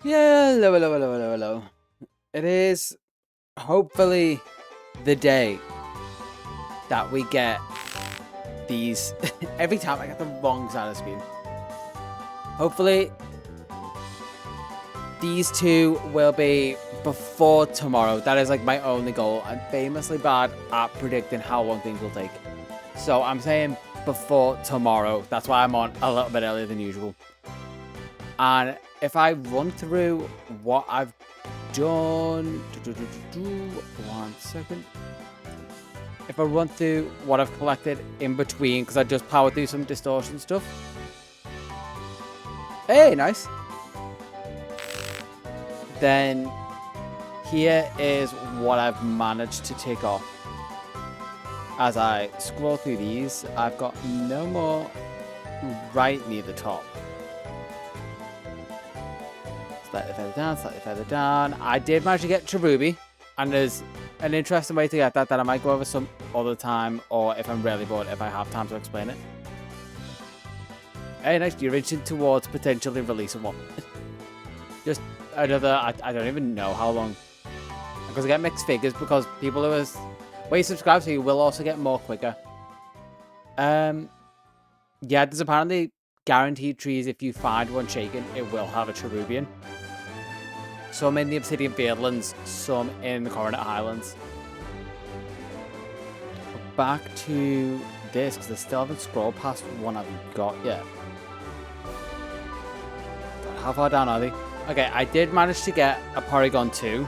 Yeah, hello, hello, hello, hello, hello. It is hopefully the day that we get these. Every time I get the wrong side of the screen. Hopefully, these two will be before tomorrow. That is like my only goal. I'm famously bad at predicting how long things will take. So I'm saying before tomorrow. That's why I'm on a little bit earlier than usual. And if I run through what I've done, 1 second. If I run through what I've collected in between, because I just powered through some distortion stuff. Hey, nice. Then here is what I've managed to take off. As I scroll through these, I've got no more right near the top. Slightly further down, slightly further down. I did manage to get Cherubi, and there's an interesting way to get that I might go over some other time, or if I'm really bored, if I have time to explain it. Hey, nice. You're inching towards potentially releasing one. Just another, I don't even know how long. Because I get mixed figures, because people who you subscribe to, you will also get more quicker. Yeah, there's apparently guaranteed trees. If you find one shaken, it will have a Cherubian. Some in the Obsidian Fieldlands, some in the Coronet Highlands. Back to this, because I still haven't scrolled past one I've got yet. How far down are they? Okay, I did manage to get a Porygon 2.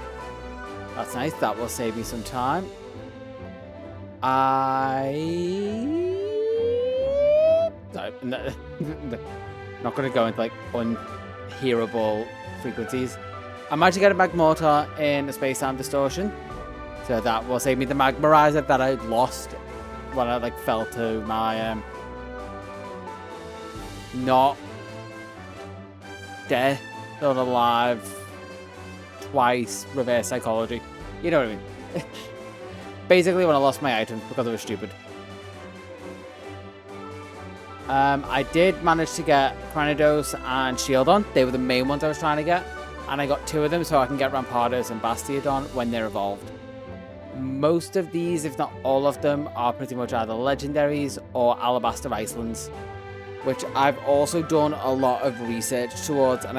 That's nice. That will save me some time. Sorry, not going to go into like unhearable frequencies. I managed to get a Magmortar in a space-time distortion. So that will save me the Magmarizer that I lost when I like fell to my not dead, not alive, twice reverse psychology. You know what I mean? Basically when I lost my items because I was stupid. I did manage to get Cranidos and Shieldon. They were the main ones I was trying to get. And I got 2 of them so I can get Rampardos and Bastiodon when they're evolved. Most of these, if not all of them, are pretty much either legendaries or Alabaster Icelands, which I've also done a lot of research towards. And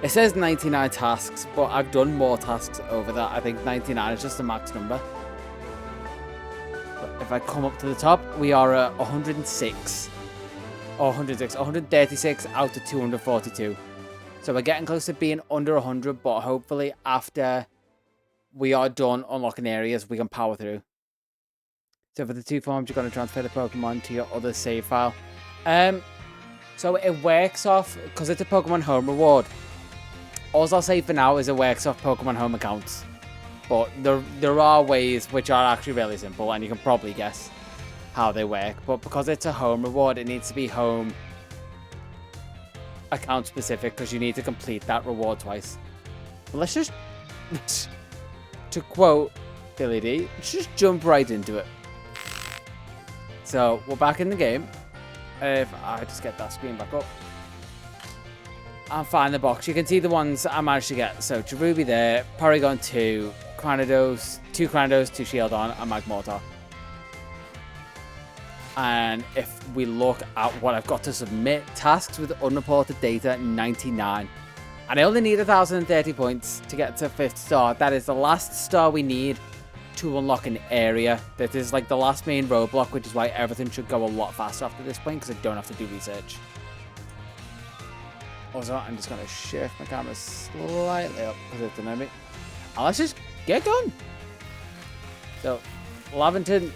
it says 99 tasks, but I've done more tasks over that. I think 99 is just the max number. But if I come up to the top, we are at 106. Or 136 out of 242. So we're getting close to being under 100, but hopefully after we are done unlocking areas, we can power through. So for the 2 forms, you're going to transfer the Pokemon to your other save file. So it works off, because it's a Pokemon Home reward. All I'll say for now is it works off Pokemon Home accounts. But there are ways which are actually really simple, and you can probably guess how they work. But because it's a home reward, it needs to be home account specific, because you need to complete that reward twice. But let's just, to quote Billy D, let's just jump right into it. So we're back in the game. If I just get that screen back up and find the box, you can see the ones I managed to get. So Cherubi there, Porygon 2, Cranidos, 2 Cranidos, 2 Shieldon, and Magmortar. And if we look at what I've got to submit, tasks with unreported data, 99. And I only need 1,030 points to get to 5th star. That is the last star we need to unlock an area. That is like the last main roadblock, which is why everything should go a lot faster after this point, because I don't have to do research. Also, I'm just going to shift my camera slightly up because it's dynamic. And let's just get going. So, Laventon...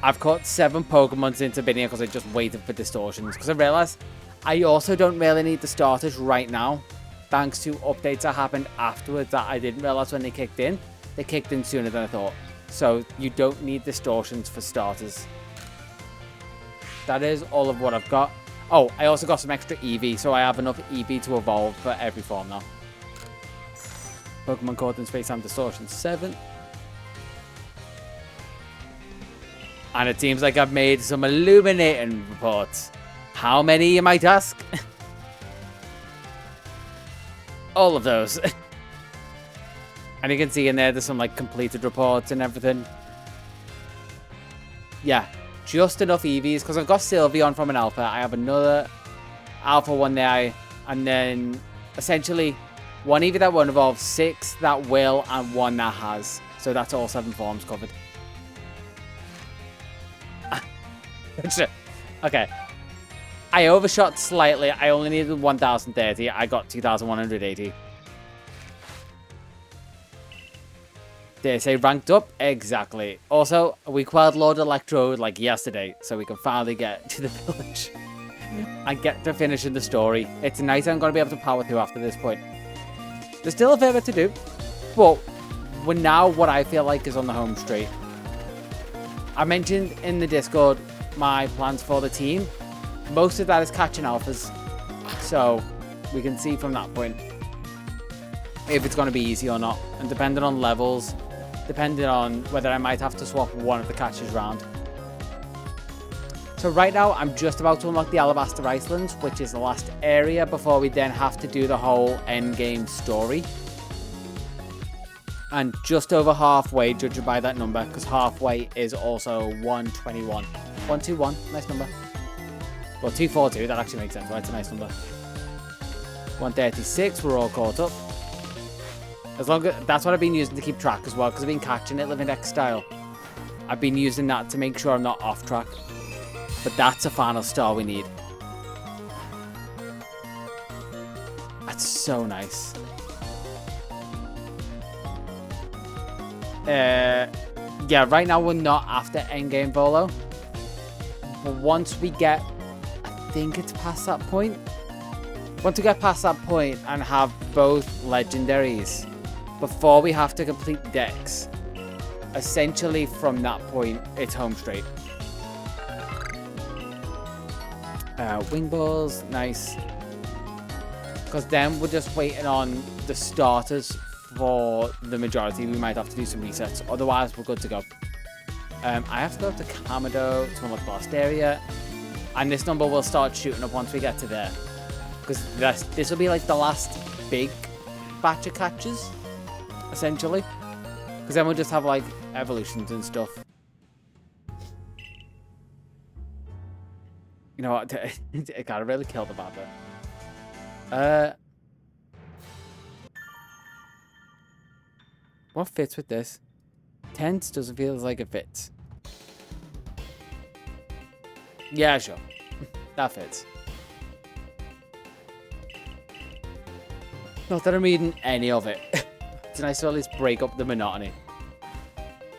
I've caught 7 Pokemon since I've been here because I just waited for distortions. Because I realised I also don't really need the starters right now. Thanks to updates that happened afterwards that I didn't realise when they kicked in. They kicked in sooner than I thought. So you don't need distortions for starters. That is all of what I've got. Oh, I also got some extra EV. So I have enough EV to evolve for every form now. Pokemon caught in Space-Time Distortion 7. And it seems like I've made some illuminating reports. How many, you might ask? All of those. And you can see in there's some like completed reports and everything. Yeah, just enough EVs because I've got Sylveon from an alpha. I have another alpha one there, and then essentially one EV that won't evolve, 6 that will, and 1 that has. So that's all 7 forms covered. Okay. I overshot slightly. I only needed 1030. I got 2180. They say ranked up? Exactly. Also, we quelled Lord Electrode like yesterday, so we can finally get to the village and get to finishing the story. It's nice I'm going to be able to power through after this point. There's still a fair bit to do, but we're now what I feel like is on the home straight. I mentioned in the Discord my plans for the team. Most of that is catching alphas, so we can see from that point if it's going to be easy or not, and depending on levels, depending on whether I might have to swap one of the catches around. So right now I'm just about to unlock the Alabaster Icelands, which is the last area before we then have to do the whole end game story. And just over halfway, judging by that number, because halfway is also 121. 121, nice number. Well, 242, that actually makes sense, right? It's a nice number. 136, we're all caught up. As long as that's what I've been using to keep track as well, because I've been catching it Living Dex style. I've been using that to make sure I'm not off track. But that's a final star we need. That's so nice. Yeah, right now we're not after endgame Volo. But once we get, I think it's past that point. Once we get past that point and have both legendaries, before we have to complete Dex, essentially from that point, it's home straight. Wing balls, nice. Because then we're just waiting on the starters for the majority. We might have to do some resets, otherwise we're good to go. I have to go up to Kamado to unlock the last area, and this number will start shooting up once we get to there. Because this will be like the last big batch of catches, essentially. Because then we'll just have like evolutions and stuff. You know what? It gotta really kill the bad bit. What fits with this? Tense doesn't feel like it fits. Yeah, sure. That fits. Not that I'm reading any of it. It's nice to at least break up the monotony.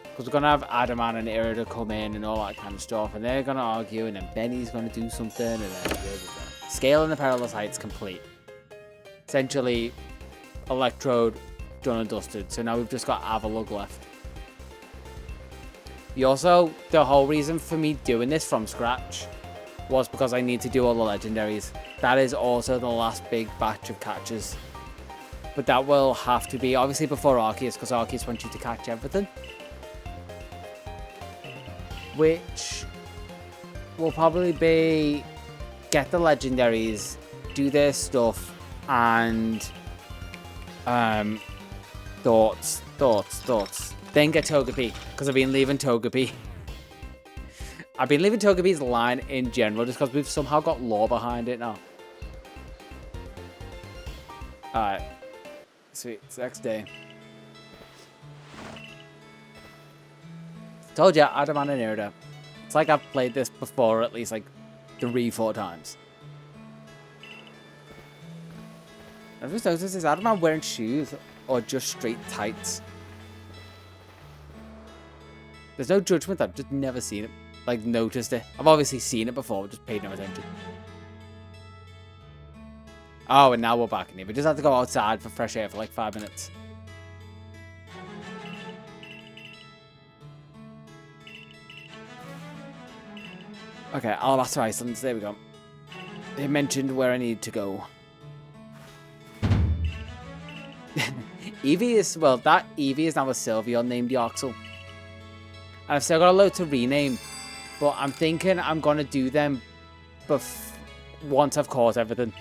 Because we're going to have Adaman and Ira to come in and all that kind of stuff. And they're going to argue, and then Benny's going to do something. And then Scale in the Perilous Heights complete. Essentially, Electrode done and dusted. So now we've just got Avalug left. The whole reason for me doing this from scratch was because I need to do all the legendaries. That is also the last big batch of catches. But that will have to be, obviously, before Arceus, because Arceus wants you to catch everything. Which will probably be get the legendaries, do their stuff, and thoughts. Then get Togepi, because I've been leaving Togepi. I've been leaving Togepi's line in general, just because we've somehow got lore behind it now. Alright. Sweet, it's the next day. Told ya, Adaman and Irida. It's like I've played this before at least like 3-4 times. I've just noticed, is Adaman wearing shoes or just straight tights? There's no judgment, I've just never seen it. Like, noticed it. I've obviously seen it before, just paid no attention. Oh, and now we're back in here. We just have to go outside for fresh air for like 5 minutes. Okay, Alabaster Icelands, there we go. They mentioned where I need to go. Eevee is, well, that Eevee is now a Sylveon named Yarksel. And I've still got a load to rename, but I'm thinking I'm going to do them once I've caught everything.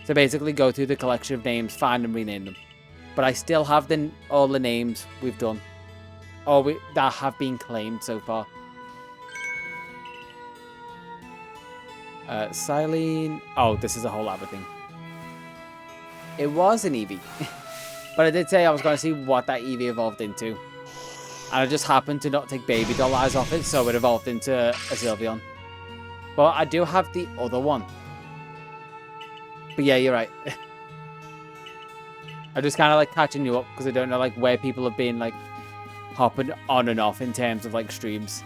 So to basically go through the collection of names, find and rename them. But I still have all the names we've done. Or that have been claimed so far. Silene. Oh, this is a whole other thing. It was an Eevee. But I did say I was going to see what that Eevee evolved into. And I just happened to not take baby doll eyes off it, so it evolved into a Sylveon. But I do have the other one. But yeah, you're right. I'm just kind of like catching you up because I don't know like where people have been like hopping on and off in terms of like streams.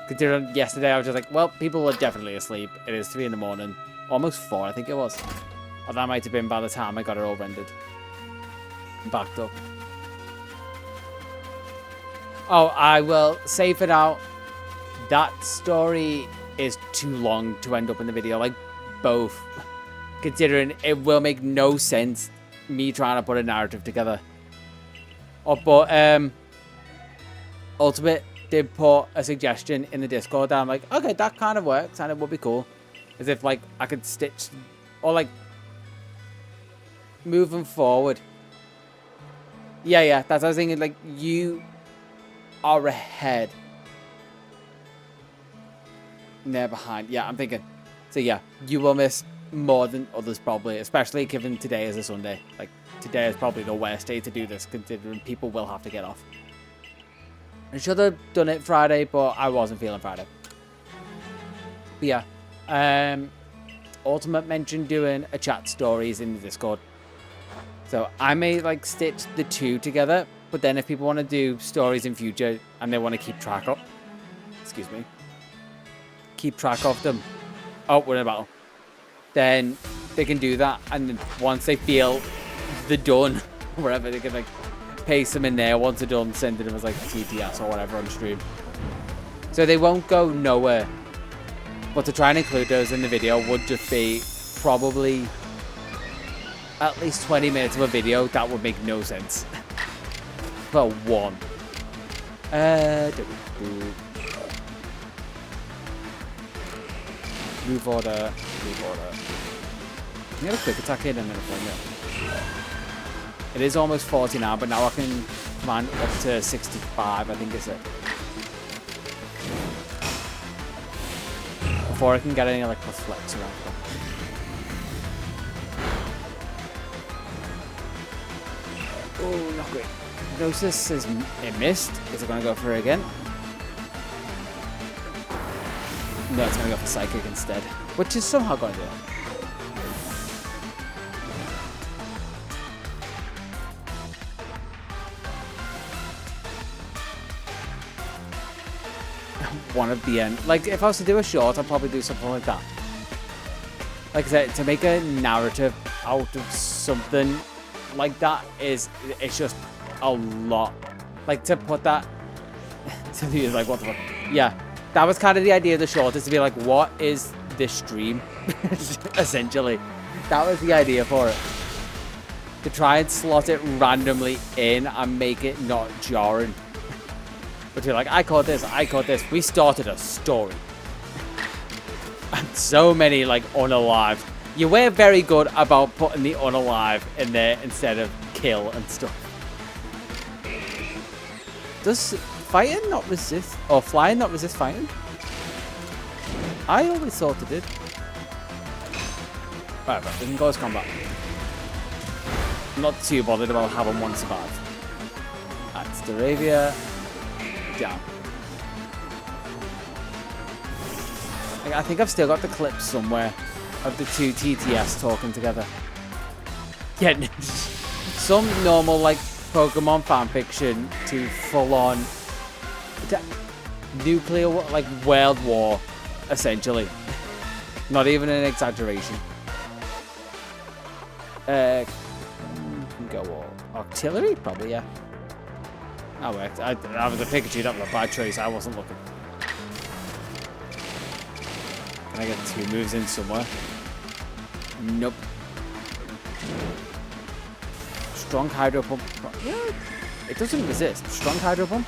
Considering yesterday I was just like, well, people are definitely asleep. It is 3 in the morning. Almost 4, I think it was. Or that might have been by the time I got it all rendered. Backed up. Oh, I will say for now, that story is too long to end up in the video. Like, both. Considering it will make no sense me trying to put a narrative together. Oh, but, Ultimate did put a suggestion in the Discord that I'm like, okay, that kind of works and it would be cool. As if, like, I could stitch, or, like, moving forward. Yeah, that's what I was thinking, like, you are ahead. They're behind. Yeah, I'm thinking. So, yeah, you will miss more than others probably, especially given today is a Sunday. Like, today is probably the worst day to do this, considering people will have to get off. I should have done it Friday, but I wasn't feeling Friday. But yeah, Ultimate mentioned doing a chat stories in the Discord. So I may like stitch the two together, but then if people want to do stories in future and they want to keep track of, keep track of them. Oh, we're in a battle. Then they can do that, and then once they feel they're done, wherever they can like paste them in there. Once they're done, send them as like TTS or whatever on stream. So they won't go nowhere. But to try and include those in the video would just be probably at least 20 minutes of a video. That would make no sense. Well, one. Move order. Can you get a quick attack in and then a flame it? It is almost 40 now, but now I can command up to 65, I think is it. Before I can get any like plus flex around them. Oh, not great. Gnosis is it missed. Is it going to go for it again? No, it's going to go for Psychic instead, which is somehow going to do it. One of the end. Like, if I was to do a short, I'd probably do something like that. Like I said, to make a narrative out of something like that it's just a lot. Like, to put that... to be like, what the fuck? Yeah, that was kind of the idea of the short, is to be like, what is this stream? Essentially. That was the idea for it. To try and slot it randomly in and make it not jarring. But you're like, I caught this. We started a story. And so many, like, unalive. You were very good about putting the unalive in there instead of kill and stuff. Does fighting not resist, or flying not resist fighting? I always thought it did. Whatever, we can go as combat. I'm not too bothered about having one survive. That's Staravia. Down. I think I've still got the clip somewhere of the two TTS talking together. Yeah, some normal like Pokemon fanfiction to full on nuclear like world war, essentially. Not even an exaggeration. Can go all artillery, probably, yeah. That worked. I was a Pikachu, that was a bad choice. I wasn't looking. Can I get 2 moves in somewhere? Nope. Strong Hydro Pump. Yeah, it doesn't resist. Strong Hydro Pump.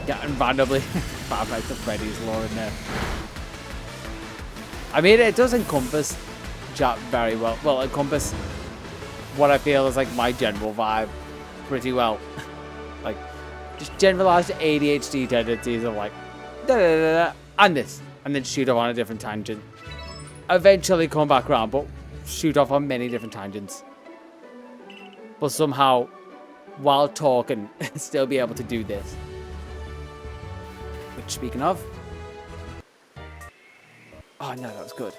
Yeah, and randomly, bad like the Freddy's lore in there. I mean, it does encompass chat very well. Well, encompass what I feel is like my general vibe pretty well. Like, just generalized ADHD tendencies of like, da da da da, and this, and then shoot off on a different tangent. Eventually come back around, but shoot off on many different tangents. But somehow, while talking, still be able to do this. Which, speaking of, oh no, that was good.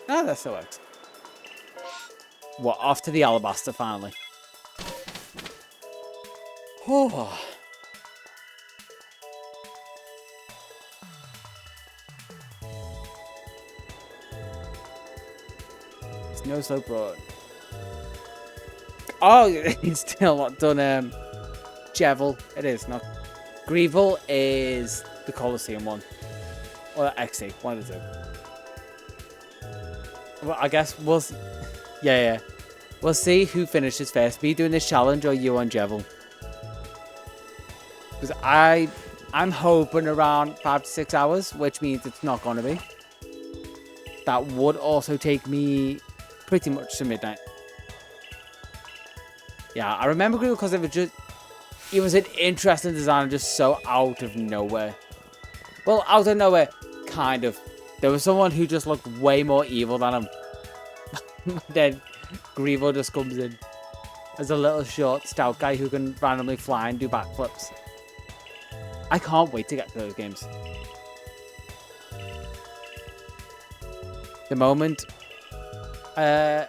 Ah, that still works. What, off to the Alabaster finally. Oh. It's no slope road. Oh, he's still not done Jevel. It is not. Grievel is the Colosseum one. Or XC, one of the two. Well, I guess we'll... Yeah. We'll see who finishes first. Me doing this challenge or you on Jevel. Because I'm hoping around 5 to 6 hours, which means it's not going to be. That would also take me pretty much to midnight. Yeah, I remember Grievel because it was an interesting design, just so out of nowhere. Well, out of nowhere, kind of. There was someone who just looked way more evil than him. Then Grievel just comes in as a little short, stout guy who can randomly fly and do backflips. I can't wait to get to those games. The moment, because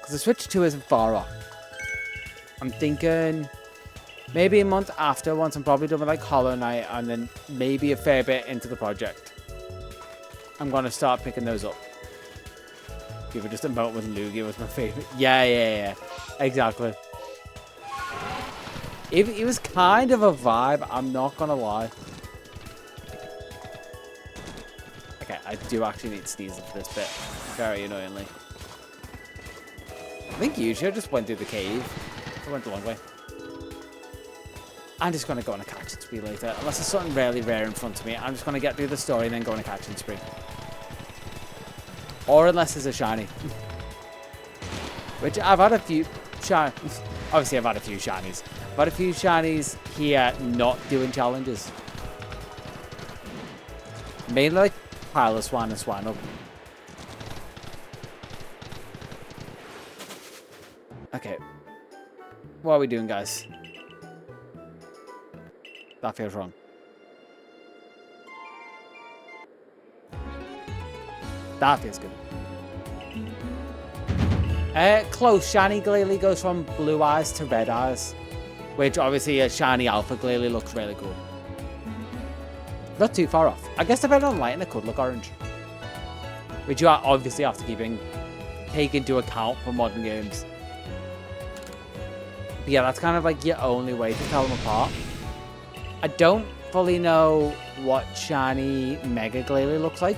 the Switch 2 isn't far off. I'm thinking maybe a month after, once I'm probably done with like Hollow Knight, and then maybe a fair bit into the project, I'm gonna start picking those up. Even just a moment with Lugia was my favorite. Yeah. Exactly. It was kind of a vibe, I'm not gonna lie. Okay, I do actually need to sneeze for this bit. Very annoyingly. I think usually I just went through the cave. I went the long way. I'm just gonna go on a catching spree later. Unless there's something really rare in front of me, I'm just gonna get through the story and then go on a catching spree. Or unless there's a shiny. Which I've had a few shinies. Obviously I've had a few shinies. I've had a few shinies here not doing challenges. Mainly like Piloswine and Swinub. Okay. What are we doing, guys? That feels wrong. That feels good. Close. Shiny Glalie goes from blue eyes to red eyes. Which obviously a shiny alpha Glalie looks really cool. Not too far off. I guess depending on lighting it could look orange. Which you obviously have to take into account for modern games. But yeah, that's kind of like your only way to tell them apart. I don't fully know what shiny Mega Glalie looks like.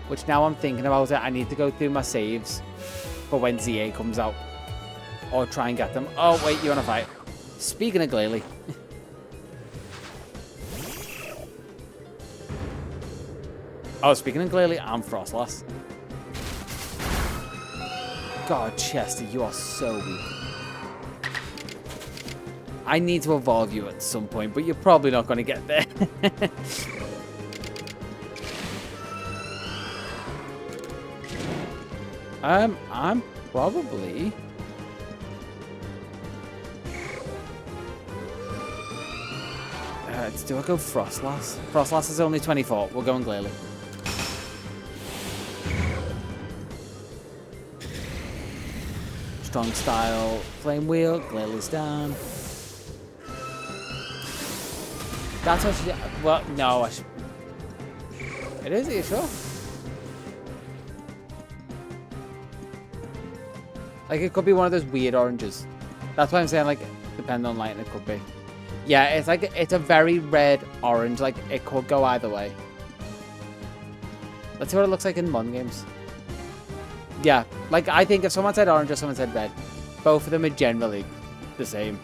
Which now I'm thinking about it, I need to go through my saves for when ZA comes out. Or try and get them. Oh, wait, you want to fight? Speaking of Glalie. Oh, speaking of Glalie, I'm Frostlass. God, Chester, you are so weak. I need to evolve you at some point, but you're probably not going to get there. I'm probably... do I go Frostlass? Frostlass is only 24. We're going Glalie. Strong style. Flame Wheel. Glalie's down. That's what she... Well, no. It is? Are you sure? Like, it could be one of those weird oranges. That's why I'm saying, like, depending on lighting, it could be. Yeah, it's like, it's a very red orange. Like, it could go either way. Let's see what it looks like in modern games. Yeah, like, I think if someone said orange or someone said red, both of them are generally the same.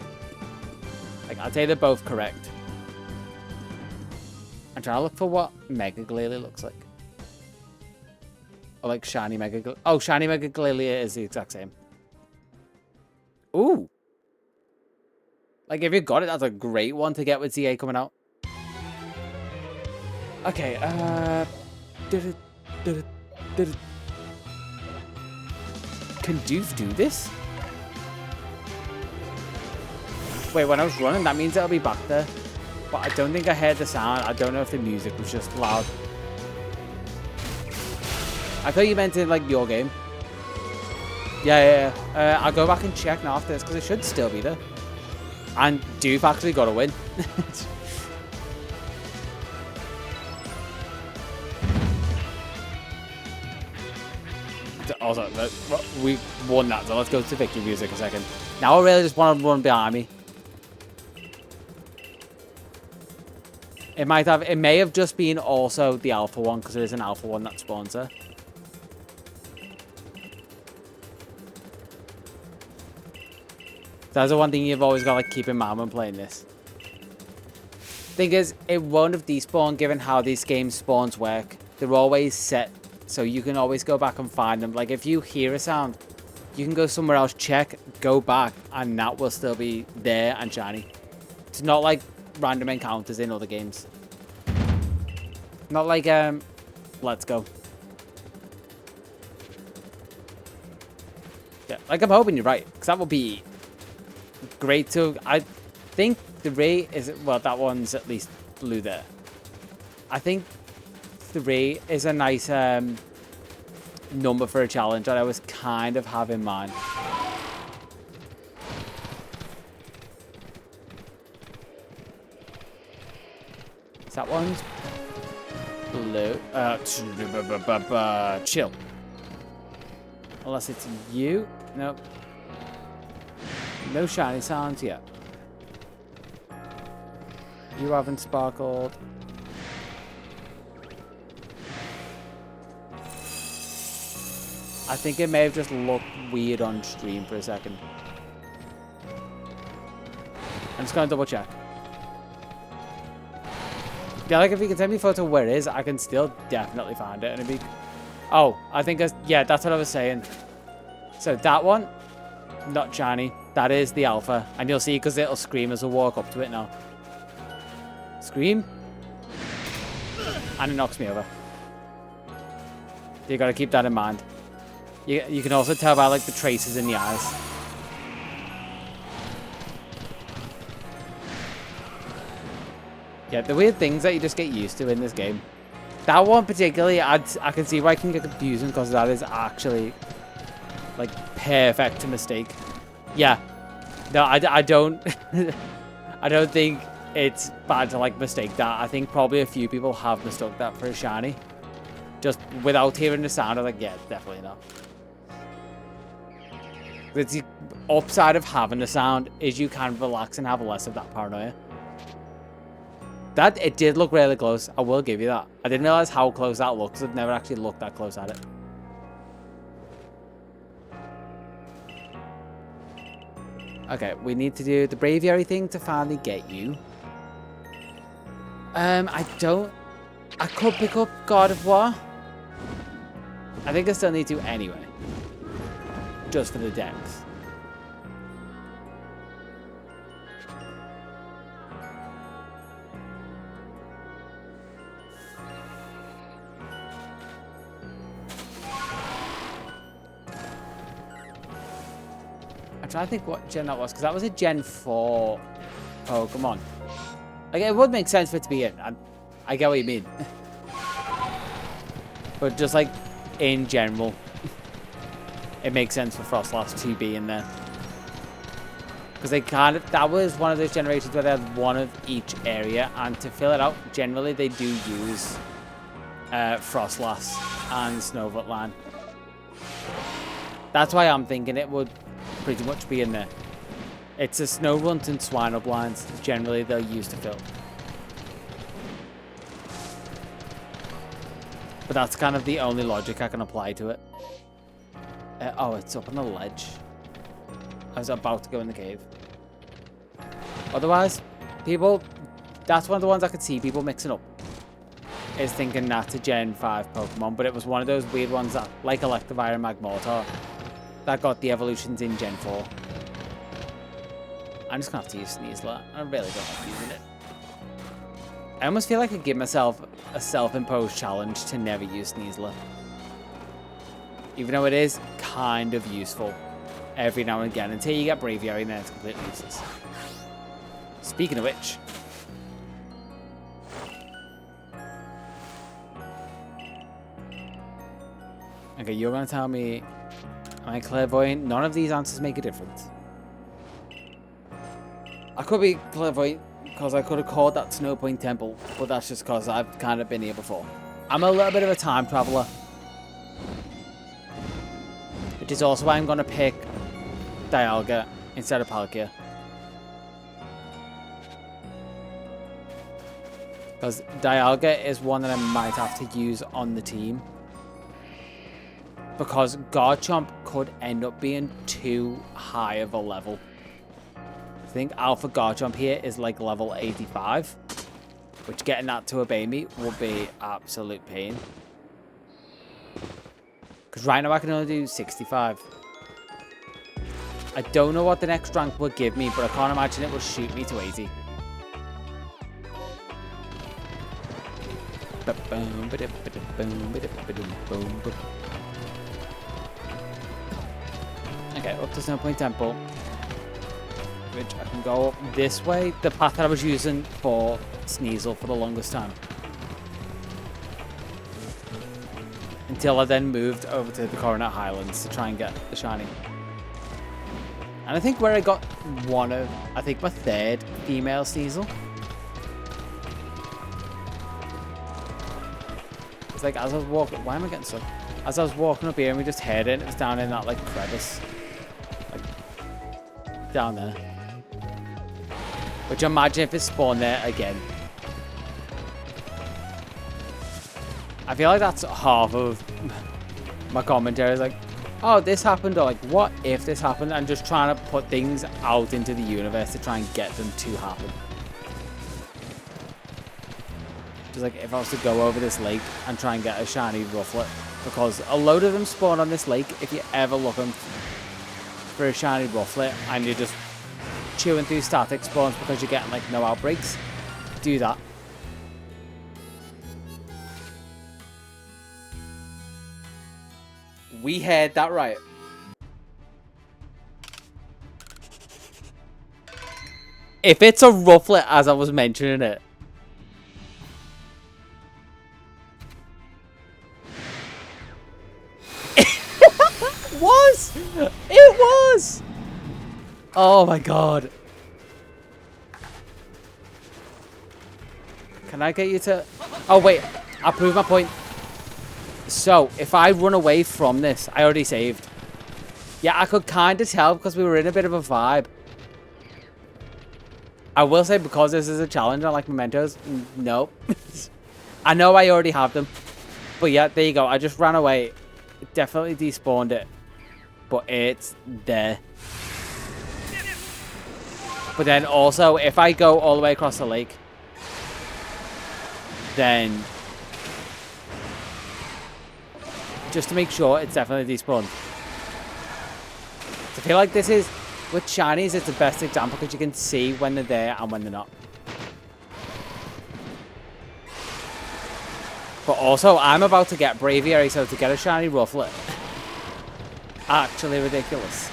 Like, I'd say they're both correct. I'm trying to look for what Mega Glalie looks like. Or like shiny mega... Oh, shiny mega Glalia is the exact same. Ooh. Like, if you got it, that's a great one to get with ZA coming out. Okay, Can Doof do this? Wait, when I was running, that means it'll be back there. But I don't think I heard the sound. I don't know if the music was just loud. I thought you meant in, like, your game. Yeah. I'll go back and check now after this, because it should still be there. And Doof actually got a win. Also, we won that, so let's go to victory music a second. Now I really just want to run behind me. It may have just been also the alpha one, because there is an alpha one that spawns there. That's the one thing you've always got to like, keep in mind when playing this. Thing is, it won't have despawned given how these games spawns work. They're always set, so you can always go back and find them. Like if you hear a sound, you can go somewhere else, check, go back, and that will still be there and shiny. It's not like random encounters in other games. Not like Let's Go. Yeah, like I'm hoping you're right, because that would be great too. I think the rate is, well, that one's at least blue there. I think 3 is a nice number for a challenge that I was kind of have in mind. So that one's blue. Chill. Unless it's you. Nope. No shiny sounds yet. You haven't sparkled. I think it may have just looked weird on stream for a second. I'm just gonna double check. Yeah, like if you can send me a photo where it is, I can still definitely find it. And it'd be... Oh, I think yeah, that's what I was saying. So that one, not shiny. That is the alpha, and you'll see because it'll scream as I walk up to it now. Scream, and it knocks me over. You got to keep that in mind. You can also tell by like the traces in the eyes. Yeah, the weird things that you just get used to in this game. That one particularly, I can see why it can get confusing because that is actually like perfect to mistake. Yeah, no, I don't, I don't think it's bad to like mistake that. I think probably a few people have mistook that for a shiny, just without hearing the sound. I'm like, yeah, definitely not. The upside of having the sound is you can relax and have less of that paranoia. That, it did look really close. I will give you that. I didn't realize how close that looks. I've never actually looked that close at it. Okay, we need to do the braviary thing to finally get you. I could pick up God of War. I think I still need to anyway. Just for the decks. I'm trying to think what gen that was, because that was a Gen 4 Pokemon. Like, it would make sense for it to be in. I get what you mean. But just like, in general, it makes sense for Frostlass to be in there. Because they kind of, that was one of those generations where they had one of each area, and to fill it out, generally they do use Frostlass and Snowfoot Line. That's why I'm thinking it would pretty much be in there. It's a Snowrunt and Swinub lines generally they'll use to fill. But that's kind of the only logic I can apply to it. Oh, it's up on the ledge. I was about to go in the cave. Otherwise, people, that's one of the ones I could see people mixing up. is thinking that's a Gen 5 Pokemon, but it was one of those weird ones that, like Electivire and Magmortar, that got the evolutions in Gen 4. I'm just gonna have to use Sneasler. I really don't like using it. I almost feel like I give myself a self-imposed challenge to never use Sneasler. Even though it is kind of useful every now and again, until you get Braviary and then it's completely useless. Speaking of which... Okay, you're going to tell me, am I clairvoyant? None of these answers make a difference. I could be clairvoyant because I could have called that Snow Point Temple, but that's just because I've kind of been here before. I'm a little bit of a time traveler, which is also why I'm going to pick Dialga instead of Palkia. Because Dialga is one that I might have to use on the team. Because Garchomp could end up being too high of a level. I think Alpha Garchomp here is like level 85. Which getting that to obey me would be absolute pain. Because right now I can only do 65. I don't know what the next rank will give me, but I can't imagine it will shoot me to 80. Okay, up to Snow Point Temple. Which I can go up this way. The path that I was using for Sneasel for the longest time. Until I then moved over to the Coronet Highlands to try and get the shiny. And I think where I got one of, I think my third female Sneasel. It's like as I was walking, why am I getting stuck? As I was walking up here and we just heard it, it was down in that like crevice. Like, down there. Which imagine if it spawned there again. I feel like that's half of my commentary. Is like, oh, this happened, or like, what if this happened? And just trying to put things out into the universe to try and get them to happen. Just like if I was to go over this lake and try and get a shiny Rufflet. Because a load of them spawn on this lake if you're ever looking for a shiny Rufflet and you're just chewing through static spawns because you're getting like no outbreaks. Do that. We heard that right. If it's a Rufflet as I was mentioning it. It was! Oh my god. Can I get you to... Oh wait, I'll prove my point. So, if I run away from this, I already saved. Yeah, I could kind of tell because we were in a bit of a vibe. I will say because this is a challenge, I like mementos. No. I know I already have them. But yeah, there you go. I just ran away. It definitely despawned it. But it's there. But then also, if I go all the way across the lake, then just to make sure it's definitely despawned. So I feel like this is, with shinies, it's the best example because you can see when they're there and when they're not. But also, I'm about to get Braviary, so to get a shiny Rufflet, actually ridiculous.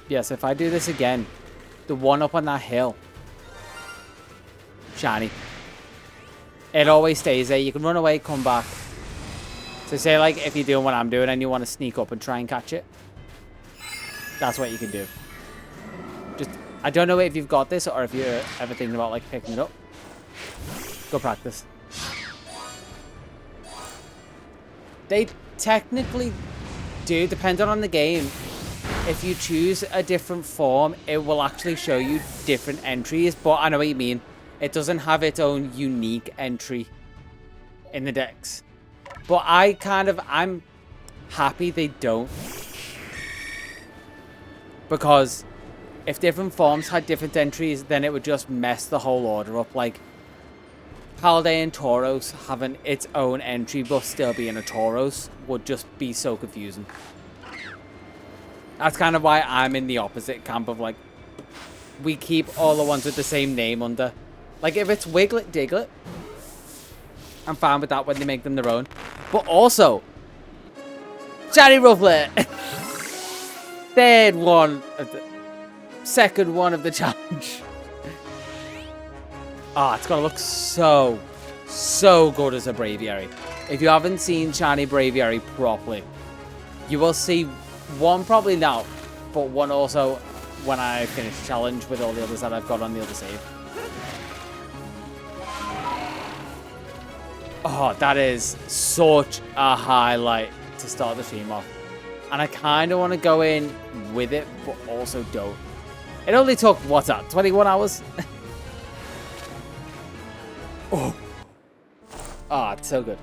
Yes, if I do this again, the one up on that hill, shiny. It always stays there. You can run away, come back. So say like if you're doing what I'm doing and you want to sneak up and try and catch it, that's what you can do. Just, I don't know if you've got this or if you're ever thinking about like picking it up. Go practice. They technically do, depending on the game. If you choose a different form, it will actually show you different entries. But I know what you mean. It doesn't have its own unique entry in the decks. But I'm happy they don't. Because if different forms had different entries, then it would just mess the whole order up. Like, Paldea and Tauros having its own entry but still being a Tauros would just be so confusing. That's kind of why I'm in the opposite camp of, like, we keep all the ones with the same name under. Like, if it's Wiglet, Diglett, I'm fine with that when they make them their own. But also, Shiny Rufflet! Second one of the challenge. Ah, it's gonna look so good as a Braviary. If you haven't seen Shiny Braviary properly, you will see one probably now, but one also when I finish the challenge with all the others that I've got on the other save. Oh, that is such a highlight to start the stream off. And I kind of want to go in with it, but also don't. It only took, what's that, 21 hours? Oh. Ah, it's so good.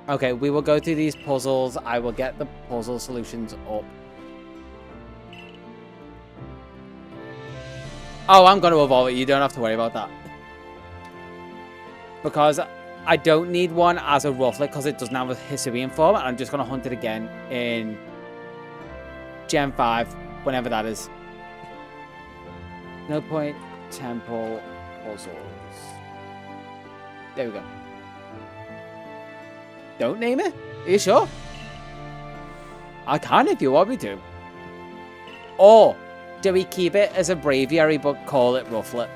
Okay, we will go through these puzzles. I will get the puzzle solutions up. Oh, I'm going to evolve it. You don't have to worry about that. Because I don't need one as a Rufflet because it doesn't have a Hisuian form. And I'm just going to hunt it again in Gen 5, whenever that is. No point, temple, puzzles. There we go. Don't name it? Are you sure? I can if you want me to. Or do we keep it as a Braviary but call it Rufflet?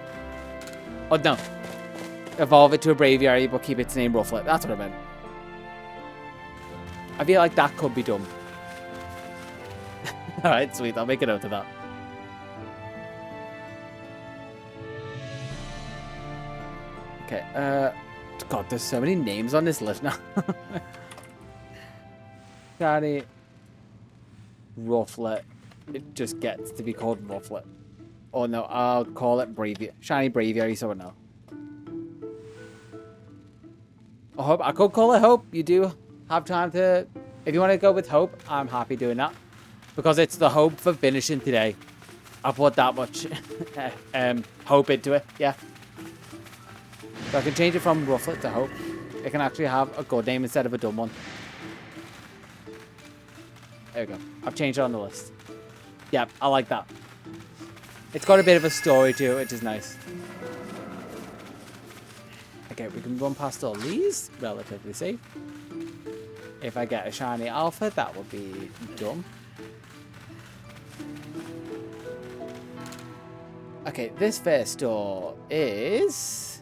Oh no. Evolve it to a Braviary but keep its name Rufflet. That's what I meant. I feel like that could be done. Alright, sweet. I'll make a note of that. Okay, God, there's so many names on this list now. Shiny Rufflet. It just gets to be called Rufflet. Oh no, I'll call it Braviary. Shiny Braviary, so no. I could call it Hope. You do have time to... If you want to go with Hope, I'm happy doing that. Because it's the hope for finishing today. I put that much hope into it, yeah. So I can change it from Rufflet to Hope. It can actually have a good name instead of a dumb one. There we go. I've changed it on the list. Yep, I like that. It's got a bit of a story to it, which is nice. Okay, we can run past all these. Relatively safe. If I get a shiny alpha, that would be dumb. Okay, this first door is...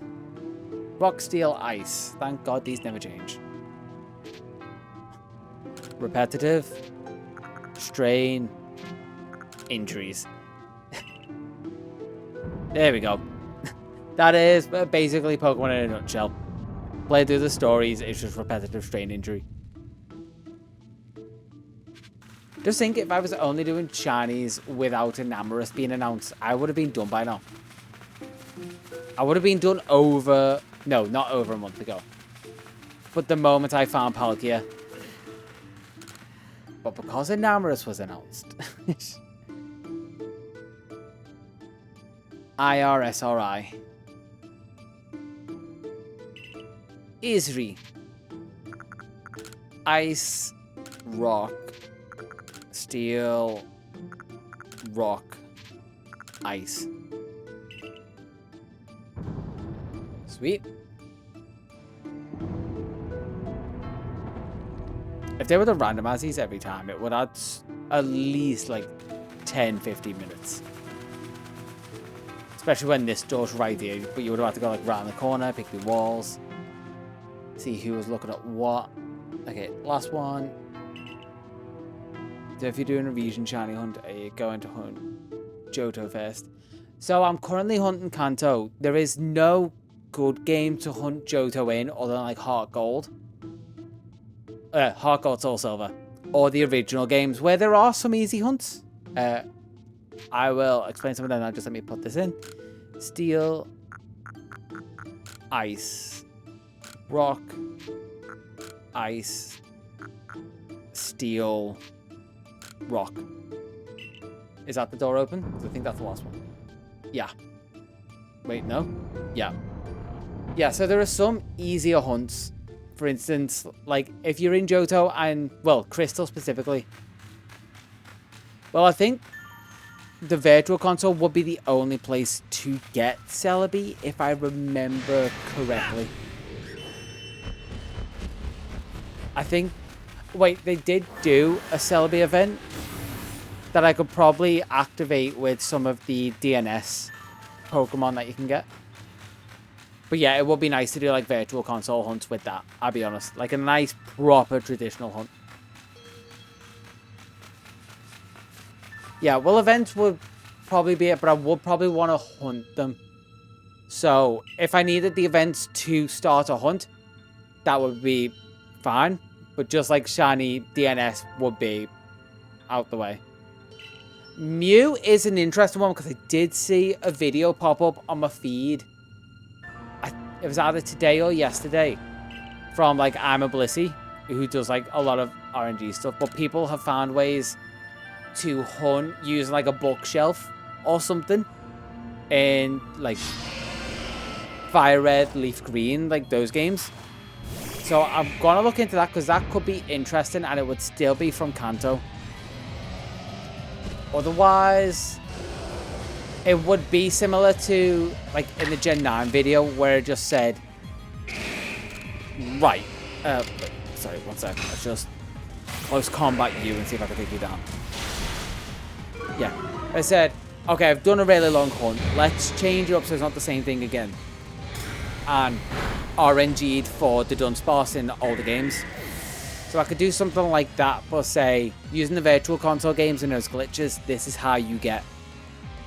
Rock, Steel, Ice. Thank God these never change. Repetitive. Strain. Injuries. There we go. That is basically Pokemon in a nutshell. Play through the stories, it's just repetitive strain injury. Just think if I was only doing shinies without an Amorous being announced, I would have been done by now. I would have been done over... No, not over a month ago. But the moment I found Palkia. But because an Amorous was announced. IRSRI. Isri. Ice. Rock. Steel. Rock. Ice. Sweet. If they were to randomize these every time, it would add at least like 10-15 minutes. Especially when this door's right here, but you would have to go like right in the corner, pick the walls, see who was looking at what. Okay, last one. So if you're doing a region shiny hunt, are you going to hunt Johto first? So I'm currently hunting Kanto. There is no good game to hunt Johto in other than like Heart Gold, Soul Silver, or the original games where there are some easy hunts. I will explain some of them now. Just let me put this in. Steel, Ice, Rock, Ice, Steel, Rock. Is that the door open? I think that's the last one. Yeah. Wait, no? Yeah. Yeah, so there are some easier hunts. For instance, like, if you're in Johto and, well, Crystal specifically. Well, I think the Virtual Console would be the only place to get Celebi, if I remember correctly. I think... Wait, they did do a Celebi event that I could probably activate with some of the DNS Pokemon that you can get. But yeah, it would be nice to do like Virtual Console hunts with that, I'll be honest. Like a nice, proper, traditional hunt. Yeah, well, events would probably be it, but I would probably want to hunt them. So, if I needed the events to start a hunt, that would be fine. But just like Shiny DNS would be out the way. Mew is an interesting one because I did see a video pop up on my feed. It was either today or yesterday from like I'm a Blissey, who does like a lot of RNG stuff. But people have found ways to hunt using like a bookshelf or something in like Fire Red, Leaf Green, like those games. So I'm gonna look into that because that could be interesting and it would still be from Kanto. Otherwise, it would be similar to like in the Gen 9 video where it just said, right, sorry, one sec, let's just close combat you and see if I can take you down. Yeah, I said, okay, I've done a really long hunt, let's change it up so it's not the same thing again. And RNG'd for the Dunsparce in older games. So I could do something like that, but say, using the Virtual Console games and those glitches, this is how you get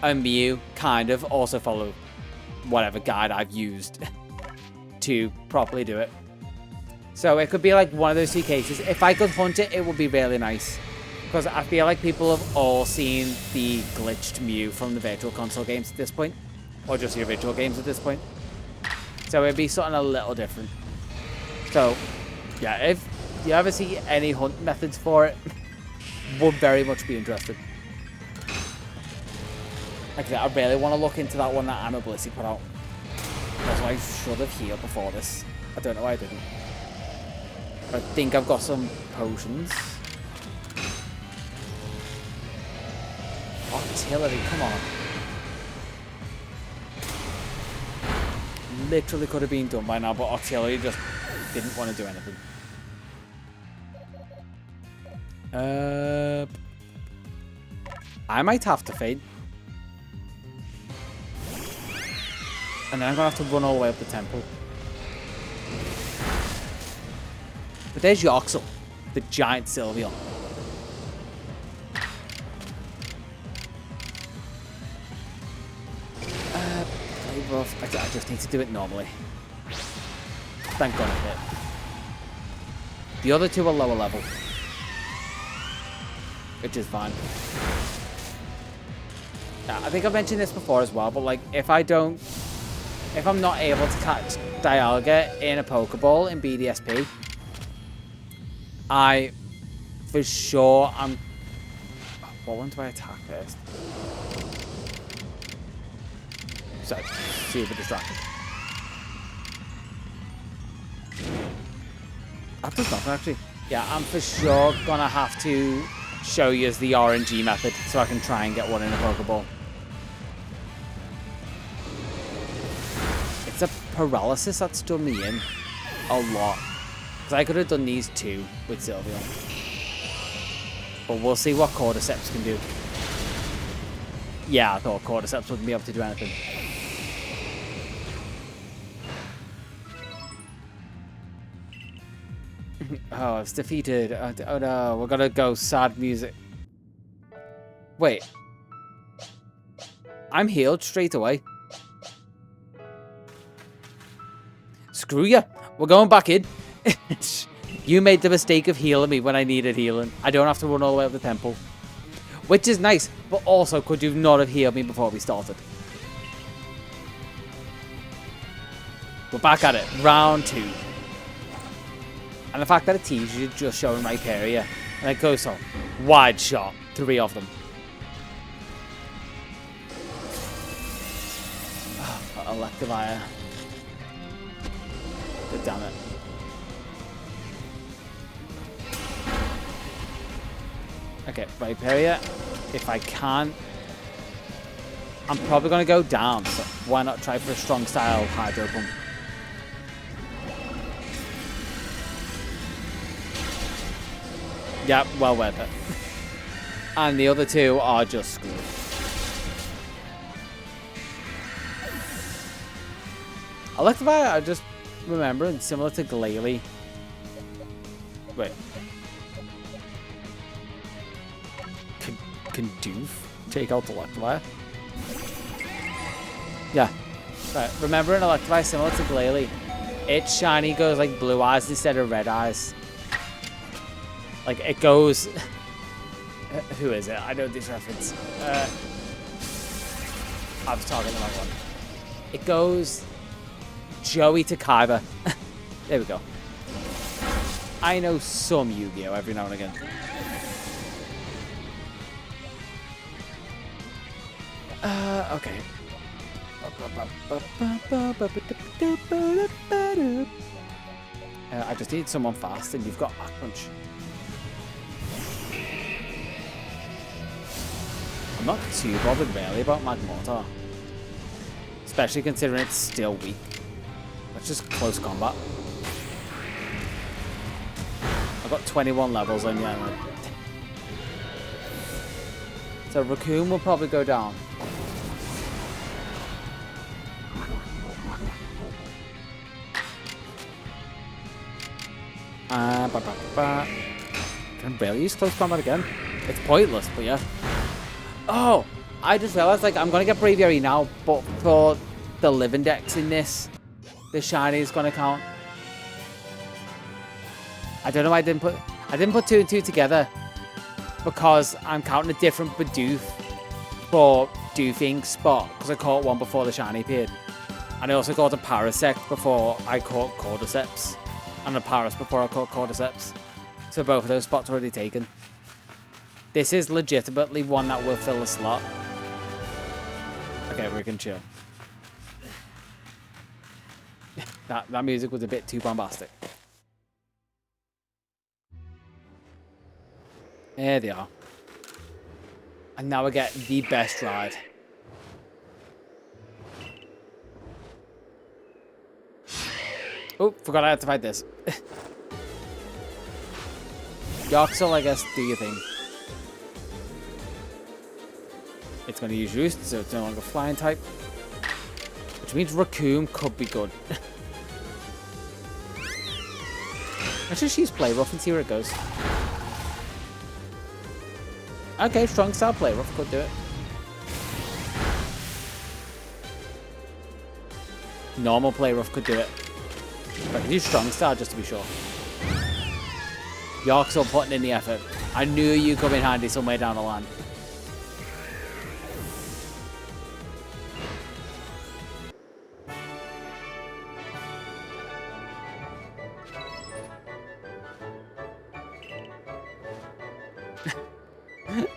a Mew, kind of. Also follow whatever guide I've used to properly do it. So it could be like one of those two cases. If I could hunt it, it would be really nice. Because I feel like people have all seen the glitched Mew from the Virtual Console games at this point. Or just the original games at this point. So it'd be something a little different. So, yeah, if you ever see any hunt methods for it, would very much be interested. Like I said, I really want to look into that one that I'm a Blissey put out. Also, I should have healed before this. I don't know why I didn't. But I think I've got some potions. Artillery, come on. Literally could have been done by now, but Artillery just didn't want to do anything. I might have to fade. And then I'm going to have to run all the way up the temple. But there's Yorksel, the giant Sylveon. Rough. I just need to do it normally. Thank God it hit. The other two are lower level. Which is fine. Yeah, I think I've mentioned this before as well, but like if I'm not able to catch Dialga in a Pokeball in BDSP, I for sure what one do I attack first? So, super distracted. That does nothing actually. Yeah, I'm for sure gonna have to show you the RNG method so I can try and get one in a Pokeball. It's a paralysis that's done me in a lot. Because I could have done these two with Sylveon. But we'll see what Cordyceps can do. Yeah, I thought Cordyceps wouldn't be able to do anything. Oh, it's defeated. Oh no, we're gonna go sad music. Wait. I'm healed straight away. Screw ya. We're going back in. You made the mistake of healing me when I needed healing. I don't have to run all the way up the temple. Which is nice, but also could you not have healed me before we started? We're back at it. Round 2. And the fact that it teases you just showing Rhyperior. And it goes on. Wide shot. 3 of them. Electivire. God damn it. Okay, Viperia. If I can. I'm probably going to go down, so why not try for a strong style Hydro Pump? Yeah, well worth it. And the other two are just screwed. Electivire, I just remember, it's similar to Glalie. Wait. Can Doof take out Electivire? Yeah. Right. Remember an Electivire similar to Glalie. Its shiny goes like blue eyes instead of red eyes. Like it goes... Who is it? I know this reference. I was talking about one. It goes Joey to Kaiba. There we go. I know some Yu-Gi-Oh! Every now and again. Okay. I just need someone fast, and you've got Back Punch. I'm not too bothered really about Magmortar, especially considering it's still weak. That's just close combat. I've got 21 levels on you. So Raccoon will probably go down. Can I barely use close combat again? It's pointless, but yeah. Oh, I just realized like I'm gonna get Braviary now, but for the living decks in this, the shiny is gonna count. I don't know why I didn't put 2 and 2 together because I'm counting a different Bidoof for Doofing spot because I caught one before the shiny appeared, and I also caught a Parasect before I caught Cordyceps, and a Paras before I caught Cordyceps. So both of those spots already taken. This is legitimately one that will fill a slot. Okay, we can chill. that music was a bit too bombastic. There they are. And now we get the best ride. Oh, forgot I had to fight this. Yoxel, I guess, do your thing. It's going to use Roost, so it's no longer flying type. Which means Raccoon could be good. Let's just use Play Rough and see where it goes. Okay, strong style Play Rough could do it. Normal Play Rough could do it. But I could use strong style just to be sure. Yoxel putting in the effort. I knew you'd come in handy somewhere down the line.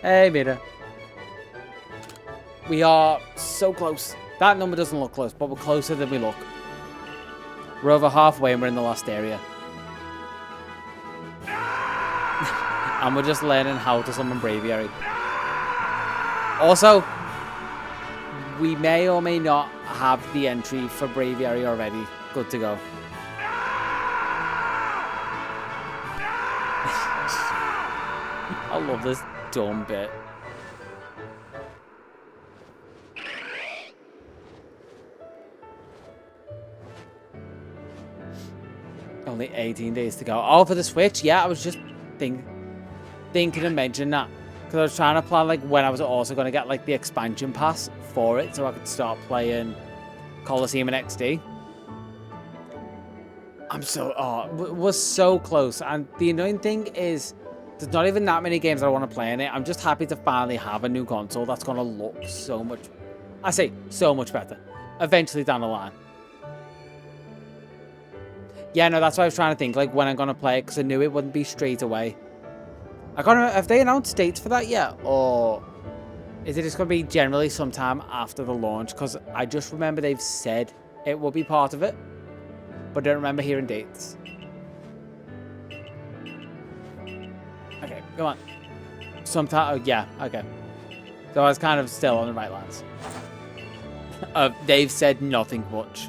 Hey, Mira. We are so close. That number doesn't look close, but we're closer than we look. We're over halfway and we're in the last area. And we're just learning how to summon Braviary. Also, we may or may not have the entry for Braviary already. Good to go. I love this dumb bit. Only 18 days to go. Oh, for the Switch? Yeah, I was just thinking and mentioning that. Because I was trying to plan like when I was also going to get like the expansion pass for it so I could start playing Colosseum and XD. We're so close. And the annoying thing is there's not even that many games I want to play in it. I'm just happy to finally have a new console that's going to look so much, I say so much better, eventually down the line. Yeah, no, that's what I was trying to think, like when I'm going to play it, because I knew it wouldn't be straight away. I can't remember, have they announced dates for that yet? Or Is it just going to be generally sometime after the launch? Because I just remember they've said it will be part of it, but I don't remember hearing dates. Okay, come on. Sometime, oh, yeah, okay. So I was kind of still on the right lines. They've said nothing much.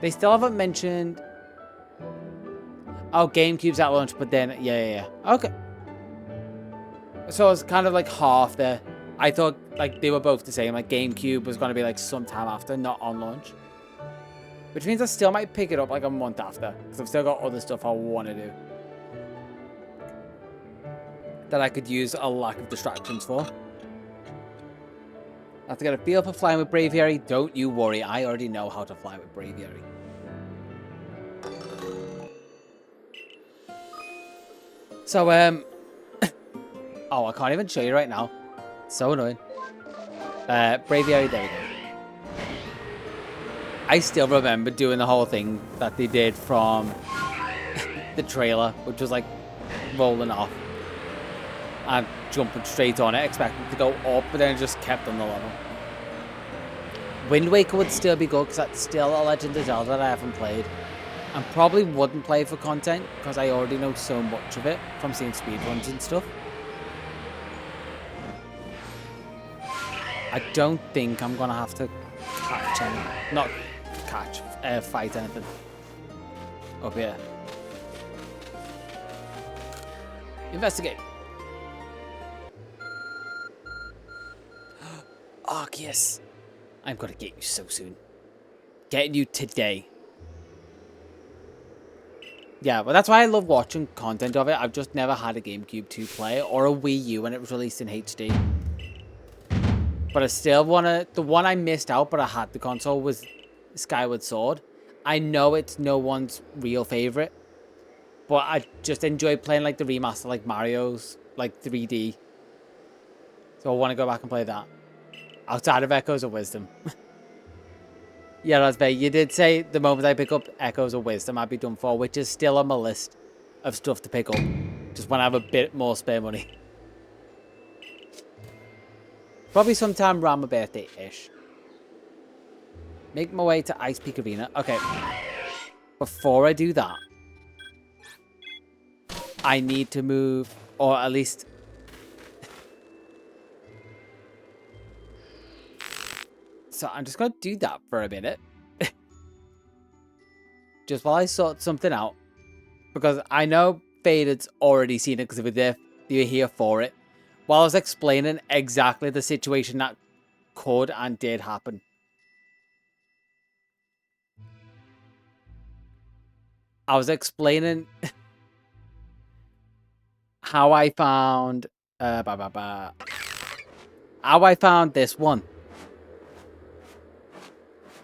They still haven't mentioned... Oh, GameCube's at launch, but then... Yeah. Okay. So it's kind of like half there. I thought like they were both the same. Like GameCube was going to be like sometime after, not on launch. Which means I still might pick it up like a month after. Because I've still got other stuff I want to do. That I could use a lack of distractions for. I have to get a feel for flying with Braviary. Don't you worry. I already know how to fly with Braviary. So, oh, I can't even show you right now. So annoying. Braviary, there we go. I still remember doing the whole thing that they did from the trailer, which was like rolling off and jumping straight on it, expecting to go up, but then it just kept on the level. Wind Waker would still be good because that's still a Legend of Zelda that I haven't played. And probably wouldn't play for content because I already know so much of it from seeing speedruns and stuff. I don't think I'm gonna have to catch anything. Not catch, fight anything up here. Investigate. Arceus. I'm gonna get you so soon. Getting you today. Yeah, but that's why I love watching content of it. I've just never had a GameCube to play or a Wii U when it was released in HD. But I still want to... The one I missed out, but I had the console, was Skyward Sword. I know it's no one's real favorite, but I just enjoy playing like the remaster, like Mario's, like 3D. So I want to go back and play that. Outside of Echoes of Wisdom. Yeah, that's fair. You did say the moment I pick up Echoes of Wisdom, I'd be done for, which is still on my list of stuff to pick up. Just when I have a bit more spare money. Probably sometime around my birthday-ish. Make my way to Ice Peak Arena. Okay. Before I do that, I need to move, or at least... So I'm just going to do that for a minute. Just while I sort something out. Because I know Faded's already seen it because they were here for it. While I was explaining exactly the situation that could and did happen. I was explaining how I found how I found this one.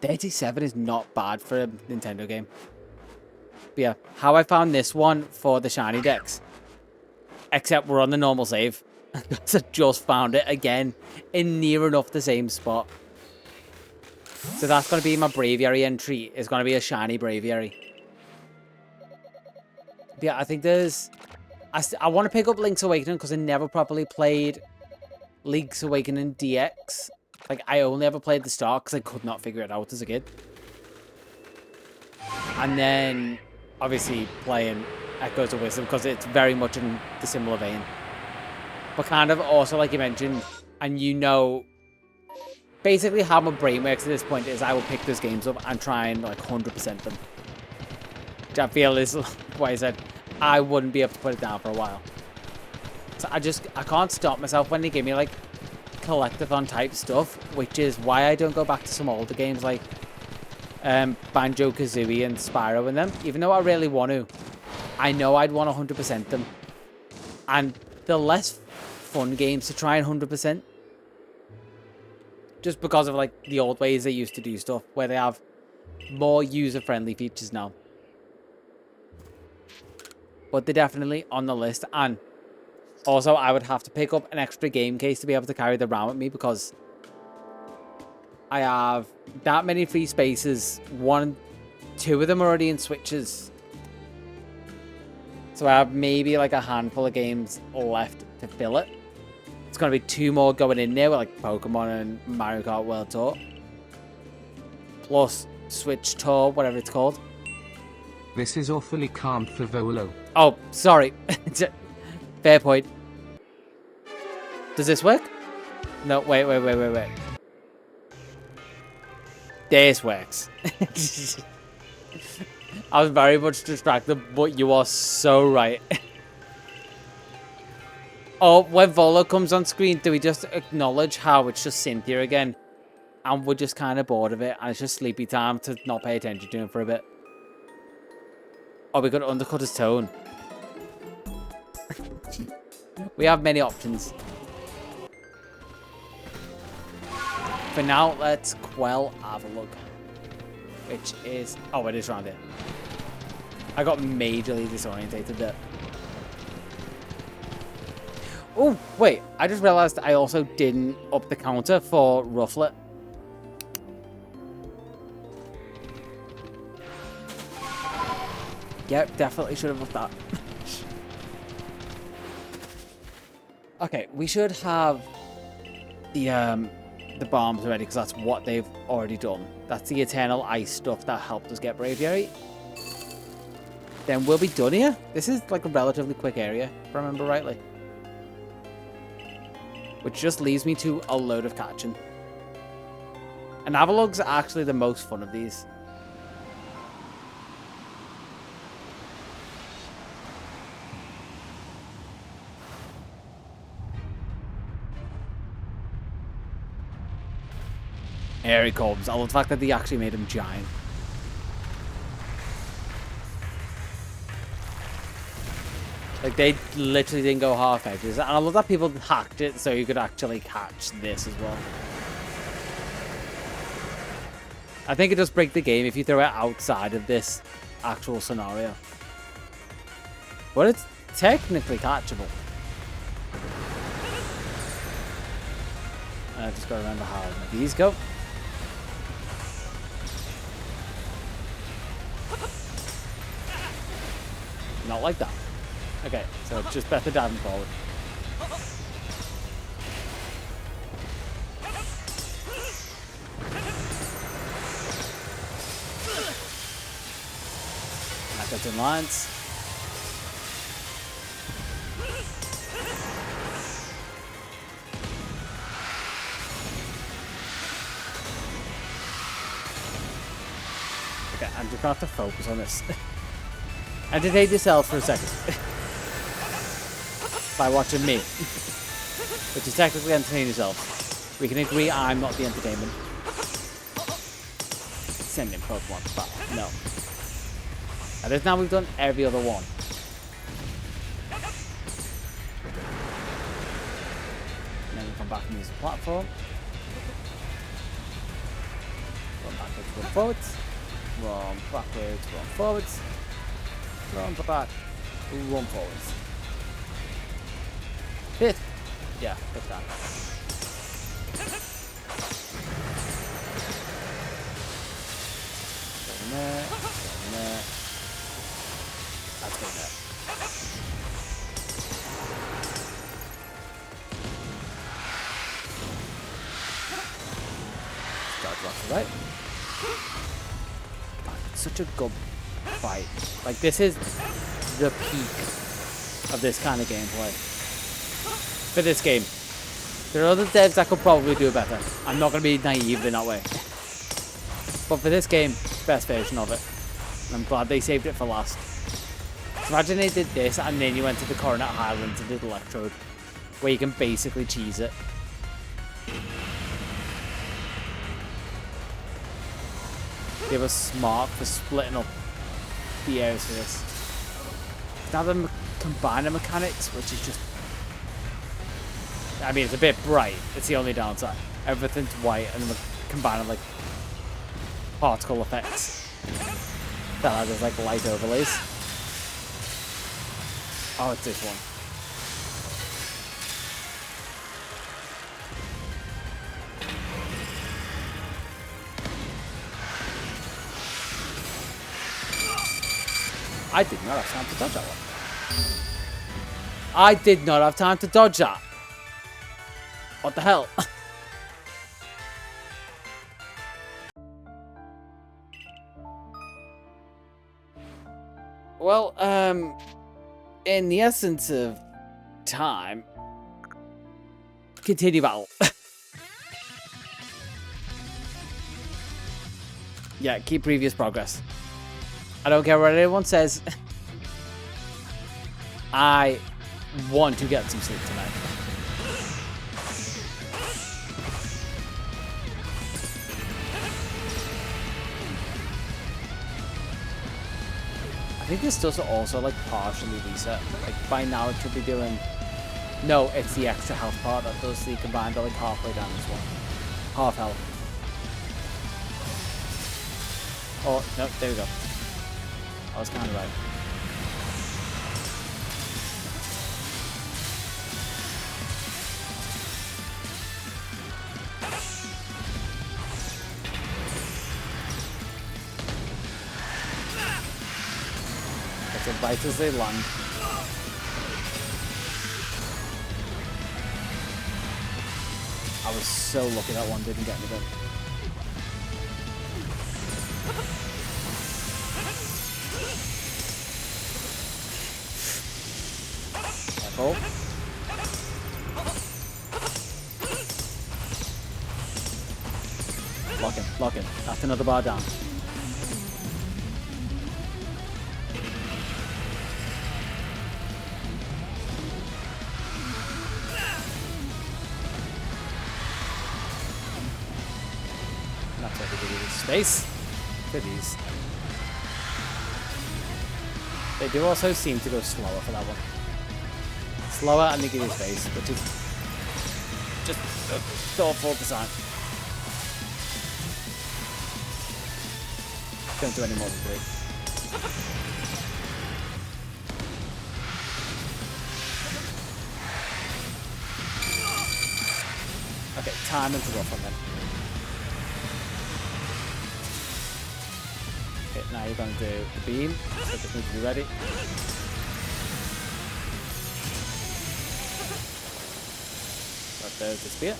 37 is not bad for a Nintendo game. But yeah, how I found this one for the shiny decks. Except we're on the normal save. Because I just found it again in near enough the same spot. So that's going to be my Braviary entry. It's going to be a shiny Braviary. But yeah, I think there's... I want to pick up Link's Awakening because I never properly played Link's Awakening DX. Like, I only ever played the start because I could not figure it out as a kid. And then, obviously, playing Echoes of Wisdom because it's very much in the similar vein. But kind of also, like you mentioned, and you know, basically how my brain works at this point is I will pick those games up and try and, like, 100% them. Which I feel is why I said I wouldn't be able to put it down for a while. So I can't stop myself when they give me, like, collectathon type stuff, which is why I don't go back to some older games like Banjo-Kazooie and Spyro and them, even though I really want to. I know I'd want 100% them. And the less fun games to try and 100%. Just because of, like, the old ways they used to do stuff, where they have more user-friendly features now. But they're definitely on the list, and also I would have to pick up an extra game case to be able to carry them around with me because I have that many free spaces. Two of them are already in Switches. So I have maybe like a handful of games left to fill it. It's going to be 2 more going in there with like Pokemon and Mario Kart World Tour. Plus Switch Tour, whatever it's called. This is awfully calm for Volo. Oh, sorry. Fair point. Does this work? No, wait. This works. I was very much distracted, but you are so right. Oh, when Volo comes on screen, do we just acknowledge how it's just Cynthia again? And we're just kind of bored of it, and it's just sleepy time to not pay attention to him for a bit. Oh, we got to undercut his tone. We have many options. For now, let's quell Avalugg. Which is... Oh, it is around here. I got majorly disorientated there. Oh, wait. I just realized I also didn't up the counter for Rufflet. Yep, definitely should have upped that. Okay, we should have the bombs ready because that's what they've already done. That's the Eternal Ice stuff that helped us get Braviary. Then we'll be done here. This is like a relatively quick area, if I remember rightly. Which just leaves me to a load of catching. And Avalugg's actually the most fun of these. Here he comes. I love the fact that they actually made him giant. Like, they literally didn't go half edges. And I love that people hacked it so you could actually catch this as well. I think it does break the game if you throw it outside of this actual scenario. But it's technically catchable. I just gotta remember how these go. Not like that. Okay, so just better diving forward. That gets in lines. Okay, I'm just gonna have to focus on this. Entertain yourself for a second. By watching me. Which is technically entertain yourself. We can agree I'm not the entertainment. Sending Pokemon back. No. And this now we've done every other one. And then we come back and use the platform. Run backwards, run forwards. Run backwards, run forwards. Run back, run forwards. Hit! Yeah, hit that. Go in there, go in there. That's going there. Start left to right. Oh, it's such a good fight. Like, this is the peak of this kind of gameplay. For this game. There are other devs that could probably do better. I'm not going to be naive in that way. But for this game, best version of it. And I'm glad they saved it for last. So imagine they did this and then you went to the Coronet Highlands and did Electrode. Where you can basically cheese it. Give us smart for splitting up the areas for this. Now the combining mechanics, which is just... I mean, it's a bit bright. It's the only downside. Everything's white and we're combining, like, particle effects. That has, like, light overlays. Oh, it's this one. I did not have time to dodge that one. I did not have time to dodge that. What the hell? Well, in the essence of time, continue battle. Yeah, keep previous progress. I don't care what anyone says. I want to get some sleep tonight. I think this does also like partially reset. Like by now it should be doing. No, it's the extra health part that does the combined like halfway down this one. Half health. Oh no, there we go. I was kind of right. It's a bite as they land. I was so lucky that one didn't get me done. Careful. Lock him, lock him. That's another bar down. Space for these. They do also seem to go slower for that one. Slower and they give you space, which is just a thoughtful design. Don't do any more than 3. Okay, time into rough one then. Now you're going to do the beam, so just need to be ready. Right, there's the spear.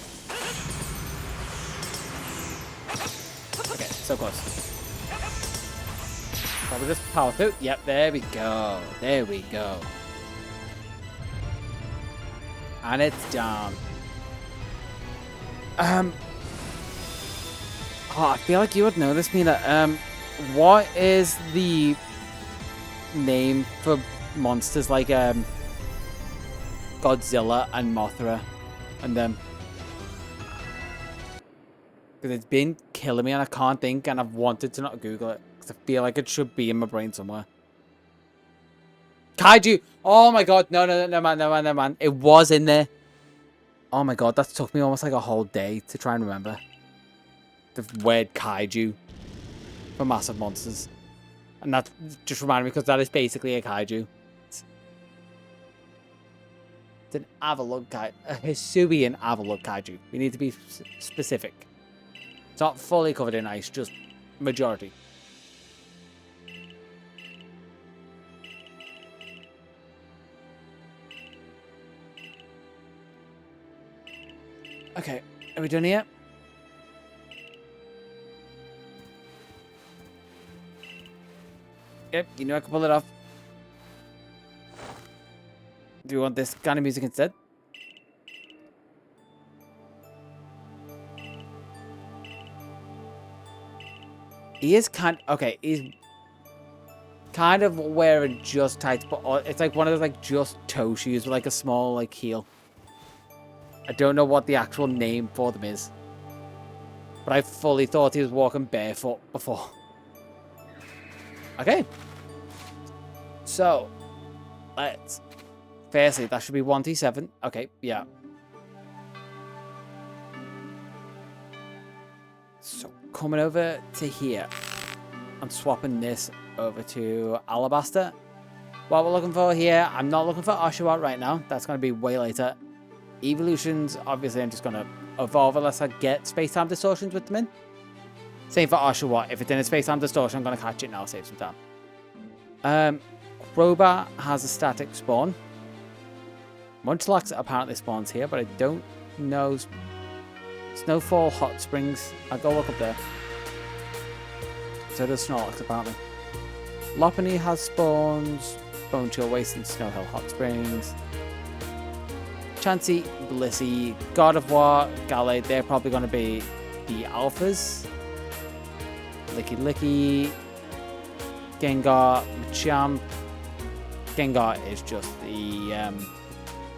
Okay, so close. Probably just power through. Yep, there we go. There we go. And it's down. Oh, I feel like you would know this, Mina. What is the name for monsters like Godzilla and Mothra and them? Because it's been killing me and I can't think, and I've wanted to not Google it because I feel like it should be in my brain somewhere. Kaiju! Oh my god, no, man. It was in there. Oh my god, that took me almost like a whole day to try and remember the word kaiju. For massive monsters, and that just reminded me because that is basically a kaiju. It's an Avalug kaiju, a Hisuian Avalug kaiju. We need to be specific. It's not fully covered in ice, just majority. Okay, are we done here? Yep, you know I can pull it off. Do you want this kind of music instead? He is okay, he's kind of wearing just tights, but it's like one of those like just toe shoes with like a small like heel. I don't know what the actual name for them is. But I fully thought he was walking barefoot before. Okay. So, let's... Firstly, that should be 1T7. Okay, yeah. So, coming over to here. I'm swapping this over to Alabaster. What we're looking for here, I'm not looking for Oshawott right now. That's going to be way later. Evolutions, obviously, I'm just going to evolve unless I get space-time distortions with them in. Same for Oshawott. If it's in a space-time distortion, I'm going to catch it now, save some time. Crobat has a static spawn. Munchlax apparently spawns here, but I don't Snowfall Hot Springs. I'll go look up there. So does Snorlax apparently. Lopunny has spawns. Bone Chill Waste and Snow Hill Hot Springs. Chansey, Blissey, God of War, Gallade, they're probably going to be the alphas. Licky, Gengar, Machamp. Gengar is just the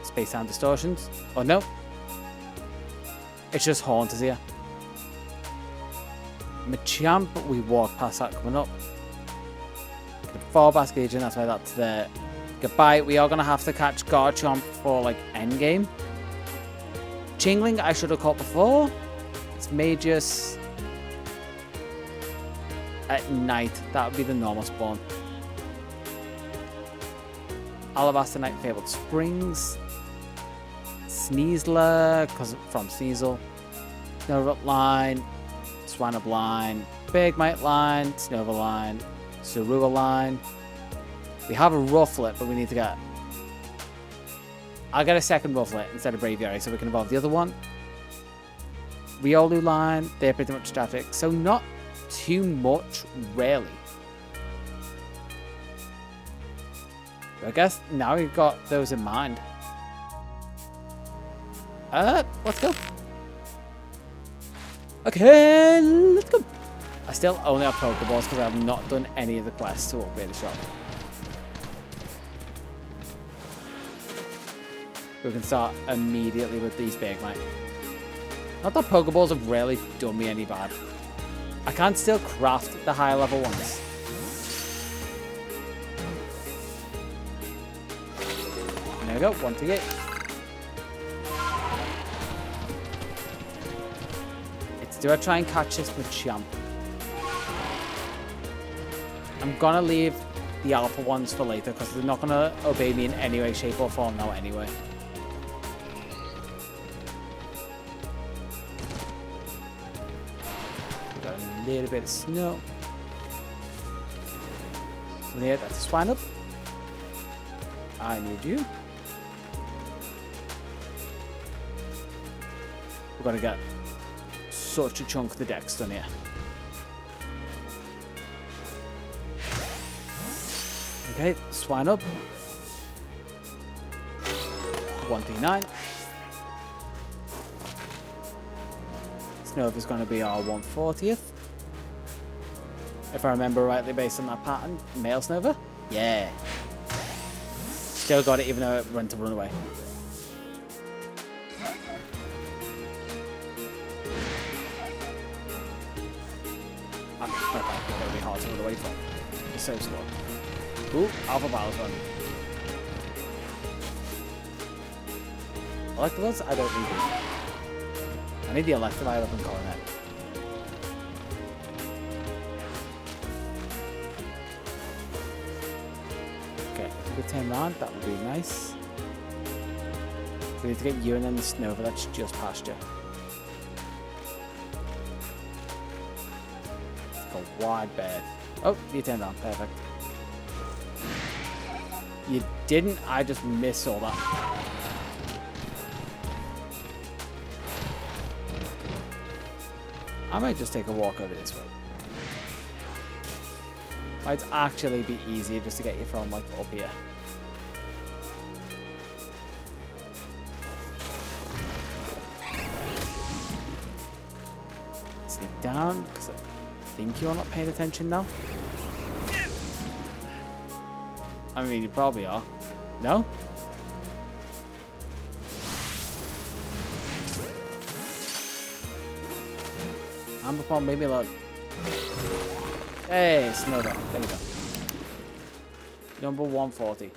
Space Time Distortions. Oh no. It's just Haunt is here. Machamp, we walked past that coming up. 4 Basket Legion, that's why that's there. Goodbye. We are going to have to catch Garchomp for like endgame. Chingling I should have caught before. It's Magius at night. That would be the normal spawn. Alabaster Night, Fabled Springs. Sneasler, because from Sneasel. Snowrut line. Swinub line. Bigmite line. Snova line. Sarua line. We have a Rufflet, but we need to get... I'll get a second Rufflet instead of Braviary, so we can evolve the other one. Riolu line, they're pretty much static, so not too much, really. I guess now we've got those in mind. Let's go. Okay, let's go. I still only have Pokeballs because I have not done any of the quests to upgrade the shop. We can start immediately with these Bigmite. Not that Pokeballs have really done me any bad. I can still craft the higher level ones. There we go, 1 to get. Do I try and catch this with Champ? I'm gonna leave the alpha ones for later because they're not gonna obey me in any way, shape, or form now anyway. We got a little bit of snow. There, that's a Swinub. I need you. We're gonna get such a chunk of the deck's done here. Okay, Swinub. 1d9. Snova's going to be our 140th. If I remember rightly based on that pattern. Male Snova? Yeah. Still got it even though it went to run away. It's going to be hard to run away from. It's so slow. Ooh, Alpha Battle's run. Electabuzz? I don't need it. I need the Electivire up in Coronet. Okay, if we could turn around, that would be nice. We need to get you and then the Snova, that's just past you. A wide berth. Oh, you turned on. Perfect. You didn't. I just missed all that. I might just take a walk over this way. Might actually be easier just to get you from like up here. Sneak down because I think you're not paying attention now. I mean, you probably are. No? Amber Palm, maybe like... Hey, Snowdrop. There we go. Number 140.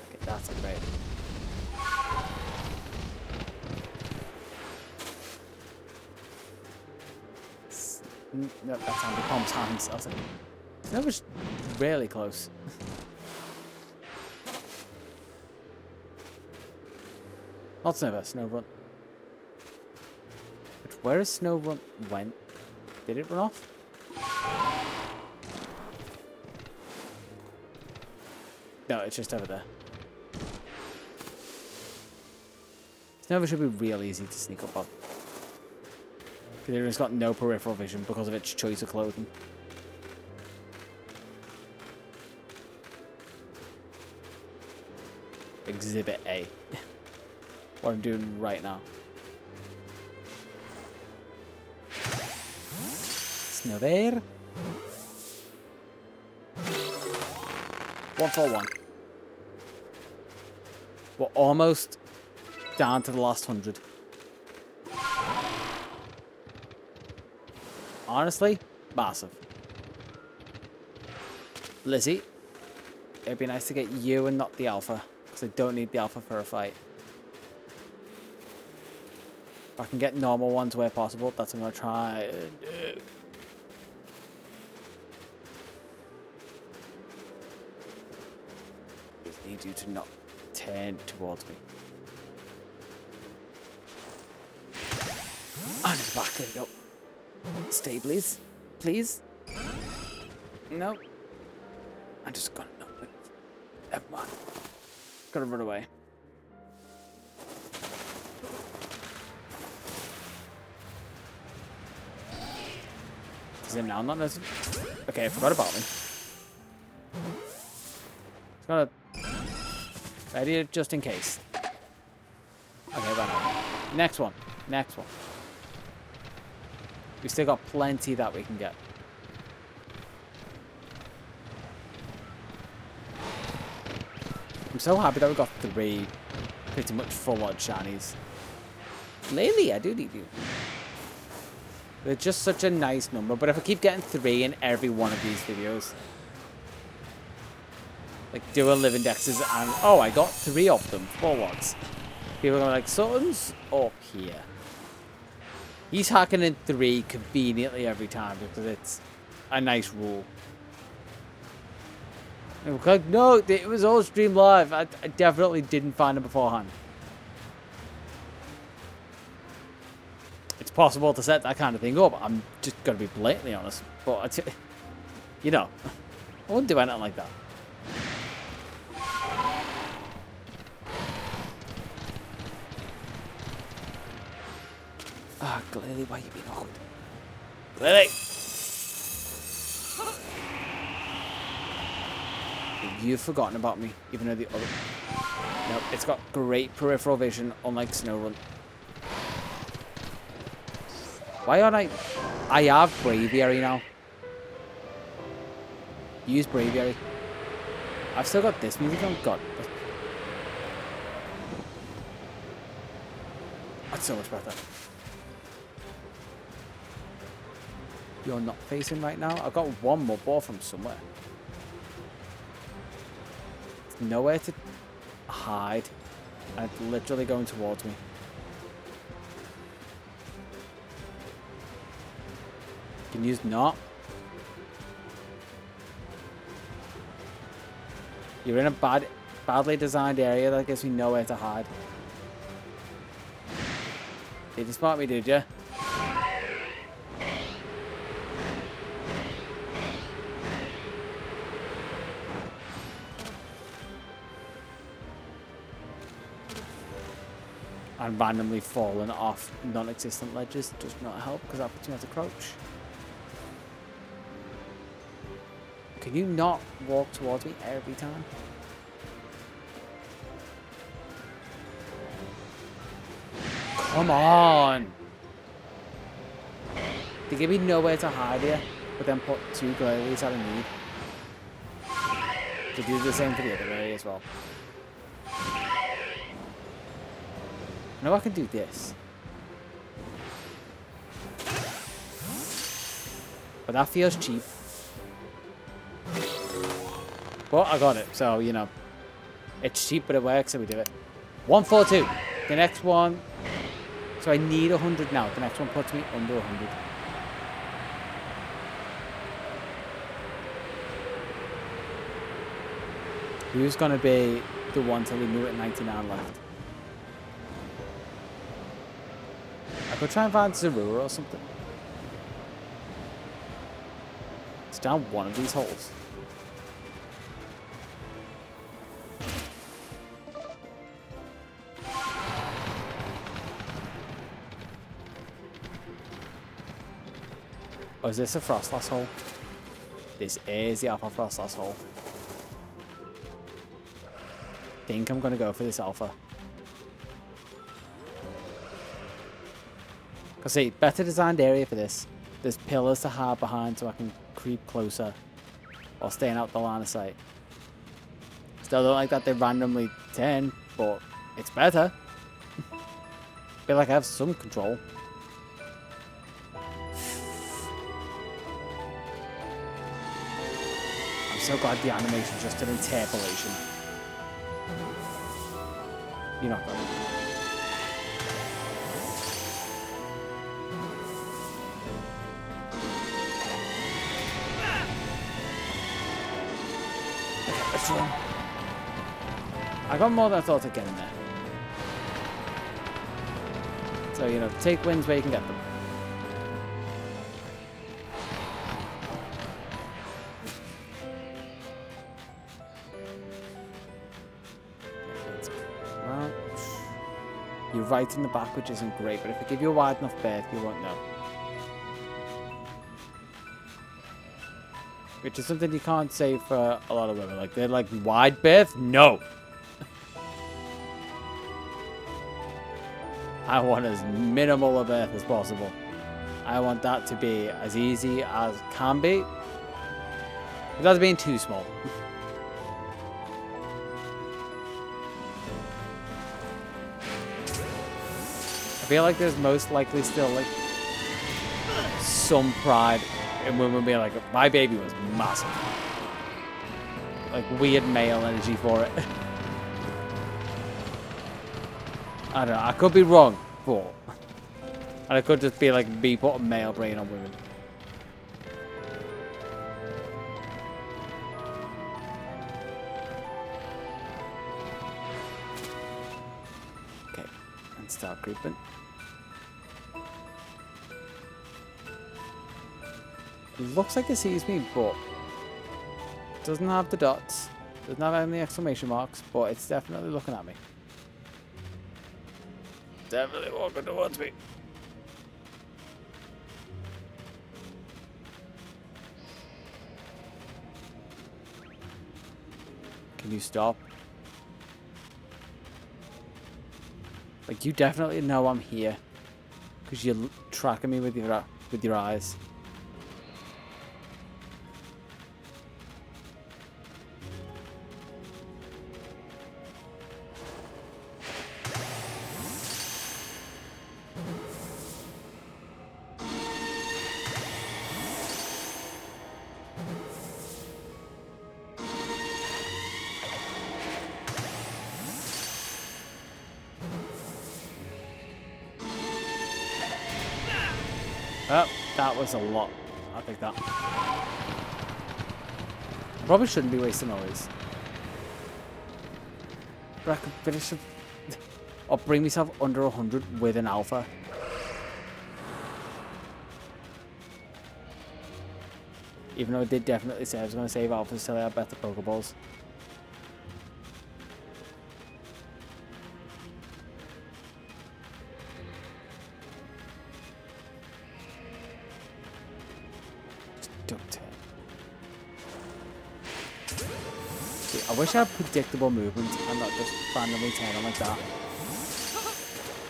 Okay, that's great. No, that's Amber Palm's hands. I was like, that was really close. Not Snowbird, Snowrun. But where is Snowrun went? Did it run off? No, it's just over there. Nova should be real easy to sneak up on. Considering it's got no peripheral vision because of its choice of clothing. Exhibit A. What I'm doing right now. Snover. 141. We're almost down to the last 100. Honestly, massive. Lizzie, it'd be nice to get you and not the alpha, because I don't need the alpha for a fight. If I can get normal ones where possible, that's what I'm going to try and do. Just need you to not turn towards me. And it's back, there we go. Stay, please. Please. No. I just got no. Never mind. Gotta run away. Is him now? Not noticing. Okay, I forgot about me. It's gonna. Ready just in case. Okay, run out. Next one. Next one. We've still got plenty that we can get. I'm so happy that we got 3 pretty much full-on shinies. Lately, I do need you. They're just such a nice number, but if I keep getting 3 in every one of these videos, like dual living dexes, and oh, I got 3 of them, full ones. People are going like, something's up here. He's hacking in 3 conveniently every time because it's a nice rule. And we're like, no, it was all streamed live. I definitely didn't find him beforehand. It's possible to set that kind of thing up. I'm just going to be blatantly honest. But, you know, I wouldn't do anything like that. Ah, Lily, why are you being awkward? Lily! You've forgotten about me, even though the other... Nope, it's got great peripheral vision, unlike Snowrun. Why aren't I... I have Braviary now. Use Braviary. I've still got this music on. God. That's so much better. You're not facing right now. I've got one more ball from somewhere. It's nowhere to hide. And it's literally going towards me. Can use not. You're in a badly designed area that gives me nowhere to hide. You didn't spot me, did you? And randomly falling off non-existent ledges does not help because that puts me at a crouch. Can you not walk towards me every time? Come on! They give me nowhere to hide here, but then put 2 gladiators out of need. To do the same for the other area as well. I know I can do this. But that feels cheap. But I got it, so, you know. It's cheap, but it works, so we do it. 142. The next one... So I need 100 now. The next one puts me under 100. Who's going to be the one till we move at 99 left? I could try and find Zorua or something. It's down one of these holes. Or is this a Frostlass hole? This is the Alpha Frostlass hole. Think I'm gonna go for this Alpha. Cause see, better designed area for this. There's pillars to hide behind so I can creep closer while staying out the line of sight. Still don't like that they randomly turn, but it's better. Feel like I have some control. I'm so glad the animation's just an interpolation. You're not going. What's wrong? I got more than I thought I'd get in there. So, you know, take wins where you can get them. Well, you're right in the back, which isn't great, but if I give you a wide enough berth, you won't know. Which is something you can't say for a lot of women. Like, they're like, wide berth? No! I want as minimal a berth as possible. I want that to be as easy as can be, without being too small. I feel like there's most likely still like some pride in women being like, my baby was massive. Like weird male energy for it. I don't know, I could be wrong, but... And it could just be like me putting male brain on women. Okay, and start creeping. It looks like it sees me, but... It doesn't have the dots. Doesn't have any exclamation marks, but it's definitely looking at me. Definitely walking towards me. Can you stop? Like, you definitely know I'm here. Because you're tracking me with your eyes. Oh, that was a lot. I'll take that. I probably shouldn't be wasting all these. But I could finish it. Or bring myself under 100 with an alpha. Even though I did definitely say I was going to save alphas till I had better Pokeballs. I wish I had predictable movement and not just randomly turning like that.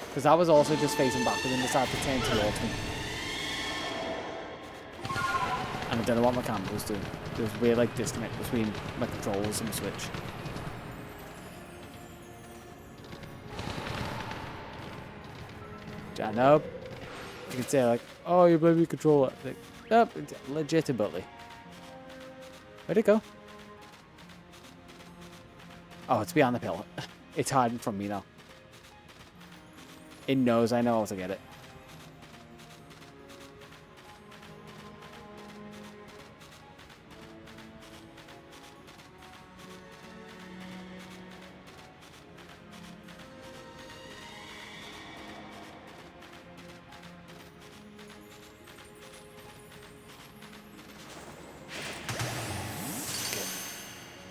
Because that was also just facing backward and decided to turn towards me. And I don't know what my camera was doing. There's a weird like disconnect between my controls and the Switch. I know. You can say like, oh, you blame your controller. Like, nope, legitimately. Where'd it go? Oh, it's behind the pillar. It's hiding from me now. It knows I know how to get it.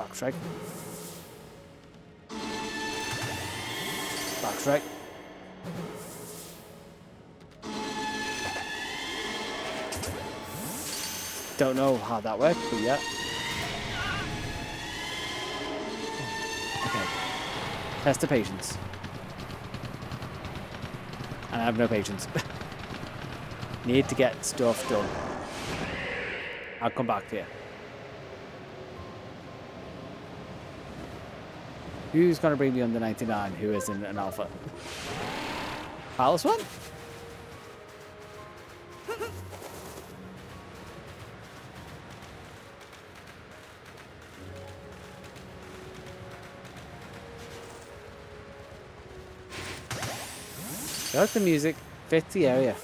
Okay. Backstrike. Backstrike. Don't know how that worked, but yeah. Okay. Test of patience. And I have no patience. Need to get stuff done. I'll come back to you. Who's going to bring me under 99 who isn't an alpha? Palace one? I like the music, fits the area.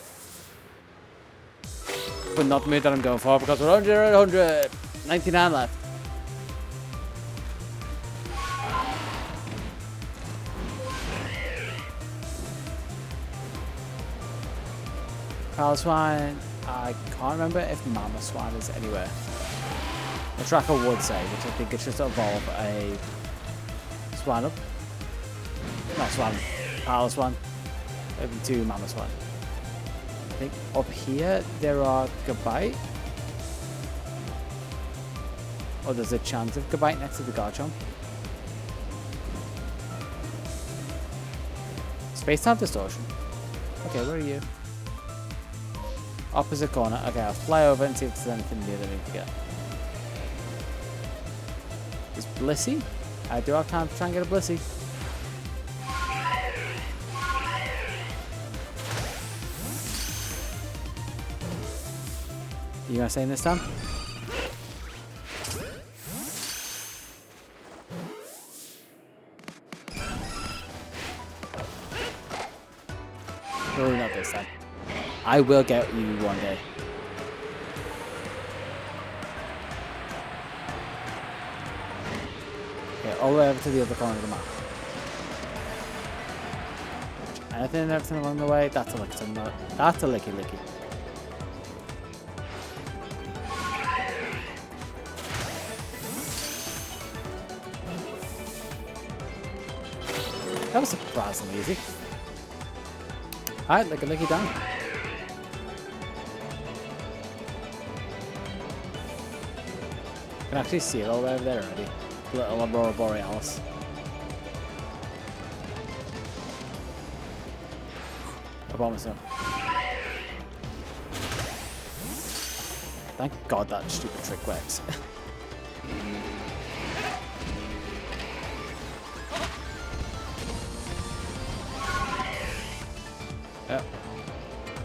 But not the mood that I'm going for because we're under 100, 99 left. Swine, I can't remember if Mama Swan is anywhere. The tracker would say, which I think it's just to evolve a Swan up. Not Swan, Swan. Open to Mama Swan. I think up here there are Gabite. Or there's a chance of Gabite next to the Garchomp. Space-time distortion. Okay, where are you? Opposite corner. Okay, I'll fly over and see if there's anything new that I need to get. Is Blissey? I do have time to try and get a Blissey. You gonna say this time? Oh, not this time. I will get you one day. Okay, all the way over to the other corner of the map. Anything and everything along the way, that's a licky. That's a licky. That was surprisingly easy. Alright, licky down. I can actually see it all the way over there already. Little Aurora Borealis. I promise you. Thank God that stupid trick works.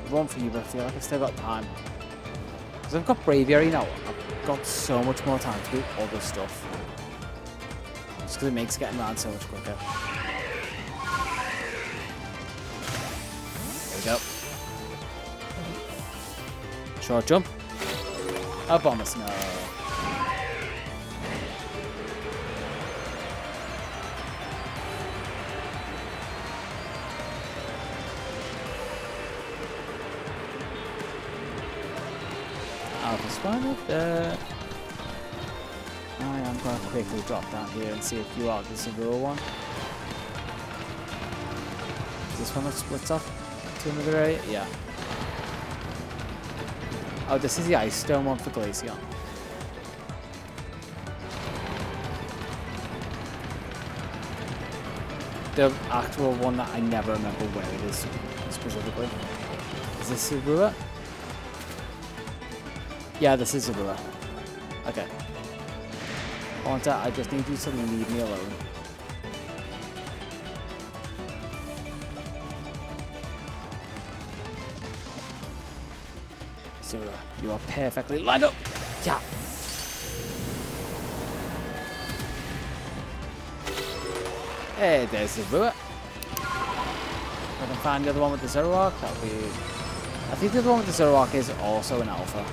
One for you, but I feel like I've still got time. Because I've got Braviary now. I've got so much more time to do other stuff. Just because it makes getting around so much quicker. There we go. Short jump. Up on the snow. Alpha Spawn up there. I am going to quickly drop down here and see if you are the Seville one. Is this one that splits off to another area? Yeah. Oh, this is the Ice Stone one for Glaceon. The actual one that I never remember where it is specifically. Is this Subrua? Yeah, this is Subrua. Okay. I just need you to leave me alone. Subrua, you are perfectly lined up. Yeah. Hey, there's Subrua. If I can find the other one with the Zoroark, that'll be... I think the other one with the Zoroark is also an alpha.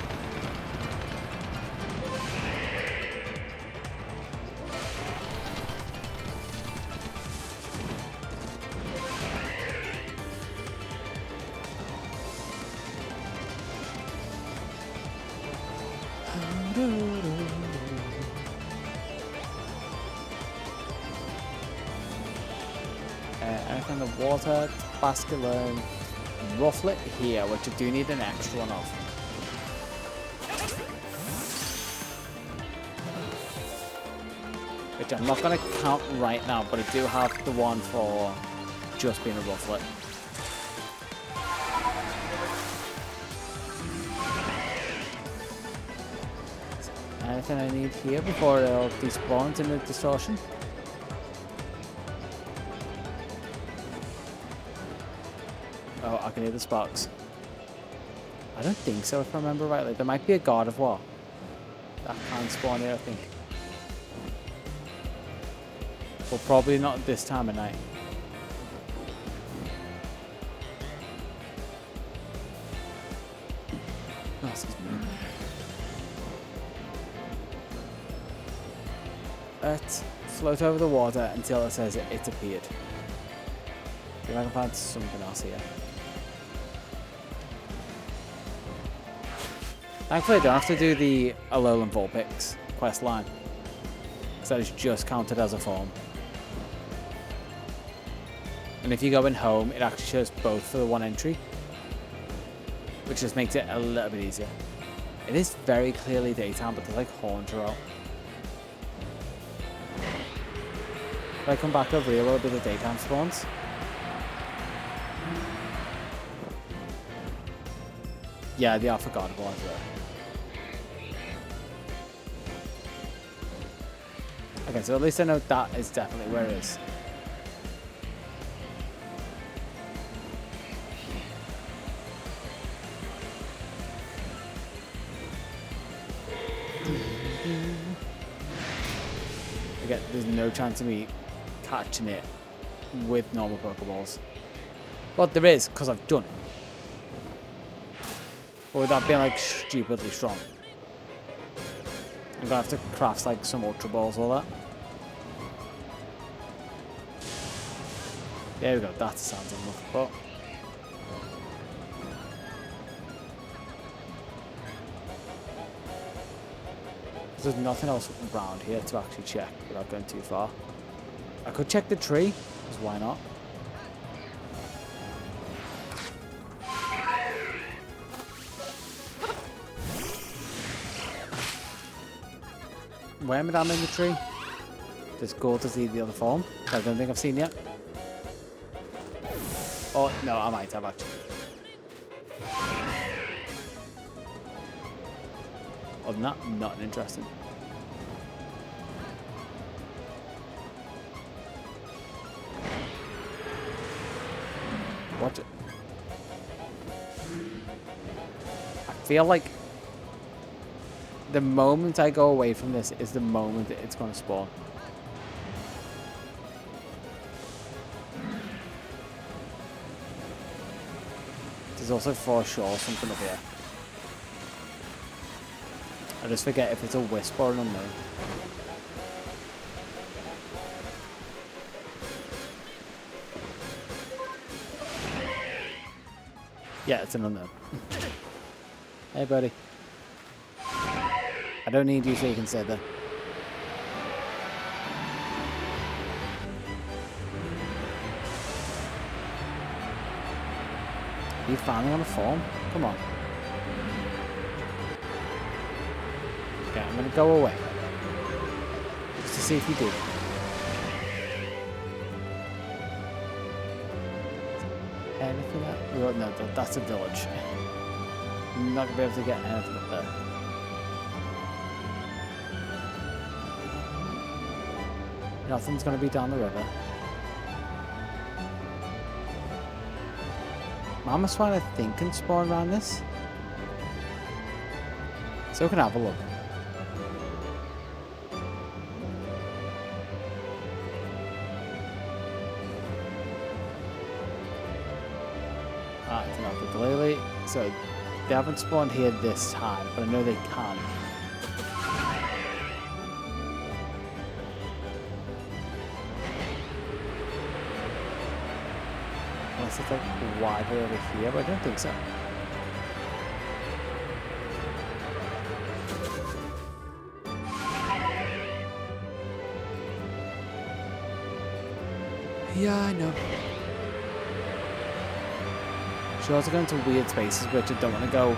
Anything in the water, Basculin, Rufflet here, which I do need an extra one of. which I'm not going to count right now, but I do have the one for just being a rufflet. Anything I need here before it all despawns in the distortion? Oh, I can hear the sparks. I don't think so, if I remember rightly. There might be a God of War that can spawn here, I think. But probably not this time of night. Oh, excuse me. Let's float over the water until it says it's appeared. See if I can find something else here. Thankfully I don't have to do the Alolan Vulpix quest line, because that is just counted as a form. And if you go in home, it actually shows both for the one entry, which just makes it a little bit easier. It is very clearly daytime, but there's like horns out. If I come back over here, will it be the daytime spawns? Yeah, they are for God of War as well. Okay, so at least I know that is definitely where it is. Again, there's no chance of me catching it with normal Pokeballs. Well, there is, because I've done it. Or without being like stupidly strong. I'm gonna have to craft like some Ultra Balls or that. There we go, that's the sound I'm looking for. There's nothing else around here to actually check without going too far. I could check the tree, because why not? When I'm in the tree, just go to see the other form. I don't think I've seen yet. Oh, no, I might have actually. Other than that, not interesting. Watch it. I feel like the moment I go away from this is the moment that it's going to spawn. There's also for sure something up here. I just forget if it's a wisp or an unknown. Yeah, it's an unknown. Hey, buddy. I don't need you so you can say that. Are you finally on a form? Come on. Okay, I'm gonna go away. Just to see if you do. Anything else? Well, no, that's a village. I'm not gonna be able to get anything up there. Nothing's gonna be down the river. Mama Swan, I think, can spawn around this. So we can have a look. Ah, it's not the Lily. So they haven't spawned here this time, but I know they can. Unless it's like wider over here, but I don't think so. Yeah, I know. She also go into weird spaces, which I don't want to go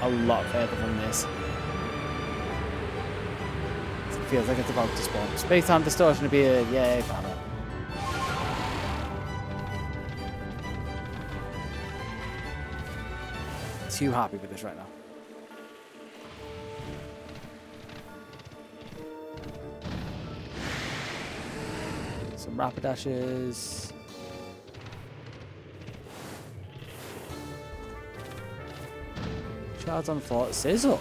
a lot further than this. feels like it's about to spawn. Space-time distortion to be a yay banner. Too happy with this right now. Some rapid dashes. Shards on the floor. Sizzle.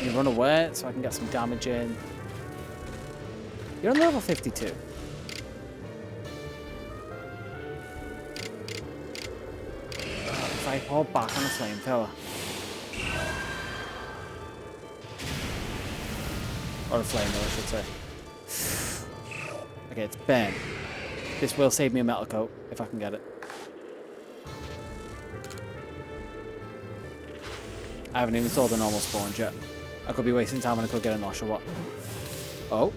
You run away so I can get some damage in. You're on level 52. If I fall back on a flamethrower. Or a flamethrower, I should say. Okay, it's Ben. This will save me a metal coat if I can get it. I haven't even sold the normal spawns yet. I could be wasting time and I could get a nosh or what. Oh.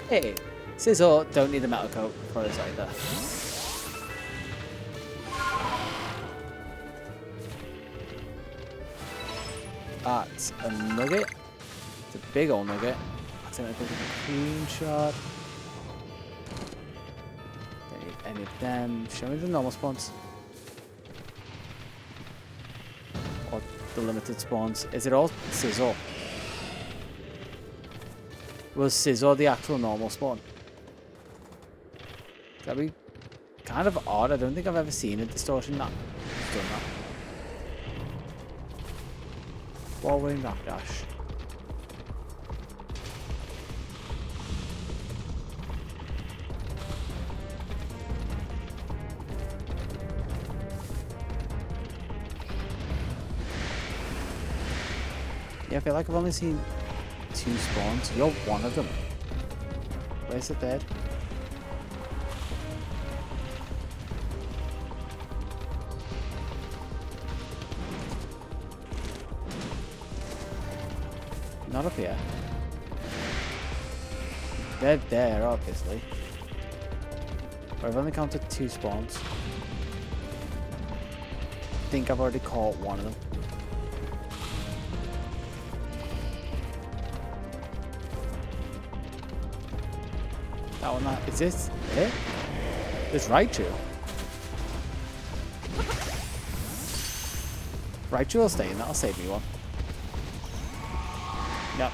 Hey! Sizzle, don't need a metal coat for this either. That's a nugget. It's a big old nugget. That's a clean shot. Don't need any of them. Show me the normal spawns. Or the limited spawns. Is it all Sizzle? Was Sizzle the actual normal spawn? That'd be kind of odd. I don't think I've ever seen a distortion that done that. Whirlwind Rap Dash. Yeah, I feel like I've only seen 2 spawns. You're one of them. Where's the bed? Not up here. They're there, obviously. But I've only counted 2 spawns. I think I've already caught one of them. That one, is this it? There's Raichu. Raichu will stay in, that'll save me one. Yep.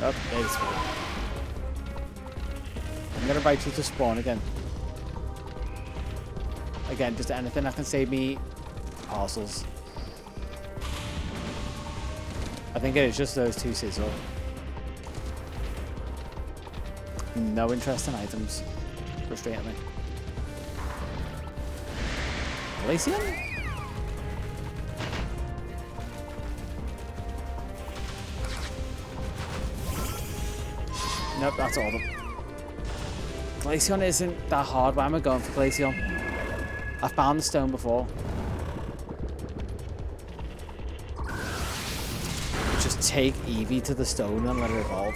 Yep, there's one. I'm gonna invite you to spawn again. Again, just anything that can save me parcels. I think it is just those 2 Sizzle. No interest in items. Frustrating me. Glaceon? Nope, that's all of them. Glaceon isn't that hard. Why am I going for Glaceon? I've found the stone before. Just take Eevee to the stone and let it evolve.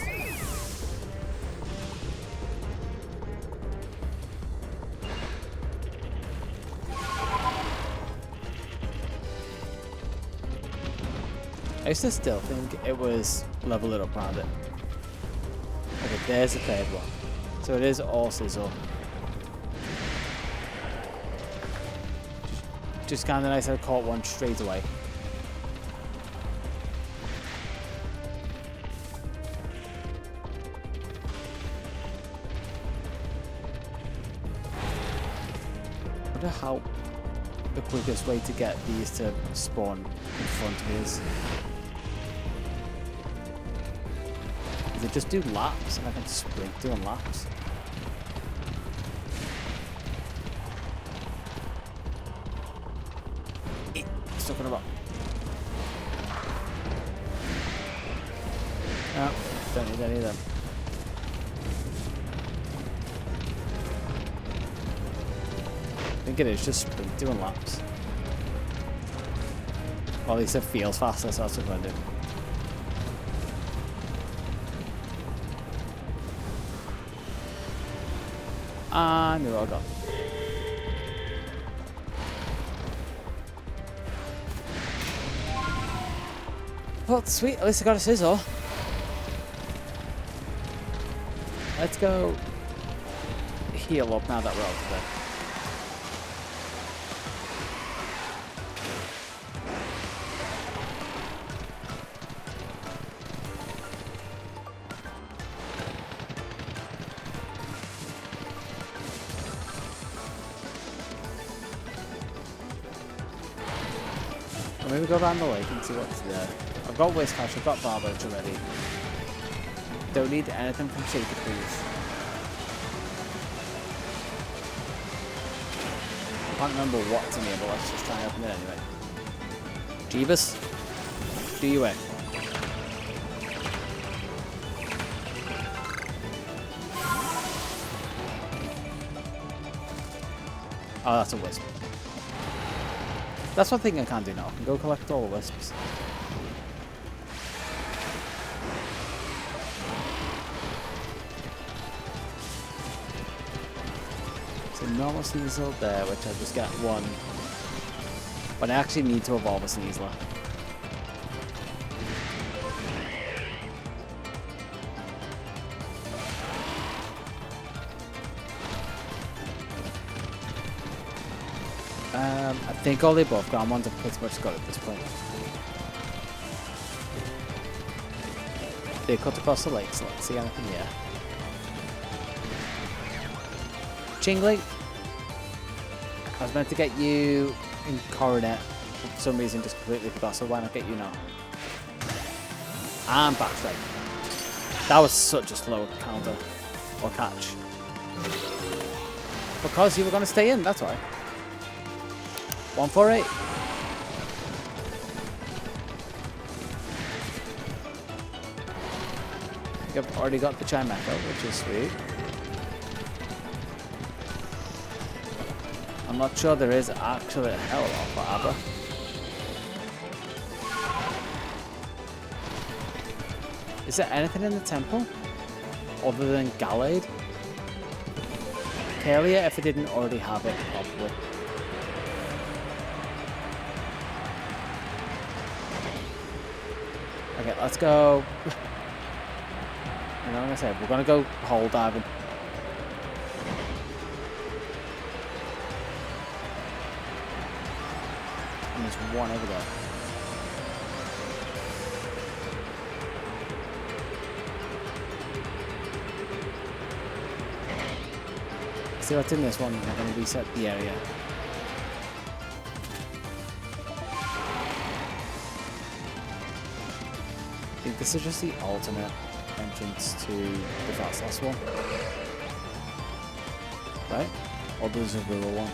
I used to still think it was level it up around it. Okay, there's the 3rd one. So it is all Sizzle. Just kind of nice I caught one straight away. I wonder how the quickest way to get these to spawn in front of me is. They just do laps and I can sprint doing laps. Stuck on a rock. No, don't need any of them. I think it is just sprint doing laps. Or at least it feels faster, so that's what I'm going to do. And we're all gone. Well, sweet, at least I got a scissor. Let's go heal up now that we're out of there. Maybe go around the lake and see what's there. I've got Whiskash, I've got Barbage already. Don't need anything from Shaker, please. I can't remember what's in here, but let's just try and open it anyway. Jeebus, do you it. Oh, that's a wisp. That's one thing I can do now. I can go collect all the wisps. So normal Sneasel there, which I just get one. But I actually need to evolve a Sneasler. I think all the above ground ones are pretty much got at this point. They cut across the lake, so let's see anything here. Chingling! I was meant to get you in Coronet, but for some reason just completely forgot, so why not get you now? And Backstrike. That was such a slow counter, or catch. Because you were going to stay in, that's why. 148. I think I've already got the Chimecho, which is sweet. I'm not sure there is actually a hell lot for Abra. Is there anything in the temple other than Gallade? Kalia, if I didn't already have it, probably. Okay, let's go. You know what I said? We're gonna go hole diving. And there's one over there. See what's in this one. I'm gonna reset the area. I think this is just the alternate entrance to the fast one. Right? Or the Zorua one.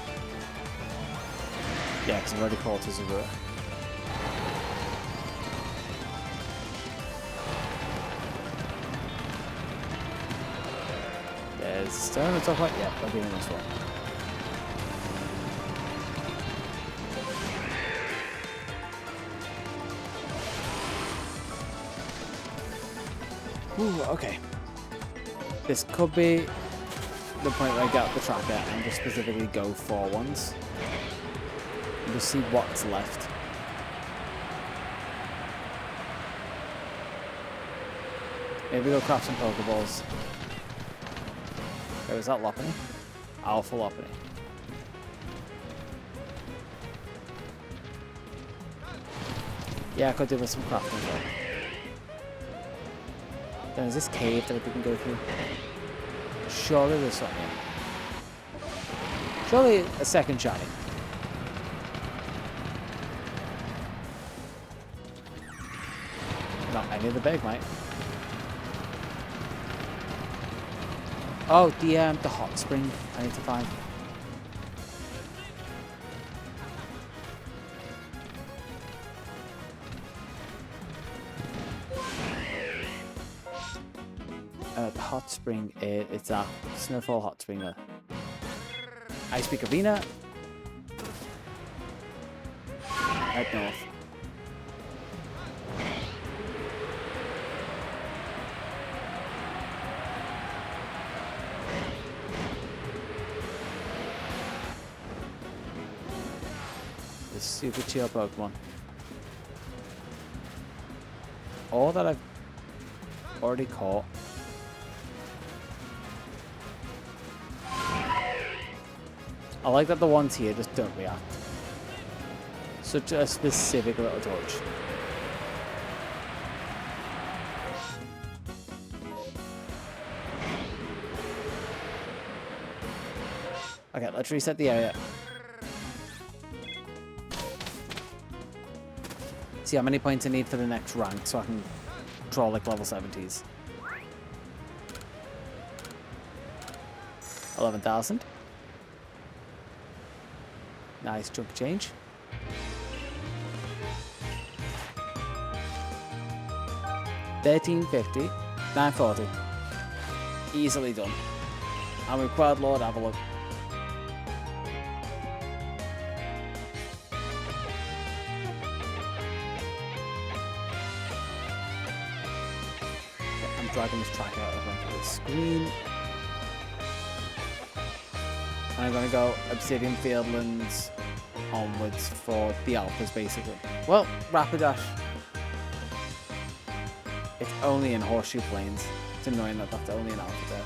Yeah, because I've already called to Zorua. There's stone on top right? Yeah, I'll give him this one. Ooh, okay. This could be the point where I get the tracker and just specifically go for ones. And just see what's left. Maybe go craft some Pokeballs. Okay, was that Lopunny? Alpha Lopunny. Yeah, I could do with some crafting though. Then is this cave that we can go through? Surely there's something. Surely a second shiny. Not any of the big, mate. Oh, the hot spring I need to find. The hot spring, it's a Snowfall hot spring there. Ice Peak Arena. Right north. super chill Pokemon. All that I've already caught. I like that the ones here just don't react. Such a specific little touch. Okay, let's reset the area. See how many points I need for the next rank so I can draw like level 70s. 11,000. Nice chunk of change. $13.50, $9.40. Easily done. I'm required Lord, have a look. Okay, I'm dragging this tracker over onto the screen. And I'm gonna go Obsidian Fieldlands onwards for the alphas basically. Well, Rapidash. It's only in Horseshoe Plains. It's annoying that that's only an alpha there.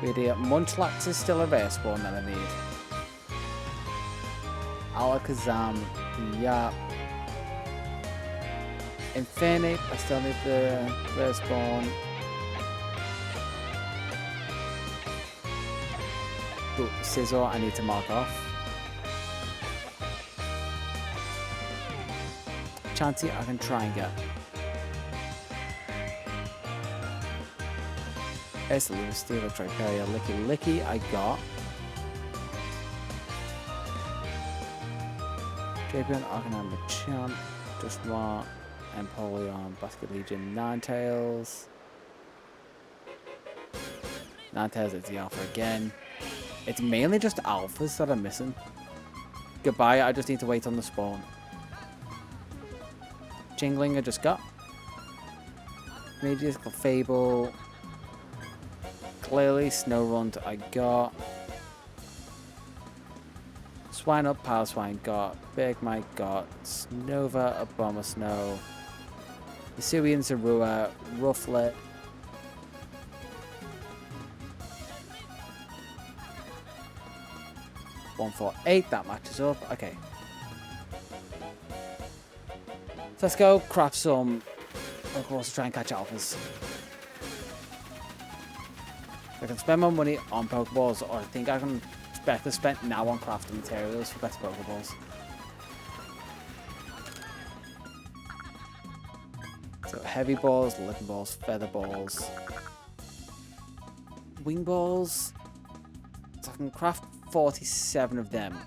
Weird here. Munchlax is still a rare spawn that I need. Alakazam, yeah. Infernape, I still need the rare spawn. Ooh, Scizor, I need to mark off. Chansey, I can try and get. There's the Lunar Steel, Triperia, Licky, I got. Drapion, Arcanine, Machamp, Dusknoir, Empoleon, Basket Legion, Ninetales. Ninetales is the alpha again. It's mainly just alphas that I'm missing. Goodbye, I just need to wait on the spawn. Jingling I just got. Magical Fable. Clearly Snorunt I got. Swine Up, Power Swine got. Big Mike got. Snova, Abomasnow. Hisuian, Zorua, Rufflet. $148, that matches up. Okay. So let's go craft some, of course, try and catch alphas. I can spend my money on Pokeballs, or I think I can better spend now on crafting materials for better Pokeballs. So heavy balls, living balls, feather balls, wing balls. So I can craft 47 of them.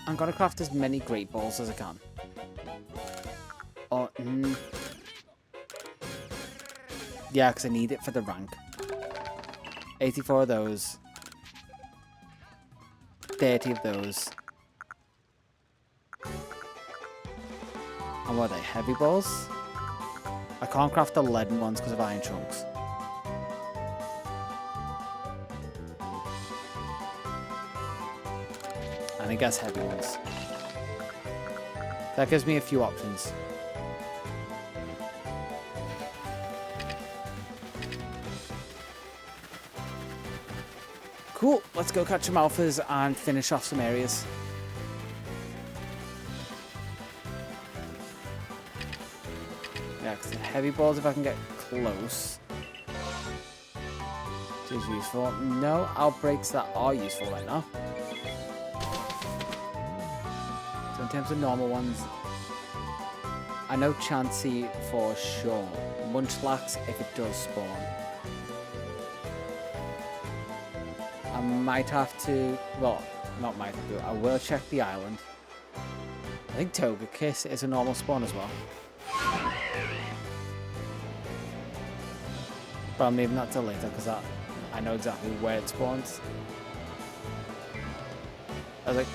I'm gonna craft as many great balls as I can. Oh, yeah, because I need it for the rank. 84 of those. 30 of those. And what are they? Heavy balls? I can't craft the leaden ones because of iron chunks. And I guess heavy ones. That gives me a few options. Cool, let's go catch some alphas and finish off some areas. Yeah, because the heavy balls, if I can get close, is useful. No outbreaks that are useful right now. So in terms of normal ones, I know Chansey for sure. Munchlax if it does spawn. I might have to, well, not might have to, I will check the island. I think Togekiss is a normal spawn as well. But I'm leaving that till later because I know exactly where it spawns. I was like,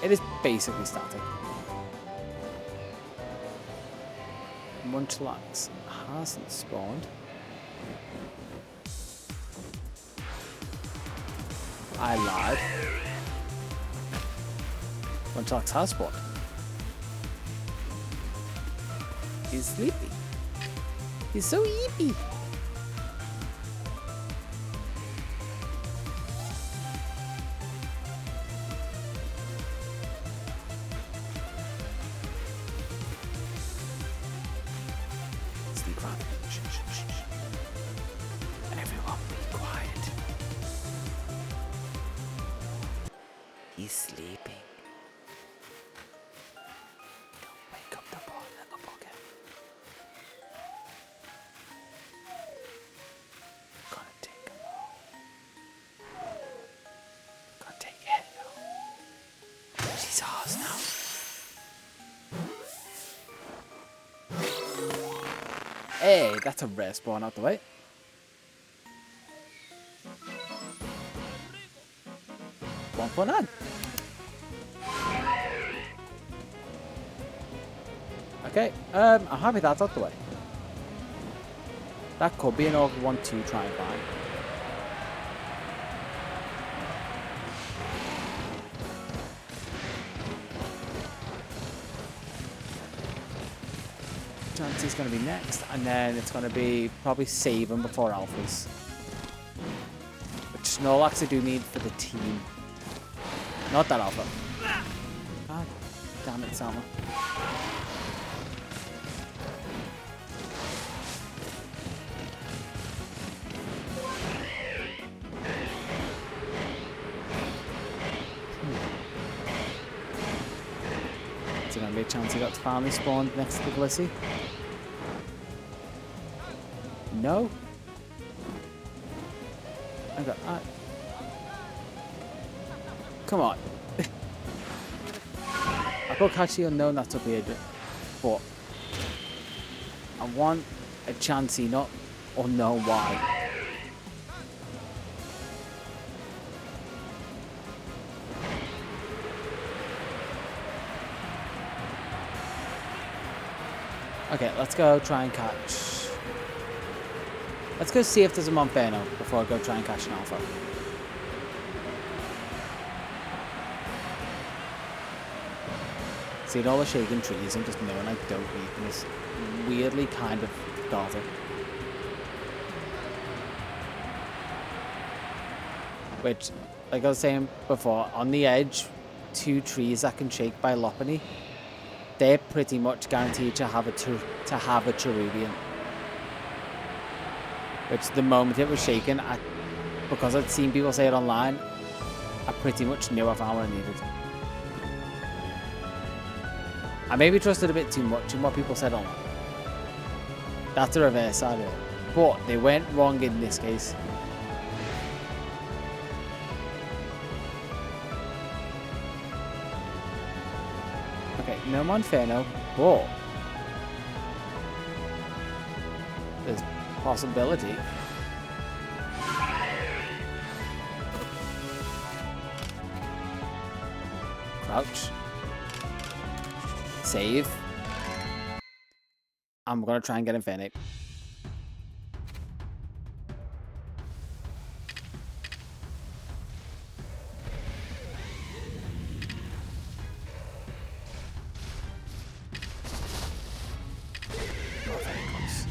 It is basically static. Munchlax hasn't spawned. I lied. Munchlax has spawned. He's sleepy. He's so eepy. Sleep around. Shh, shh, shh, shh. Everyone be quiet. He's sleeping. Don't wake up the poor little bugger. Gonna take him home. Gonna take your head home. She's ours now. Hey, that's a rare spawn out the way. One for none. Okay, I'm happy that's out the way. That could be an org 1-2 try and find. Chansey's going to be next, and then it's going to be probably save him before alphas. Which Snorlax I do need for the team. Not that alpha. God damn it, Salma. Is there going to be a chance he got finally spawned next to the Glissy? No? I got that. Come on. I could catch the unknown, that's up here, but I want a Chansey, not unknown why. Okay, let's go try and catch. Let's go see if there's a Monferno before I go try and catch an alpha. Seeing all the shaking trees and just knowing I don't need them is weirdly kind of gothic. Which, like I was saying before, on the edge, 2 trees that can shake by Lopunny, they're pretty much guaranteed to have a Cherubian. Which the moment it was shaken, because I'd seen people say it online, I pretty much knew I found what I needed. I maybe trusted a bit too much in what people said online. That's the reverse side of it. But they went wrong in this case. Okay, no Monferno, but there's possibility. Crouch. Save. I'm gonna try and get Infernape. Not very close.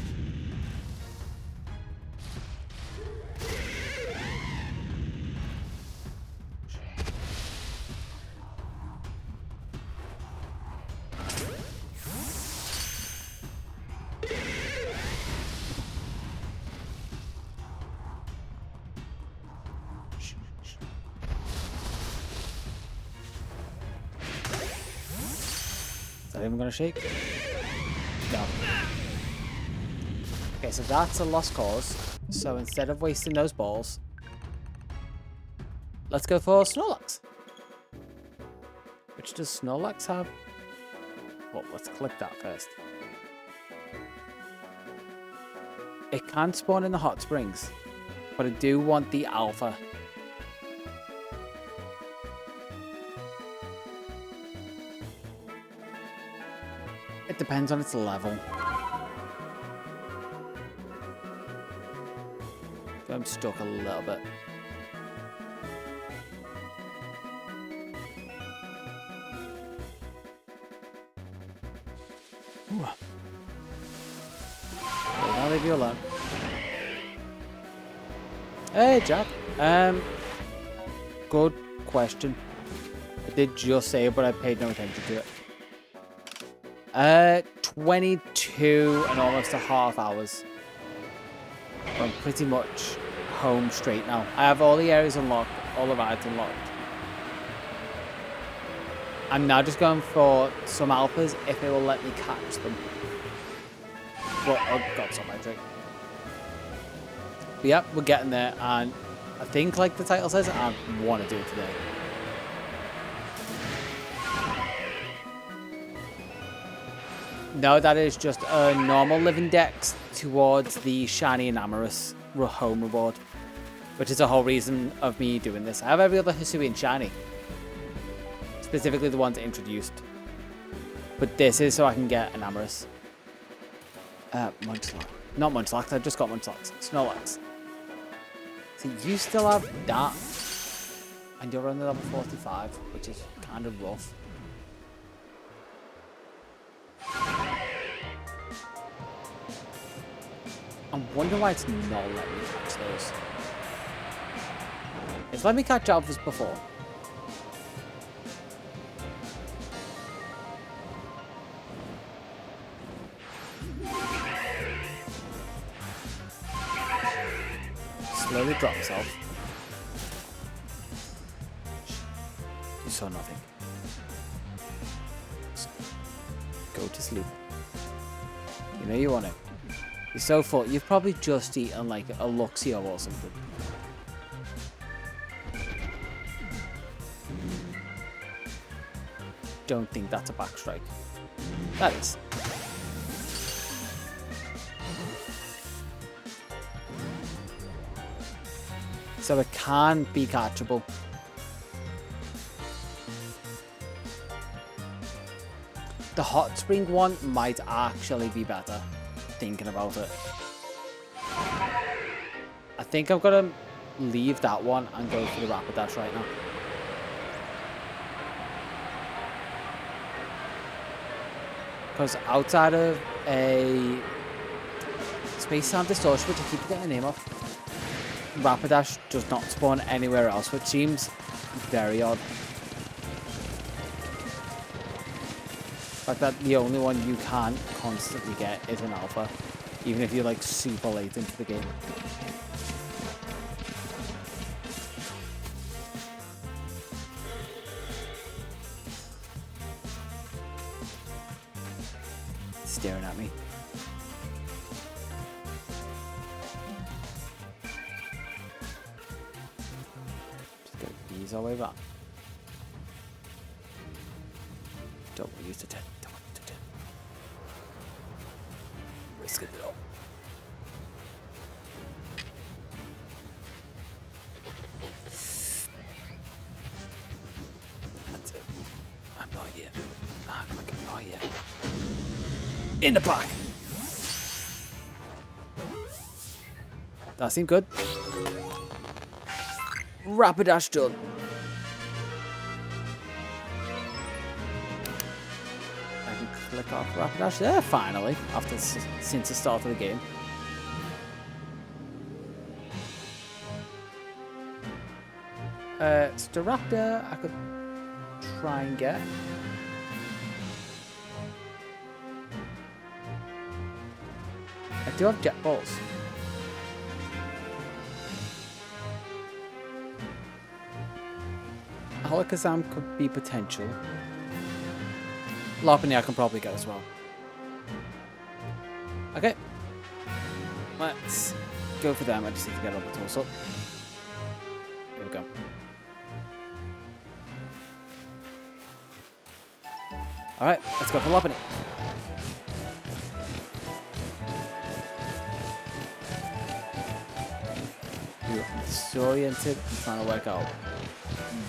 Is that even gonna shake? No. Okay, so that's a lost cause. So instead of wasting those balls, let's go for Snorlax. Which does Snorlax have? Well, let's click that first. It can spawn in the hot springs, but I do want the alpha. It depends on its level. I'm stuck a little bit. Ooh. I'll leave you alone. Hey, Jack. Good question. I did just say it, but I paid no attention to it. 22 and almost a half hours. I'm pretty much home straight now. I have all the areas unlocked, all the rides unlocked. I'm now just going for some alphas if it will let me catch them. But oh god, it's on my drink. But yep, we're getting there, and I think, like the title says, I want to do it today. No, that is just a normal living dex towards the shiny and amorous home reward, which is the whole reason of me doing this. I have every other Hisuian shiny, specifically the ones introduced, but this is so I can get an amorous. Munchlax. Not Munchlax, I just got Munchlax. Snorlax. So you still have that, and you're on the level 45, which is kind of rough. I'm wondering why it's not letting me catch those. It's let me catch alphas before. Slowly drop yourself. You saw nothing. Go to sleep. You know you want it. You're so full. You've probably just eaten like a Luxio or something. Don't think that's a backstrike. That is. So it can be catchable. The hot spring one might actually be better, thinking about it. I think I'm gonna leave that one and go for the Rapidash right now. Because outside of a Space Time Distortion, which I keep getting the name of, Rapidash does not spawn anywhere else, which seems very odd. The fact that the only one you can constantly get is an alpha, even if you're like super late into the game. It's staring at me. Just go ease all the way back. Don't use the 10. Don't use the 10. Risk it all. That's it. I'm not yet. Not yet. In the back. That seemed good. Rapidash done. Click off Rapidash there finally, after since the start of the game. Staraptor I could try and get. I do have jet balls. Alakazam could be potential. Lopunny I can probably get as well. Okay. Let's go for them. I just need to get all the tools up. Here we go. Alright, let's go for Lopunny. We're disoriented and trying to work out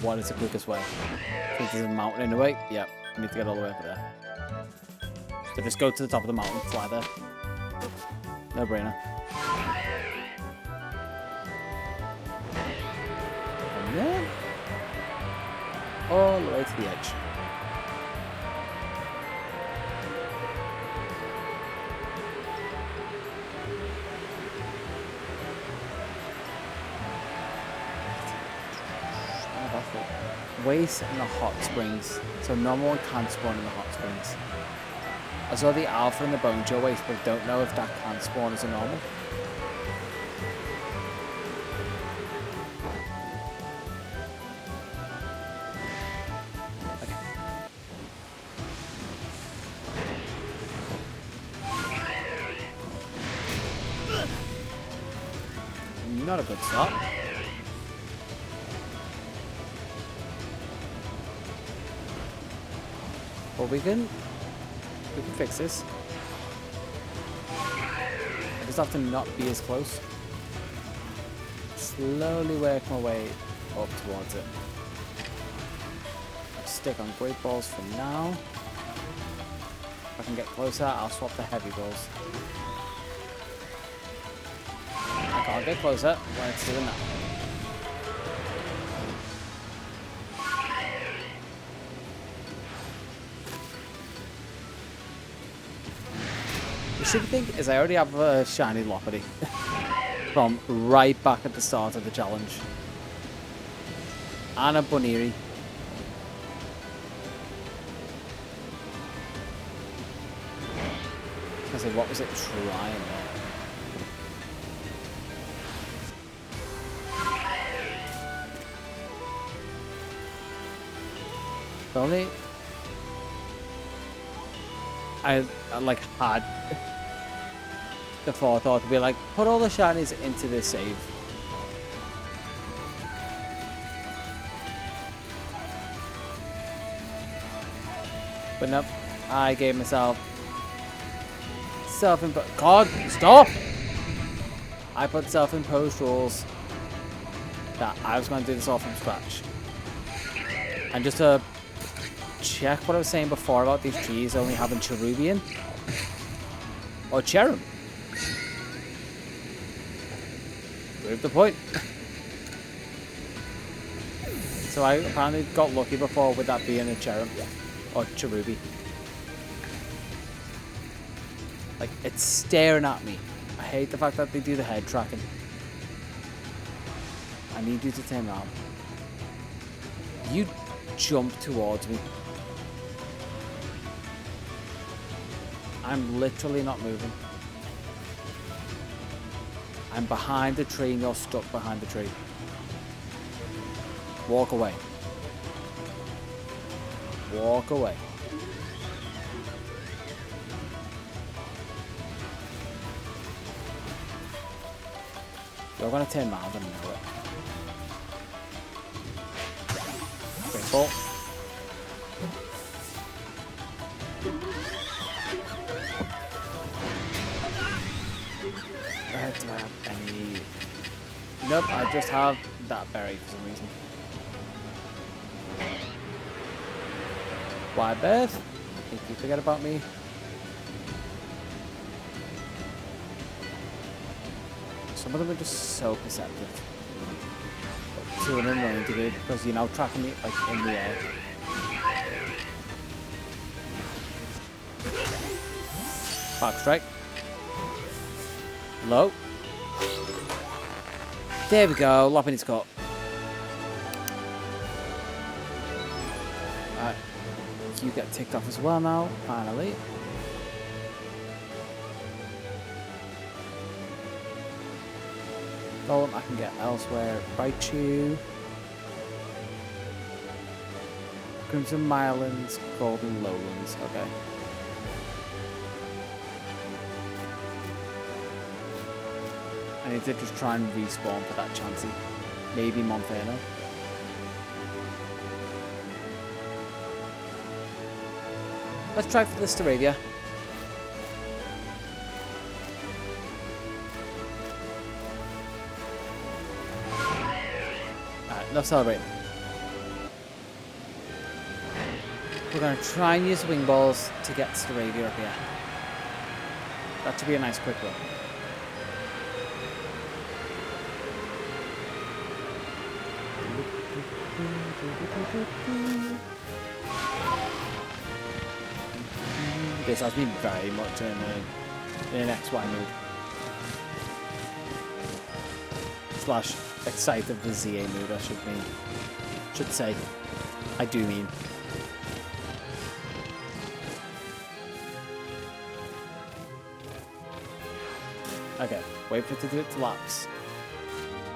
what is the quickest way. I think there's a mountain in the way. Yep. I need to get all the way up there. So just go to the top of the mountain, fly there. No brainer. And then all the way to the edge. Waste in the hot springs. So normal one can't spawn in the hot springs. I saw the alpha in the bone jaw waste, but don't know if that can spawn as a normal. Okay. Not a good start. But we can fix this. I just have to not be as close. Slowly work my way up towards it. I'll stick on great balls for now. If I can get closer, I'll swap the heavy balls. I can't get closer when it's doing that. The stupid thing is I already have a shiny Lockety from right back at the start of the challenge. And a Buniri. I was like, what was it trying there? If only I like had the forethought to be like, put all the shinies into this save. But nope, I gave myself self-imposed. God, stop! I put self-imposed rules that I was going to do this all from scratch. And just to check what I was saying before about these trees only having Cherubian or Cherum. Prove the point. So I apparently got lucky before with that being a Cherum or Cherubi. Like, it's staring at me. I hate the fact that they do the head tracking. I need you to turn around. You jump towards me. I'm literally not moving. I'm behind the tree and you're stuck behind the tree. Walk away. Walk away. You're gonna turn around and know it. Great ball. Do I have any? Nope, I just have that berry for some reason. Why, Beth? Think you forget about me? Some of them are just so perceptive. 290 dude, because you're now tracking me like in the air. Back strike. Low. There we go, lopping its cut. Alright. You get ticked off as well now, finally. Golem I can get elsewhere. Raichu. Crimson Mylands, Golden Lowlands, okay. I need to just try and respawn for that Chansey. Maybe Monferno. Let's try for the Staravia. Alright, enough celebrating. We're going to try and use wing balls to get Staravia up here. That should be a nice quick run. This has been very much in an XY mood. Slash excited for ZA mood, I should say. I do mean. Okay, wait for it to do its laps.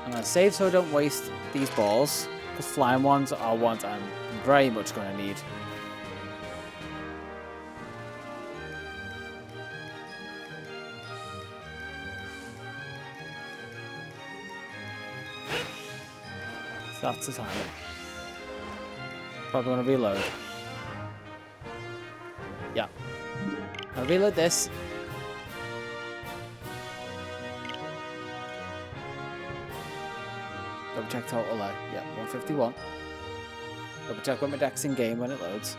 I'm going to save so I don't waste these balls, because flying ones are ones I'm very much going to need. So that's the time. Probably want to reload. Yeah. I'll reload this. Double check total there. Yeah, 151. Double check what my deck's in game when it loads.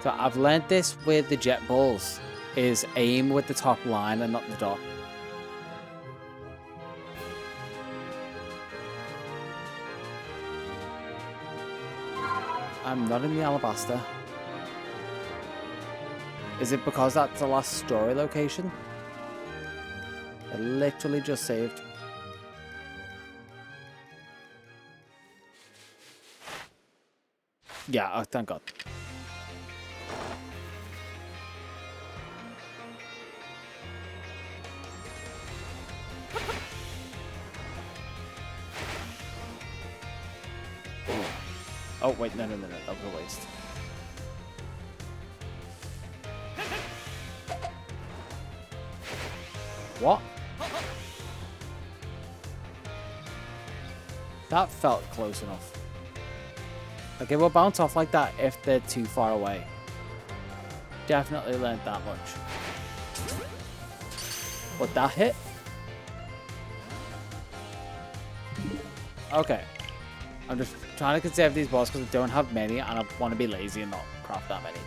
So I've learned this with the jet balls, is aim with the top line and not the dot. I'm not in the Alabaster. Is it because that's the last story location? I literally just saved. Yeah, oh, thank God. Oh, wait, no, that was a waste. What? That felt close enough. Okay, we'll bounce off like that if they're too far away. Definitely learned that much. But that hit? Okay. I'm just trying to conserve these balls because I don't have many and I want to be lazy and not craft that many.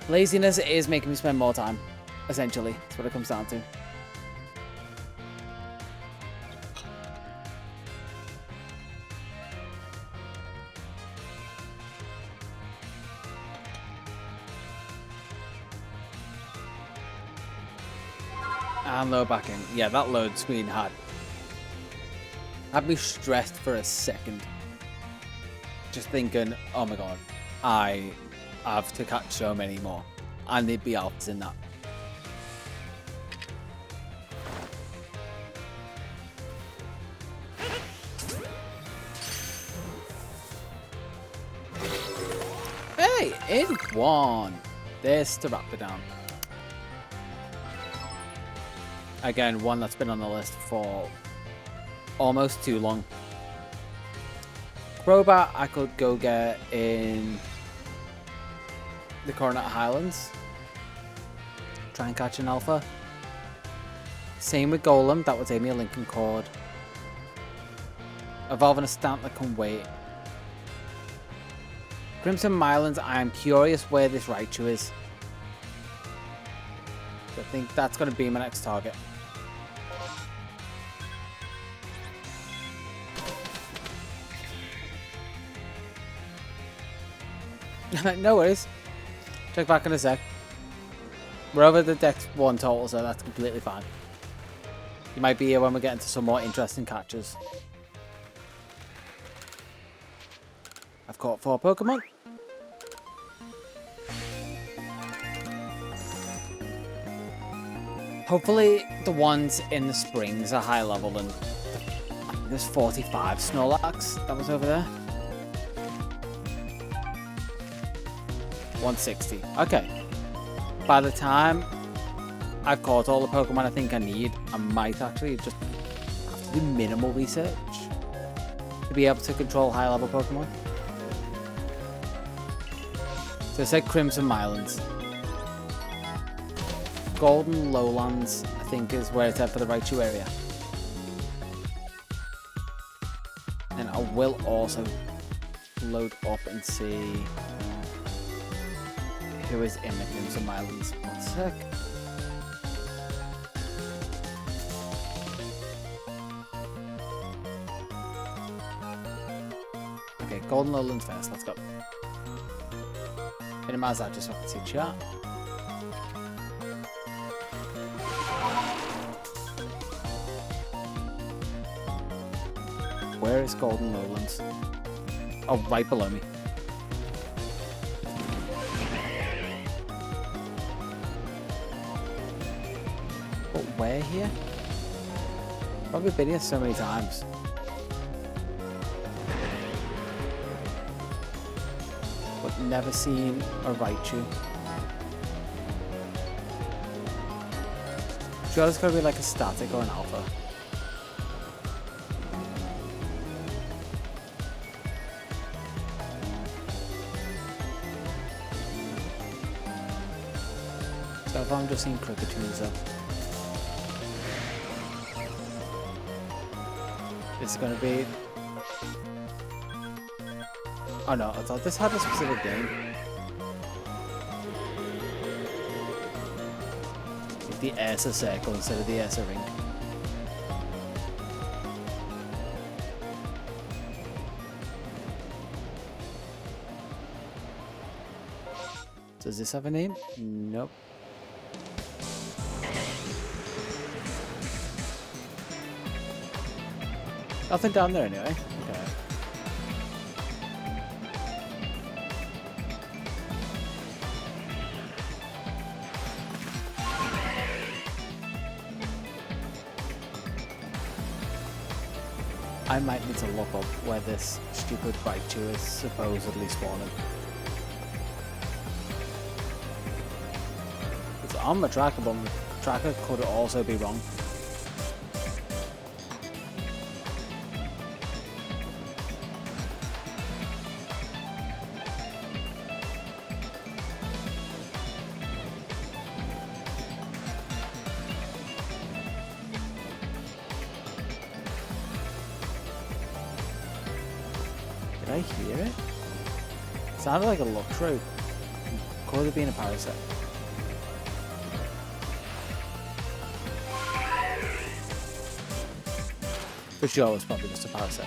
Laziness is making me spend more time, essentially. That's what it comes down to. And load back in. Yeah, that load screen had me stressed for a second. Just thinking, oh my God, I have to catch so many more. And they'd be out in that. Hey, in one. This to wrap it down. Again, one that's been on the list for almost too long. Crobat I could go get in the Coronet Highlands. Try and catch an alpha. Same with Golem, that would take me a Lincoln Cord. Evolving a stamp that can wait. Crimson Mylands, I am curious where this Raichu is. I think that's going to be my next target. No worries. Check back in a sec. We're over the deck's one total, so that's completely fine. You might be here when we get into some more interesting catches. I've caught 4 Pokemon. Hopefully the ones in the springs are high level than there's 45 Snorlax that was over there. 160. Okay. By the time I've caught all the Pokemon I think I need, I might actually just have to do minimal research to be able to control high level Pokemon. So I said Crimson Mylands. Golden Lowlands, I think, is where it's at for the Raichu area. And I will also load up and see who is in the Crimson Islands. 1 sec. Okay, Golden Lowlands first, let's go. Minimize that just so I can see chat. Where is Golden Lowlands? Oh, right below me. But where here? Probably been here so many times. But never seen a Raichu. Sure, it's gotta be like a static or an alpha. So if I'm just seeing Cricketers though. It's gonna be... Oh no, I thought this had a specific name. Like the Ursa circle instead of the Ursa ring. Does this have a name? Nope. Nothing down there anyway. Okay. I might need to look up where this stupid Raichu is supposedly spawning. It's on my tracker, but my tracker could also be wrong. Did I hear it? It sounded like a Luxray. Could have been a Parasect. For sure, it's probably just a Parasect.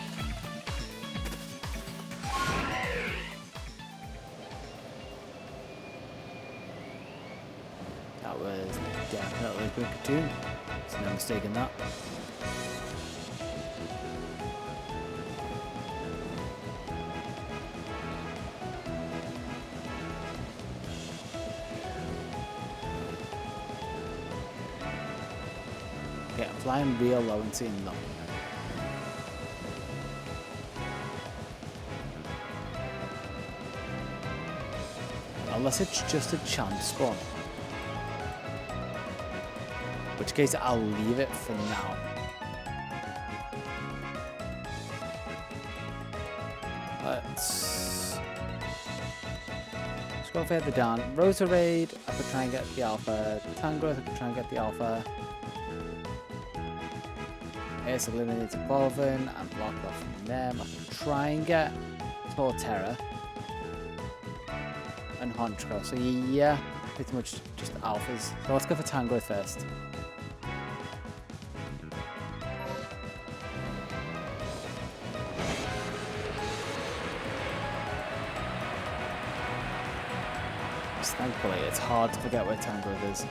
That was definitely a good cartoon. There's no mistake in that. Okay, I'm flying real low and seeing nothing. Unless it's just a chance spawn. In which case I'll leave it for now. Let's go further down. Roserade, I could try and get the alpha. Tangrowth, I could try and get the alpha. Here's eliminated Evolving and blocked off from them. I can try and get Torterra and Honchko. So yeah, pretty much just alphas. So let's go for Tangrowth first. Thankfully, it's hard to forget where Tangrowth is.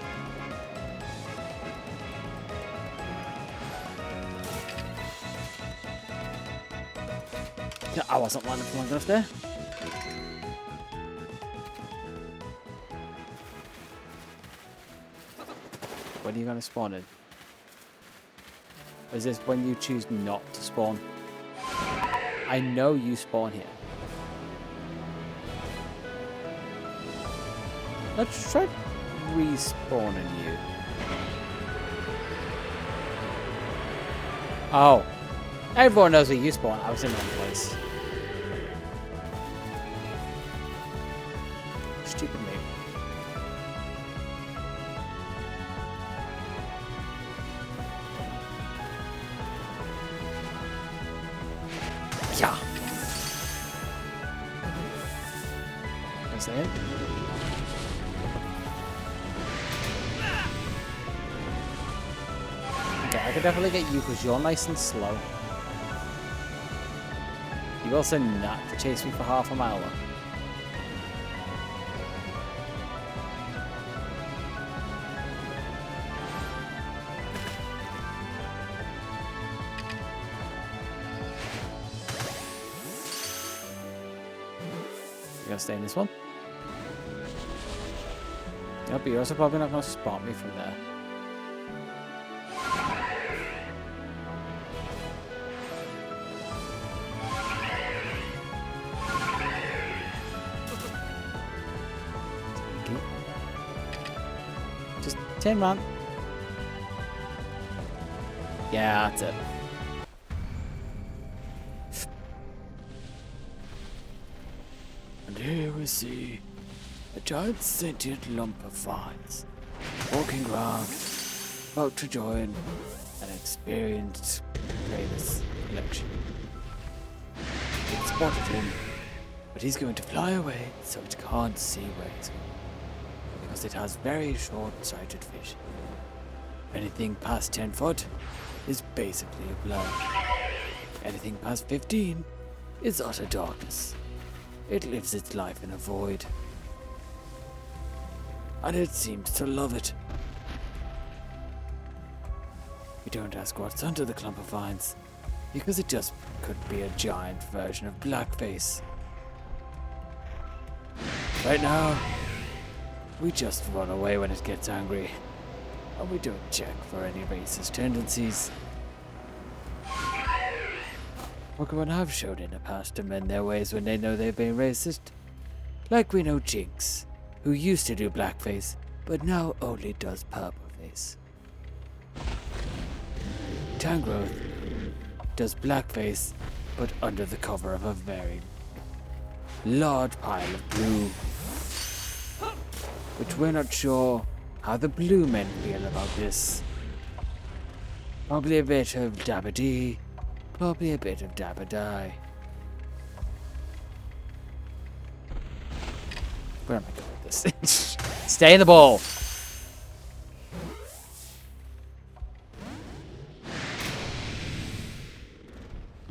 Yeah, I wasn't landing for long enough there. When are you going to spawn in? Or is this when you choose not to spawn? I know you spawn here. Let's try respawning you. Oh. Everyone knows where you spawn. I was in the wrong place. Stupid me. Yeah. saying. Okay, I could definitely get you because you're nice and slow. You also not to chase me for half a mile though. You gotta stay in this one. Yeah, but you're also probably not gonna spot me from there. Just 10 man. Yeah, that's it. And here we see a giant sentient lump of vines walking around, about to join an experienced Kravis collection. It spotted him, but he's going to fly away so it can't see where he's going. Because it has very short-sighted vision. Anything past 10 foot is basically a blur. Anything past 15 is utter darkness. It lives its life in a void. And it seems to love it. We don't ask what's under the clump of vines, because it just could be a giant version of Blackface. Right now, we just run away when it gets angry, and we don't check for any racist tendencies. Pokemon have shown in the past to mend their ways when they know they've been racist. Like we know Jinx, who used to do blackface, but now only does purpleface. Tangrowth does blackface, but under the cover of a very large pile of blue. Which we're not sure how the blue men feel about this. Probably a bit of dabba-dee, probably a bit of dabba-die. Where am I going with this? Stay in the ball!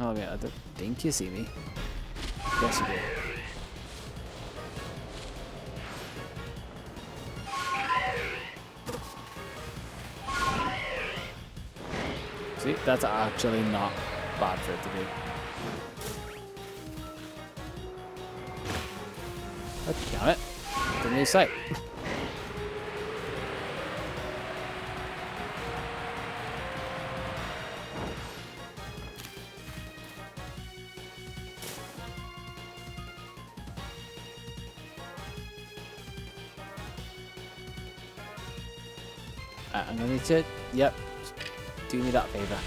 Oh yeah, I don't think you see me. Yes you do. See, that's actually not bad for it to be. Oh, damn it. Didn't lose sight. I'm gonna need to, yep, do me that favor.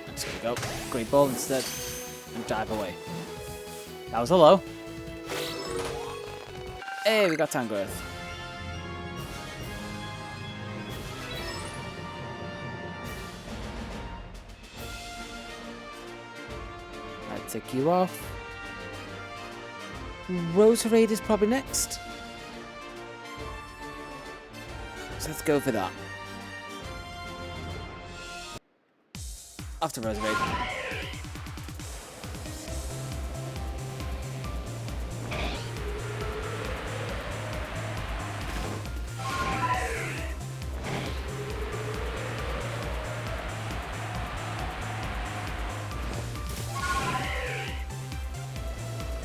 I'm just gonna go Great Ball instead and dive away. That was a low. Hey, we got Tangrowth. Take you off. Roserade is probably next. So let's go for that. After Roserade.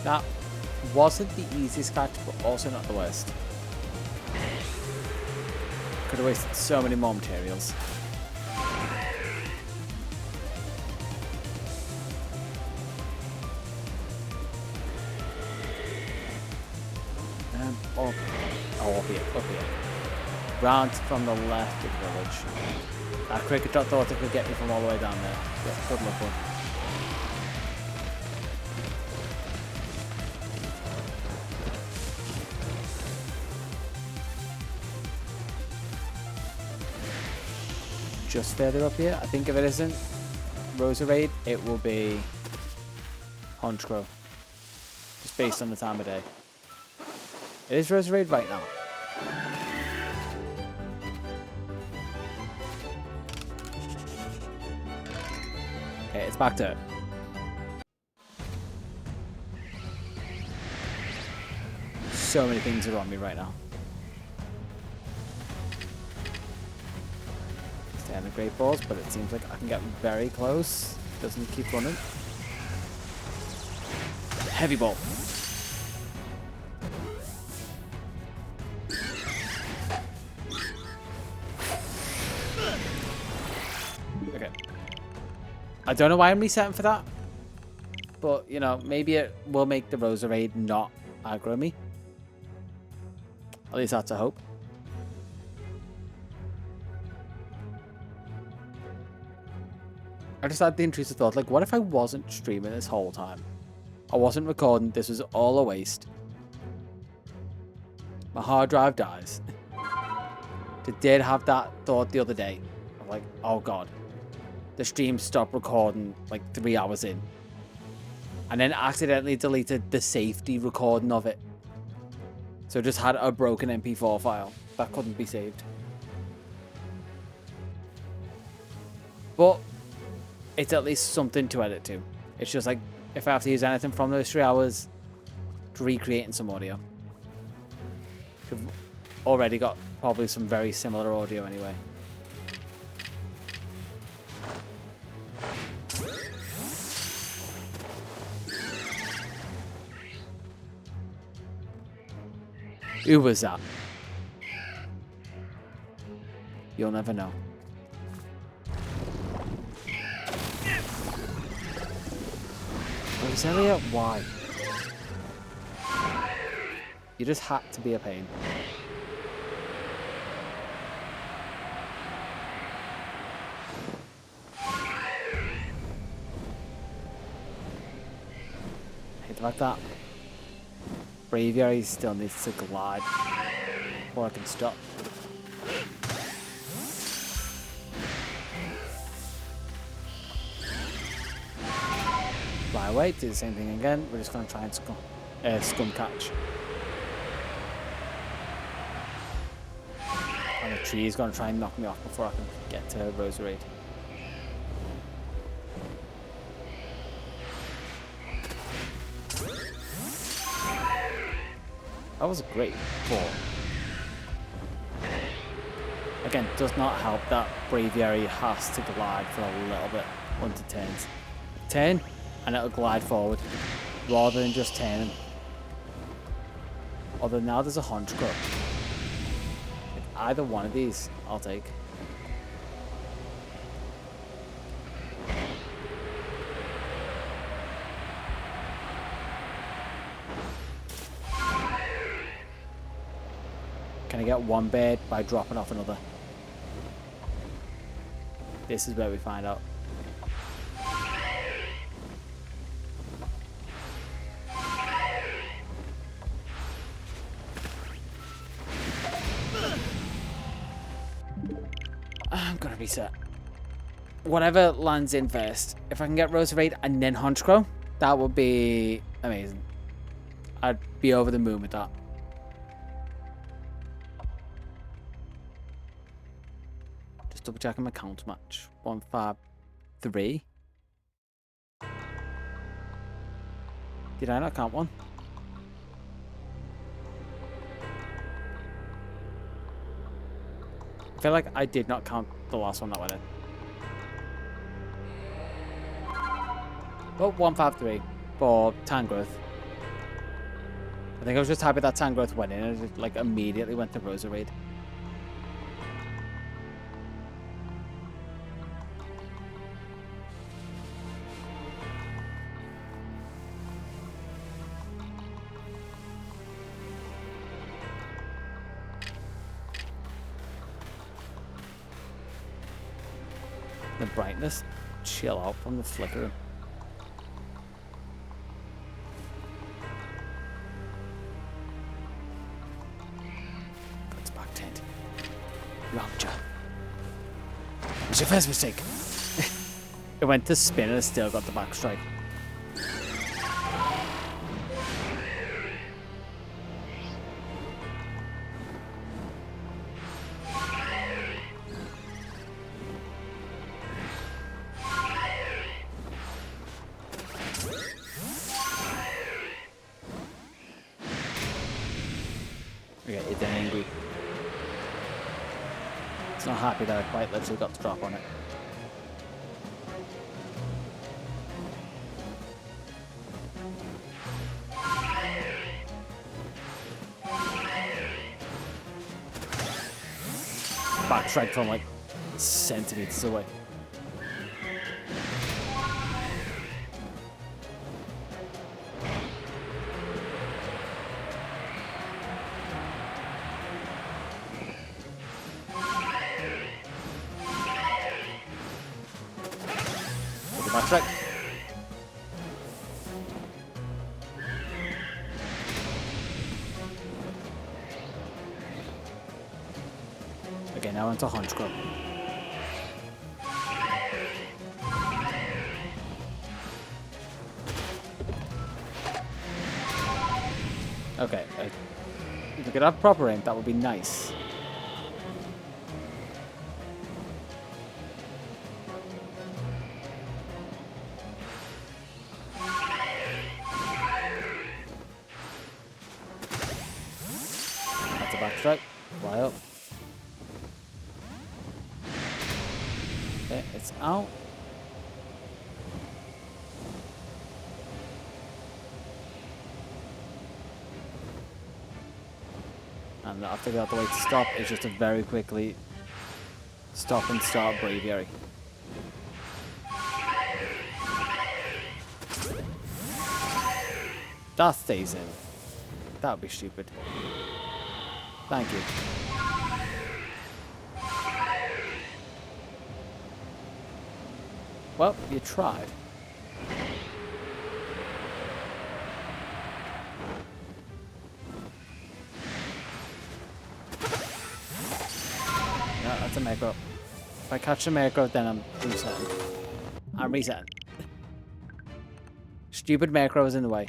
That wasn't the easiest catch, but also not the worst. Could have wasted so many more materials. Up here. Round from the left of the village. That cricket dot thought it could get me from all the way down there. Yeah, good luck one. just further up here. I think if it isn't Roserade, it will be Honchkrow. Just based on the time of day. It is Roserade right now. Okay, it's back to it. So many things are on me right now. Stay on the great balls, but it seems like I can get very close. Doesn't keep running. Heavy ball. Okay. I don't know why I'm resetting for that. But, you know, maybe it will make the Roserade not aggro me. At least that's a hope. I just had the intrusive thought, like, what if I wasn't streaming this whole time? I wasn't recording, this was all a waste. My hard drive dies. I did have that thought the other day. I'm like, oh god. The stream stopped recording like 3 hours in. And then accidentally deleted the safety recording of it. So just had a broken MP4 file that couldn't be saved. But it's at least something to edit to. It's just like, if I have to use anything from those 3 hours, recreating some audio. I've already got probably some very similar audio anyway. Who was that? You'll never know. Roselia, why? You just had to be a pain. Hate the fact that Braviary still needs to glide before I can stop. Fly away, do the same thing again. We're just going to try and scum catch. And the tree is going to try and knock me off before I can get to Roserade. That was a great ball. Again, does not help that Braviary has to glide for a little bit once it turns. Turn, and it'll glide forward, rather than just turning. Although now there's a Honchkrow. Like either one of these, I'll take. Can I get one bird by dropping off another? This is where we find out. I'm gonna reset. Whatever lands in first. If I can get Roserade and then Honchkrow, that would be amazing. I'd be over the moon with that. Just double checking my count match. 153. Did I not count one? I feel like I did not count the last one that went in. Oh, 153 for Tangrowth. I think I was just happy that Tangrowth went in and it like immediately went to Roserade. The brightness chill out from the flickering. It's back tent. Rapture. your first mistake. It went to spin and it still got the back strike. Okay, it's angry. It's not happy that I quite literally got the drop on it. Back strike from like centimeters away. Back strike. Okay, now onto Hunch Club. Okay, if we could have proper aim, that would be nice. That's a back strike. Fly up. Okay, it's out. And I figured out the way to stop is just to very quickly stop and start Braviary. That stays in. That would be stupid. Thank you. Well, you tried. Yeah, that's a macro. If I catch a macro, then I'm resetting. I'm resetting. Stupid macro is in the way.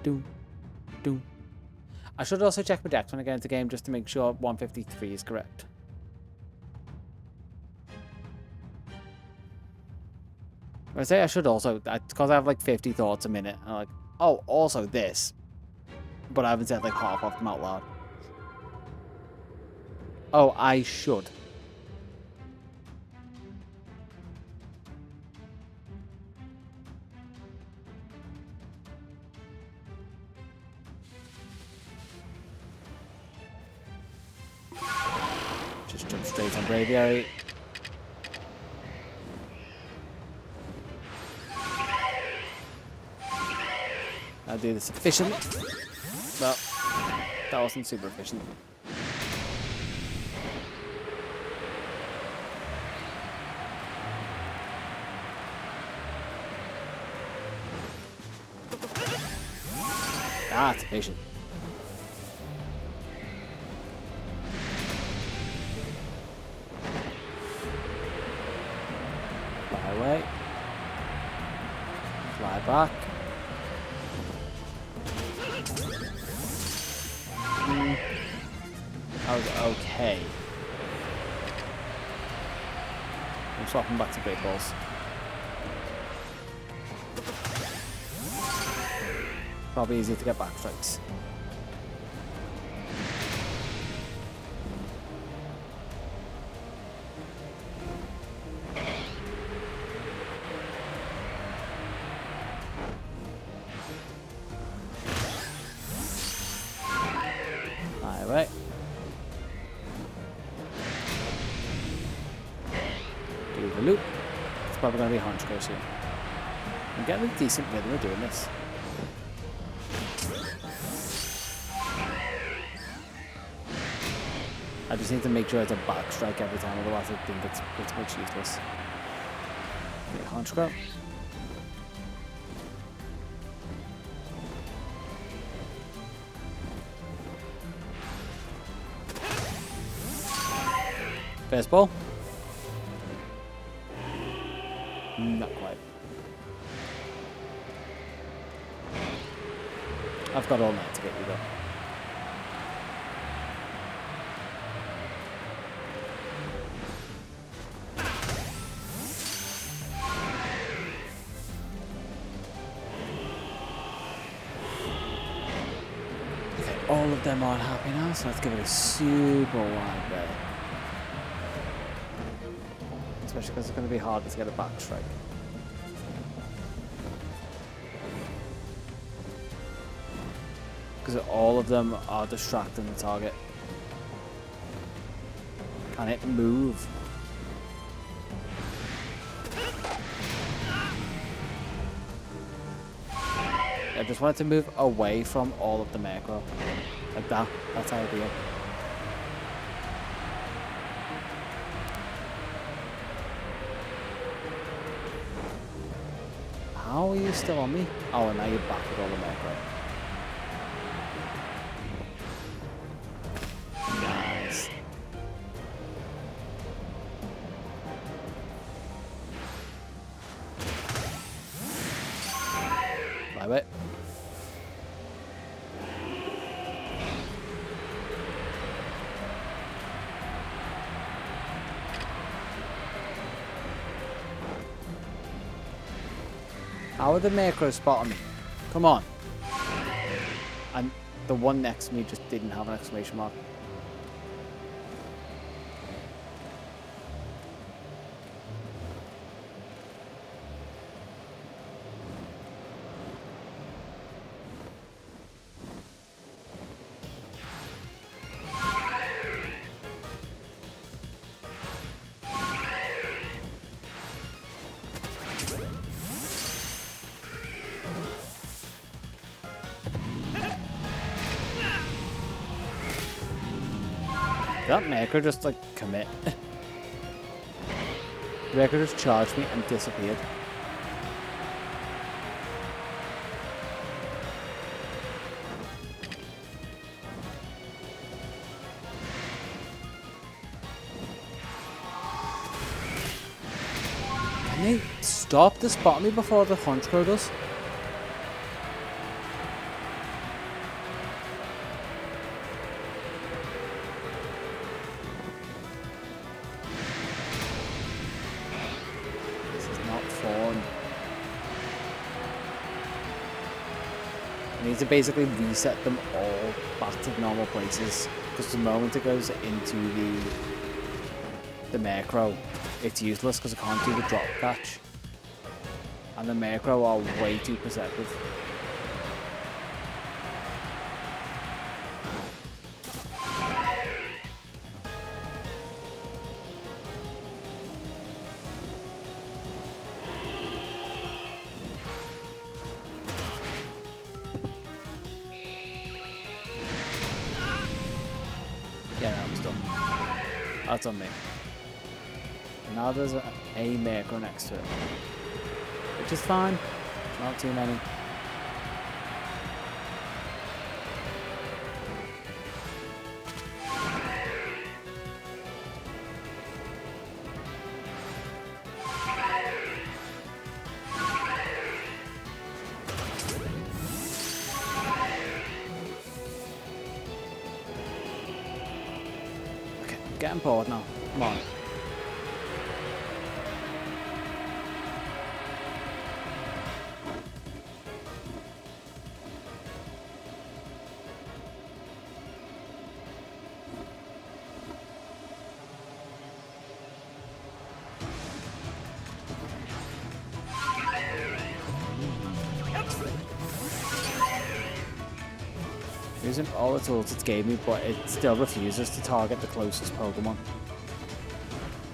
Doom. Doom. I should also check my dex when I get into the game just to make sure 153 is correct. I say I should also, because I have like 50 thoughts a minute. I'm like, oh, also this. But I haven't said like half of them out loud. Oh, I should. Just jump straight on Braviary. I'll do this efficiently. Well, that wasn't super efficient. That's efficient. Fly away. Fly back. That was okay. I'm swapping back to Great Balls. Probably easier to get back strikes. Alright. Do the loop. It's probably going to be Hunch Curse here. I'm getting a decent rhythm of doing this. I just need to make sure it's a back strike every time, otherwise I think it's pretty much useless. Okay, Hunch Grab. First ball. Not quite. I've got all night to get you though. All of them aren't happy now, so let's give it a super wide bet. Especially because it's going to be harder to get a back strike. Because all of them are distracting the target. Can it move? I just want it to move away from all of the macro. Like that. That's ideal. How are you still on me? Oh, and now you're back with all the macro. Nice. Love it. How are the macros spotting me? Come on. And the one next to me just didn't have an exclamation mark. Did that macro just like commit? The macro just charged me and disappeared. Can they stop to spot me before the hunch crow does? I need to basically reset them all back to normal places, because the moment it goes into the macro, it's useless because I can't do the drop catch, and the macro are way too perceptive. Yeah, that was done. That's on me. And now there's a macro next to it, which is fine. Not too many. Getting bored now. Come on. Using all the tools it gave me, but it still refuses to target the closest Pokemon.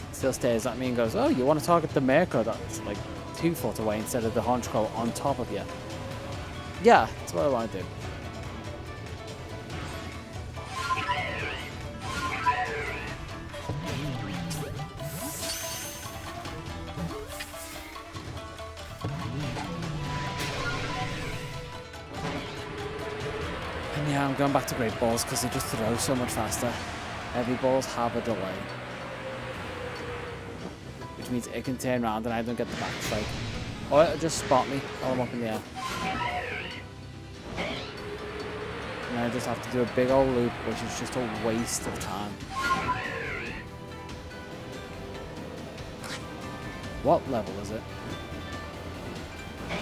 It still stares at me and goes, oh, you want to target the macro that's like 2 foot away instead of the Honchkrow on top of you. Yeah, that's what I want to do. Yeah, I'm going back to Great Balls because they just throw so much faster. Heavy Balls have a delay. means it can turn around and I don't get the back strike. Or it'll just spot me while I'm up in the air. And I just have to do a big old loop, which is just a waste of time. What level is it?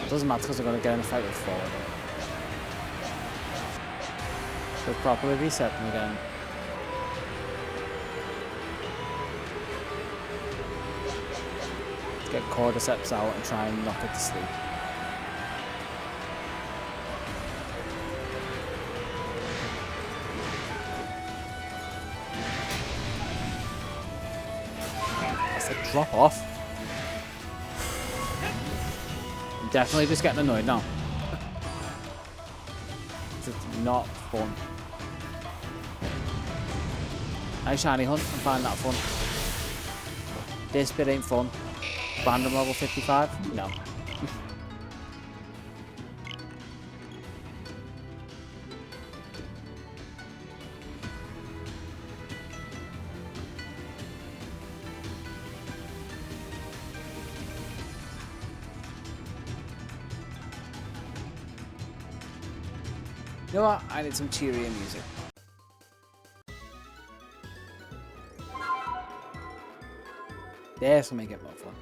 Doesn't matter because I'm going to get in a fight with 4 of them. Should properly reset them again. Let's get Cordyceps out and try and knock it to sleep. That's a drop off. I'm definitely just getting annoyed now. It's not fun. I shiny hunt and find that fun. This bit ain't fun. Random level 55? No. You know what? I need some cheerier music. This will make it more fun.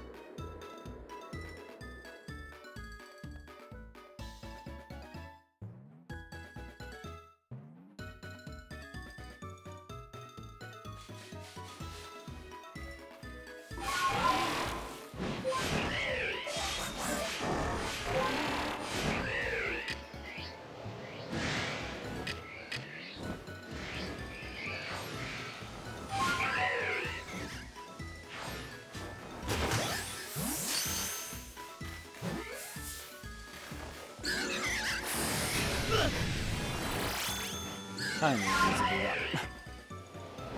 I need to do that.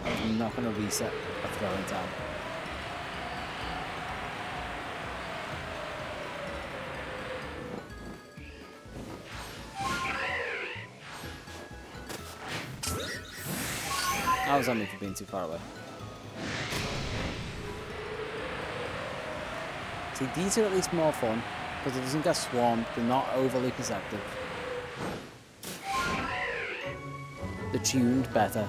I'm not going to reset a throwing time. That was on me for being too far away. See, these are at least more fun because it doesn't get swarmed, they're not overly perceptive. They're tuned better.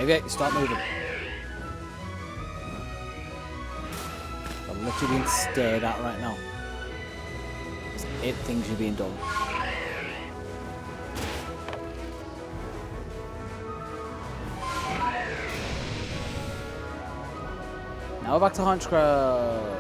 Okay, stop moving. I'm literally being stared at right now. It thinks you're being done. Now we're back to Honchkrow.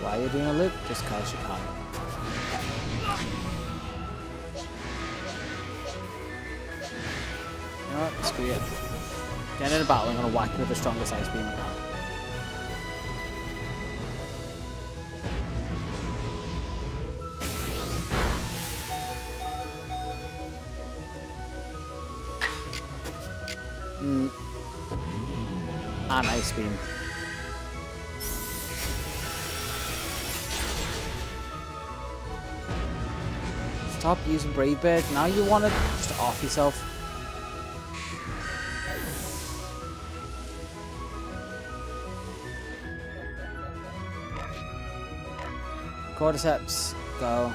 Why are you doing a loop? Just cause you can. You know what? Screw it. Getting in a battle, I'm gonna whack you with the strongest ice beam I can. And ice beam. Stop using Brave Bird. Now you want to just off yourself. Cordyceps, go.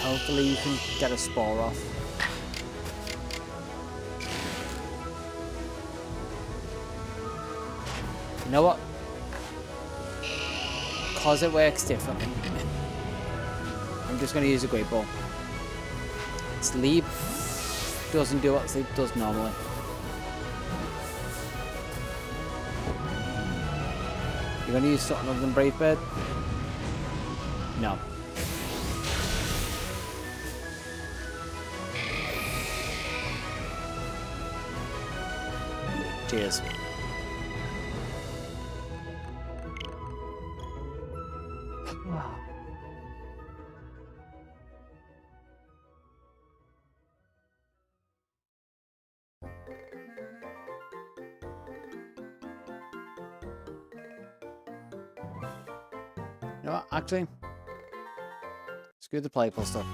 Hopefully you can get a spore off. You know what? Because it works differently. I'm just going to use a Great Ball. Sleep doesn't do what sleep does normally. You're going to use something other than Brave Bird? No. Cheers. You know what? Actually, screw the playful stuff.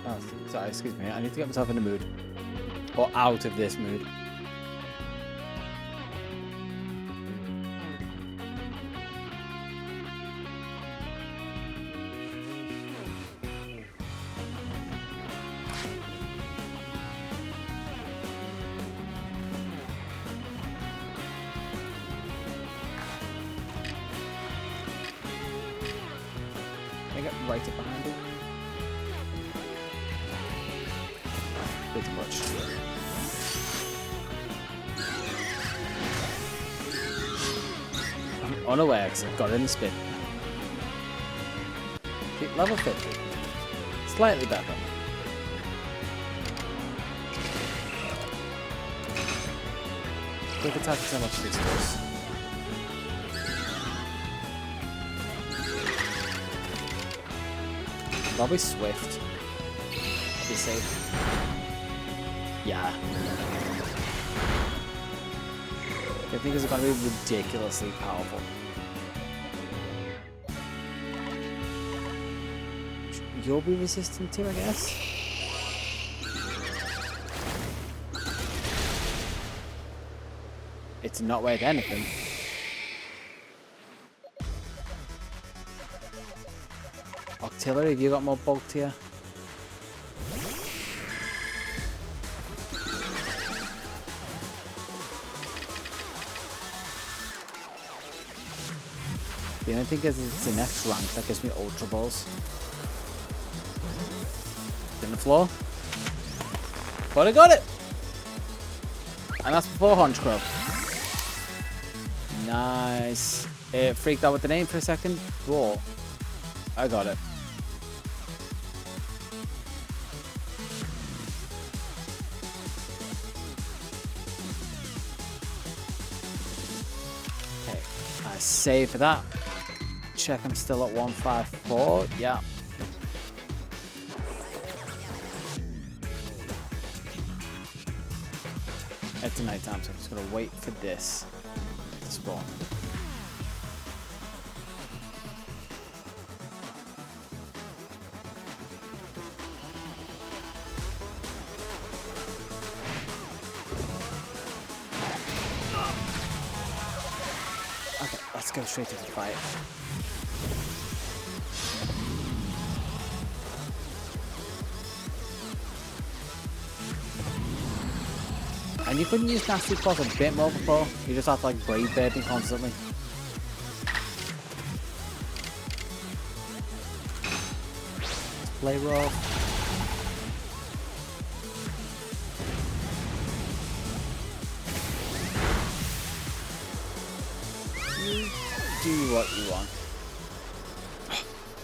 Oh, sorry, excuse me. I need to get myself in the mood. Or out of this mood. I get right up behind it. Pretty much. I'm unaware because I've got it in the spin. See, level 50. Slightly better. Quick attack is how much this does. Probably Swift. Be safe. Yeah. I think it's going to be ridiculously powerful. You'll be resistant to, I guess. It's not worth anything. Octillery, have you got more bulk to you? The only thing is it's the next rank that gives me Ultra Balls. In the floor. But I got it! And that's before Honchcrow. Nice. It freaked out with the name for a second. Whoa. I got it. Okay. I save for that. Check I'm still at 154. Yeah. It's night time, so I'm just gonna wait for this to spawn. Okay, let's go straight to the fight. And you couldn't use Nasty Plot a bit more before. You just have to like Brave Birding constantly. Play roll. You do what you want.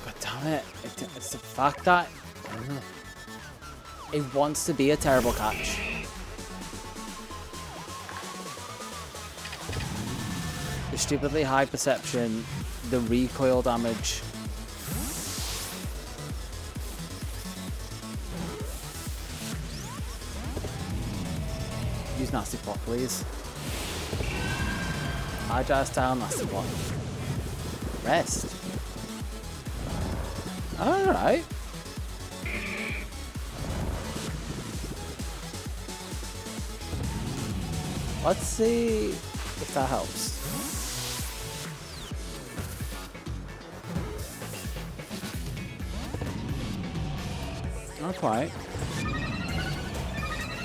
God damn it. It's the fact that it wants to be a terrible catch. The stupidly high perception, the recoil damage. Use Nasty Plot, please. Agile style Nasty Plot. Rest. Alright. Let's see if that helps. Not quite.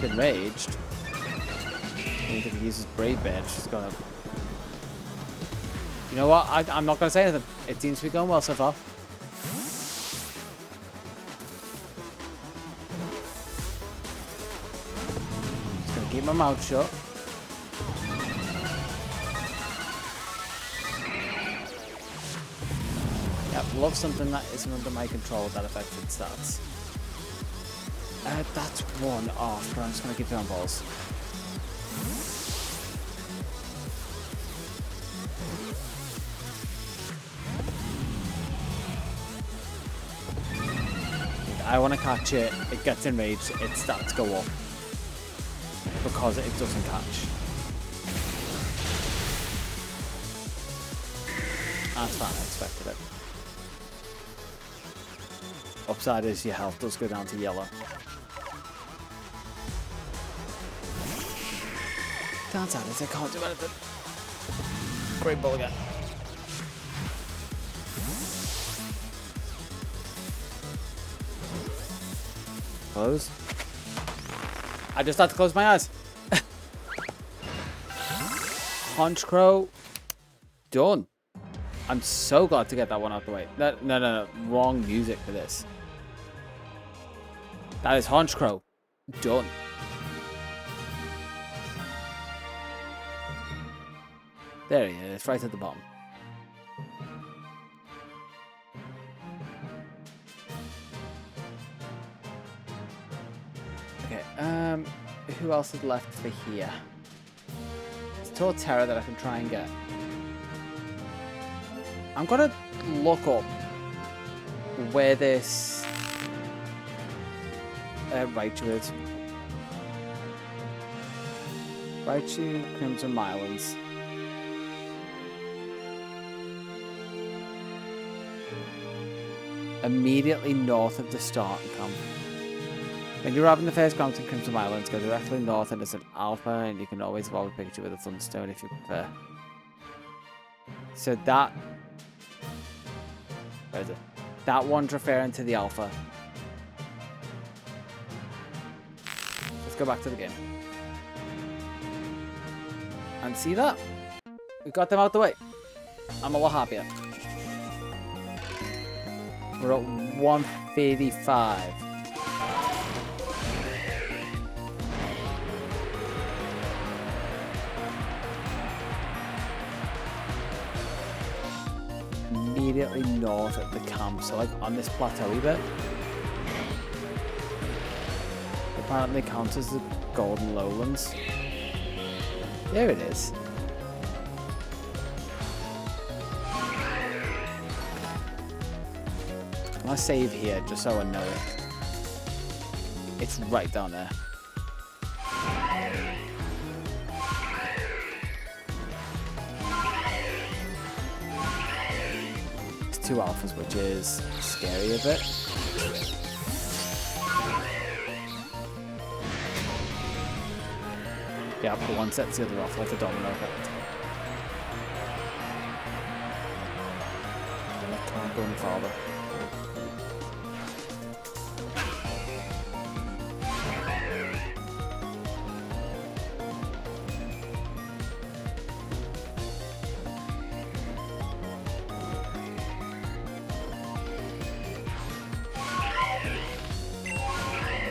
Been raged. I think if he uses Brave Bird, she's gonna. You know what? I'm not gonna say anything. It seems to be going well so far. Just gonna keep my mouth shut. Yep, love something that isn't under my control that affects its stats. That's one off, but I'm just going to keep doing balls. I want to catch it, it gets enraged, it starts to go up. Because it doesn't catch. That's fine, I expected it. Upside is your health does go down to yellow. Downside is I can't do anything. Great ball again. Close. I just had to close my eyes. Honchcrow. Done. I'm so glad to get that one out the way. No. Wrong music for this. That is Honchcrow. Done. There he is, right at the bottom. Okay, who else is left for here? It's Torterra that I can try and get. I'm gonna look up where this Raichu is. Raichu, Crimson Islands. Immediately north of the starting camp. When you're having the first count in Crimson Islands, go directly north and there's an alpha, and you can always evolve a picture with a Thunderstone if you prefer. So that... Where is it? That one's referring to the alpha. Let's go back to the game. And see that? We got them out the way. I'm a lot happier. We're at 135. Immediately north of the camp, so like on this plateau bit. Apparently counts as the Golden Lowlands. There it is. I'm gonna save here just so I know it. It's right down there. It's 2 alphas, which is scary a bit. Yeah, but one sets the other off like a domino effect. I can't go any farther.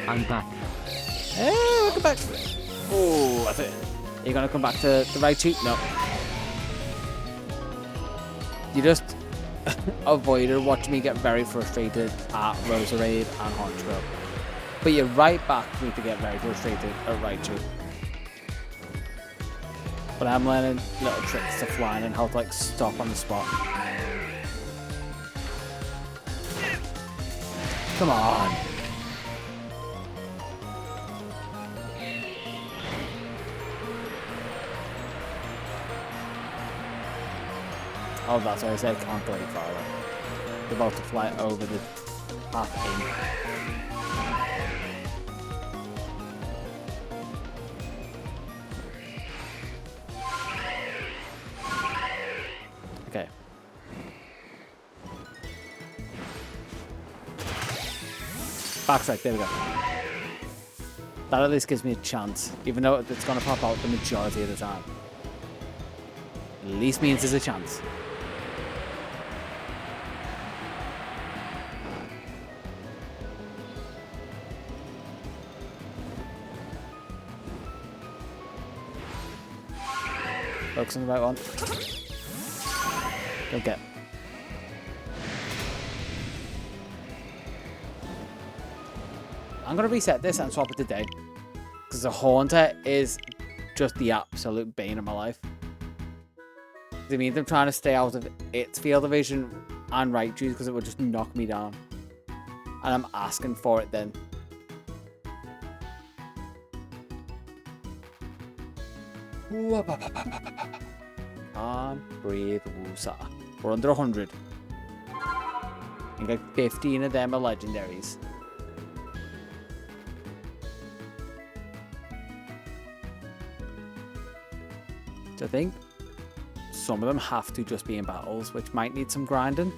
I'm back. Hey, welcome back. Oh, that's it. You're gonna come back to the Raichu? No. You just avoided watching me get very frustrated at Roserade and Honchcrow. But you're right back for me to get very frustrated at Raichu. But I'm learning little tricks to flying and how to like stop on the spot. Come on. Oh, that's why I said can't go any farther. They're about to fly over the path in. Okay. Backside, there we go. That at least gives me a chance, even though it's going to pop out the majority of the time. At least means there's a chance. Focus on the right one. Don't get. I'm going to reset this and swap it today. Because the Haunter is just the absolute bane of my life. It means I'm trying to stay out of its field of vision and Raichu's because it would just knock me down. And I'm asking for it then. Can't breathe, woosah. We're under 100. I think like 15 of them are legendaries. So I think some of them have to just be in battles, which might need some grinding.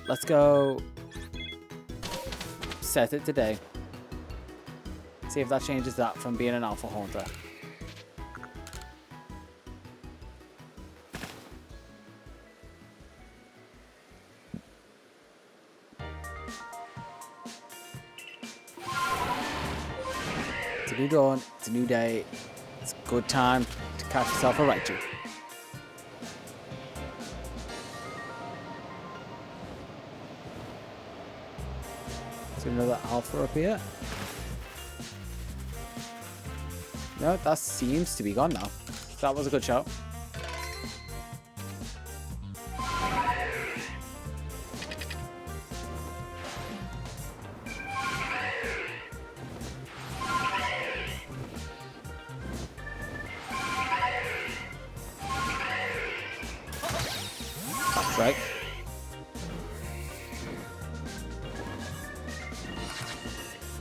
Let's go set it today. See if that changes that from being an alpha haunter. It's a new dawn, it's a new day. It's a good time to catch yourself a Raichu. Is there another alpha up here? No, that seems to be gone now. That was a good shot. That's right.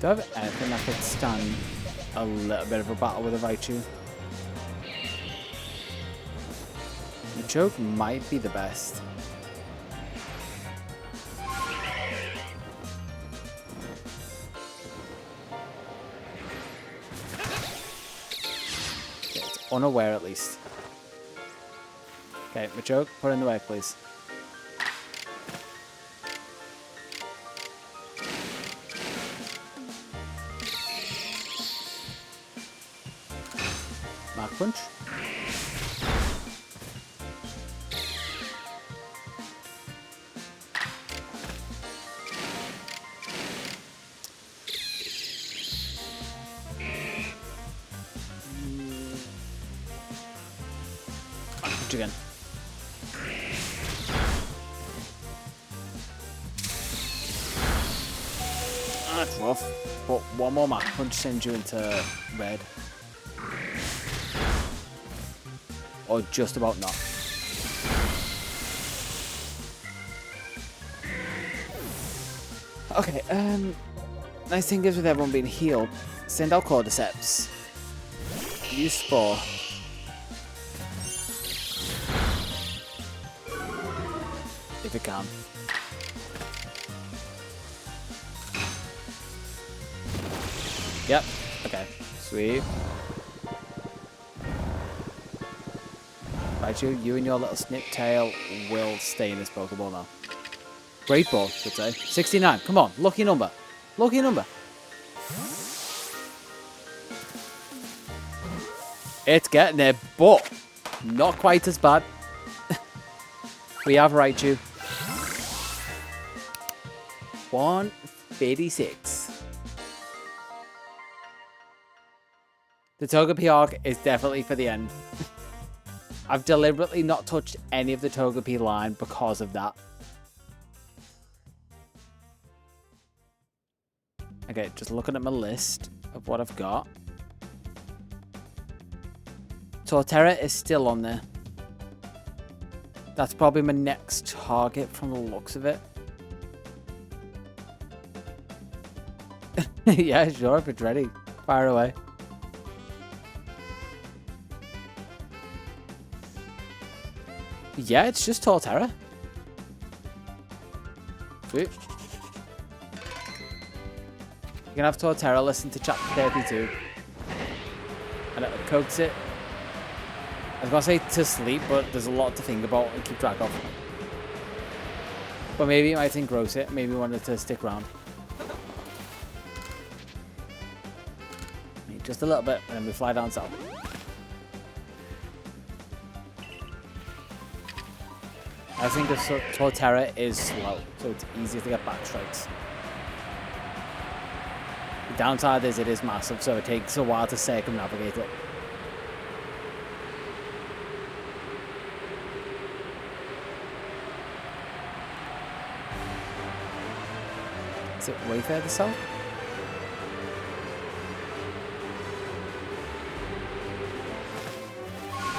Do I have anything that could stand a little bit of a battle with a Raichu? The choke might be the best. Okay, it's unaware at least. Okay, Machoke, put it in the way, please. Mark Punch. Mark Punch again. That's rough, but one more Mark Punch sends you into red. Or just about not. Okay, nice thing is with everyone being healed, send out Cordyceps. Use Spore. If it can. Yep, okay, sweet. Raichu, you and your little snip tail will stay in this Pokeball now. Great ball, should say. 69, come on, lucky number. Lucky number. It's getting there, but not quite as bad. We have Raichu. 156. The Togepi arc is definitely for the end. I've deliberately not touched any of the Togepi line because of that. Okay, just looking at my list of what I've got. Torterra is still on there. That's probably my next target from the looks of it. Yeah, sure, if it's ready. Fire away. Yeah, it's just Torterra. Sweet. You can have Torterra listen to chapter 32. And it coax it. I was going to say to sleep, but there's a lot to think about and keep track of. But maybe it might engross it. Maybe want it to stick around. Just a little bit, and then we fly down south. I think the Torterra is slow, so it's easier to get back strikes. The downside is it is massive, so it takes a while to circumnavigate it. Is it way further south?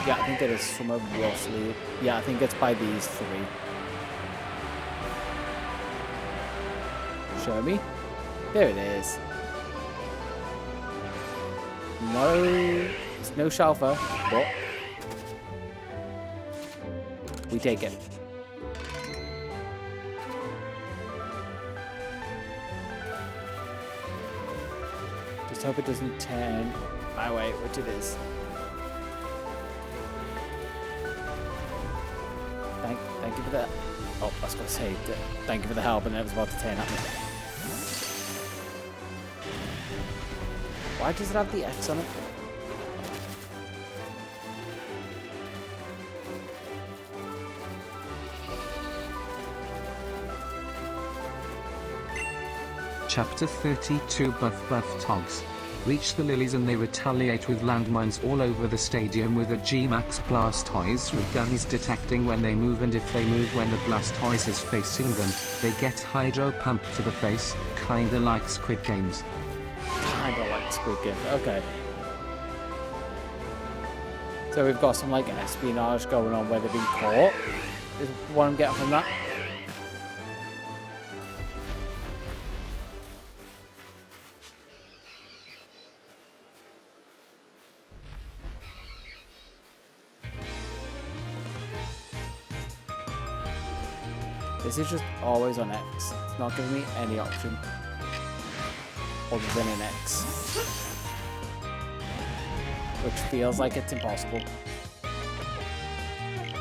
Yeah, I think it is somewhere roughly. Yeah, I think it's by these three. Show me. There it is. No, it's no Shalfa, but we take it. Just hope it doesn't turn my way, which it is. Thank you for that. Oh, I was going to say thank you for the help, and it was about to turn at me. Why does it have the X on it? Chapter 32 Buff Togs. Reach the lilies and they retaliate with landmines all over the stadium with a G-Max Blastoise with guns detecting when they move, and if they move when the Blastoise is facing them, they get Hydro Pump to the face, kinda like Squid Games. Kinda like Squid Games, okay. So we've got some like espionage going on where they've been caught, is what I'm getting from that. This is just always on X. It's not giving me any option other than an X. Which feels like it's impossible.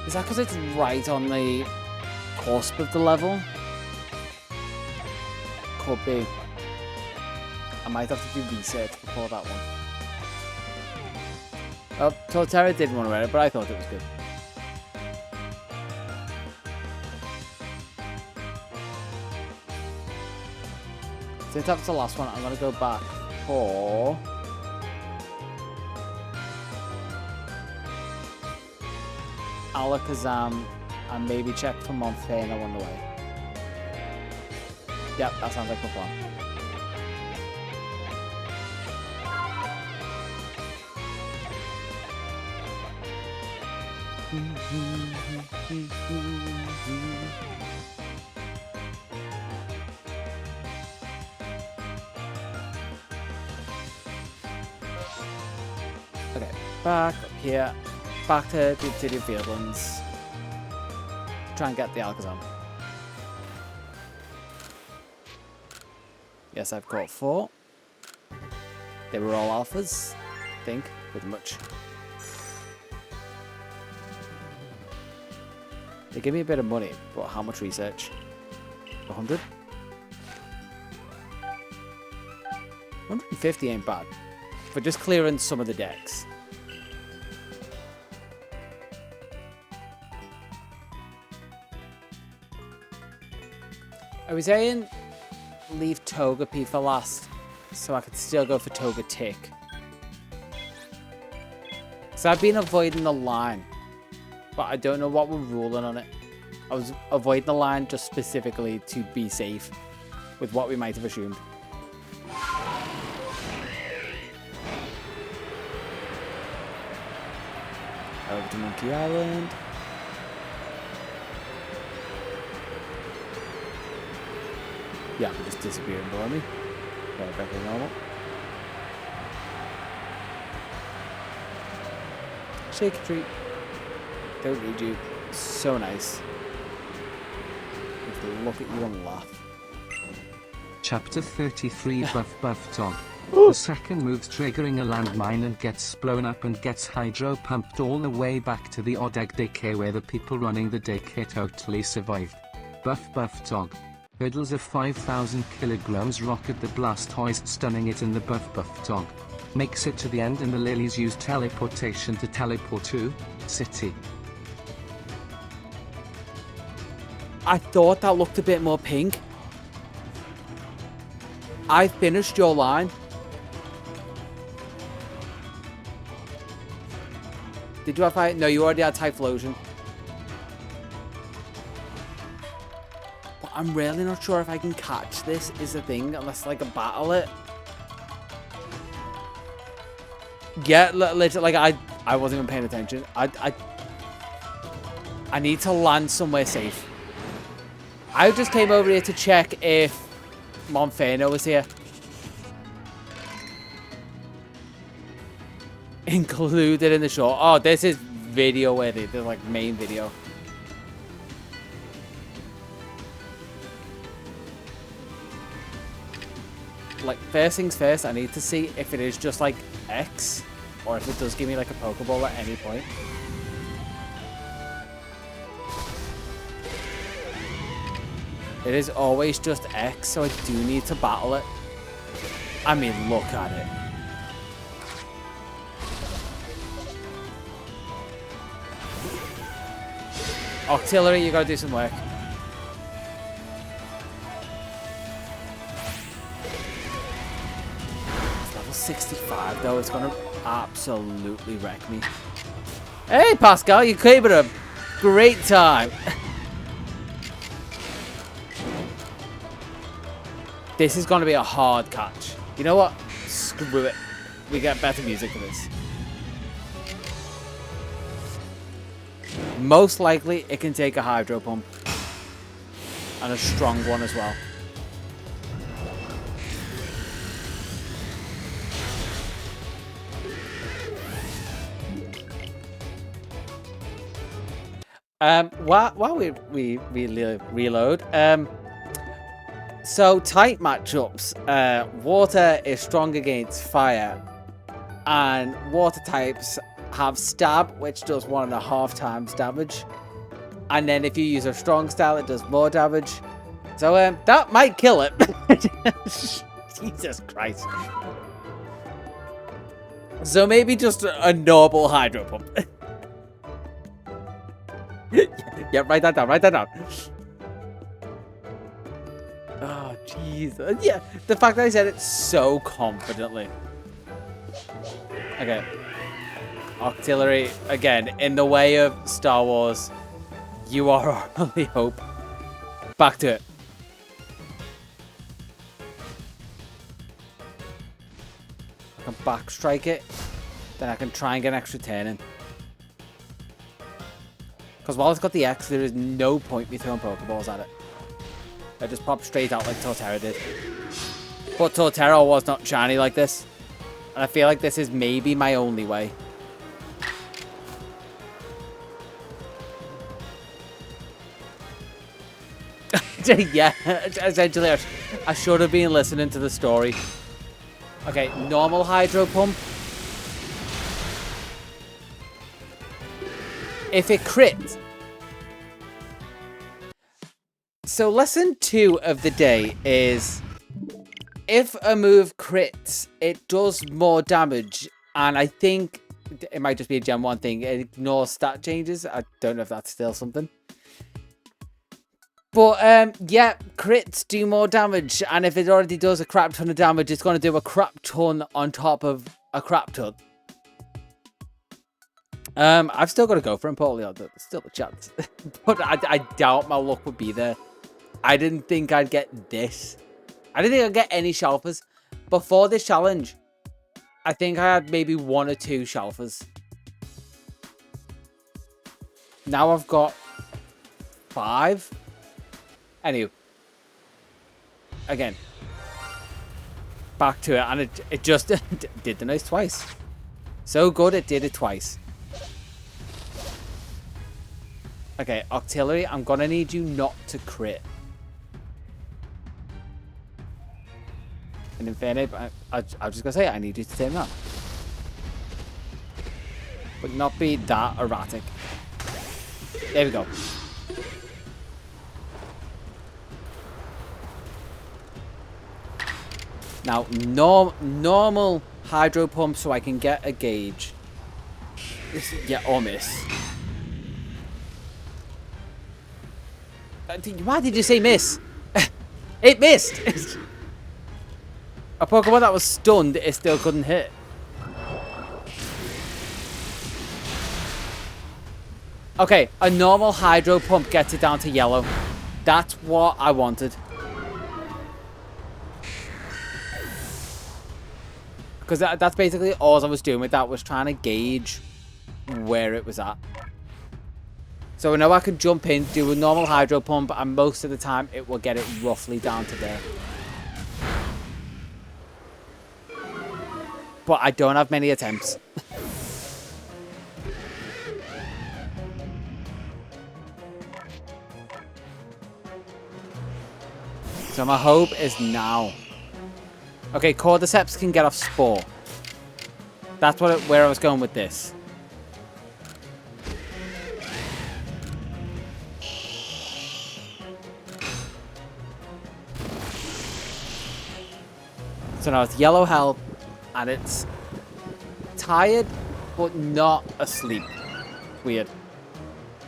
Is that because it's right on the cusp of the level? Could be. I might have to do research before that one. Oh, Torterra did want to read it, but I thought it was good. Since that's the last one, I'm going to go back for Alakazam and maybe check for Montferno on the way. Yep, that sounds like the plan. Okay, back up here, back to the Obsidian Fieldlands. Try and get the Alakazam. Yes, I've caught 4. They were all alphas, I think, pretty much. They give me a bit of money, but how much research? 100? 150 ain't bad. For just clearing some of the decks. I was saying leave Togepi for last, so I could still go for Togetic. So I've been avoiding the line, but I don't know what we're ruling on it. I was avoiding the line just specifically to be safe with what we might have assumed. Over to Monkey Island. Yeah, we're just disappearing below me. Right back to normal. Shake a treat. Don't need you. So nice. Just look at you and laugh. Chapter 33 Buff Dog. The second move triggering a landmine and gets blown up and gets hydro pumped all the way back to the odd egg daycare where the people running the daycare totally survived. Buff Dog. Hurdles of 5,000 kilograms rocket the Blastoise, stunning it in the Buff Dog. Makes it to the end and the lilies use teleportation to teleport to City. I thought that looked a bit more pink. I finished your line. Did you have fire? No, you already had Typhlosion. But I'm really not sure if I can catch this is the thing, unless like I battle it. Yeah, literally, like I wasn't even paying attention. I need to land somewhere safe. I just came over here to check if Monferno was here. Included in the short. Oh, this is video worthy. This is like main video. Like, first things first, I need to see if it is just like X or if it does give me like a Pokeball at any point. It is always just X, so I do need to battle it. I mean, look at it. Octillery, you gotta do some work. It's level 65 though, it's gonna absolutely wreck me. Hey Pascal, you came at a great time. This is gonna be a hard catch. You know what? Screw it. We get better music for this. Most likely, it can take a Hydro Pump. And a strong one as well. While we reload, so type matchups, water is strong against fire, and water types have stab, which does 1.5 times damage, and then if you use a strong style, it does more damage. So that might kill it. Jesus Christ. So maybe just a normal Hydro Pump. Yeah, write that down. Write that down. Oh, jeez. Yeah, the fact that I said it so confidently. Okay. Octillery, again, in the way of Star Wars, you are our only hope. Back to it. I can backstrike it, then I can try and get an extra turn in. Because while it's got the X, there is no point me throwing Pokeballs at it. I just pop straight out like Torterra did. But Torterra was not shiny like this. And I feel like this is maybe my only way. Yeah, essentially I should have been listening to the story. Okay, normal Hydro Pump. If it crits. So lesson 2 of the day is if a move crits, it does more damage. And I think it might just be a Gen 1 thing. It ignores stat changes. I don't know if that's still something. But, yeah, crits do more damage. And if it already does a crap ton of damage, it's going to do a crap ton on top of a crap ton. I've still got to go for Empoleon. There's still a chance. But I doubt my luck would be there. I didn't think I'd get this. I didn't think I'd get any Shalfers. Before this challenge, I think I had maybe 1 or 2 Shalfers. Now I've got 5. Anyway. Again. Back to it. And it just did the nice twice. So good it did it twice. Okay, Octillery, I'm going to need you not to crit. And Inferno, I was just going to say, I need you to turn that. But not be that erratic. There we go. Now, normal Hydro Pump so I can get a gauge. Yeah, or miss. Why did you say miss? It missed! A Pokemon that was stunned, it still couldn't hit. Okay, a normal Hydro Pump gets it down to yellow. That's what I wanted. Because that's basically all I was doing with that, was trying to gauge where it was at. So now I can jump in, do a normal Hydro Pump, and most of the time it will get it roughly down to there. But I don't have many attempts. So my hope is now. Okay, Cordyceps can get off Spore. That's where I was going with this. So now it's yellow health, and it's tired, but not asleep. Weird.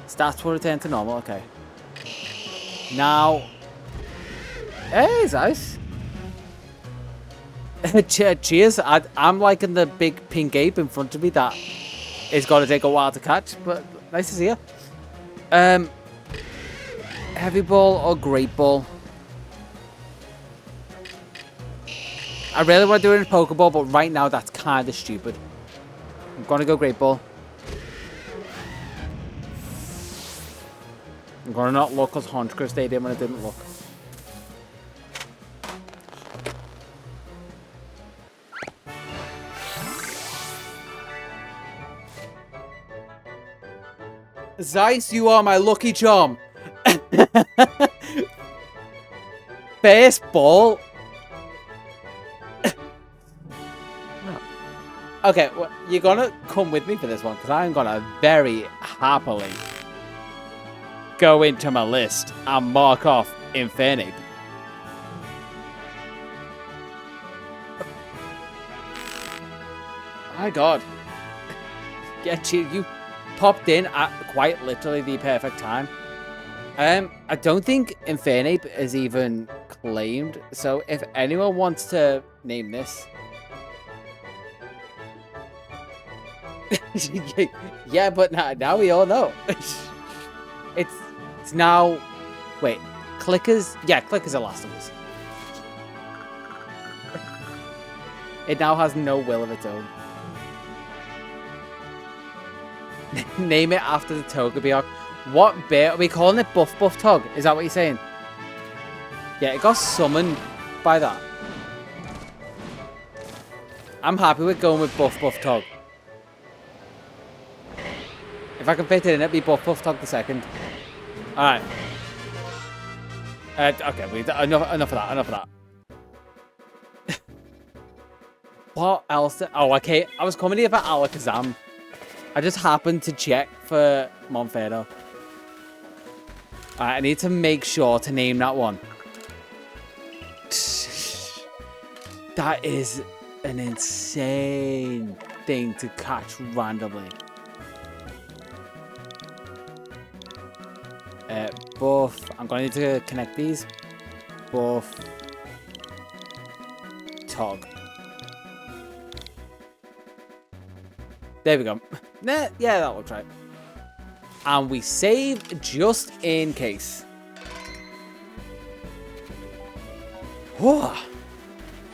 Stats will return to normal, okay. Now... Hey, nice. Cheers. I'm liking the big pink ape in front of me that is going to take a while to catch, but nice to see you. Heavy Ball or Great Ball? I really want to do it in Pokeball, but right now that's kind of stupid. I'm going to go Great Ball. I'm going to not look because Honchkrow stayed in when I didn't look. Zeiss, you are my lucky charm. Baseball. Okay, well, you're gonna come with me for this one, because I'm gonna very happily go into my list and mark off Infernape. My God. Get you popped in at quite literally the perfect time. I don't think Infernape is even claimed, so if anyone wants to name this... Yeah, but now we all know. It's now... Wait, Clickers? Yeah, Clickers are last of us. It now has no will of its own. Name it after the Togepi. What bear? Are we calling it Buff Buff Tog? Is that what you're saying? Yeah, it got summoned by that. I'm happy with going with Buff Buff Tog. If I can fit it in, it'd be Buff Buff Tog the second. Alright. Okay, enough of that, enough of that. What else? Oh, okay. I was coming here for Alakazam. I just happened to check for Monferno. Alright, I need to make sure to name that one. That is an insane thing to catch randomly. Buff. I'm going to need to connect these. Buff. Tog. There we go. Nah, yeah, that looks right. And we save just in case. Whoa.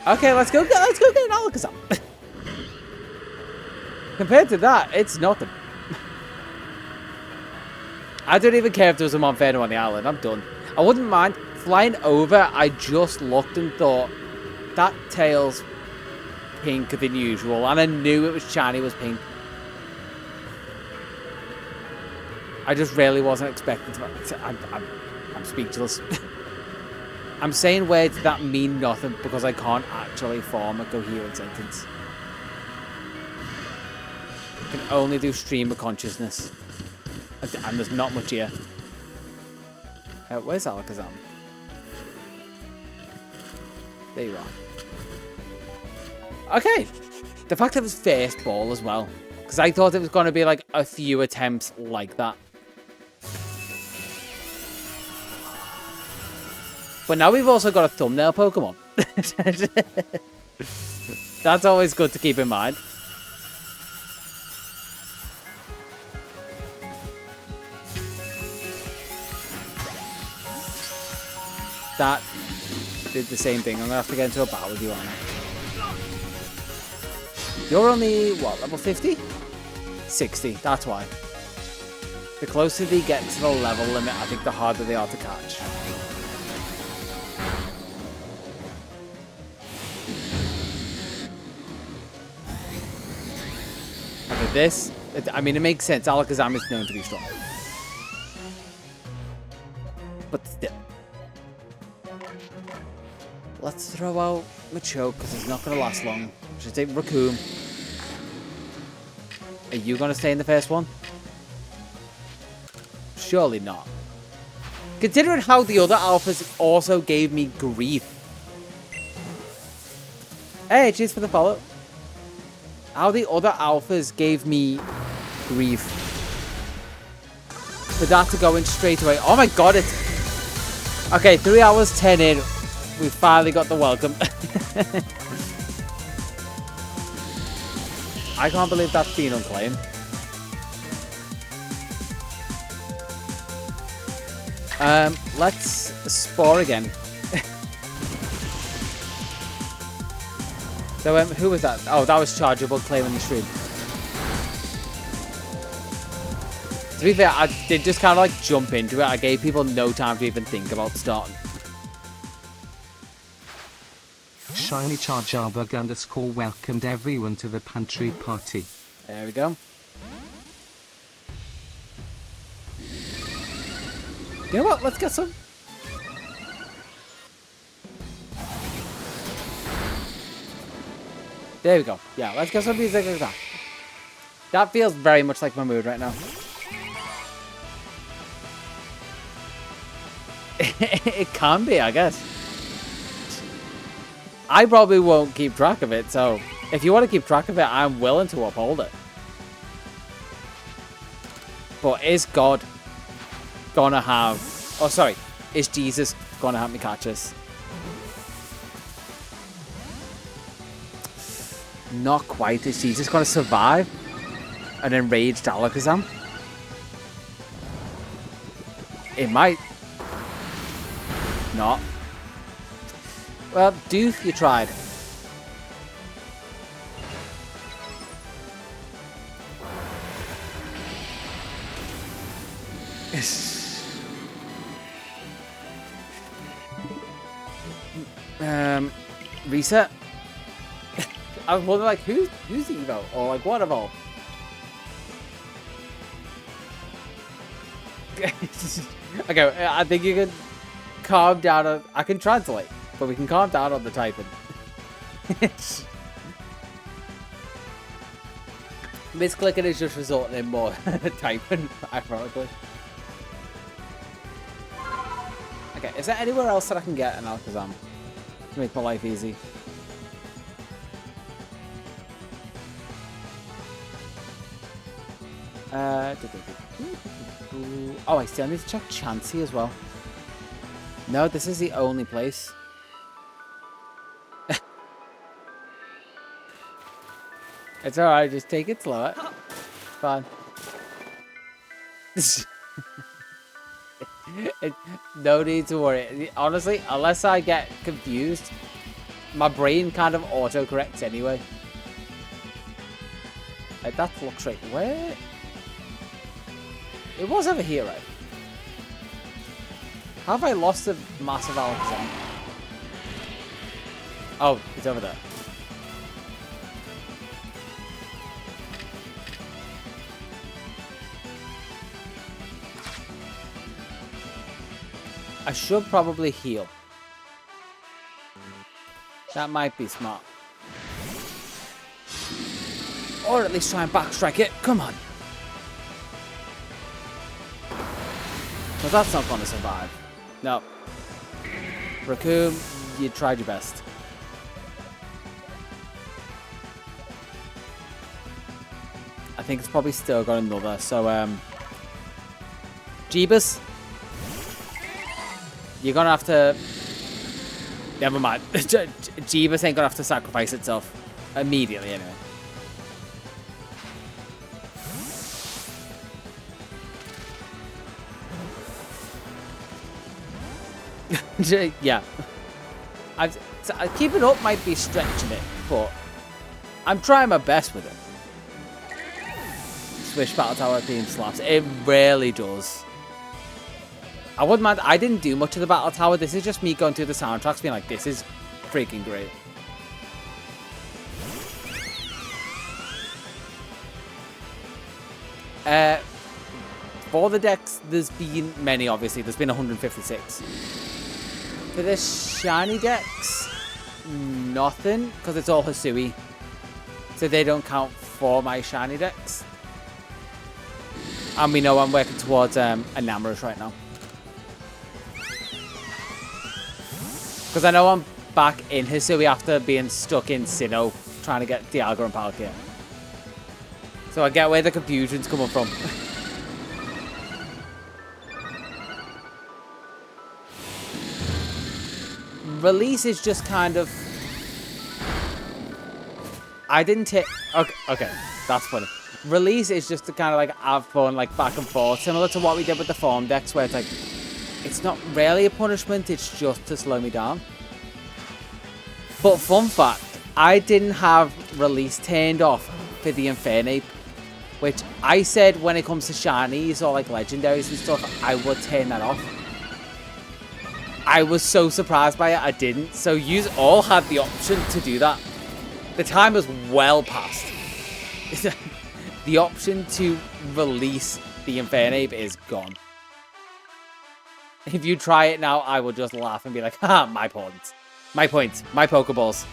Okay, let's go get an Alakazam. Compared to that, it's nothing. I don't even care if there was a Monferno on the island. I'm done. I wouldn't mind flying over. I just looked and thought that tail's pinker than usual, and I knew it was shiny was pink. I just really wasn't expecting to. I'm speechless. I'm saying words that mean nothing because I can't actually form a coherent sentence. I can only do stream of consciousness. And there's not much here. Where's Alakazam? There you are. Okay. The fact that it was first ball as well. Because I thought it was going to be like a few attempts like that. But now we've also got a thumbnail Pokemon. That's always good to keep in mind. That did the same thing. I'm going to have to get into a battle with you, aren't I? You're only, what, level 50? 60, that's why. The closer they get to the level limit, I think the harder they are to catch. Okay, this, I mean, it makes sense. Alakazam is known to be strong. But still. Let's throw out Machoke, because it's not going to last long. Should take Raccoon. Are you going to stay in the first one? Surely not. Considering how the other alphas also gave me grief. Hey, cheers for the follow. How the other alphas gave me grief. For that to go in straight away. Oh my god, it's... Okay, 3 hours, 10 in. We finally got the welcome. I can't believe that's been unclaimed. Let's spore again. So, who was that? Oh, that was Chargeable claiming the stream. To be fair, I did just kind of like jump into it. I gave people no time to even think about starting. Shiny Charjarbug _ welcomed everyone to the pantry party. There we go. You know what? Let's get some. There we go. Yeah, let's get some music like that. That feels very much like my mood right now. It can be, I guess. I probably won't keep track of it, so if you want to keep track of it, I'm willing to uphold it. But is God gonna have... Oh, sorry. Is Jesus gonna help me catch this? Not quite. Is Jesus gonna survive an enraged Alakazam? It might. Not. Well, Doof, you tried. Reset. I was wondering, like, who's the Evo? Or, like, what evolved? Okay, I think you can calm down. I can translate, but we can calm down on the typing. Misclicking is just resulting in more typing, ironically. Okay, is there anywhere else that I can get an Alakazam to make my life easy? Oh, I still need to check Chansey as well. No, this is the only place. It's alright, just take it slower. Fine. No need to worry. Honestly, unless I get confused, my brain kind of auto-corrects anyway. Like, that looks right. Where? It was over here, right? How have I lost a massive Alakazam? Oh, it's over there. I should probably heal. That might be smart. Or at least try and backstrike it. Come on. Because that's not going to survive. No. Raccoon, you tried your best. I think it's probably still got another. So, Jeebus, you're going to have to Never mind. Jeebus ain't gonna have to sacrifice itself immediately anyway. Yeah. Keeping up might be stretching it, but I'm trying my best with it. Swish Battle Tower theme slaps. It rarely does. I wouldn't mind. I didn't do much of the Battle Tower. This is just me going through the soundtracks being like, this is freaking great. For the decks, there's been many, obviously. There's been 156. For the shiny decks, nothing, because it's all Hisui. So they don't count for my shiny decks. And we know I'm working towards a Namorous right now. Because I know I'm back in Hisui after being stuck in Sinnoh, trying to get Dialga and Palkia. So I get where the confusion's coming from. Release is just kind of... I didn't take... Okay, that's funny. Release is just to kind of like have fun, like back and forth, similar to what we did with the form decks, where it's like, it's not really a punishment, it's just to slow me down. But fun fact, I didn't have release turned off for the Infernape, which I said when it comes to shinies or like legendaries and stuff, I would turn that off. I was so surprised by it, I didn't. So you all had the option to do that. The time was well past. The option to release the Infernape is gone. If you try it now, I will just laugh and be like, haha, my points. My points. My Pokeballs.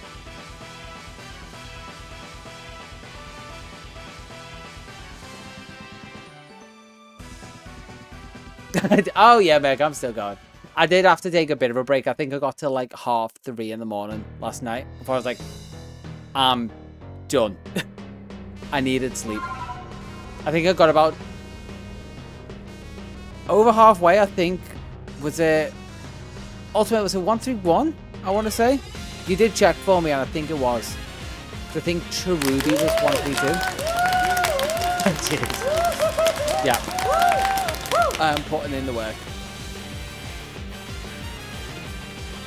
Oh yeah, Meg, I'm still going. I did have to take a bit of a break. I think I got to like 3:30 in the morning last night before I was like, I'm done. I needed sleep. I think I got about over halfway, I think. Was it Ultimate? Was it 131? I want to say. You did check for me, and I think it was. I think Cherubi was 132. Yeah. I'm putting in the work.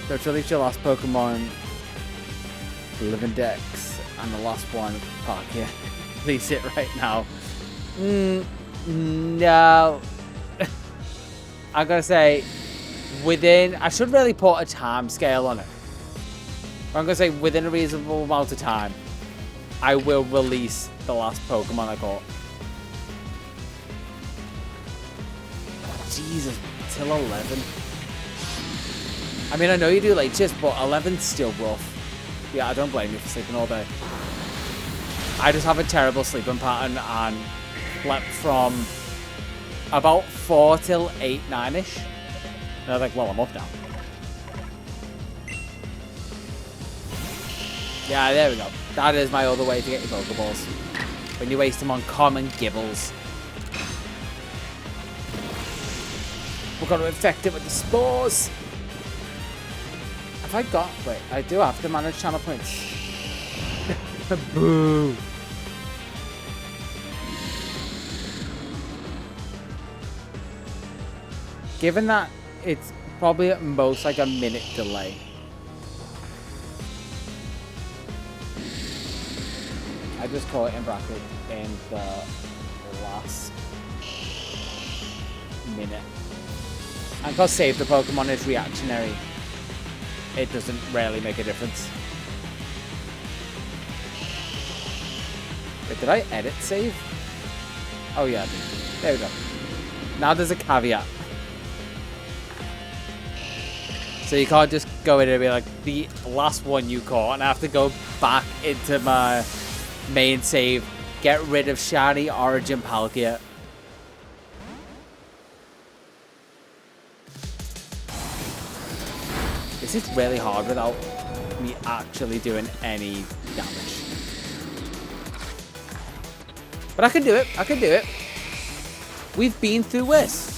So to release your last Pokemon, Living Dex, and the last one, Palkia. Release it right now. No. I gotta say, I should really put a time scale on it. I'm gonna say within a reasonable amount of time, I will release the last Pokemon I caught. Jesus, till 11. I mean, I know you do late shifts, but 11's still rough. Yeah, I don't blame you for sleeping all day. I just have a terrible sleeping pattern and slept from about 4 till 8, 9-ish. And I was like, well, I'm up now. Yeah, there we go. That is my other way to get your Pokeballs. When you waste them on common gibbles. We're going to infect it with the spores. Have I got... Wait, I do have to manage channel points. Boo. Given that it's probably at most like a minute delay. I just call it in bracket in the last minute. And because save the Pokemon is reactionary, it doesn't really make a difference. Wait, did I edit save? Oh yeah, I did. There we go. Now there's a caveat. So you can't just go in and be like, the last one you caught, and I have to go back into my main save, get rid of Shiny Origin Palkia. This is really hard without me actually doing any damage. But I can do it. I can do it. We've been through this.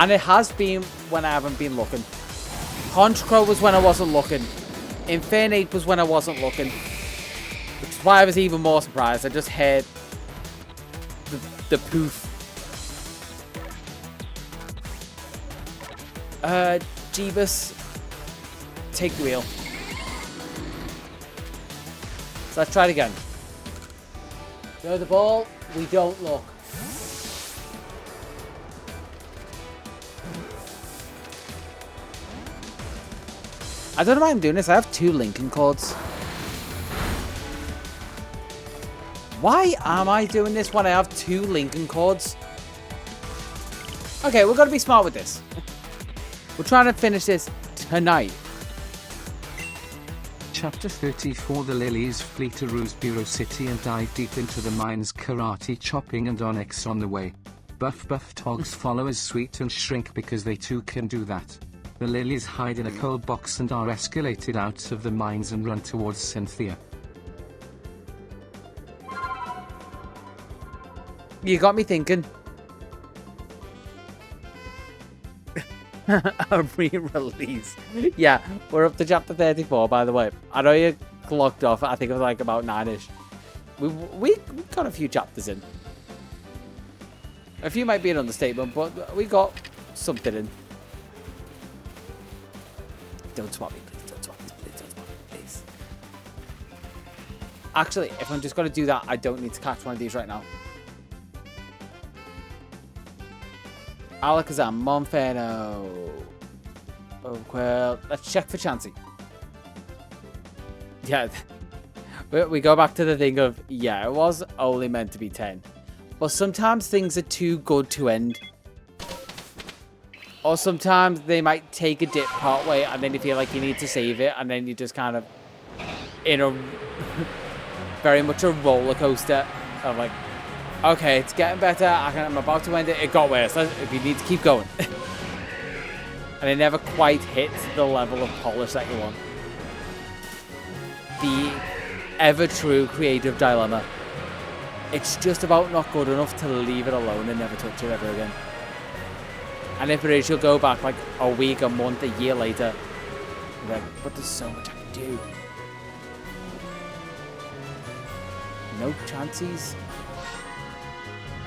And it has been when I haven't been looking. Honchcrow was when I wasn't looking. Infernape was when I wasn't looking. Which is why I was even more surprised. I just heard the poof. Jeebus, take the wheel. So let's try it again. Throw the ball, we don't look. I don't know why I'm doing this. I have 2 Lincoln cords. Why am I doing this when I have 2 Lincoln cords? Okay, we're going to be smart with this. We're trying to finish this tonight. Chapter 34. The lilies flee to Rooseboro City and dive deep into the mines. Karate chopping and Onyx on the way. Buff Togs follow as Sweet and Shrink because they too can do that. The lilies hide in a coal box and are escalated out of the mines and run towards Cynthia. You got me thinking. A re-release. Yeah, we're up to chapter 34, by the way. I know you clocked off. I think it was like about 9ish. We got a few chapters in. A few might be an understatement, but we got something in. Don't swap me, please. Don't swap me, please. Don't swap me, please. Actually, if I'm just going to do that, I don't need to catch one of these right now. Alakazam, Monferno. Oh, well, let's check for Chansey. Yeah, we go back to the thing of, yeah, it was only meant to be 10. But sometimes things are too good to end. Or sometimes they might take a dip part way and then you feel like you need to save it and then you just kind of in a very much a roller coaster of like, okay, it's getting better. I'm about to end it. It got worse. We need to keep going. And it never quite hits the level of polish that you want. The ever true creative dilemma. It's just about not good enough to leave it alone and never touch it ever again. And if it is, you'll go back like a week, a month, a year later. Like, but there's so much I can do. No chances.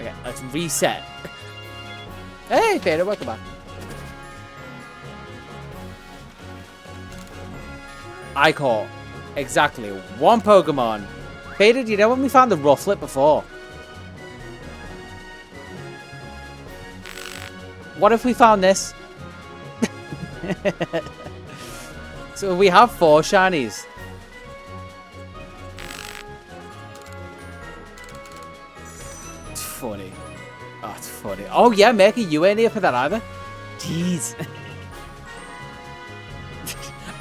Okay, let's reset. Hey, Peter, welcome back. I caught exactly 1 Pokemon. Peter, do you know when we found the Rufflet before? What if we found this? So we have 4 shinies. It's funny. Oh, it's funny. Oh yeah, Merky, you ain't here for that either. Jeez.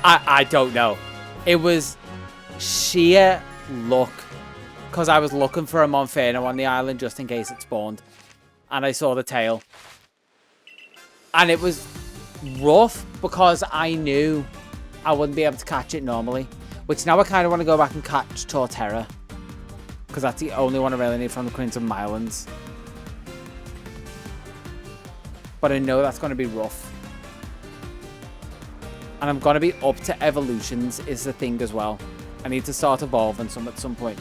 I don't know. It was sheer luck. Because I was looking for a Monferno on the island just in case it spawned. And I saw the tail. And it was rough because I knew I wouldn't be able to catch it normally. Which now I kind of want to go back and catch Torterra. Because that's the only one I really need from the Crimson Islands. But I know that's going to be rough. And I'm going to be up to evolutions is the thing as well. I need to start evolving some at some point.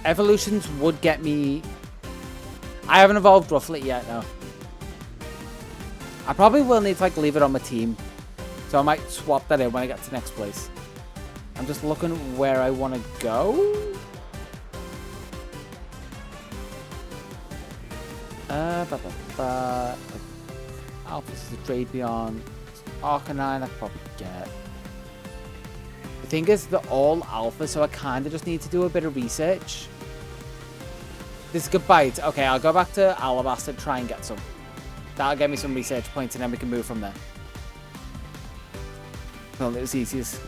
Evolutions would get me... I haven't evolved Rufflet yet, no. I probably will need to like leave it on my team. So I might swap that in when I get to next place. I'm just looking where I want to go. Alpha's the Drapion. Arcanine I could probably get. The thing is, they're all alpha, so I kind of just need to do a bit of research. This is good bite. Okay, I'll go back to Alabasta and try and get some. That'll get me some research points and then we can move from there. Well, it was easiest.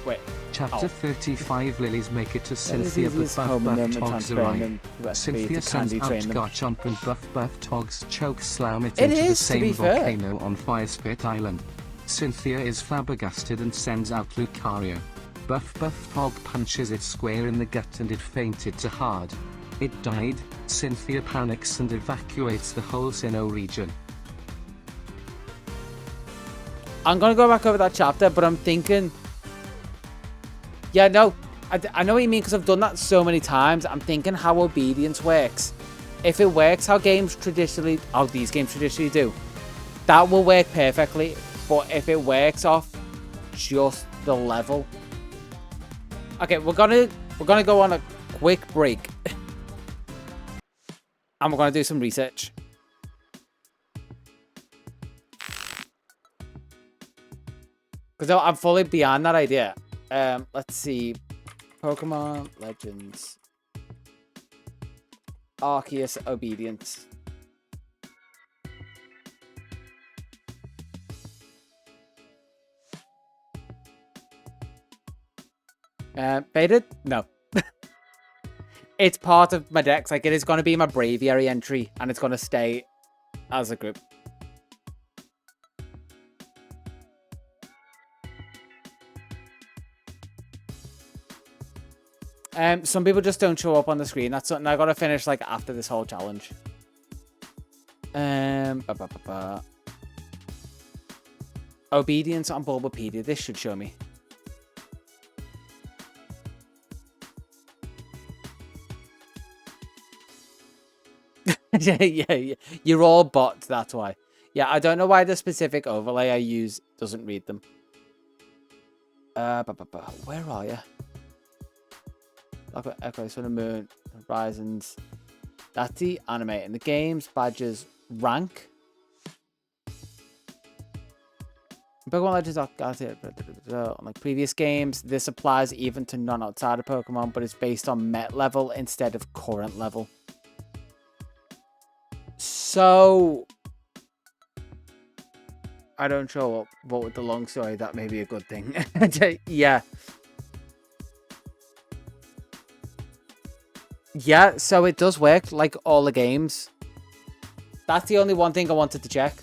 Wait. Chapter 35. Lilies make it to Cynthia, but Buff Togs arrive. Cynthia sends out Garchomp and Buff Togs choke slam it into the same volcano on Firespit Island. Cynthia is flabbergasted and sends out Lucario. Buff Tog punches it square in the gut and it fainted to hard. It died. Cynthia panics and evacuates the whole Sinnoh region. I'm going to go back over that chapter, but I'm thinking... Yeah, no. I know what you mean because I've done that so many times. I'm thinking how obedience works. If it works how these games traditionally do, that will work perfectly. But if it works off just the level... Okay, we're gonna go on a quick break. And we're gonna do some research. Because I'm fully beyond that idea. Let's see. Pokemon Legends Arceus Obedience. Baited? No. It's part of my decks. Like, it is going to be my Braviary entry, and it's going to stay as a group. Some people just don't show up on the screen. That's something I got to finish, like, after this whole challenge. Obedience on Bulbapedia. This should show me. yeah. You're all bots, that's why. Yeah, I don't know why the specific overlay I use doesn't read them. Where are you? Echo, Sun and Moon, Horizons. That's the animating the games, badges, rank. Pokemon Legends Arceus, unlike previous games, this applies even to non-outsider Pokemon, but it's based on Met level instead of current level. So I don't show up, but with the long story, that may be a good thing. Yeah. Yeah, so it does work like all the games. That's the only one thing I wanted to check.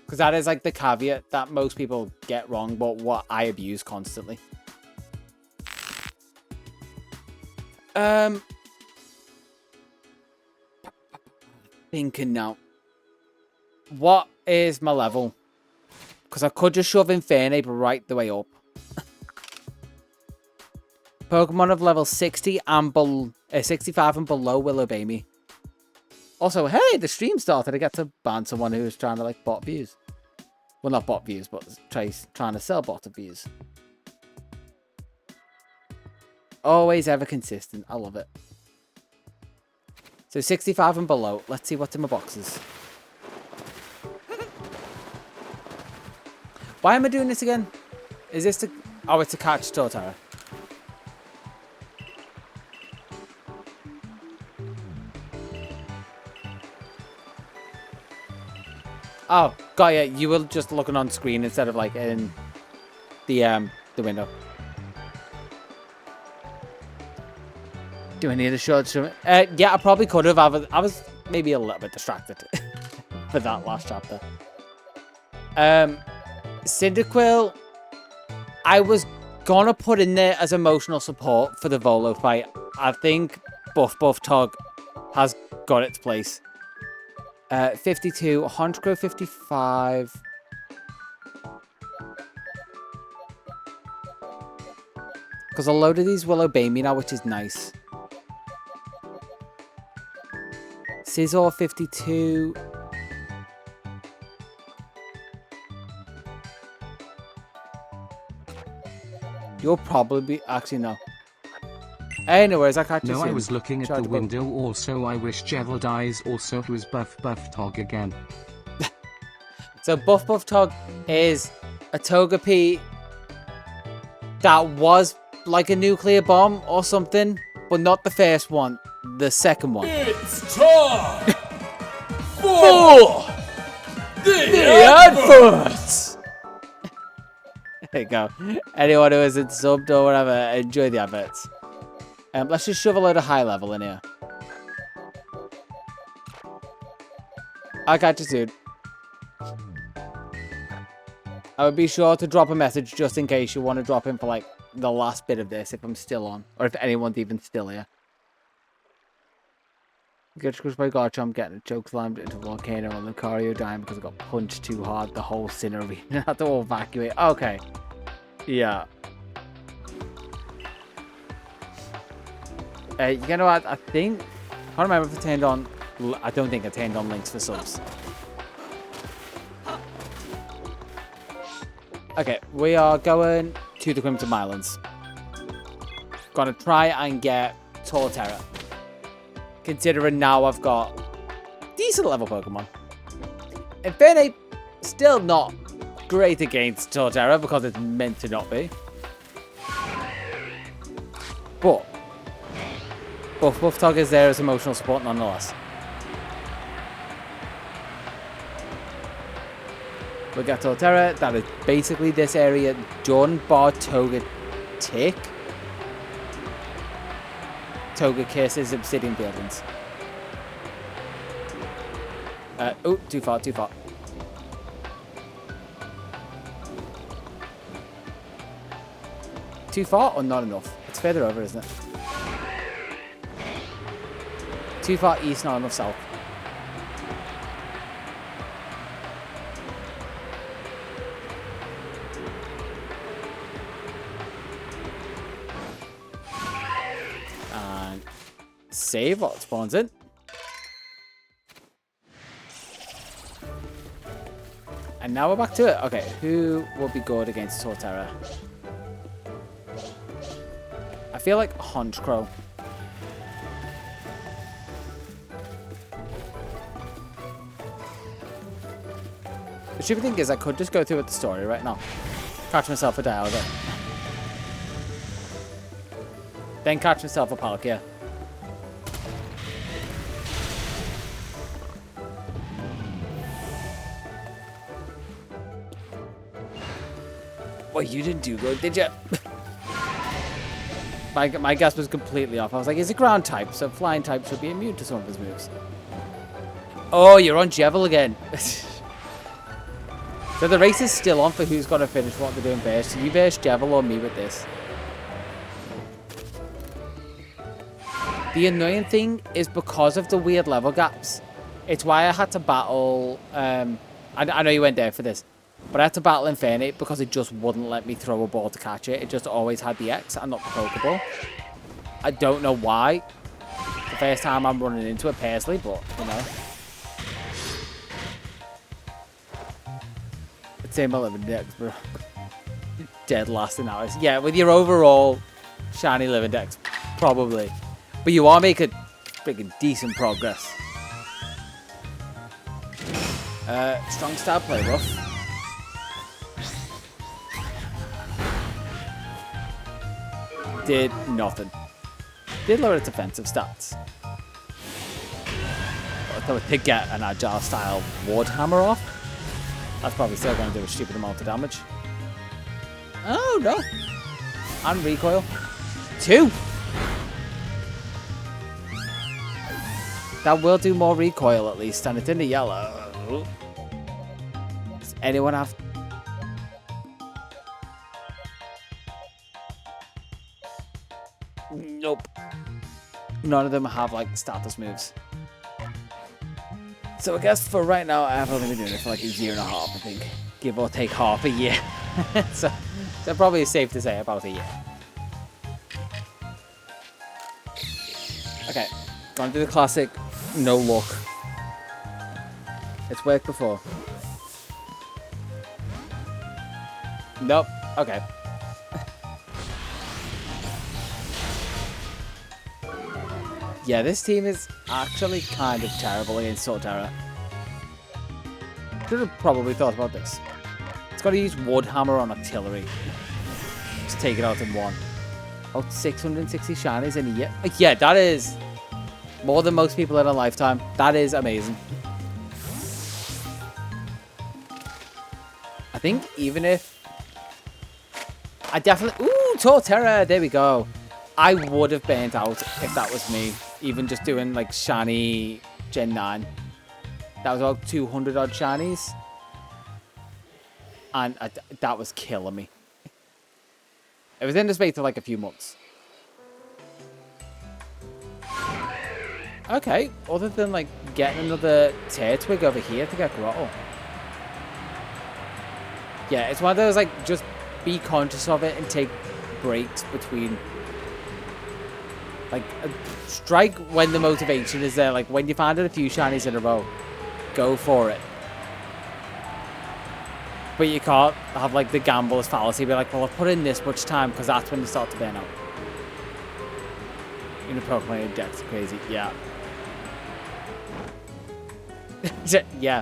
Because that is like the caveat that most people get wrong, but what I abuse constantly. Thinking now. What is my level? Because I could just shove Infernape right the way up. Pokemon of level 60 and 65 and below will obey me. Also, hey, the stream started. I get to ban someone who's trying to like bot views. Well, not bot views, but trying to sell bot views. Always ever consistent. I love it. So 65 and below. Let's see what's in my boxes. Why am I doing this again? Is this to... Oh, it's to catch Torterra. Oh, got ya. You were just looking on screen instead of like in the window. Do I need a short stream? Yeah, I probably could have. I was maybe a little bit distracted for that last chapter. Cyndaquil, I was gonna put in there as emotional support for the Volo fight. I think Buff Tog has got its place. 52, Honchkrow 55. Because a load of these will obey me now, which is nice. Scizor 52. You'll probably be... Actually, no. Anyways, I catch you soon. I was looking at the window. Also, I wish Jevil dies. Also, it was Buff Tog again. So, Buff Tog is a Togepi that was like a nuclear bomb or something, but not the first one. The second one. It's time for the adverts. There you go. Anyone who isn't subbed or whatever, enjoy the adverts. Let's just shove a load of high level in here. I got you, dude. I would be sure to drop a message just in case you want to drop in for like the last bit of this if I'm still on, or if anyone's even still here. Get crushed by Garchomp, getting a choke slammed into a volcano, and Lucario dying because I got punched too hard. The whole Sinnoh arena had to all evacuate. Okay. Yeah. You know what? I think... I can't remember if I turned on... I don't think I turned on links for subs. Okay, we are going to the Crimson Islands. Gonna try and get Torterra. Considering now I've got decent level Pokemon. Infernape, still not great against Torterra because it's meant to not be. But Buff Tog is there as emotional support nonetheless. We got Torterra. That is basically this area done, bar Togetic. Togekiss Obsidian Buildings. Oh, too far, too far. Too far or not enough? It's further over, isn't it? Too far east, not enough south. And save what spawns in. And now we're back to it. Okay, who will be good against Torterra? I feel like Honchkrow. The stupid thing is I could just go through with the story right now. Catch myself a Dialga. Then catch myself a Palkia. Well, you didn't do good, did you? My guess was completely off. I was like, is it ground type? So flying type should be immune to some of his moves. Oh, you're on Jevil again. So the race is still on for who's going to finish what they're doing first. So you verse Jevil or me with this. The annoying thing is because of the weird level gaps. It's why I had to battle... I know you went there for this. But I had to battle Infernape because it just wouldn't let me throw a ball to catch it. It just always had the X and not the Pokeball. I don't know why. The first time I'm running into it personally, but, you know. It's same 11 Dex, bro. Dead last in hours. Yeah, with your overall shiny living Dex, probably. But you are making freaking decent progress. Strong style play, rough. Did nothing. Did lower its defensive stats. But it did get an agile style ward hammer off. That's probably still going to do a stupid amount of damage. Oh no! And recoil. 2! That will do more recoil at least, and it's in the yellow. Does anyone have... Nope. None of them have, like, status moves. So I guess for right now, I've only been doing it for like a year and a half, I think. Give or take half a year. so probably safe to say about a year. Okay. Gonna do the classic no luck. It's worked before. Nope. Okay. Yeah, this team is actually kind of terrible against Torterra. Should have probably thought about this. It's got to use Wood Hammer on Artillery. Just take it out in one. About 660 shinies in a year. Yeah, that is more than most people in a lifetime. That is amazing. I think even if... I definitely... Ooh, Torterra! There we go. I would have burnt out if that was me. Even just doing like shiny Gen 9. That was about 200 odd shinies. And that was killing me. It was in the space of like a few months. Okay, other than like getting another tear twig over here to get grotto. Yeah, it's one of those like just be conscious of it and take breaks between. Like, strike when the motivation is there. Like, when you find it a few shinies in a row, go for it. But you can't have, like, the gambler's fallacy. Be like, well, I've put in this much time because that's when they start to burn out. You know, Pokemon Index crazy. Yeah. Yeah.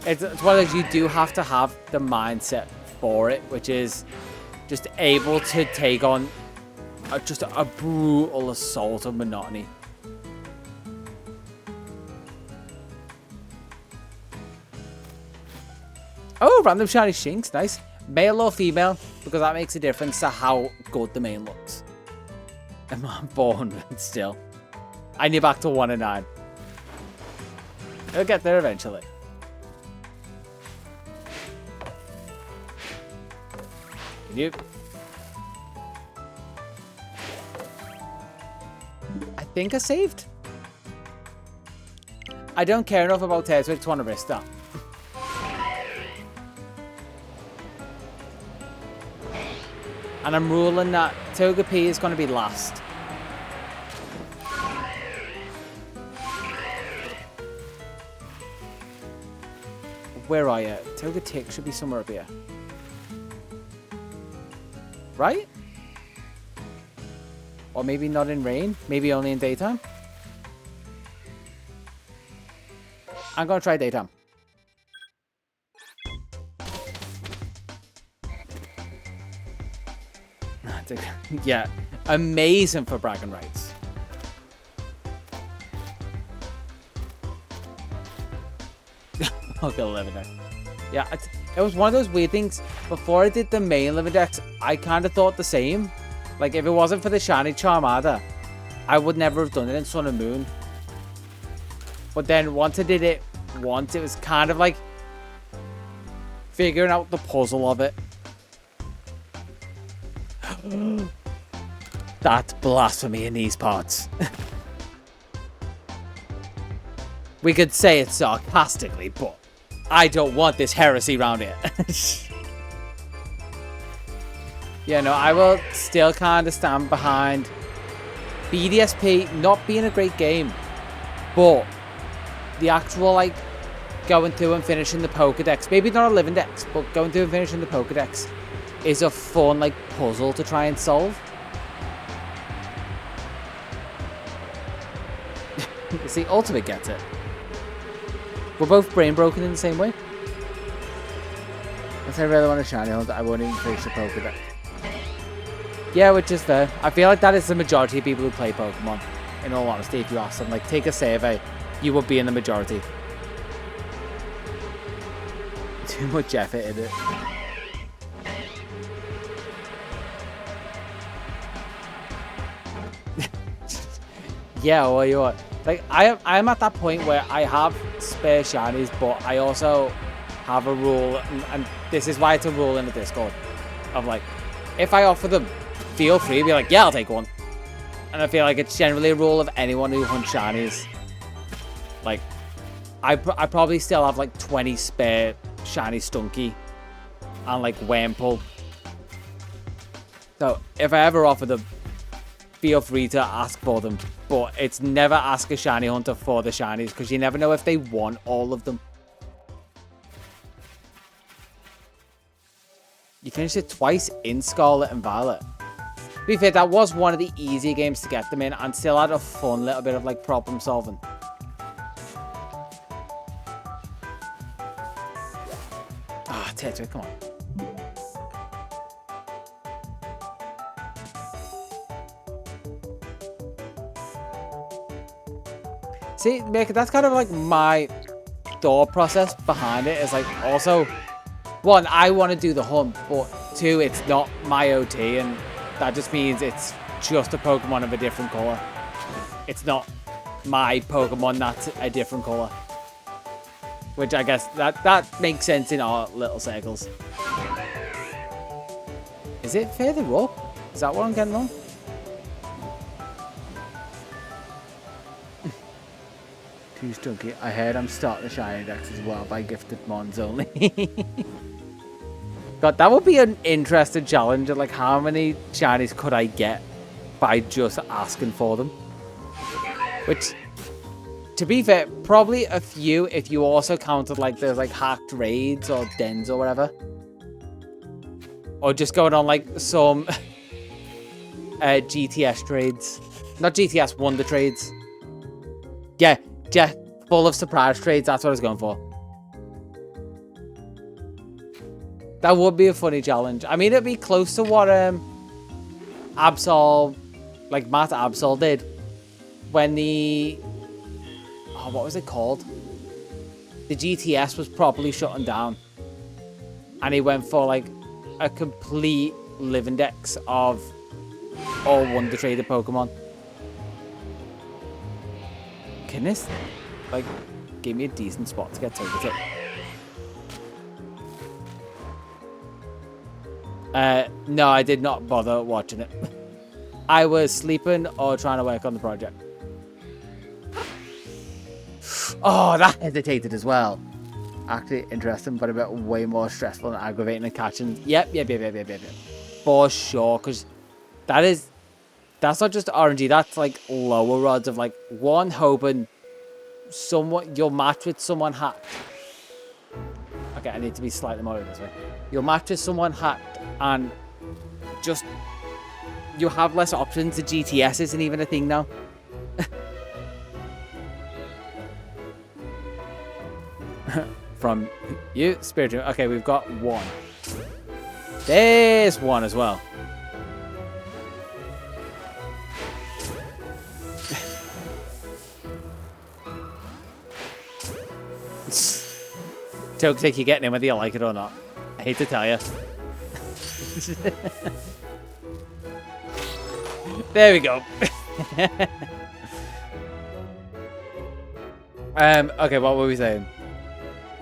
It's one of those, you do have to have the mindset for it, which is just able to take on just a brutal assault of monotony. Oh, random shiny Shinx, nice. Male or female, because that makes a difference to how good the main looks. I'm on 400 still. I need back to 1 and 9. It'll get there eventually. Yep. I think I saved. I don't care enough about Teartwig to want to risk that. And I'm ruling that Togepi is going to be last. Where are you? Togetic should be somewhere up here. Right? Or maybe not in rain. Maybe only in daytime. I'm going to try daytime. Yeah. Amazing for bragging rights. I'll get 11 there. Yeah, it was one of those weird things. Before I did the main living dex, I kind of thought the same. Like, if it wasn't for the shiny Charmander, I would never have done it in Sun and Moon. But then once I did it once, it was kind of like figuring out the puzzle of it. That's blasphemy in these parts. We could say it sarcastically, but I don't want this heresy around here. Yeah, no, I will still kind of stand behind BDSP not being a great game, but the actual, like, going through and finishing the Pokedex, maybe not a living dex, but going through and finishing the Pokedex is a fun, like, puzzle to try and solve. See, Ultimate gets it. We're both brain broken in the same way. If I really want a shiny hunt, I won't even finish the Pokedex. Yeah, which is fair. I feel like that is the majority of people who play Pokemon. In all honesty, if you ask them, like, take a survey, you will be in the majority. Too much effort in it. Yeah, well, you are. Like, I'm at that point where I have spare shinies, but I also have a rule, and this is why it's a rule in the Discord, of like, if I offer them, feel free to be like, yeah, I'll take one. And I feel like it's generally a rule of anyone who hunts shinies. Like, I probably still have like 20 spare shiny Stunky and like Wurmple. So if I ever offer them, feel free to ask for them. But it's never ask a shiny hunter for the shinies, because you never know if they want all of them. You finished it twice in Scarlet and Violet. To be fair, that was one of the easier games to get them in, and still had a fun little bit of like problem solving. Ah, Tetra, come on. See, that's kind of like my thought process behind it. Is like, also, one, I want to do the hunt, but two, it's not my OT, and that just means it's just a Pokemon of a different color. It's not my Pokemon that's a different color. Which I guess that makes sense in our little circles. Is it further up? Is that what I'm getting wrong? Too stunky. I heard I'm starting the shiny decks as well by gifted mons only. God, that would be an interesting challenge. Like, how many shinies could I get by just asking for them? Which, to be fair, probably a few if you also counted like there's like hacked raids or dens or whatever. Or just going on like some GTS trades. Not GTS, Wonder trades. Yeah, full of surprise trades. That's what I was going for. That would be a funny challenge. I mean, it'd be close to what Absol, like Matt Absol did when the... Oh, what was it called? The GTS was properly shutting down. And he went for like a complete living dex of all Wonder traded Pokemon. Can this, like, give me a decent spot to get Togetic? No, I did not bother watching it. I was sleeping or trying to work on the project. Oh, that hesitated as well. Actually interesting, but a bit way more stressful and aggravating than catching. Yep. For sure, because that's not just RNG, that's like lower rods of like one hoping you'll match with someone hacked. Okay, I need to be slightly more over this way. You'll match with someone hacked and just you have less options. The GTS isn't even a thing now. From you, Spiritomb. Okay, we've got one. There's one as well. Togetic, you're getting in whether you like it or not. I hate to tell you. There we go. Okay, what were we saying?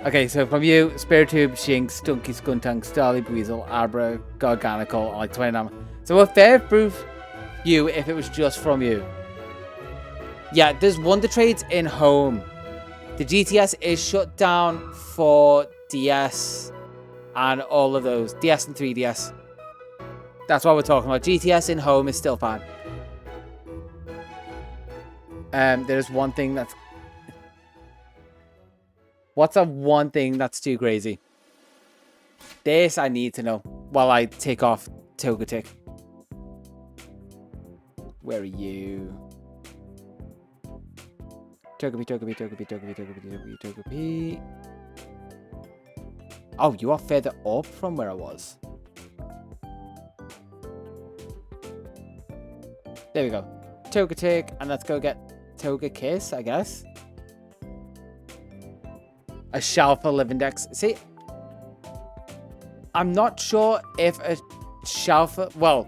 Okay, so from you, Spiritomb, Shinx, Stunky, Skuntank, Starly, Breezel, Abra, Garganical, and like 29. So a fair proof you if it was just from you. Yeah, there's Wonder Trades in home. The GTS is shut down for DS and all of those. DS and 3DS. That's what we're talking about. GTS in home is still fine. There's one thing that's... What's that one thing that's too crazy? This I need to know while I take off Togetic. Where are you? Togepi. Oh, you are further up from where I was. There we go. Togetic, and let's go get Togekiss, I guess. A shelf of living decks. See, I'm not sure if a shelf... Well,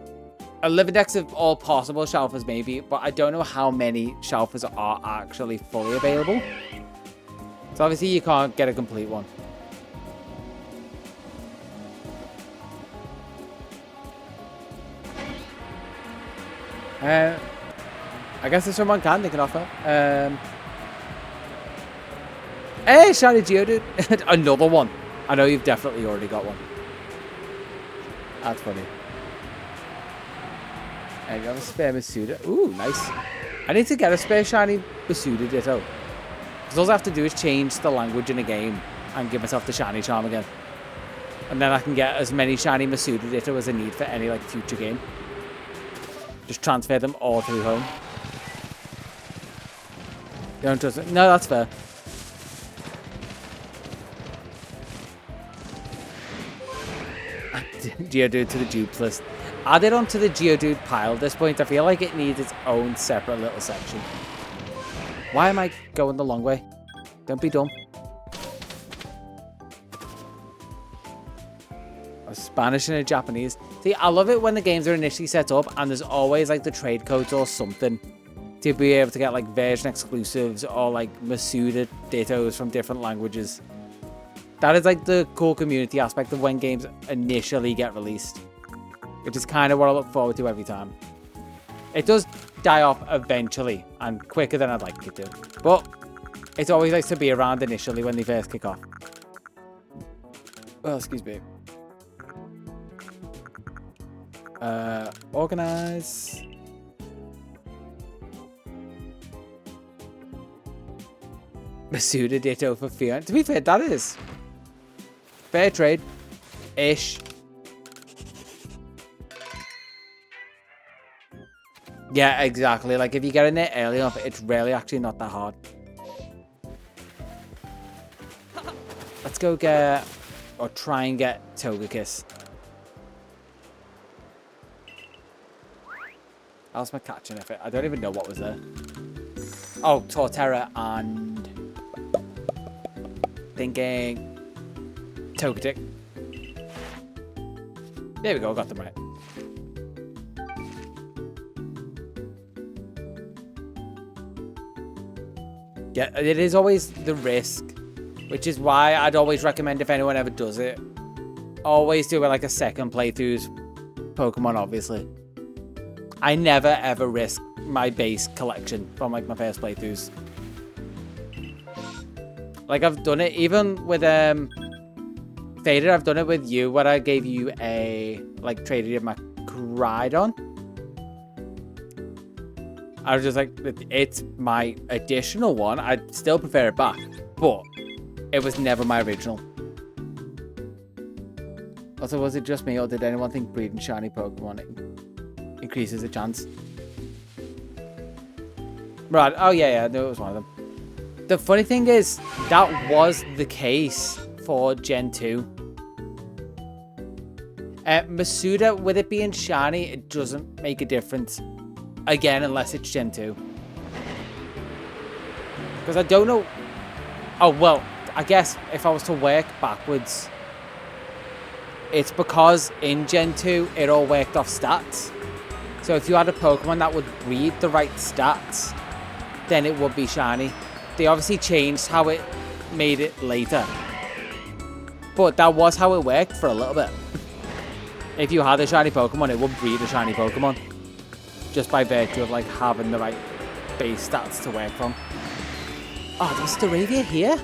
a living dex of all possible shelfers maybe, but I don't know how many shelfers are actually fully available. So obviously you can't get a complete one. I guess if someone can, they can offer. Hey, shiny Geodude. Another one. I know you've definitely already got one. That's funny. And you have a spare Masuda. Ooh, nice. I need to get a spare shiny Masuda Ditto. Because all I have to do is change the language in a game and give myself the shiny charm again. And then I can get as many shiny Masuda Ditto as I need for any like future game. Just transfer them all through home. You don't trust it? No, that's fair. Geodude to the dupes list. Add it onto the Geodude pile at this point. I feel like it needs its own separate little section. Why am I going the long way? Don't be dumb. A Spanish and a Japanese. See, I love it when the games are initially set up and there's always like the trade codes or something to be able to get like version exclusives or like Masuda Dittos from different languages. That is like the cool community aspect of when games initially get released. which is kind of what I look forward to every time. It does die off eventually, and quicker than I'd like it to. But it's always nice to be around initially when they first kick off. Oh, excuse me. Organize. Masuda ditto for Fion. To be fair, that is fair trade-ish. Yeah, exactly. Like, if you get in there early enough, it's really actually not that hard. Let's go get, or try and get Togekiss. How's my catching if it? I don't even know what was there. Oh, Torterra and thinking Togetic. There we go, got them right. Yeah, it is always the risk, which is why I'd always recommend if anyone ever does it, always do it like a second playthrough's Pokemon, obviously. I never ever risk my base collection from like my first playthroughs. Like I've done it even with Faded, I've done it with you where I gave you a like traded you my Crydon. I was just like, it's my additional one. I'd still prefer it back, but it was never my original. Also, was it just me or did anyone think breeding shiny Pokemon increases the chance? Right. Oh, yeah. I knew it was one of them. The funny thing is, that was the case for Gen 2. Masuda, with it being shiny, it doesn't make a difference. Again, unless it's Gen 2. Because I don't know... Oh, well, I guess if I was to work backwards, it's because in Gen 2, it all worked off stats. So if you had a Pokemon that would breed the right stats, then it would be shiny. They obviously changed how it made it later. But that was how it worked for a little bit. If you had a shiny Pokemon, it would breed a shiny Pokemon. Just by virtue of like having the right base stats to work from. Oh, there's Staravia here?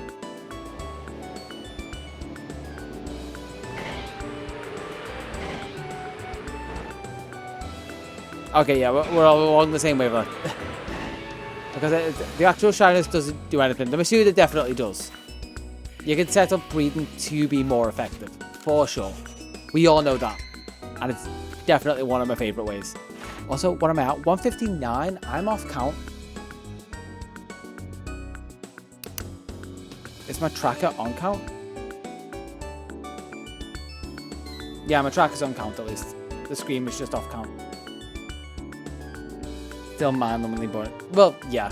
Okay, yeah, we're all along the same wavelength. Because the actual shyness doesn't do anything. The Masuda definitely does. You can set up breeding to be more effective, for sure. We all know that. And it's definitely one of my favourite ways. Also, what am I at? 159? I'm off count. Is my tracker on count? Yeah, my tracker's on count at least. The screen was just off count. Still mind-numbingly boring. Well, yeah.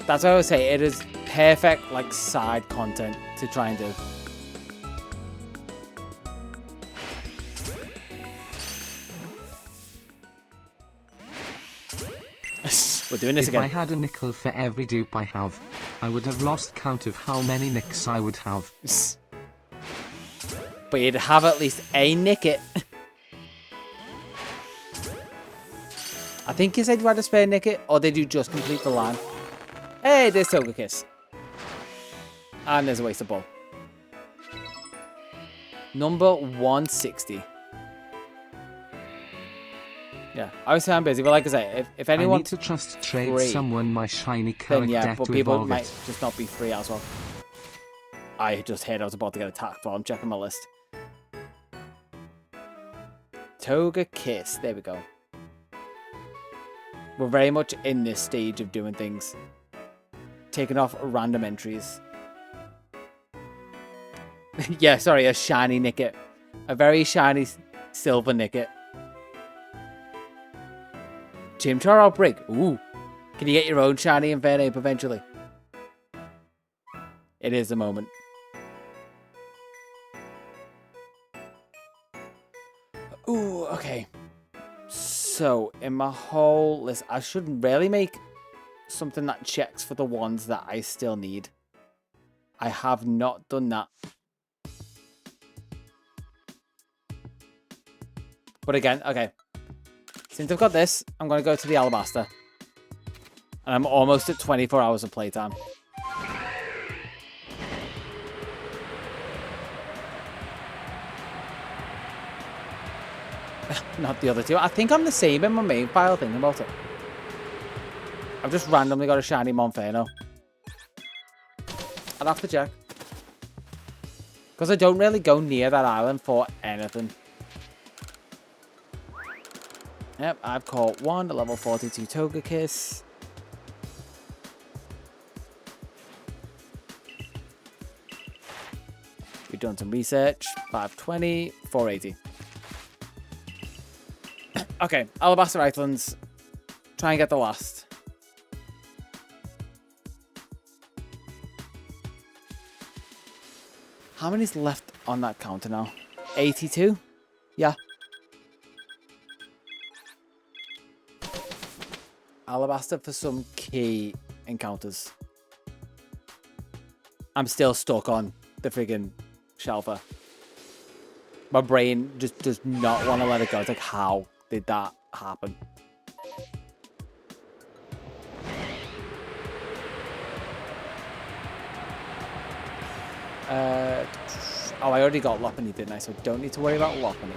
That's what I would say. It is perfect, like, side content to try and do. We're doing this again. If I had a nickel for every dupe I have, I would have lost count of how many nicks I would have. But you'd have at least a nicket. I think you said you had a spare nicket, or did you just complete the line? Hey, there's Togekiss. And there's a waste of ball. Number 160. Yeah, I was saying I'm busy, but like I say, if anyone... I need to trust trade someone my shiny character then yeah, but to people evolve might it. just not be free as well. I just heard I was about to get attacked while I'm checking my list. Togekiss, there we go. We're very much in this stage of doing things. Taking off random entries. Yeah, sorry, a shiny Nicket. A very shiny silver Nicket. Chimchar Outbreak. Ooh. Can you get your own shiny Infernape eventually? It is the moment. Ooh, okay. So, in my whole list, I should really make something that checks for the ones that I still need. I have not done that. But again, okay. Since I've got this, I'm going to go to the Alabaster. And I'm almost at 24 hours of playtime. Not the other two. I think I'm the same in my main file thinking about it. I've just randomly got a shiny Monferno. I'd have to check. Because I don't really go near that island for anything. Yep, I've caught one, a level 42 Togekiss. We've done some research. 520, 480. Okay, Alabaster Islands. Try and get the last. How many's left on that counter now? 82? Yeah. Alabaster for some key encounters. I'm still stuck on the friggin' Shelfer. My brain just does not want to let it go. It's like, how did that happen? Oh, I already got Lopunny, didn't I? So don't need to worry about Lopunny.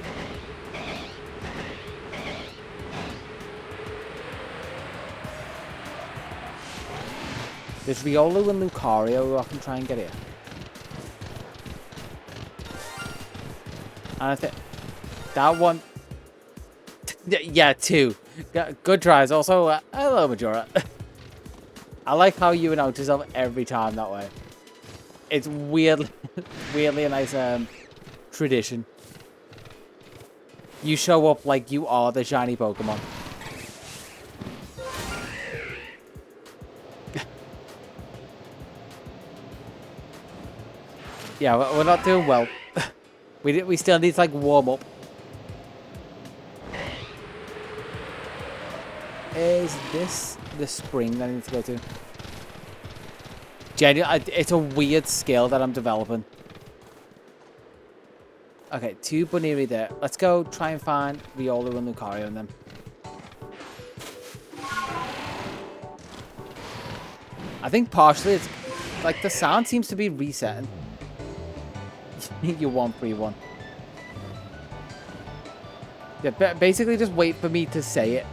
There's Riolu and Lucario who I can try and get here. And I think that one... Yeah, 2. Good tries. Also, hello, Majora. I like how you announce yourself every time that way. It's weirdly a nice tradition. You show up like you are the shiny Pokemon. Yeah, we're not doing well. We still need to like warm up. Is this the spring that I need to go to? Genuinely, it's a weird skill that I'm developing. Okay, 2 Buniri there. Let's go try and find Riolu and Lucario in them. I think partially it's like the sound seems to be resetting. You 1-3-1. Yeah, basically just wait for me to say it.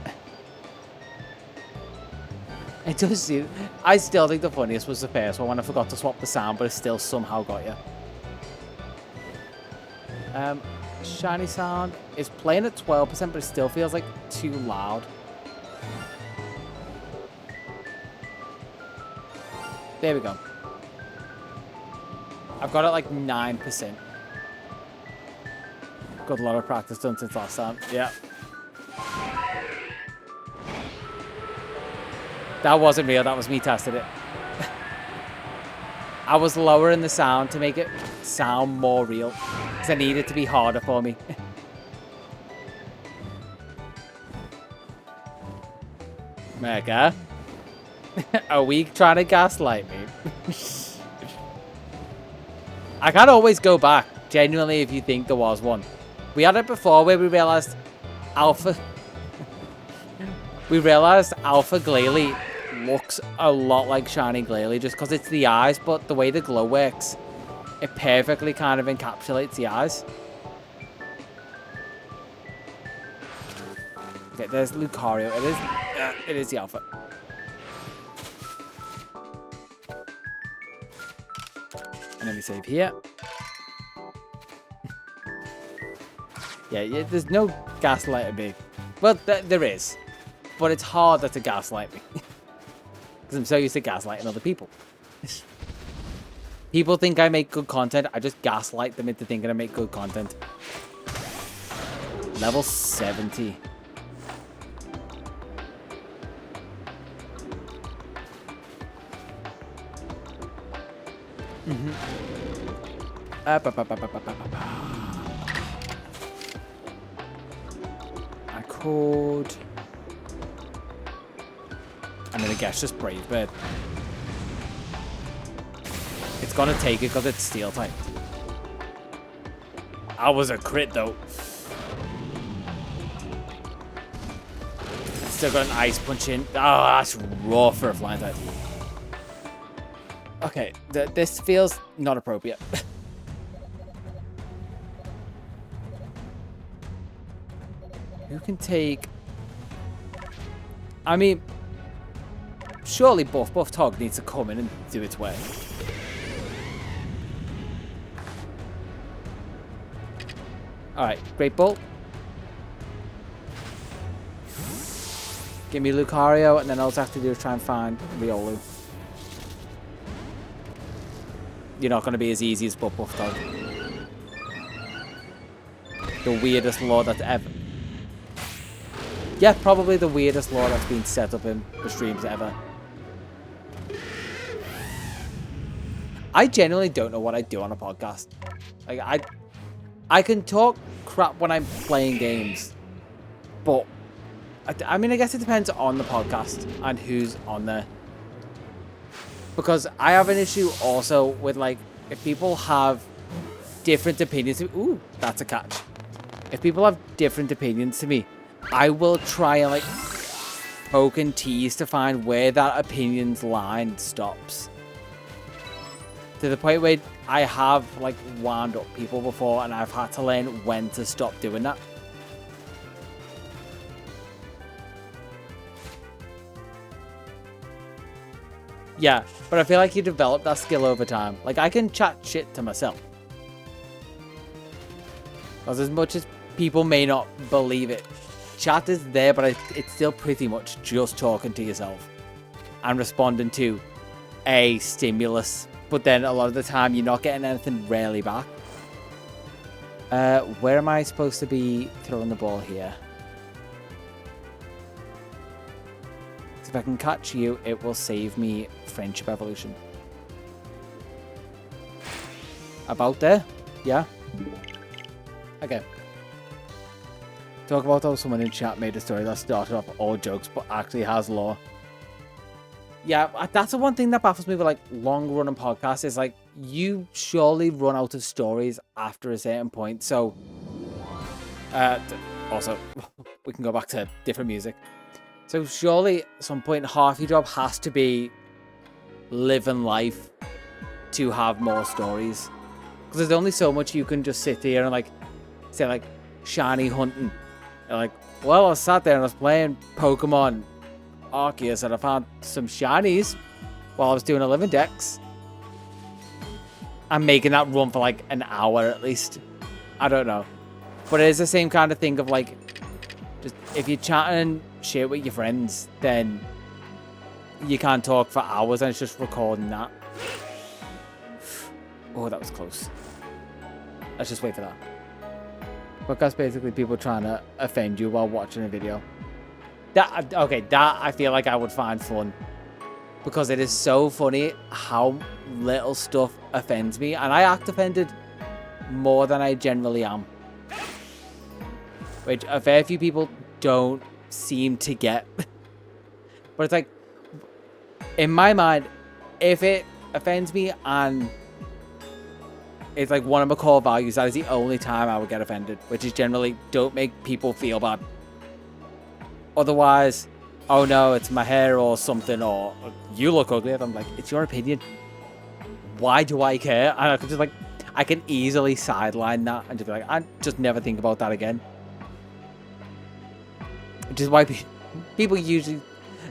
It does seem... I still think the funniest was the first one when I forgot to swap the sound, but it still somehow got you. Shiny sound is playing at 12%, but it still feels like too loud. There we go. I've got it like 9%. Got a lot of practice done since last time. Yeah. That wasn't real, that was me testing it. I was lowering the sound to make it sound more real. Because I need it to be harder for me. Mega. Are we trying to gaslight me? I can always go back, genuinely, if you think there was one. We had it before where we realized Alpha... we realized Alpha Glalie looks a lot like Shiny Glalie just because it's the eyes, but the way the glow works, it perfectly kind of encapsulates the eyes. Okay, there's Lucario. It is the Alpha. And then we save here. Yeah, there's no gaslighting me. Well, there is. But it's harder to gaslight me. Because I'm so used to gaslighting other people. People think I make good content. I just gaslight them into thinking I make good content. Level 70. I could... I'm gonna guess just Brave Bird. It's gonna take it because it's Steel type. I was a crit though. still got an ice punch in. Oh, that's raw for a flying type. Okay, this feels not appropriate. Who can take... I mean, surely Buff Tog needs to come in and do its way. Alright, Great Ball. Give me Lucario, and then all I have to do is try and find Riolu. You're not going to be as easy as Buff Tog. The weirdest lore that's ever... Yeah, probably the weirdest lore that's been set up in the streams ever. I genuinely don't know what I do on a podcast. Like, I can talk crap when I'm playing games, but I mean, I guess it depends on the podcast and who's on there. Because I have an issue also with, like, if people have different opinions. Ooh, that's a catch. If people have different opinions to me, I will try and, like, poke and tease to find where that opinion's line stops. To the point where I have, like, wound up people before and I've had to learn when to stop doing that. Yeah, but I feel like you develop that skill over time. Like, I can chat shit to myself. Because as much as people may not believe it, chat is there, but it's still pretty much just talking to yourself and responding to a stimulus. But then a lot of the time, you're not getting anything really back. Where am I supposed to be throwing the ball here? So if I can catch you, it will save me Friendship Evolution. About there? Yeah? Okay. Talk about how someone in chat made a story that started off all jokes, but actually has lore. Yeah, that's the one thing that baffles me with, like, long-running podcasts is, like, you surely run out of stories after a certain point. So, also, we can go back to different music. So surely at some point half your job has to be living life to have more stories. Because there's only so much you can just sit here and, like, say, like, shiny hunting. And, like, well, I sat there and I was playing Pokemon Arceus and I found some shinies while I was doing 11 decks. I'm making that run for, like, an hour at least. I don't know. But it is the same kind of thing of, like, just if you're chatting shit with your friends, then you can't talk for hours and it's just recording that. Oh, that was close. Let's just wait for that. Podcast basically people trying to offend you while watching a video. That I feel like I would find fun. Because it is so funny how little stuff offends me. And I act offended more than I generally am. Which a fair few people don't seem to get. But it's like, in my mind, if it offends me and it's like one of my core values, that is the only time I would get offended. Which is generally, don't make people feel bad. Otherwise, oh no, it's my hair or something, or you look ugly. And I'm like, it's your opinion. Why do I care? And I can just, like, I can easily sideline that and just be like, I just never think about that again. Which is why people usually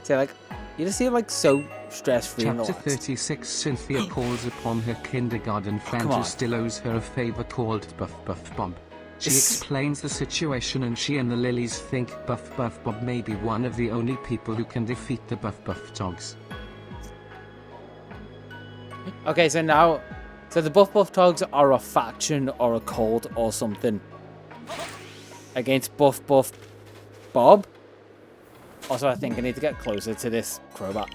say, like, you just seem, like, so stress-free and Chapter relaxed. 36 Cynthia calls upon her kindergarten friend who still owes her a favor called Buff Bob. She explains the situation and she and the Lilies think Buff Bob may be one of the only people who can defeat the Buff Togs. Okay, so now, so the Buff Togs are a faction or a cult or something against Buff Bob. Also, I think I need to get closer to this Crobat.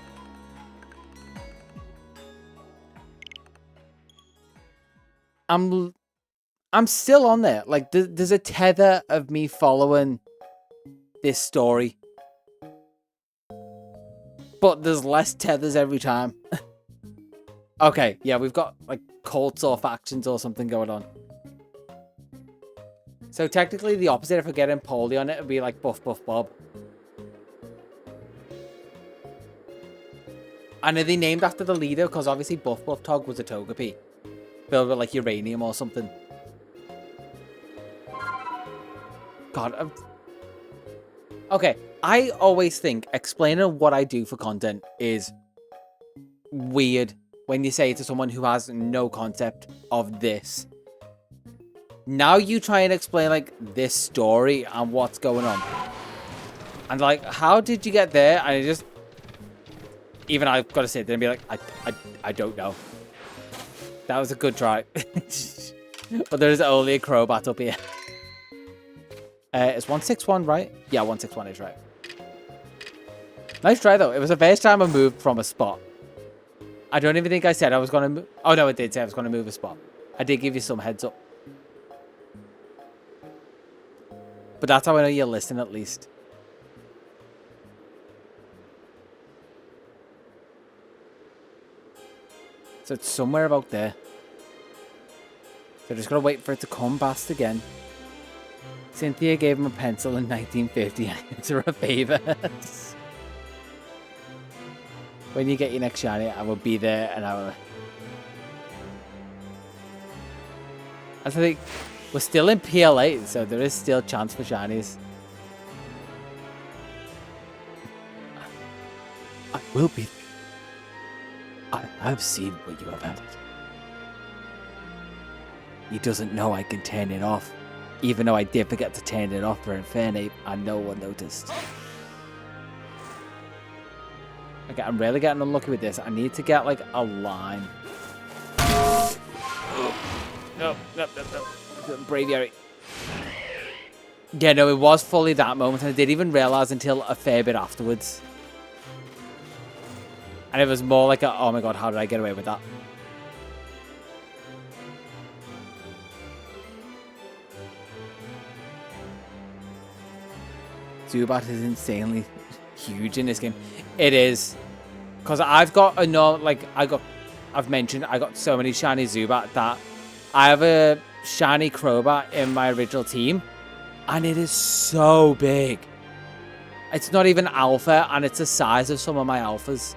I'm still on there. Like, there's a tether of me following this story. But there's less tethers every time. Okay, yeah, we've got, like, cults or factions or something going on. So technically the opposite, if I get Empoleon, it would be like Buff Bob. And are they named after the leader? Because obviously Buff Buff Tog was a Togepi. Filled with like uranium or something. God. Okay, I always think explaining what I do for content is weird when you say it to someone who has no concept of this. Now you try and explain like this story and what's going on. And like, how did you get there? And I just... Even I've got to sit there and be like, I don't know. That was a good try. But there's only a Crobat up here. It's 161, right? Yeah, 161 is right. Nice try, though. It was the first time I moved from a spot. I don't even think I said I was going to move. Oh, no, I did say I was going to move a spot. I did give you some heads up. But that's how I know you're listening, at least. So it's somewhere about there. So just gotta wait for it to come past again. Cynthia gave him a pencil in 1950 and it's her a favour. When you get your next shiny, I will be there and I will... I think we're still in PL8, so there is still chance for shinies. I will be. I have seen what you have added. He doesn't know I can turn it off. Even though I did forget to turn it off for Infernape and no one noticed. Okay, I'm really getting unlucky with this. I need to get like a line. No. Braviary. Yeah, no, it was fully that moment. And I didn't even realise until a fair bit afterwards. And it was more like a, oh my god, how did I get away with that? Zubat is insanely huge in this game. It is. Because I've got a no, like, I've mentioned, I got so many shiny Zubat that I have a shiny Crobat in my original team. And it is so big. It's not even alpha, and it's the size of some of my alphas.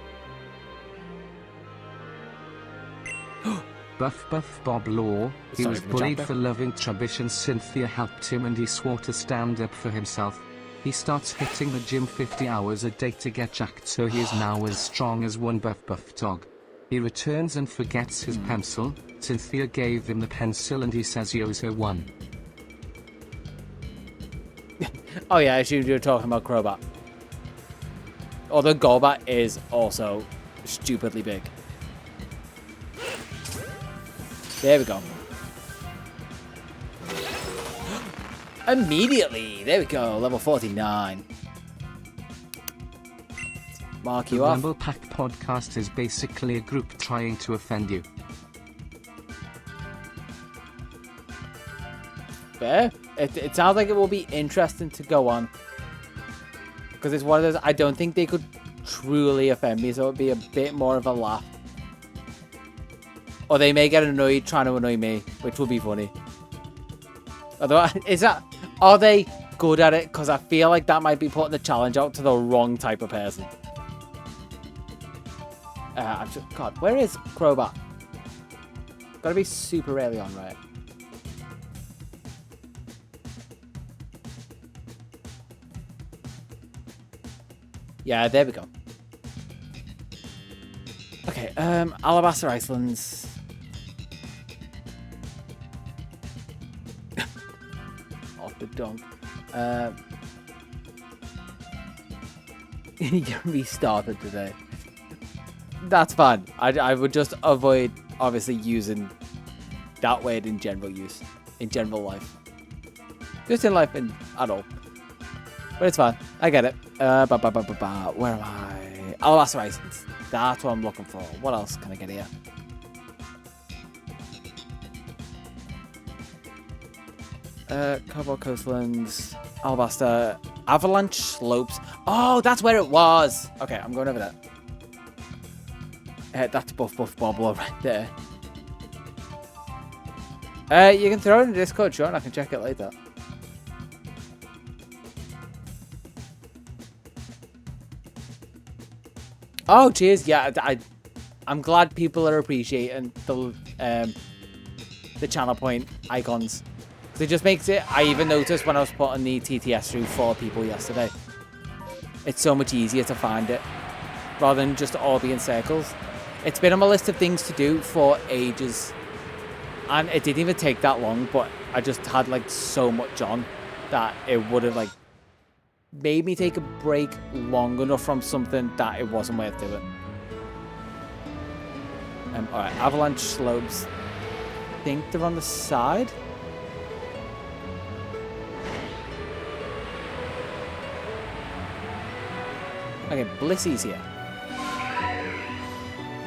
Buff Bob Law, he was bullied for loving Trubbish and Cynthia helped him and he swore to stand up for himself. He starts hitting the gym 50 hours a day to get jacked, so he is now as strong as one Buff Tog. He returns and forgets his pencil. Cynthia gave him the pencil and he says he owes her one. Oh yeah, I assumed you were talking about Crobat. Although Golbat is also stupidly big. There we go. Immediately. There we go. Level 49. Mark you off. The Rumble Pack podcast is basically a group trying to offend you. Fair. It sounds like it will be interesting to go on. Because it's one of those, I don't think they could truly offend me, so it would be a bit more of a laugh. Or they may get annoyed trying to annoy me, which will be funny. Although, are they good at it? Because I feel like that might be putting the challenge out to the wrong type of person. God, where is Crobat? Gotta be super early on, right? Yeah, there we go. Okay, Alabaster Icelands. Off the dunk. You restarted today. That's fine. I would just avoid, obviously, using that word in general use. In general life. Just in life and at all. But it's fine. I get it. Where am I? Alabaster Icelands. That's what I'm looking for. What else can I get here? Cobalt Coastlands, Alabaster, Avalanche Slopes. Oh, that's where it was. Okay, I'm going over there. That's Buff Bobbler right there. You can throw it in the Discord, sure, and I can check it later. Oh, cheers. Yeah, I'm glad people are appreciating the channel point icons. It just makes it... I even noticed when I was putting the TTS through for people yesterday. It's so much easier to find it, rather than just all be in circles. It's been on my list of things to do for ages. And it didn't even take that long, but I just had like so much on that it would have like made me take a break long enough from something that it wasn't worth doing. Alright, avalanche slopes. I think they're on the side. Okay, Blissy's here.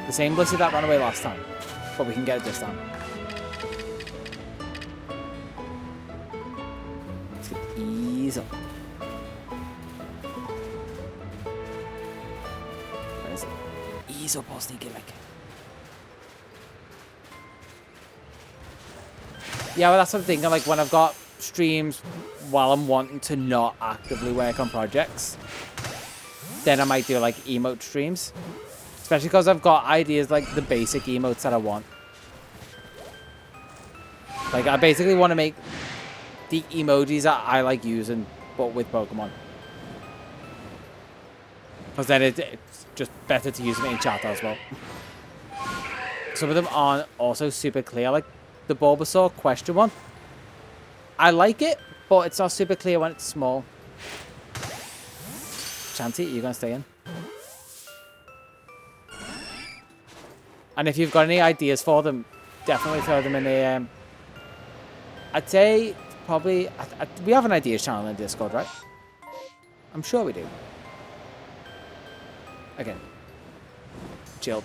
The same Blissey that ran away last time, but we can get it this time. Let's ease up. Where is it? Ease up, or sneaky like. Yeah, well, that's what I'm thinking. Like when I've got streams while I'm wanting to not actively work on projects, then I might do like emote streams. Especially because I've got ideas like the basic emotes that I want. Like I basically want to make the emojis that I like using, but with Pokemon. Because then it's just better to use them in chat as well. Some of them aren't also super clear. Like the Bulbasaur question one. I like it, but it's not super clear when it's small. Chanty, are you going to stay in? And if you've got any ideas for them, definitely throw them in the... I'd say probably... we have an ideas channel in Discord, right? I'm sure we do. Okay. Chill.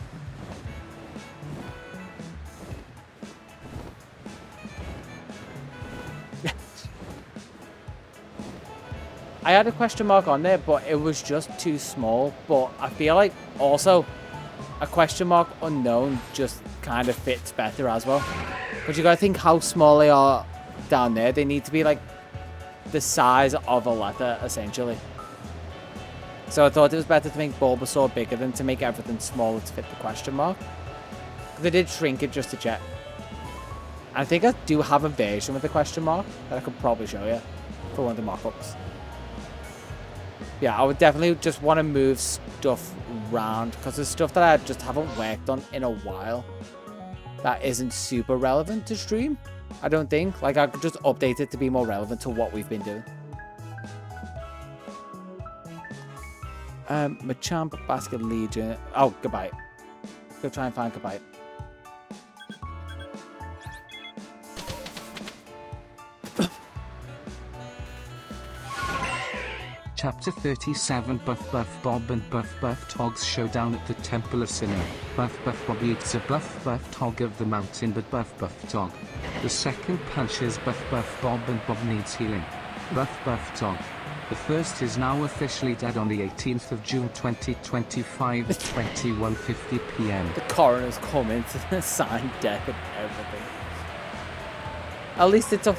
I had a question mark on there, but it was just too small. But I feel like also a question mark unknown just kind of fits better as well. But you gotta think how small they are down there. They need to be like the size of a letter, essentially. So I thought it was better to make Bulbasaur bigger than to make everything smaller to fit the question mark. They did shrink it just to check. And I think I do have a version with the question mark that I could probably show you for one of the mock-ups. Yeah, I would definitely just want to move stuff around because there's stuff that I just haven't worked on in a while that isn't super relevant to stream. I don't think. Like, I could just update it to be more relevant to what we've been doing. Machamp, Basket Legion. Oh, goodbye. Go try and find goodbye. Chapter 37 Buff Buff Bob and Buff Buff Tog's showdown at the Temple of Sinnoh. Buff Buff Bob eats a Buff Buff Tog of the mountain but Buff Buff Tog. The second punches Buff Buff Bob and Bob needs healing. Buff Buff Tog. The first is now officially dead on the 18th of June 2025 at 21:50 PM. The coroner's coming to sign death and everything. At least it's a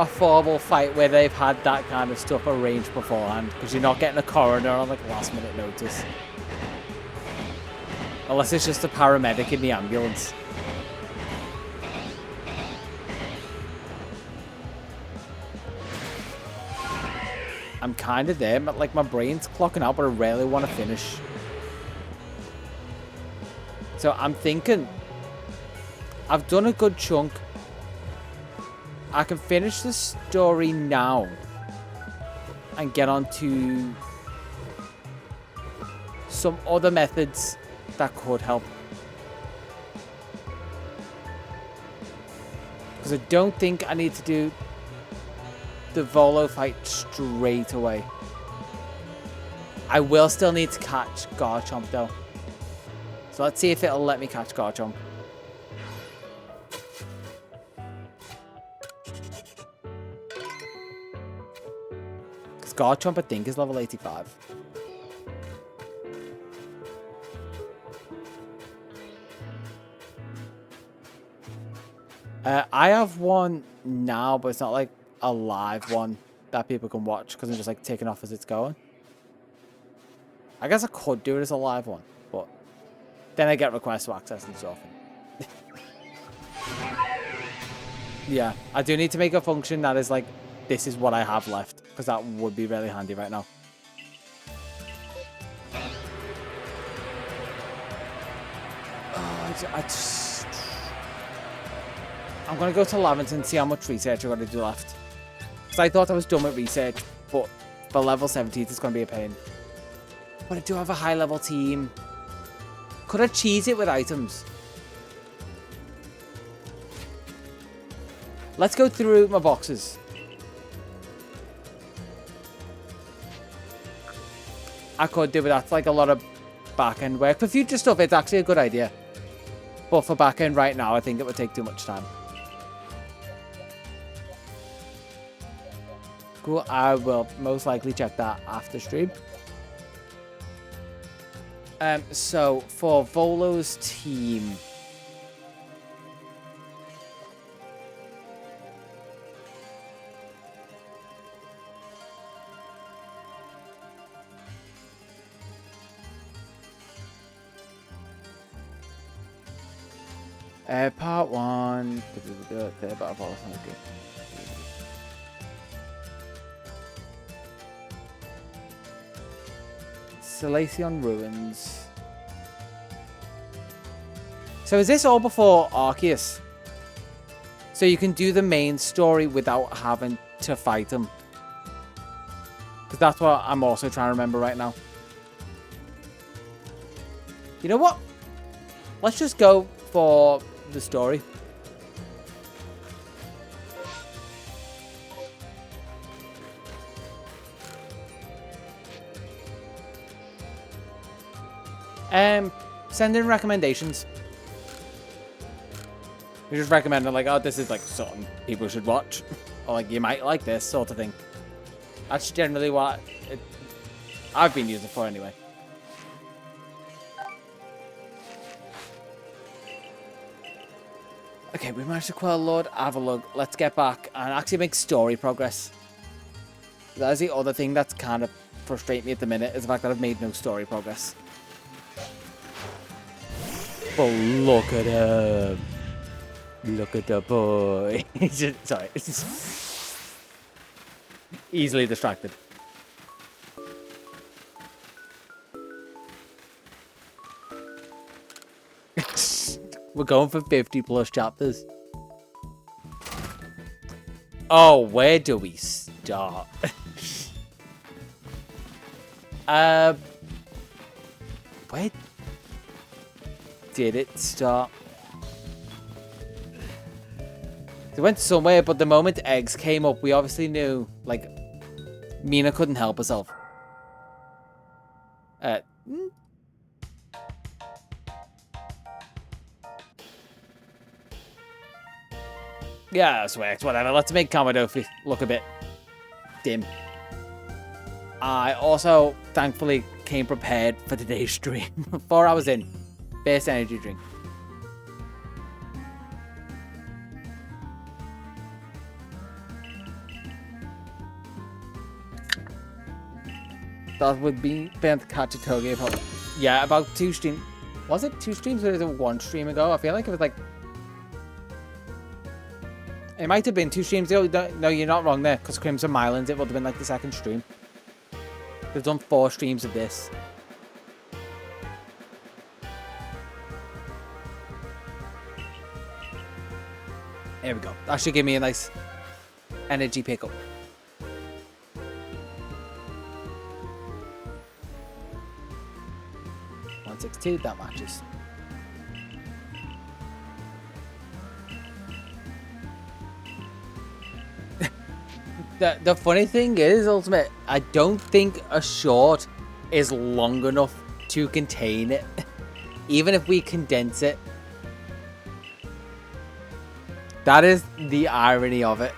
formal fight where they've had that kind of stuff arranged beforehand, because you're not getting a coroner on like last minute notice. Unless it's just a paramedic in the ambulance. I'm kind of there, but like my brain's clocking out, but I really want to finish. So I'm thinking I've done a good chunk. I can finish the story now and get on to some other methods that could help. Because I don't think I need to do the Volo fight straight away. I will still need to catch Garchomp though. So let's see if it'll let me catch Garchomp. Because Garchomp I think is level 85. I have one now, but it's not like a live one that people can watch because I'm just like taking off as it's going. I guess I could do it as a live one, but then I get requests to access and stuff. Yeah, I do need to make a function that is like, this is what I have left, because that would be really handy right now. I'm going to go to Lavent and see how much research I've got to do left. Because I thought I was done with research, but for level 17 it's going to be a pain. But I do have a high level team. Could I cheese it with items? Let's go through my boxes. I could do it. That's like a lot of back-end work. For future stuff, it's actually a good idea. But for back-end right now, I think it would take too much time. Cool. I will most likely check that after stream. So for Volo's team, part 1. Salacion Ruins. So is this all before Arceus? So you can do the main story without having to fight him. Because that's what I'm also trying to remember right now. You know what? Let's just go for the story. Send in recommendations. We just recommend it like, oh, this is like something people should watch. Or like, you might like this sort of thing. That's generally what I've been using it for anyway. Okay, we managed to quell Lord Avalug. Let's get back and actually make story progress. That is the other thing that's kind of frustrating me at the minute, is the fact that I've made no story progress. But look at him. Look at the boy. Sorry. Easily distracted. We're going for 50 plus chapters. Oh, where do we start? Where did it start? It went somewhere, but the moment eggs came up, we obviously knew, like, Mina couldn't help herself. Yeah, that's worked. Whatever. Let's make Kamadofi look a bit dim. I also, thankfully, came prepared for today's stream. 4 hours in. First energy drink. That would be been to catch a Toge. Yeah, about 2 streams. Was it 2 streams or was it 1 stream ago? I feel like it was like... It might have been 2 streams. No, you're not wrong there. Because Crimson Mylands, it would have been like the 2nd stream. They've done 4 streams of this. There we go. That should give me a nice energy pickup. That matches. The funny thing is, Ultimate, I don't think a short is long enough to contain it. Even if we condense it. That is the irony of it.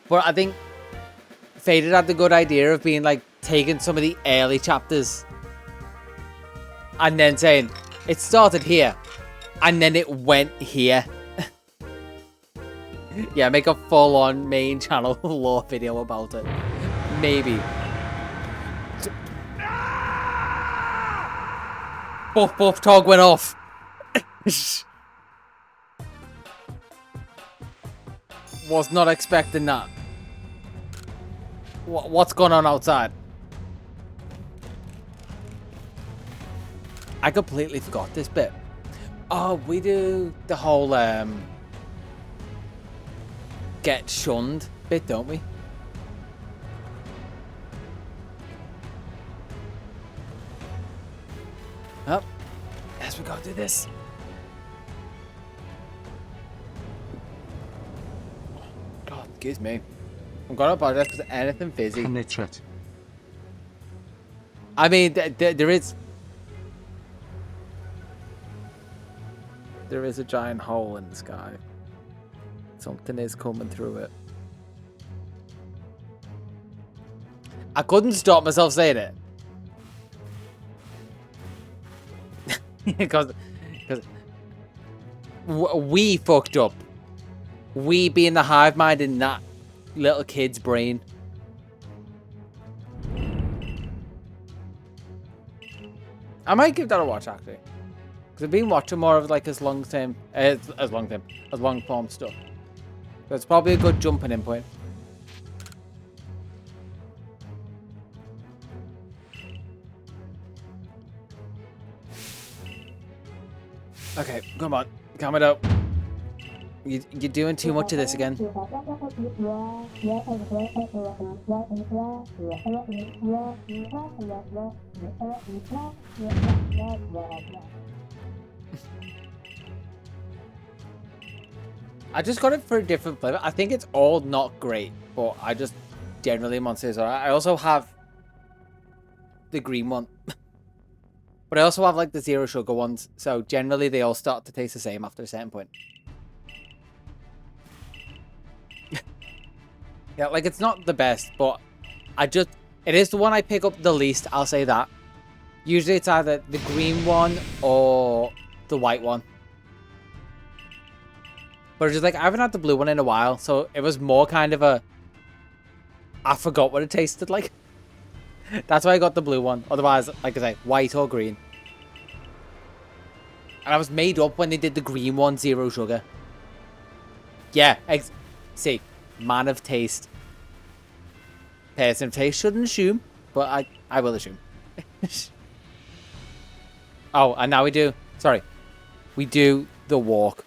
But I think Faded had the good idea of being like taking some of the early chapters and then saying, it started here, and then it went here. Yeah, make a full-on main channel lore video about it. Maybe. Buff buff tog went off. Was not expecting that. What's going on outside? I completely forgot this bit. Oh, we do the whole get shunned bit, don't we? Oh, yes, we gotta do this. God, excuse me. I'm gonna apologize because anything fizzy. Penetrate. I mean, there is a giant hole in the sky. Something is coming through it. I couldn't stop myself saying it. Because we fucked up. We being the hive mind in that little kid's brain. I might give that a watch actually, because I've been watching more of like as long form stuff. So it's probably a good jumping in point. Okay, come on, calm it out. You're doing too much of this again. I just got it for a different flavor. I think it's all not great, but I just generally Monsters are. I also have the green one. But I also have like the zero sugar ones, so generally they all start to taste the same after a certain point. Yeah, like it's not the best, but it is the one I pick up the least, I'll say that. Usually it's either the green one or the white one. But it's just like, I haven't had the blue one in a while, so it was more kind of a... I forgot what it tasted like. That's why I got the blue one. Otherwise, like I say, white or green. And I was made up when they did the green one, zero sugar. Yeah, see, man of taste. Person of taste shouldn't assume, but I will assume. Oh, and now we do the walk.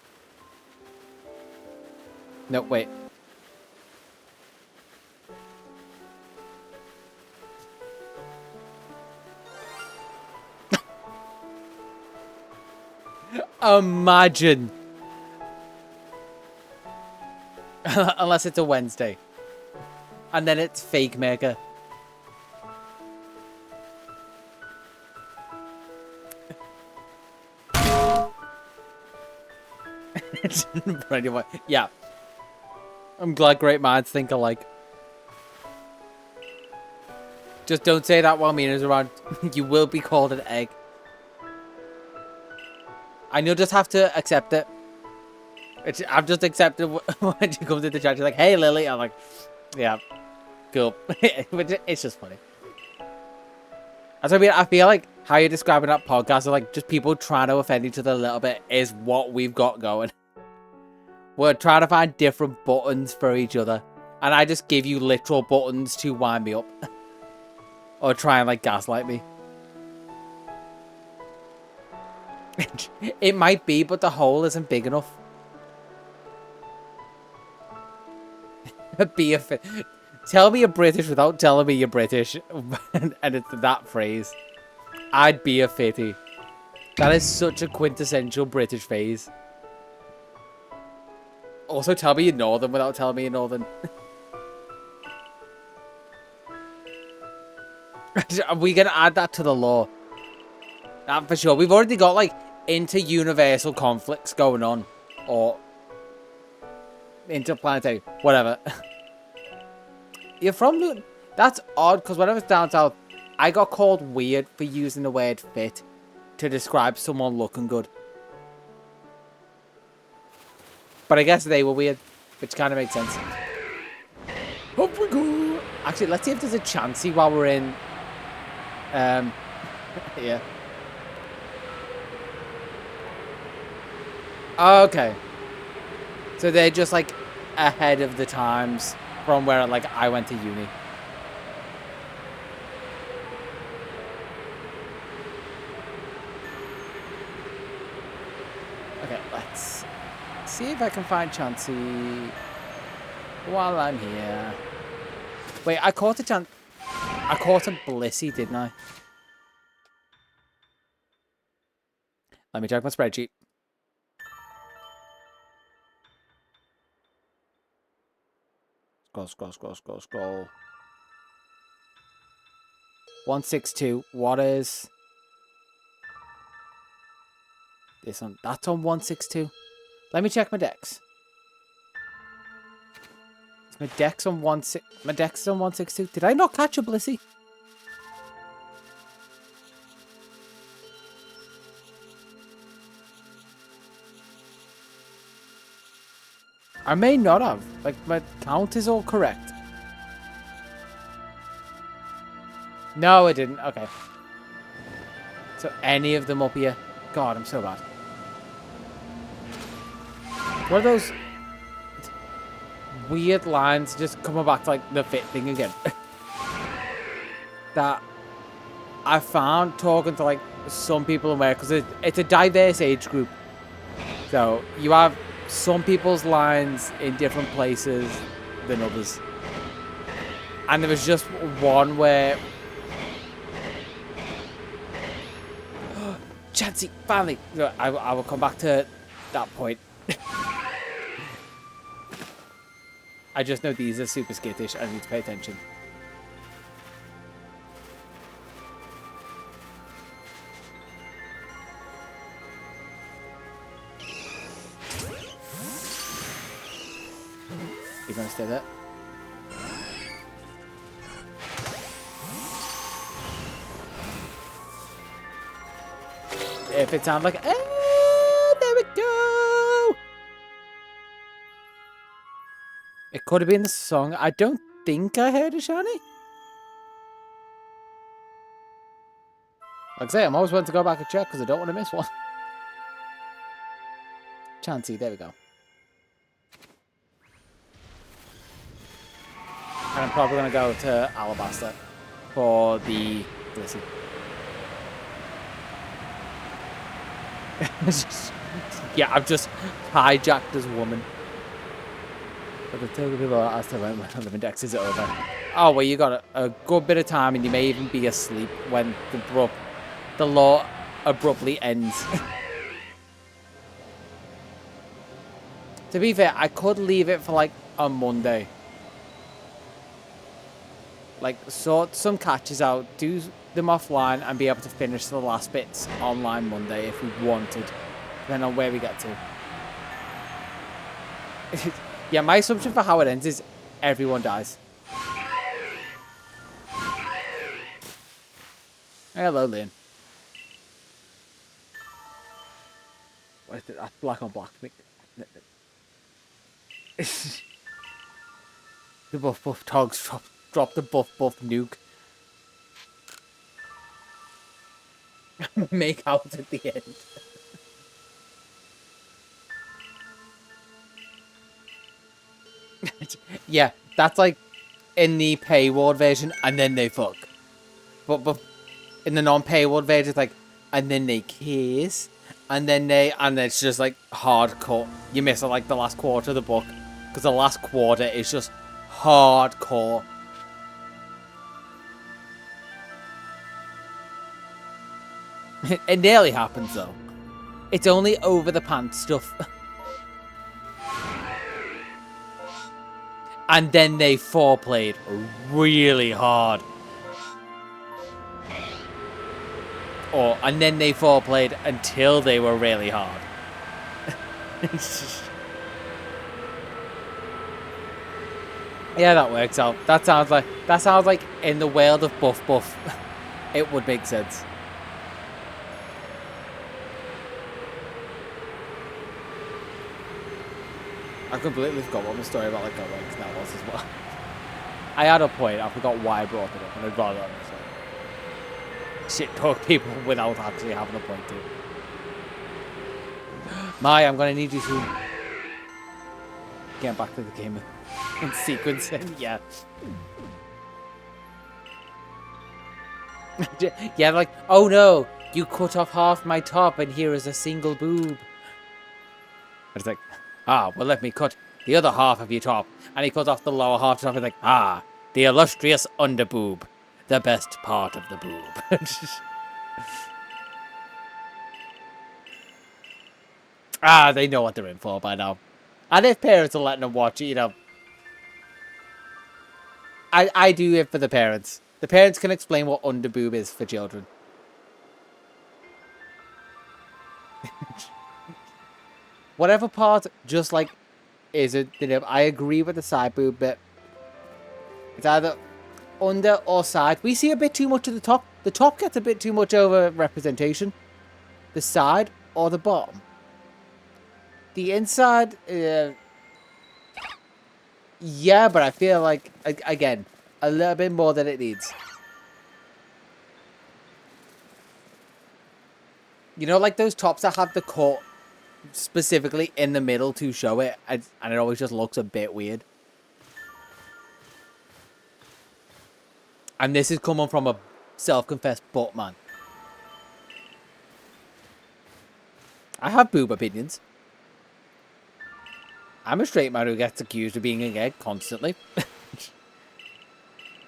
No, wait. Imagine. Unless it's a Wednesday. And then it's fake maker. Yeah. I'm glad great minds think alike. Just don't say that while Mina's around. You will be called an egg. And you'll just have to accept it. I've just accepted when she comes into the chat. She's like, hey, Lily. I'm like, yeah, cool. It's just funny. That's what I mean. I feel like how you're describing that podcast are like just people trying to offend each other a little bit is what we've got going. We're trying to find different buttons for each other. And I just give you literal buttons to wind me up. Or try and like gaslight me. It might be, but the hole isn't big enough. Tell me you're British without telling me you're British. And it's that phrase. I'd be a fitty. That is such a quintessential British phrase. Also, tell me you're Northern without telling me you're Northern. Are we going to add that to the law? For sure. We've already got, like, inter-universal conflicts going on. Or interplanetary. Whatever. You're from Luton? That's odd, because when I was down south, I got called weird for using the word fit to describe someone looking good. But I guess they were weird, which kind of makes sense. Up we go. Actually, let's see if there's a chancey while we're in... yeah. Okay. So they're just like ahead of the times from where like I went to uni. Okay, let's see if I can find Chansey while I'm here. Wait, I caught a Blissey, didn't I? Let me check my spreadsheet. Scroll. 162. What is this one? That's on 162. Let me check my decks. My deck's on 162. Did I not catch a Blissey? I may not have. Like, my count is all correct. No, I didn't. Okay. So, any of them up here? God, I'm so bad. What are those weird lines just coming back to, like, the fit thing again? That I found talking to, like, some people in there, because it's a diverse age group. So, you have some people's lines in different places than others. And there was just one where... Chansey, finally! I will come back to that point. I just know these are super skittish. I need to pay attention. You're gonna stay there? If it sounds like... there we go! It could have been the song. I don't think I heard a shiny. Like I say, I'm always wanting to go back and check because I don't want to miss one. Chansey, there we go. And I'm probably going to go to Alabaster for the Blissey. Yeah, I've just hijacked this woman. But the two people asked her when the living dex is over. Oh, well, you got a good bit of time and you may even be asleep when the law abruptly ends. To be fair, I could leave it for like a Monday. Like, sort some catches out, do them offline, and be able to finish the last bits online Monday if we wanted, depending on where we get to. Yeah, my assumption for how it ends is everyone dies. Hello, Lynn. What is it? That's black on black. The buff togs drop the buff nuke. Make out at the end. Yeah, that's like in the paywall version, and then they fuck. But in the non-paywall version, it's like, and then they kiss, and it's just like hardcore. You miss like the last quarter of the book, because the last quarter is just hardcore. It nearly happens though. It's only over the pants stuff. And then they foreplayed really hard. And then they foreplayed until they were really hard. Yeah, that works out. That sounds like in the world of buff, it would make sense. I completely forgot what the story about like outbreaks that was as well. I had a point. I forgot why I brought it up, and I'd rather shit talk people without actually having a point to. Maya, I'm gonna need you to get back to the game in sequencing. Yeah. Yeah, like, oh no, you cut off half my top and here is a single boob. It's like, well, let me cut the other half of your top. And he cuts off the lower half of the top and like, the illustrious underboob. The best part of the boob. They know what they're in for by now. And if parents are letting them watch it, you know. I do it for the parents. The parents can explain what underboob is for children. Whatever part, just like, is it, you know, I agree with the side boob bit. It's either under or side. We see a bit too much of the top. The top gets a bit too much over representation. The side or the bottom. The inside, yeah, but I feel like, again, a little bit more than it needs. You know, like those tops that have the cut specifically in the middle to show it, and it always just looks a bit weird. And this is coming from a self-confessed butt man. I have boob opinions. I'm a straight man who gets accused of being a gay constantly.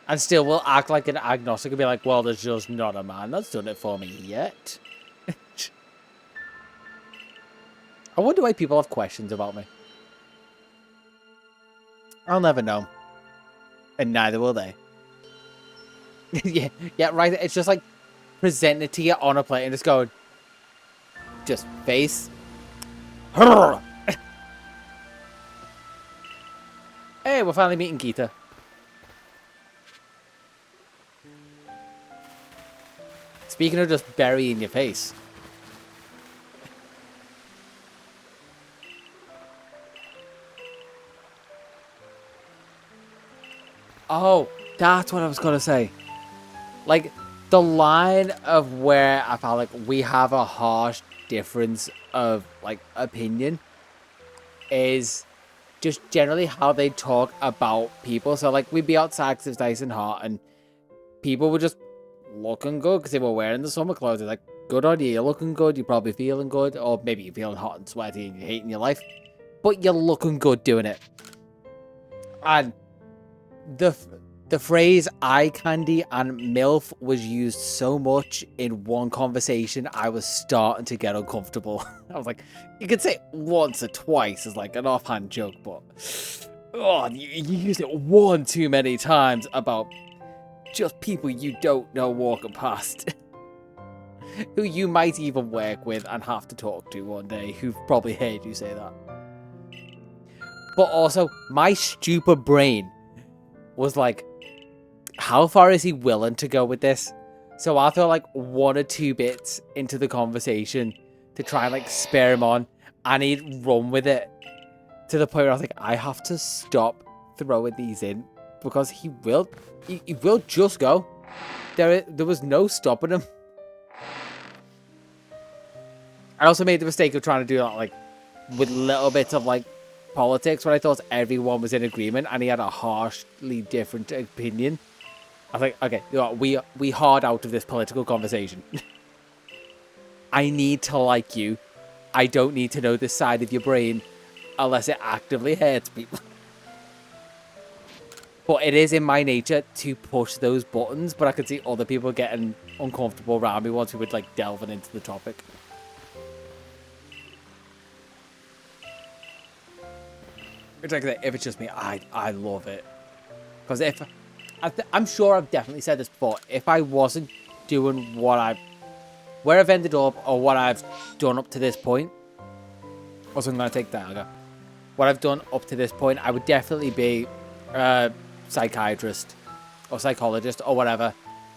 And still will act like an agnostic and be like, well, there's just not a man that's done it for me yet. I wonder why people have questions about me. I'll never know. And neither will they. yeah, right. It's just like presenting it to you on a plate and just going, just face. Hey, we're finally meeting Geeta. Speaking of just burying your face. Oh, that's what I was going to say. Like, the line of where I felt like we have a harsh difference of, like, opinion is just generally how they talk about people. So, like, we'd be outside because it's nice and hot, and people were just looking good because they were wearing the summer clothes. They're like, good on you, you're looking good, you're probably feeling good, or maybe you're feeling hot and sweaty and you're hating your life, but you're looking good doing it. And the phrase eye candy and MILF was used so much in one conversation, I was starting to get uncomfortable. I was like, you could say it once or twice as like an offhand joke, but you use it one too many times about just people you don't know walking past. Who you might even work with and have to talk to one day, who've probably heard you say that. But also, my stupid brain was like, how far is he willing to go with this? So I'll throw like one or two bits into the conversation to try and like spare him on, and he'd run with it to the point where I was like, I have to stop throwing these in because he will just go. There was no stopping him. I also made the mistake of trying to do that like with little bits of like politics when I thought everyone was in agreement and he had a harshly different opinion. I was like, okay, you know what, we hard out of this political conversation. I need to like you. I don't need to know this side of your brain unless it actively hurts people. But it is in my nature to push those buttons, but I could see other people getting uncomfortable around me once we would like delving into the topic. It's like, if it's just me, I love it. Because if I'm sure I've definitely said this before, if I wasn't doing where I've ended up or what I've done up to this point, also I'm going to take that, okay? What I've done up to this point, I would definitely be a psychiatrist or psychologist or whatever.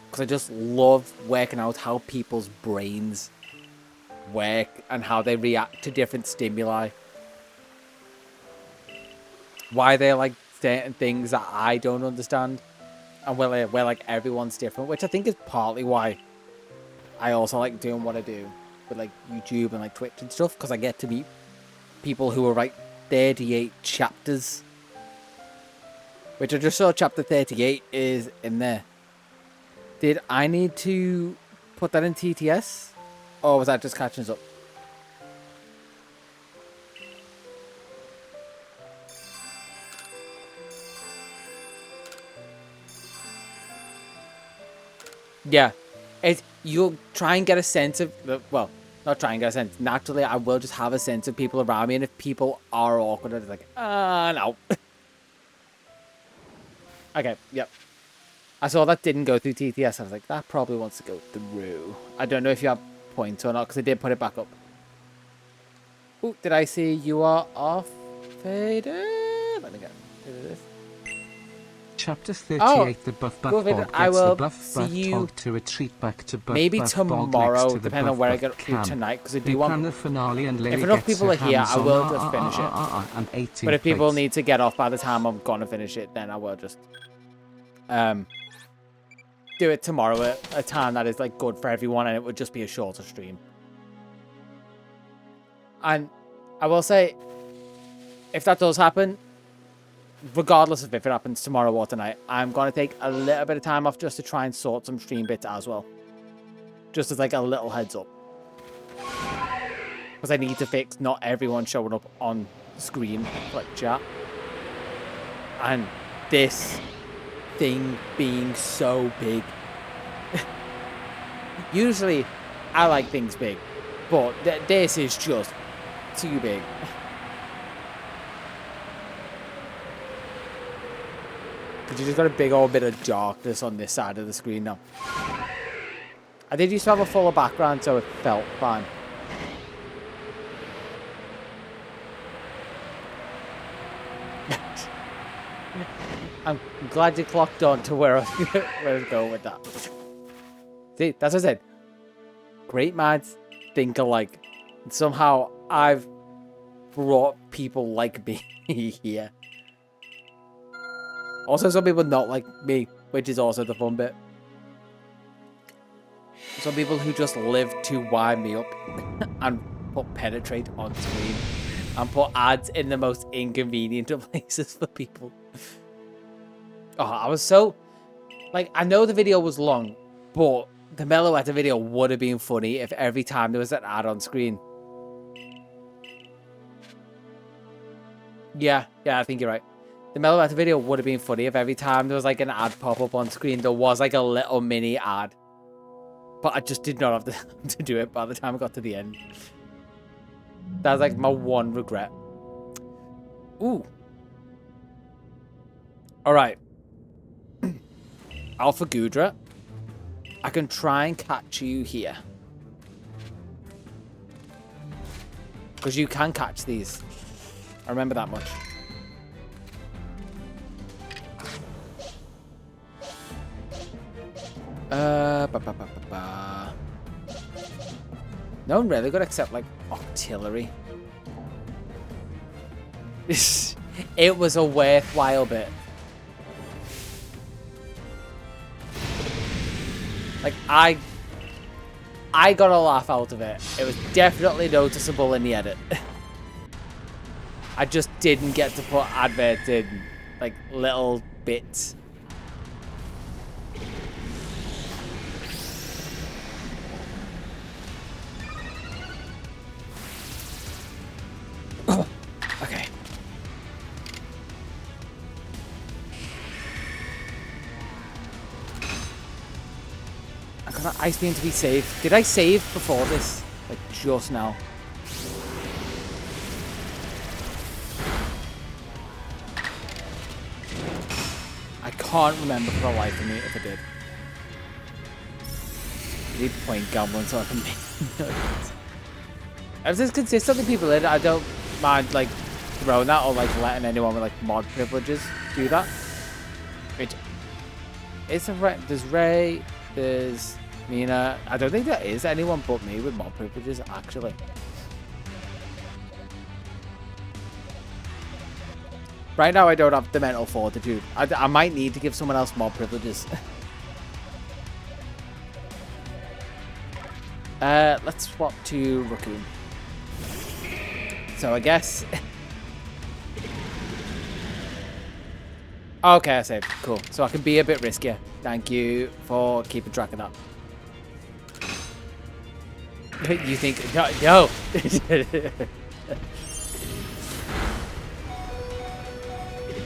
Because I just love working out how people's brains work and how they react to different stimuli. Why they like certain things that I don't understand. And where like everyone's different, which I think is partly why I also like doing what I do with like YouTube and like Twitch and stuff, because I get to meet people who were like 38 chapters. Which I just saw chapter 38 is in there. Did I need to put that in TTS? Or was that just catching us up? Yeah. You'll try and get a sense of... Well, not try and get a sense. Naturally, I will just have a sense of people around me. And if people are awkward, it's like, no. Okay, yep. I saw that didn't go through TTS. I was like, that probably wants to go through. I don't know if you have points or not, because I did put it back up. Ooh, did I see you are off? Faded? Let me get rid of this. Chapter 38, the Buff Buff Bog gets I will the Buff Buff Tog to retreat back to Buff maybe Buff tomorrow, Bog next to the depending on Buff where I Buff get up to camp. tonight, because I They do plan want... the finale and If enough people are here, I will just finish it. And 18 But if people plates. need to get off by the time I'm going to finish it, then I will just do it tomorrow at a time that is like good for everyone, and it would just be a shorter stream. And I will say, if that does happen, regardless of if it happens tomorrow or tonight, I'm going to take a little bit of time off just to try and sort some stream bits as well. Just as like a little heads up. Because I need to fix not everyone showing up on screen, like chat. And this thing being so big. Usually, I like things big. But this is just too big. Because you just got a big old bit of darkness on this side of the screen now. I did used to have a fuller background, so it felt fine. I'm glad you clocked on to where I was going with that. See, that's what I said. Great minds think alike. And somehow I've brought people like me here. Also, some people not like me, which is also the fun bit. Some people who just live to wind me up and put penetrate on screen and put ads in the most inconvenient of places for people. Oh, I was so... Like, I know the video was long, but the Meloetta video would have been funny if every time there was an ad on screen. Yeah, I think you're right. The Meloetta video would have been funny if every time there was like an ad pop up on screen, there was like a little mini ad. But I just did not have the time to do it by the time I got to the end. That's like my one regret. Ooh. Alright. Alpha Gudra. I can try and catch you here. Because you can catch these. I remember that much. No one really good except like artillery. It was a worthwhile bit. Like I got a laugh out of it. It was definitely noticeable in the edit. I just didn't get to put adverts in, like little bits. Okay. I got an ice beam to be saved. Did I save before this? Like just now. I can't remember for the life of me if I did. I need point gambling so I can make notes. If there's consistently people in, I don't mind like throwing that or like letting anyone with like mod privileges do that. Which is there's Ray, there's Mina. I don't think there is anyone but me with mod privileges actually. Right now I don't have the mental fortitude. I might need to give someone else mod privileges. Let's swap to Raccoon. So I guess... Okay, I saved. Cool. So I can be a bit riskier. Thank you for keeping track of that. You think... No!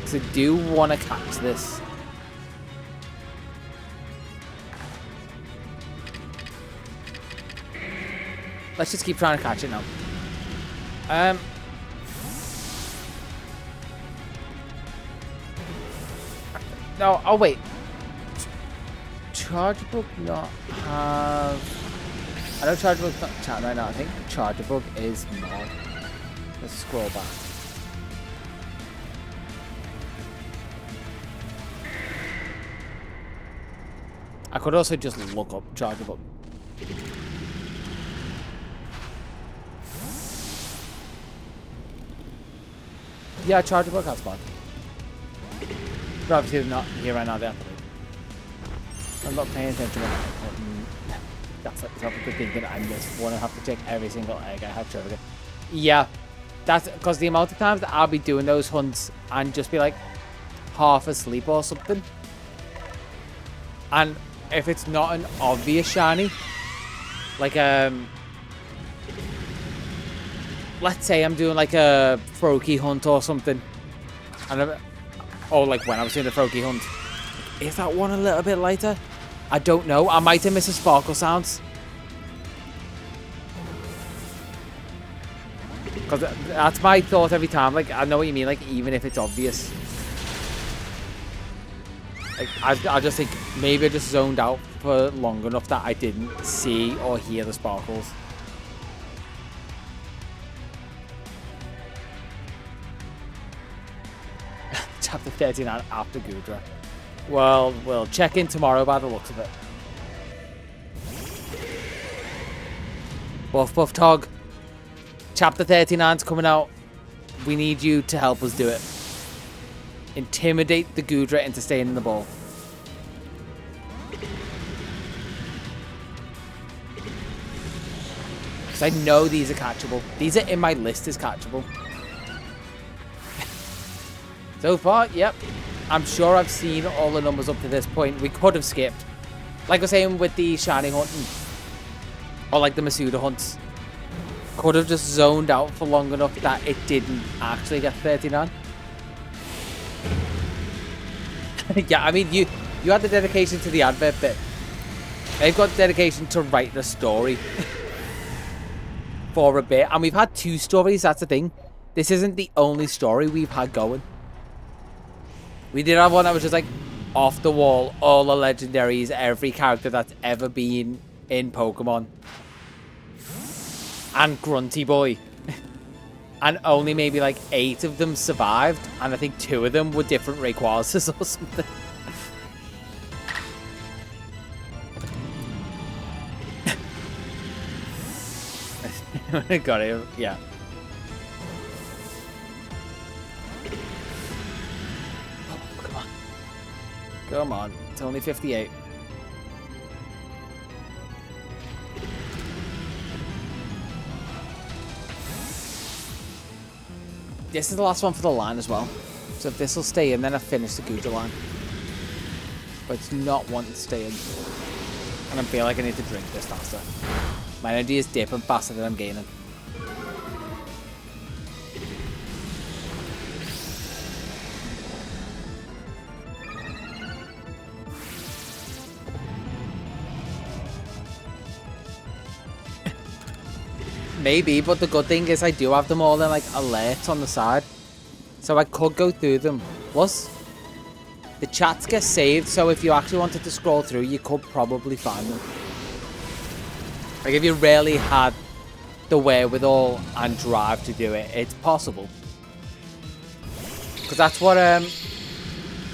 So I do want to catch this. Let's just keep trying to catch it now. No, oh wait. Chargeable not have... I know Chargeabug's not chatting right now. I think Chargeabug is not. Let's scroll back. I could also just look up Chargeabug. Yeah, Chargeabug has spawned. But obviously they're not here right now, they have to leave. I'm not paying attention. That's a good thing that I just want to have to check every single egg I have to. Yeah, that's because the amount of times that I'll be doing those hunts and just be like half asleep or something. And if it's not an obvious shiny, like let's say I'm doing like a Froakie hunt or something, and or like when I was doing the Froakie hunt, is that one a little bit lighter? I don't know. I might have missed a sparkle sounds. Because that's my thought every time. Like, I know what you mean. Like, even if it's obvious. Like, I just think maybe I just zoned out for long enough that I didn't see or hear the sparkles. Chapter 39 after Goodra. Well, we'll check in tomorrow by the looks of it. Buff Buff Tog. Chapter 39's coming out. We need you to help us do it. Intimidate the Goodra into staying in the ball. Because I know these are catchable. These are in my list as catchable. So far, yep. I'm sure I've seen all the numbers up to this point. We could have skipped. Like I was saying with the shiny hunting. Or like the Masuda hunts. Could have just zoned out for long enough that it didn't actually get 39. Yeah, I mean, you had the dedication to the advert bit. They've got dedication to write the story. For a bit. And we've had 2 stories, that's the thing. This isn't the only story we've had going. We did have one that was just like off the wall, all the legendaries, every character that's ever been in Pokemon. And Grunty Boy. And only maybe like 8 of them survived. And I think 2 of them were different Rayquazas or something. Got it, yeah. Come on, it's only 58. This is the last one for the line as well. So if this will stay in, then I finish the Goodra line. But it's not wanting to stay in. And I feel like I need to drink this faster. My energy is dipping faster than I'm gaining. Maybe, but the good thing is I do have them all in like alerts on the side. So I could go through them. Plus, the chats get saved, so if you actually wanted to scroll through, you could probably find them. Like if you really had the wherewithal and drive to do it, it's possible. Because that's what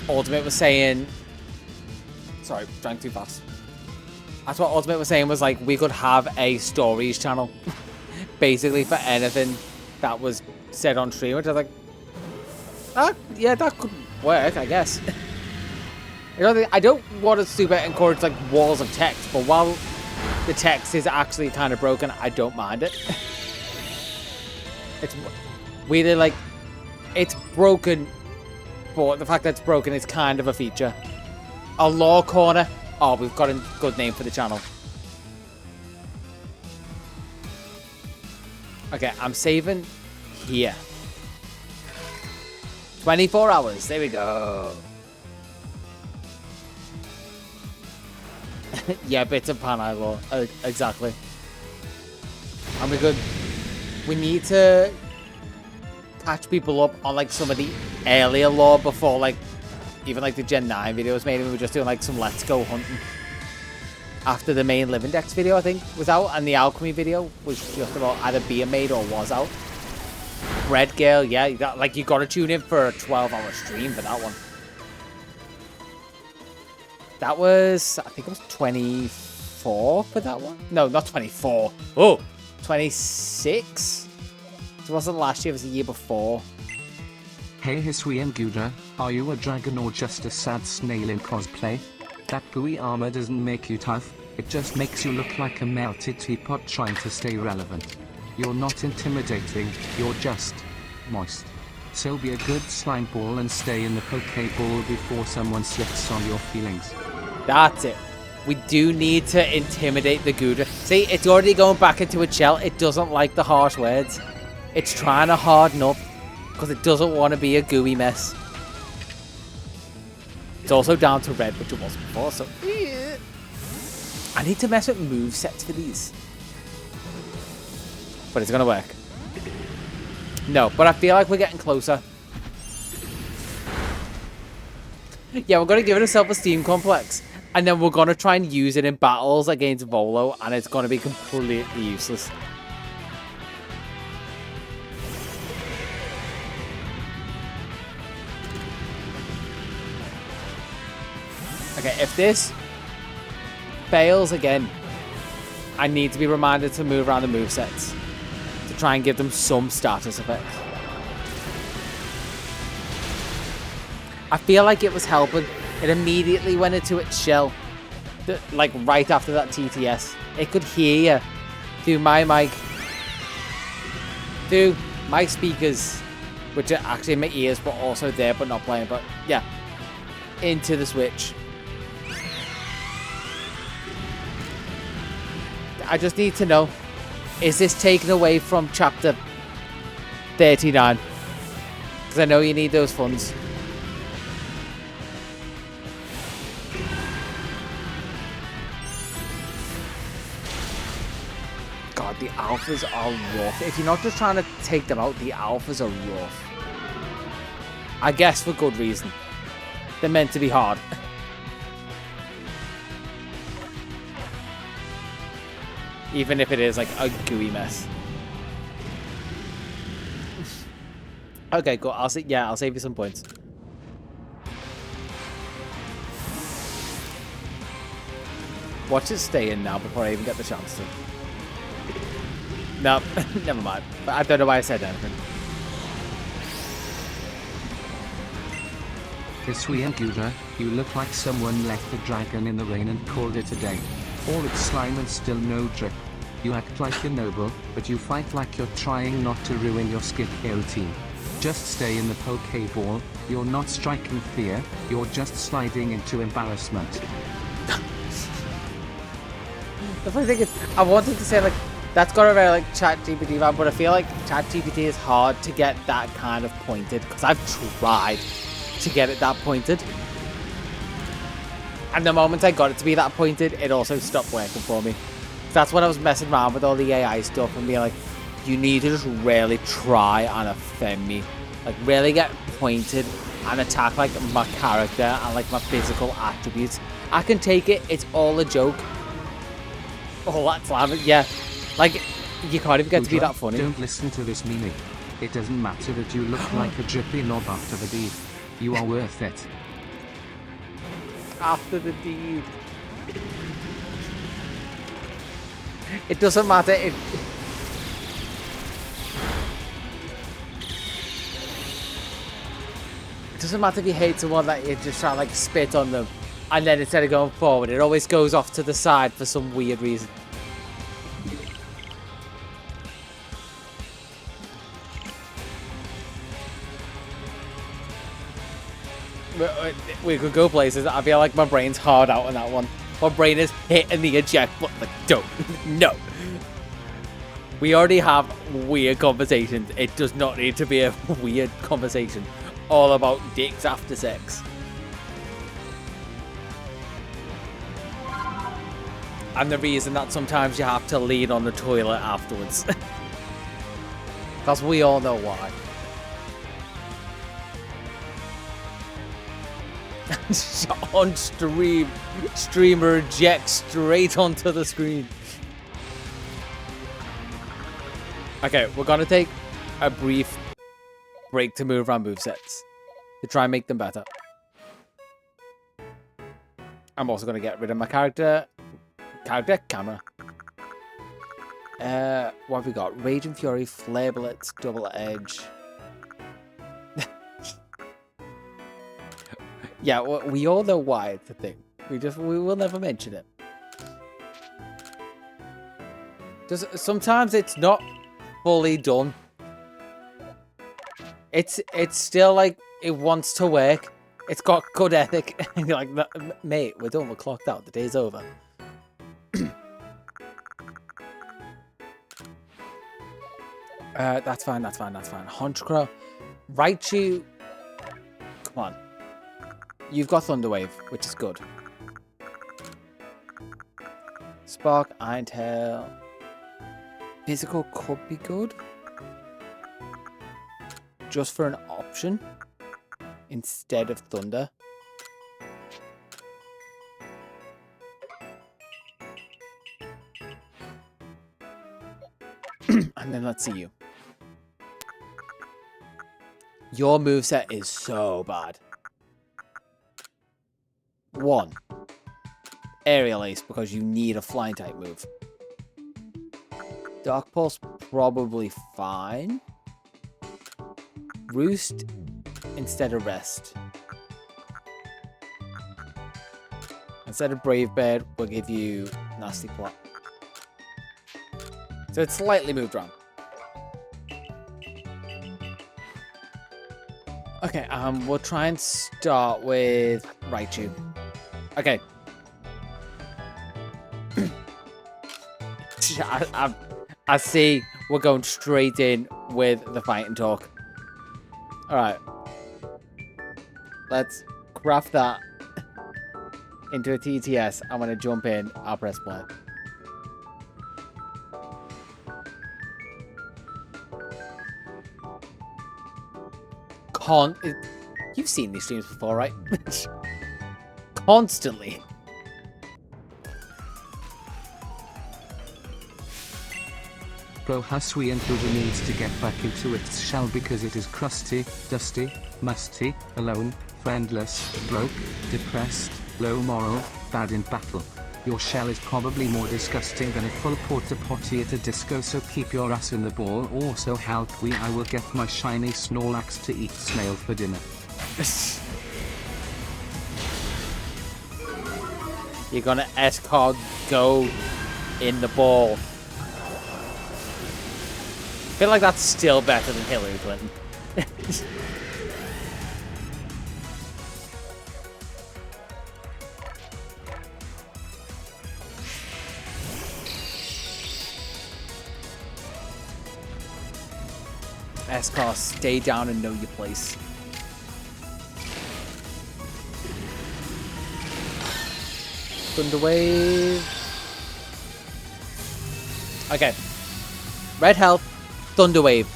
Ultimate was saying. Sorry, drank too fast. That's what Ultimate was saying, was like we could have a stories channel. Basically for anything that was said on stream, which I was like, yeah, that could work, I guess. I don't want to super encourage like walls of text, but while the text is actually kind of broken, I don't mind it. Really, like, it's broken, but the fact that it's broken is kind of a feature. A lore corner. Oh, we've got a good name for the channel. Okay, I'm saving here. 24 hours. There we go. Yeah, bits of Paneye lore. Exactly. And we're good. We need to catch people up on like some of the earlier lore before like even like the Gen 9 videos. Maybe we were just doing like some Let's Go hunting after the main Live Index video I think was out, and the Alchemy video was just about either being made or was out. Red Girl, yeah, that, like you gotta tune in for a 12-hour stream for that one. That was, I think it was 24 for that one. No, not 24. Oh, 26. It wasn't last year, it was the year before. Hey Hisuian Gouda, are you a dragon or just a sad snail in cosplay? That gooey armor doesn't make you tough, it just makes you look like a melted teapot trying to stay relevant. You're not intimidating, you're just moist. So be a good slime ball and stay in the Pokeball before someone slips on your feelings. That's it. We do need to intimidate the Gouda. See, it's already going back into its shell. It doesn't like the harsh words. It's trying to harden up because it doesn't want to be a gooey mess. It's also down to red, which it wasn't before, so... I need to mess with movesets for these. But it's going to work. No, but I feel like we're getting closer. Yeah, we're going to give it a self-esteem complex. And then we're going to try and use it in battles against Volo, and it's going to be completely useless. Okay, if this fails again, I need to be reminded to move around the movesets to try and give them some status effect. I feel like it was helping. It immediately went into its shell, like right after that TTS. It could hear you through my mic, through my speakers, which are actually in my ears, but also there, but not playing. But yeah, into the Switch. I just need to know, is this taken away from chapter 39? Because I know you need those funds. God, the alphas are rough. If you're not just trying to take them out, the alphas are rough. I guess for good reason. They're meant to be hard. Even if it is like a gooey mess. Okay, cool. I'll save you some points. Watch it stay in now before I even get the chance to. No, never mind. But I don't know why I said anything. Hisui and Gouda, you look like someone left the dragon in the rain and called it a day. All its slime and still no drip. You act like you're noble, but you fight like you're trying not to ruin your skincare routine. Just stay in the Pokeball, you're not striking fear, you're just sliding into embarrassment. The funny thing is, I wanted to say like, that's got a very like ChatGPT vibe, but I feel like ChatGPT is hard to get that kind of pointed, because I've tried to get it that pointed. And the moment I got it to be that pointed, it also stopped working for me. That's when I was messing around with all the AI stuff and being like, you need to just really try and offend me. Like, really get pointed and attack, like, my character and, like, my physical attributes. I can take it. It's all a joke. Oh, that's laughing. Yeah. Like, you can't even get to be that funny. Don't listen to this meanie. It doesn't matter that you look like a drippy knob after the deed. You are worth it. After the deed. It doesn't matter if... It doesn't matter if you hate someone that you just try to like spit on them, and then instead of going forward, it always goes off to the side for some weird reason. We could go places. I feel like my brain's hard out on that one. My brain is hitting the eject button. Like, don't. No. We already have weird conversations. It does not need to be a weird conversation all about dicks after sex. And the reason that sometimes you have to lean on the toilet afterwards. Because we all know why. On stream. Streamer ejects straight onto the screen. Okay, we're going to take a brief break to move around movesets. To try and make them better. I'm also going to get rid of my camera. What have we got? Rage and Fury, Flare Bullets, Double Edge. Yeah, we all know why it's a thing. We will never mention it. Sometimes it's not fully done. It's still like it wants to work. It's got good ethic. And you're like, mate, we're done. We're clocked out. The day's over. That's fine. Honchkrow. Raichu. Come on. You've got Thunder Wave, which is good. Spark, Iron Tail. Physical could be good. Just for an option. Instead of Thunder. And then let's see you. Your moveset is so bad. 1. Aerial Ace, because you need a flying type move. Dark Pulse, probably fine. Roost instead of Rest. Instead of Brave Bird, we'll give you Nasty Plot. So it's slightly moved around. Okay, we'll try and start with Raichu. Okay. I see we're going straight in with the fight and talk. Alright. Let's craft that into a TTS. I'm going to jump in. I'll press play. You've seen these streams before, right? Constantly. Bro, Hisuian Buddha needs to get back into its shell because it is crusty, dusty, musty, alone, friendless, broke, depressed, low moral, bad in battle. Your shell is probably more disgusting than a full porta potty at a disco, so keep your ass in the ball. Also help I will get my shiny Snorlax to eat snail for dinner. You're gonna escort go in the ball. I feel like that's still better than Hillary Clinton. Escar, stay down and know your place. Thunder Wave. Okay. Red health, Thunder Wave.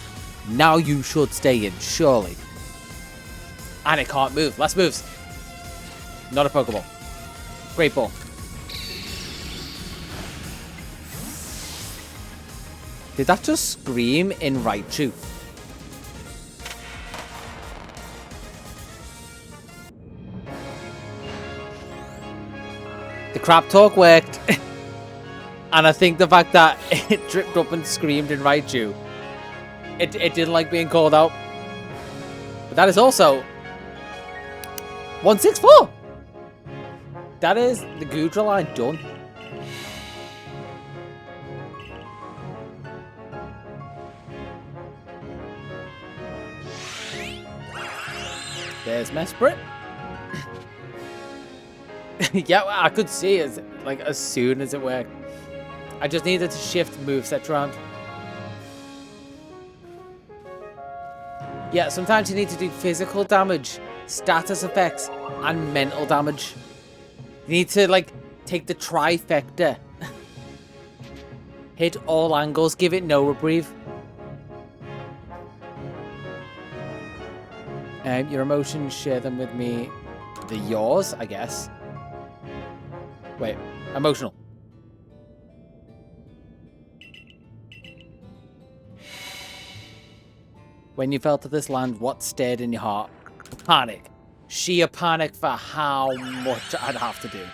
Now you should stay in, surely. And it can't move. Less moves. Not a Pokeball. Great Ball. Did that just scream in Raichu? The crap talk worked. And I think the fact that it tripped up and screamed in Raichu, it didn't like being called out. But that is also 164. That is the Gudra line done. There's Mesprit. Yeah, well, I could see it, like, as soon as it worked. I just needed to shift movesets around. Yeah, sometimes you need to do physical damage, status effects, and mental damage. You need to, like, take the trifecta. Hit all angles, give it no reprieve. Your emotions, share them with me. They're yours, I guess. Wait, emotional. When you fell to this land, what stirred in your heart? Panic. Sheer panic for how much I'd have to do.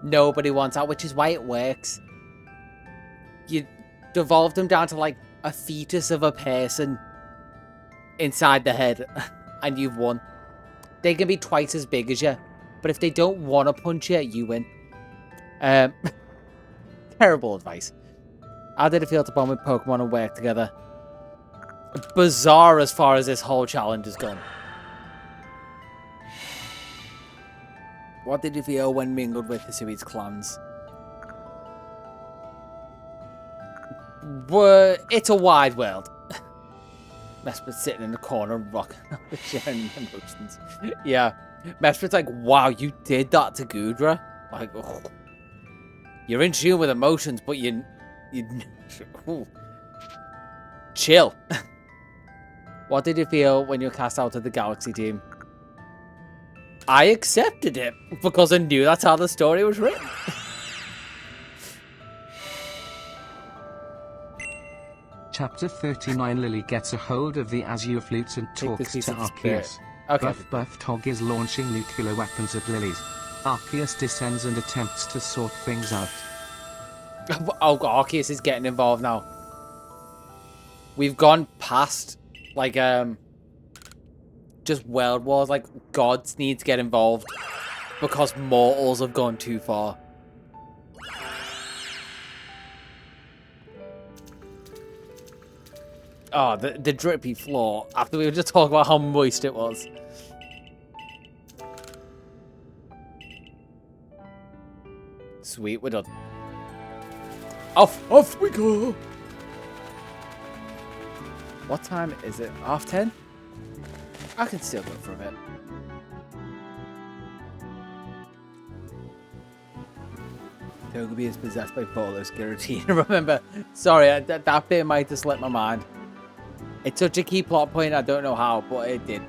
Nobody wants out, which is why it works. You devolve them down to like a fetus of a person inside the head, and you've won. They can be twice as big as you, but if they don't want to punch you, you win. Terrible advice. How did it feel to bond with Pokemon and work together? Bizarre as far as this whole challenge has gone. What did you feel when mingled with Hisui's clans? It's a wide world. Mesprit's sitting in the corner rocking sharing emotions. Yeah. Mesprit's like, wow, you did that to Gudra? Like, oh. You're in tune with emotions, but you chill. What did you feel when you were cast out of the Galaxy team? I accepted it because I knew that's how the story was written. Chapter 39. Lily gets a hold of the Azure flutes and talks to Arceus. Okay. Buff Tog is launching nuclear weapons at Lily's. Arceus descends and attempts to sort things out. Oh, Arceus is getting involved now. We've gone past, like, just world wars. Like, gods need to get involved because mortals have gone too far. Oh, the drippy floor. After we were just talking about how moist it was. Sweet, we're done. Off we go. What time is it? 10:30? I can still go for a bit. Togepi is possessed by Polo's Giratina. Remember, sorry, that bit might have slipped my mind. It's such a key plot point, I don't know how, but it did.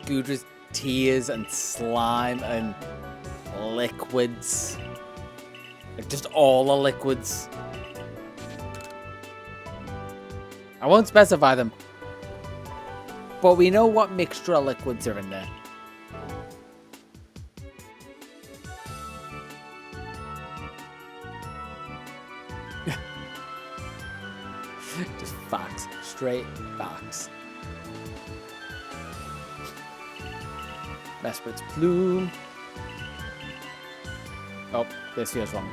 Gudra's tears and slime and liquids. Like, just all the liquids. I won't specify them. But we know what mixture of liquids are in there. Just facts. Straight facts. Mesprit's plume. Oh, this feels wrong.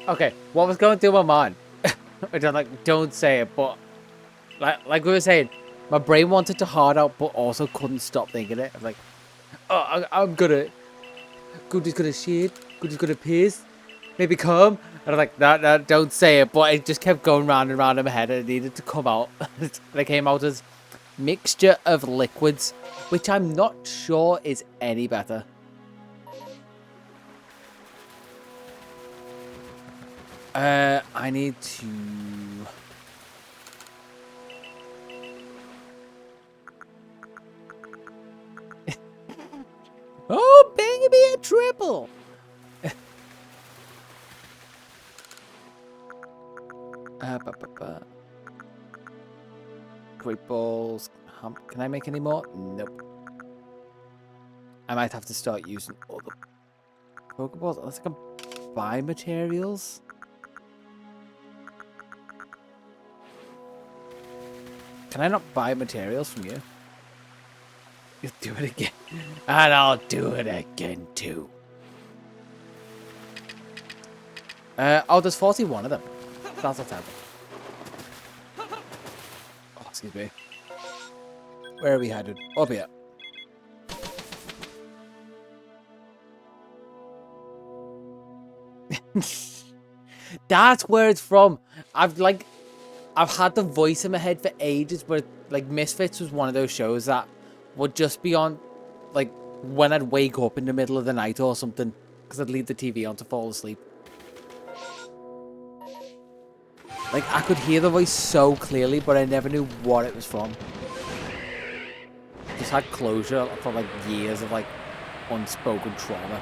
Okay, what was going through my mind? Which I'm like, don't say it, but like we were saying, my brain wanted to hard out, but also couldn't stop thinking it. I'm like, oh, I'm gonna, Goody's gonna shit, Goody's gonna piss, maybe come. And I'm like, no, don't say it. But it just kept going round and round in my head, and it needed to come out. It came out as mixture of liquids, which I'm not sure is any better. I need to... Oh, baby, a triple! Great balls. Can I make any more? Nope. I might have to start using other Pokeballs unless I can buy materials. Can I not buy materials from you? You'll do it again. And I'll do it again too. Oh, there's 41 of them. That's what's happening. Oh, excuse me. Where are we headed? Up here. That's where it's from. I've had the voice in my head for ages, but like Misfits was one of those shows that would just be on like when I'd wake up in the middle of the night or something, because I'd leave the TV on to fall asleep. Like I could hear the voice so clearly, but I never knew what it was from. Just had closure for like years of like unspoken trauma.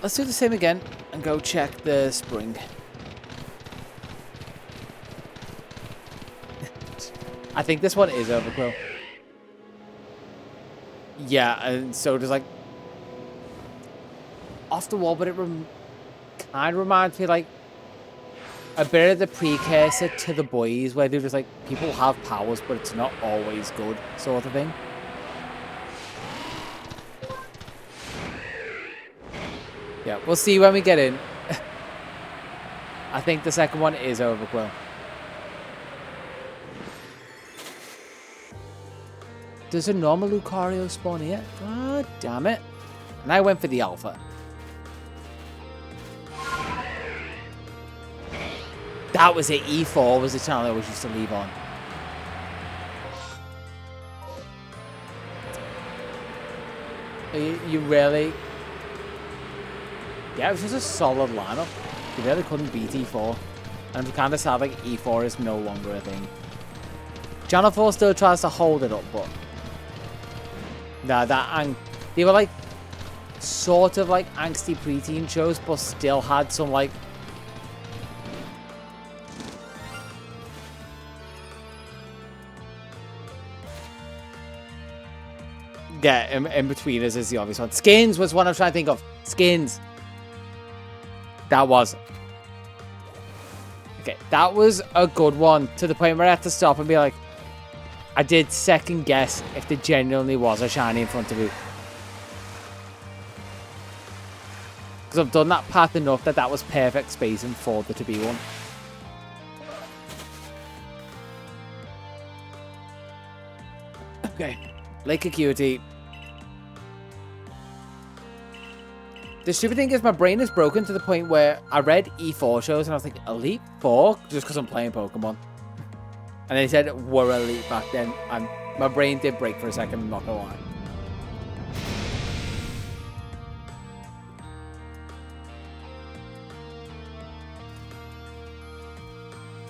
Let's do the same again and go check the spring. I think this one is overkill. Yeah, and so does like off the wall, but it kind of reminds me like a bit of the precursor to The Boys, where they're just like people have powers, but it's not always good, sort of thing. Yeah, we'll see when we get in. I think the second one is overkill. Does a normal Lucario spawn here? God damn it. And I went for the alpha. That was it. E4 was the channel I always used to leave on. You really... Yeah, it was just a solid lineup. You really couldn't beat E4. And I'm kind of sad like E4 is no longer a thing. Channel 4 still tries to hold it up, but... Nah, they were like... Sort of like angsty preteen shows, but still had some like... Yeah, in between us is the obvious one. Skins was one I'm trying to think of. Skins. That was. Okay, that was a good one. To the point where I had to stop and be like, I did second guess if there genuinely was a shiny in front of you. Because I've done that path enough that was perfect spacing for there to be one. Okay, Lake Acuity. The stupid thing is my brain is broken to the point where I read E4 shows and I was like, Elite 4? Just because I'm playing Pokemon. And they said we're Elite back then. And my brain did break for a second, I'm not gonna lie.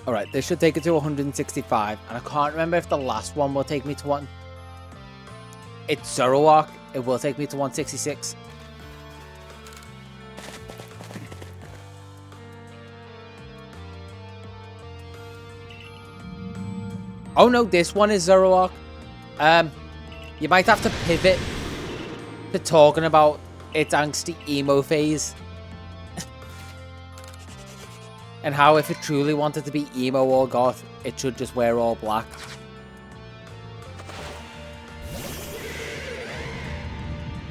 Alright, this should take it to 165. And I can't remember if the last one will take me to one. It's Zoroark. It will take me to 166. Oh no, this one is Zoroark. You might have to pivot to talking about its angsty emo phase. And how if it truly wanted to be emo or goth, it should just wear all black.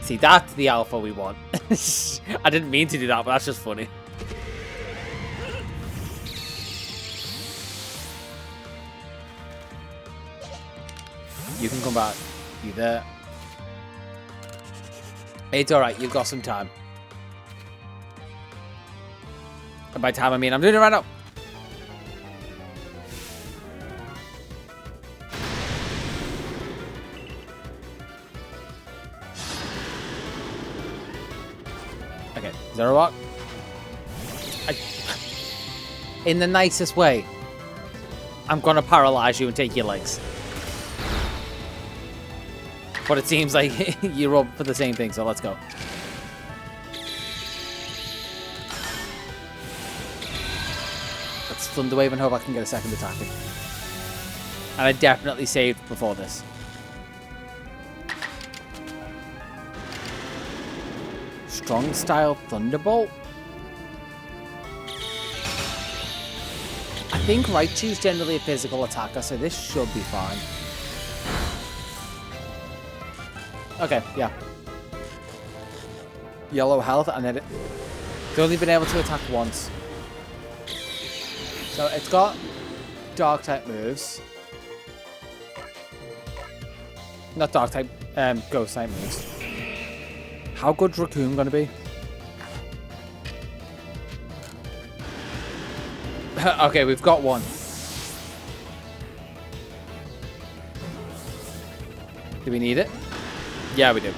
See, that's the alpha we want. I didn't mean to do that, but that's just funny. You can come back. You there? It's alright, you've got some time. And by time I mean I'm doing it right now. Okay, Zoroark. In the nicest way, I'm gonna paralyze you and take your legs. But it seems like you're up for the same thing, so let's go. Let's Thunder Wave and hope I can get a second attack in. And I definitely saved before this. Strong Style Thunderbolt? I think Raichu's generally a physical attacker, so this should be fine. Okay, yeah. Yellow health, and then it's only been able to attack once. So it's got dark type moves. Not dark type, ghost type moves. How good's Raccoon gonna be? Okay, we've got one. Do we need it? Yeah, we do.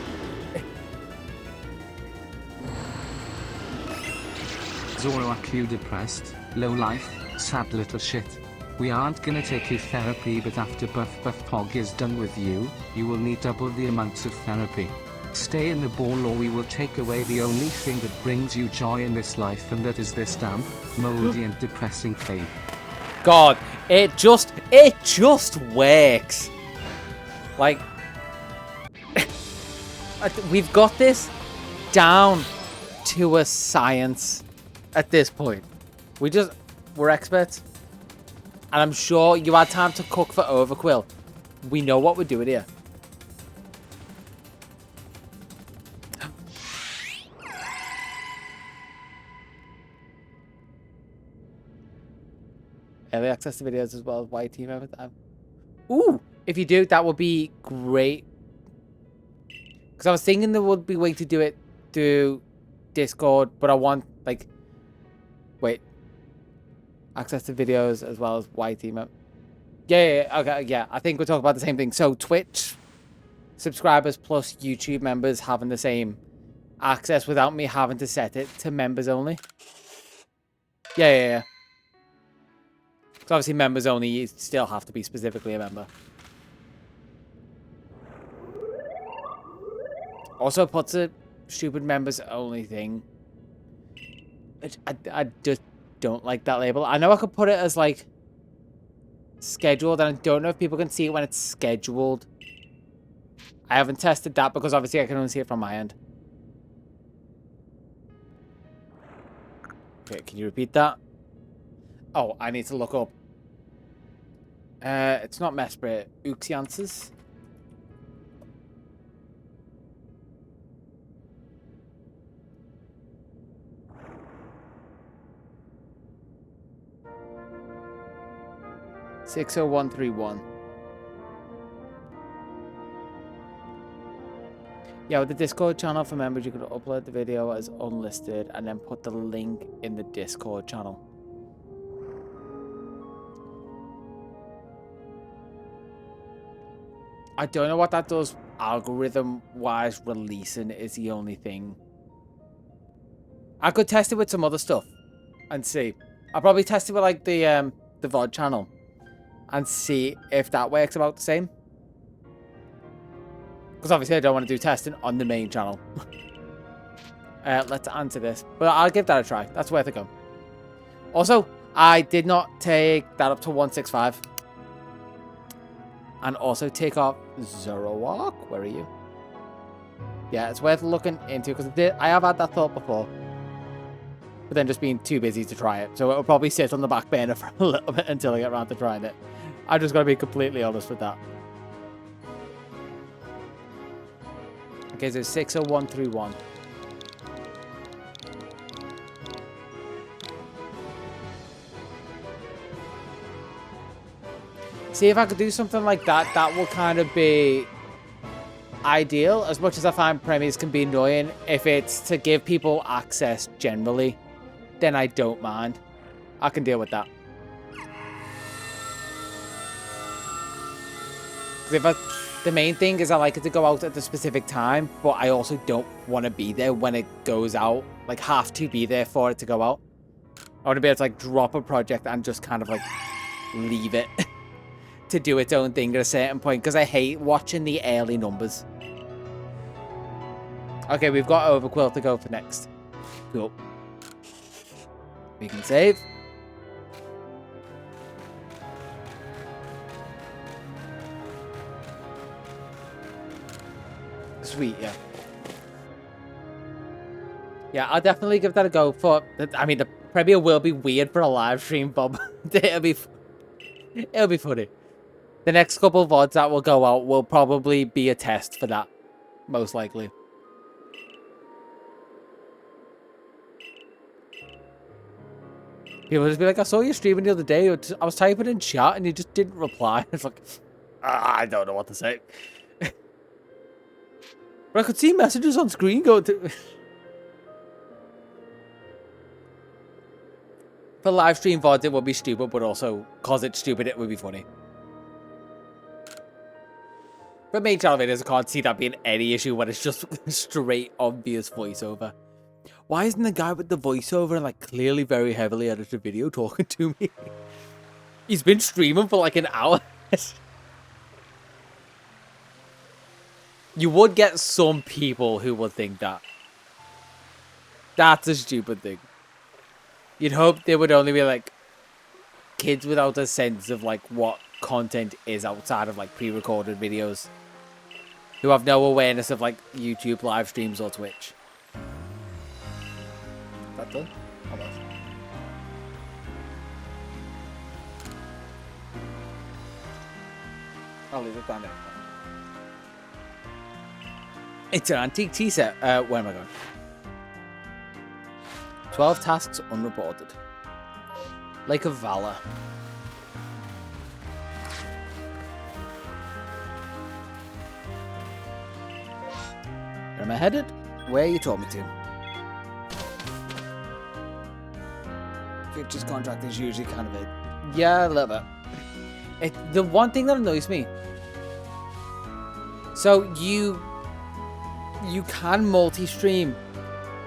Zoroark, you depressed, low life, sad little shit. We aren't gonna take you therapy, but after Buff Pog is done with you, you will need double the amounts of therapy. Stay in the ball or we will take away the only thing that brings you joy in this life, and that is this damp, moldy and depressing cave. God, it just works. Like, we've got this down to a science at this point. We're experts. And I'm sure you had time to cook for Overquill. We know what we're doing here. Early access to videos as well as YT members. Ooh, if you do, that would be great. Because I was thinking there would be a way to do it through Discord, but I want, like, wait. Access to videos as well as YT members. Yeah, okay, yeah. I think we're talking about the same thing. So Twitch subscribers plus YouTube members having the same access without me having to set it to members only. Yeah. Because obviously members only, you still have to be specifically a member. Also puts a stupid members only thing. I just don't like that label. I know I could put it as like scheduled, and I don't know if people can see it when it's scheduled. I haven't tested that because obviously I can only see it from my end. Okay, can you repeat that? Oh, I need to look up. It's not Mesprit. Uxiances. $60131. Yeah, with the Discord channel for members, you could upload the video as unlisted and then put the link in the Discord channel. I don't know what that does algorithm-wise. Releasing is the only thing. I could test it with some other stuff and see. I'll probably test it with like the VOD channel and see if that works about the same. Because obviously I don't want to do testing on the main channel. Let's answer this. But I'll give that a try. That's worth a go. Also, I did not take that up to 165. And also take off Zoroark. Where are you? Yeah, it's worth looking into because I have had that thought before. But then just being too busy to try it. So it'll probably sit on the back burner for a little bit until I get around to trying it. I'm just going to be completely honest with that. Okay, so 60131. See, if I could do something like that, that will kind of be ideal. As much as I find premiers can be annoying, if it's to give people access generally, then I don't mind. I can deal with that. Because the main thing is I like it to go out at a specific time, but I also don't want to be there when it goes out. Like, have to be there for it to go out. I want to be able to, like, drop a project and just kind of, like, leave it to do its own thing at a certain point, because I hate watching the early numbers. Okay, we've got Overquill to go for next. Cool. We can save. Sweet, yeah. Yeah, I'll definitely give that a go for... I mean, Premiere will be weird for a live stream, Bob. It'll be funny. The next couple of VODs that will go out will probably be a test for that, most likely. People just be like, I saw you streaming the other day. I was typing in chat and you just didn't reply. It's like, I don't know what to say. But I could see messages on screen go to... For live stream VODs, it would be stupid, but also, because it's stupid, it would be funny. For main channel videos, I can't see that being any issue when it's just straight, obvious voiceover. Why isn't the guy with the voiceover, like, clearly very heavily edited video talking to me? He's been streaming for, like, an hour. You would get some people who would think that. That's a stupid thing. You'd hope there would only be, like, kids without a sense of, like, what content is outside of, like, pre-recorded videos. Who have no awareness of, like, YouTube live streams or Twitch. Is that done? Almost. I'll leave it down there. It's an antique tea set. Where am I going? 12 tasks unreported. Lake of Valor. Where am I headed? Where you told me to. Futures contract is usually kind of a... Yeah, a little bit. The one thing that annoys me... So, you can multi-stream,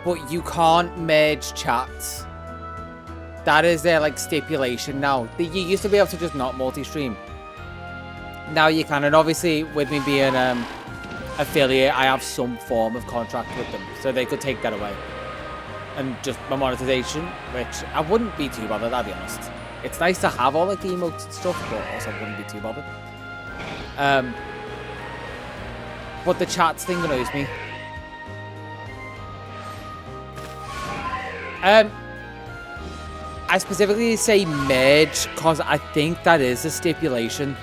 but you can't merge chats. That is their, like, stipulation now. You used to be able to just not multi-stream. Now you can, and obviously, with me being affiliate, I have some form of contract with them, so they could take that away. And just my monetization, which I wouldn't be too bothered, I'll be honest. It's nice to have all, like, the emotes and stuff, but also I wouldn't be too bothered. But the chats thing annoys me. I specifically say merge because I think that is a stipulation.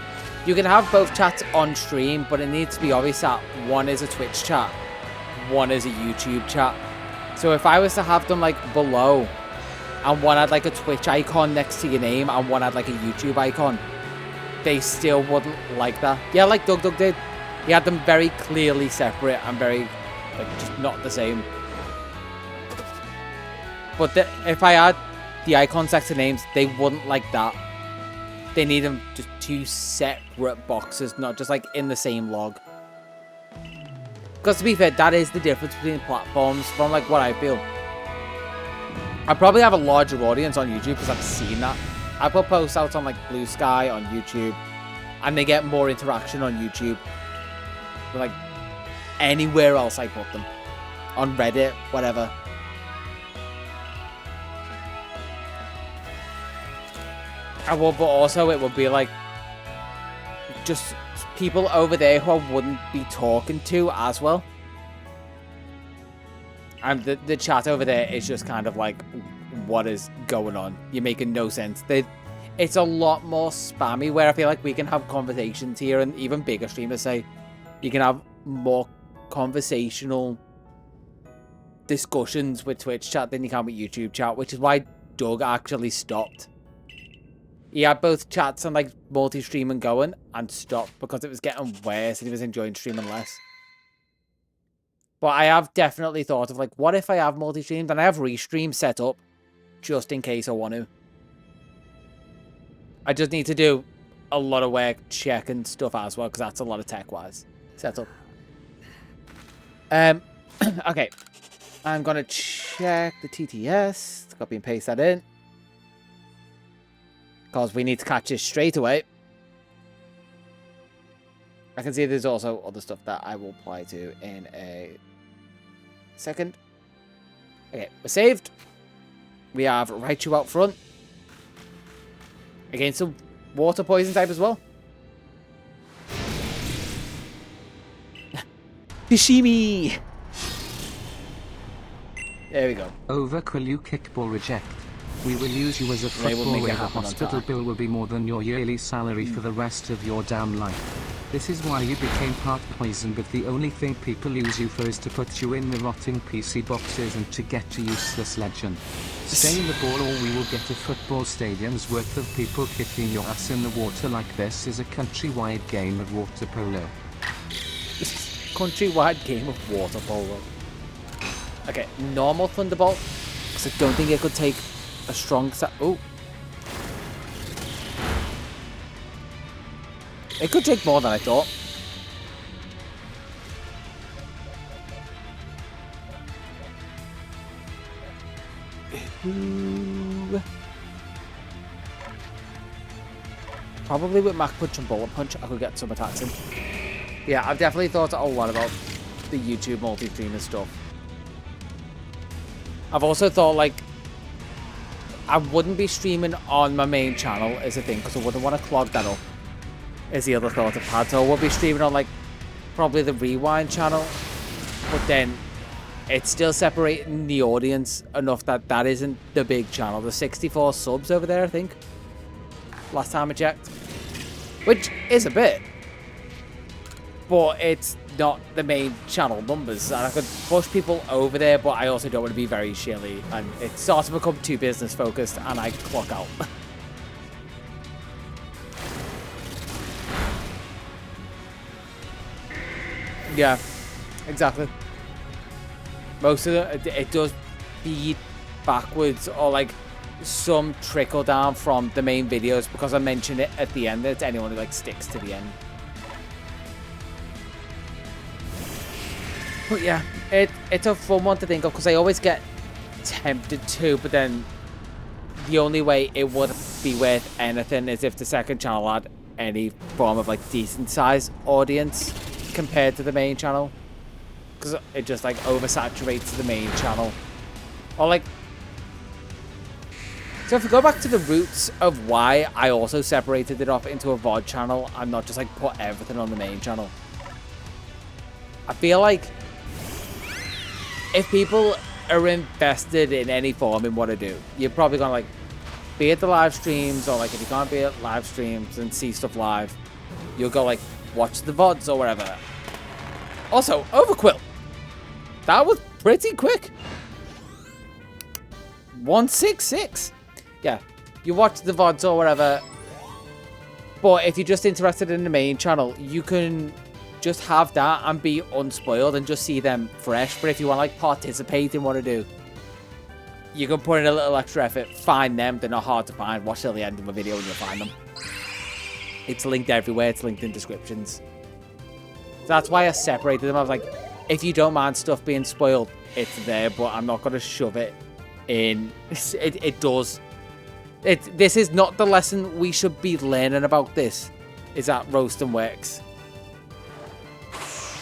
You can have both chats on stream, but it needs to be obvious that one is a Twitch chat, one is a YouTube chat. So if I was to have them like below, and one had like a Twitch icon next to your name, and one had like a YouTube icon, they still wouldn't like that. Yeah, like Doug did. He had them very clearly separate and very, like, just not the same. But if I had the icons next to names, they wouldn't like that. They need them just two separate boxes, not just like in the same log. Because to be fair, that is the difference between platforms from like what I feel. I probably have a larger audience on YouTube because I've seen that. I put posts out on like Blue Sky on YouTube, and they get more interaction on YouTube than like anywhere else I put them. On Reddit, whatever. But also it would be like just people over there who I wouldn't be talking to as well. And the chat over there is just kind of like, what is going on? You're making no sense. It's a lot more spammy, where I feel like we can have conversations here, and even bigger streamers say you can have more conversational discussions with Twitch chat than you can with YouTube chat, which is why Doug actually stopped. He had both chats and like multi-streaming going and stopped because it was getting worse and he was enjoying streaming less. But I have definitely thought of like, what if I have multi-streams and I have restream set up just in case I want to. I just need to do a lot of work checking stuff as well because that's a lot of tech-wise setup. Okay, I'm gonna check the TTS. Copy and paste that in. Because we need to catch this straight away. I can see there's also other stuff that I will apply to in a second. Okay, we're saved. We have Raichu out front. Against some water poison type as well. Hishimi! There we go. Overkill, you kickball reject. We will use you as a They will football make it where the happen on hospital time. bill will be more than your yearly salary for the rest of your damn life. This is why you became part poison, but the only thing people use you for is to put you in the rotting PC boxes and to get to useless legend. Stay in the ball or we will get a football stadium's worth of people kicking your ass in the water like this is a countrywide game of water polo. Countrywide game of water polo. Okay, normal Thunderbolt. Because I don't think it could take a strong... Oh. It could take more than I thought. Ooh. Probably with Mach Punch and Bullet Punch, I could get some attacks in. Yeah, I've definitely thought a lot about the YouTube multi-streamer stuff. I've also thought, like, I wouldn't be streaming on my main channel as a thing, because I wouldn't want to clog that up, is the other thought I've had. So I would be streaming on, like, probably the Rewind channel, but then it's still separating the audience enough that that isn't the big channel. There's 64 subs over there, I think, last time I checked, which is a bit, but it's not the main channel numbers, and I could push people over there, but I also don't want to be very shilly, and it starts to become too business focused, and I clock out. Yeah, exactly. Most of it does feed backwards, or like some trickle down from the main videos, because I mentioned it at the end. It's anyone who like sticks to the end. But yeah, it's a fun one to think of, because I always get tempted to, but then the only way it would be worth anything is if the second channel had any form of like decent sized audience compared to the main channel, because it just like oversaturates the main channel. Or like, so if we go back to the roots of why I also separated it off into a VOD channel and not just like put everything on the main channel, I feel like if people are invested in any form in what I do, you're probably gonna like be at the live streams, or like if you can't be at live streams and see stuff live, you'll go like watch the VODs or whatever. Also, Overquill, that was pretty quick. 166. Yeah, you watch the VODs or whatever, but if you're just interested in the main channel, you can just have that and be unspoiled and just see them fresh. But if you want to like participate in what I do, you can put in a little extra effort, find them. They're not hard to find. Watch till the end of a video and you'll find them. It's linked everywhere. It's linked in descriptions. So that's why I separated them. I was like, if you don't mind stuff being spoiled, it's there, but I'm not going to shove it in. It does. This is not the lesson we should be learning about this, is that roasting works.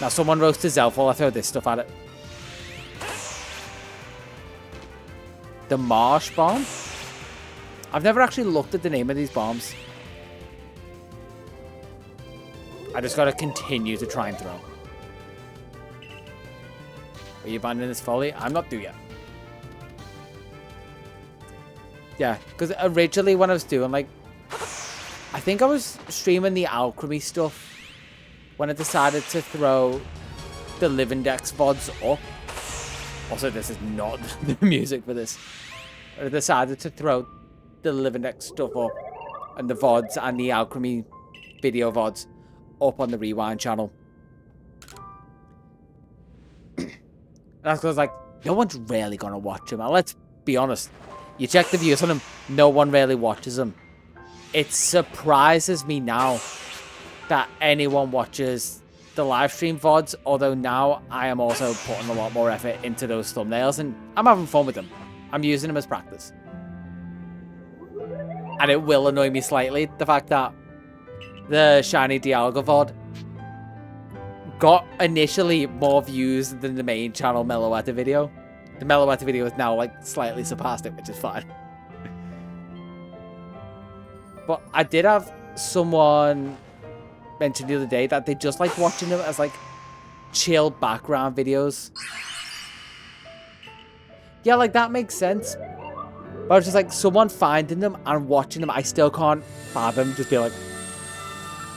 Now someone roasted Zelfall, I throw this stuff at it. The Marsh Bomb? I've never actually looked at the name of these bombs. I just gotta continue to try and throw. Are you abandoning this folly? I'm not through yet. Yeah, because originally when I was doing like, I think I was streaming the alchemy stuff when I decided to throw the Living Dex VODs up. Also, this is not the music for this. I decided to throw the Living Dex stuff up, and the VODs and the alchemy video VODs up on the Rewind channel. And that's because like, no one's really gonna watch them. And let's be honest, you check the views on them, no one really watches them. It surprises me now that anyone watches the live stream VODs, although now I am also putting a lot more effort into those thumbnails, and I'm having fun with them. I'm using them as practice. And it will annoy me slightly, the fact that the Shiny Dialga VOD got initially more views than the main channel Meloetta video. The Meloetta video is now like slightly surpassed it, which is fine. But I did have someone mentioned the other day that they just like watching them as like chill background videos. Yeah, like that makes sense. But But I was just like, someone finding them and watching them, I still can't fathom. Just be like,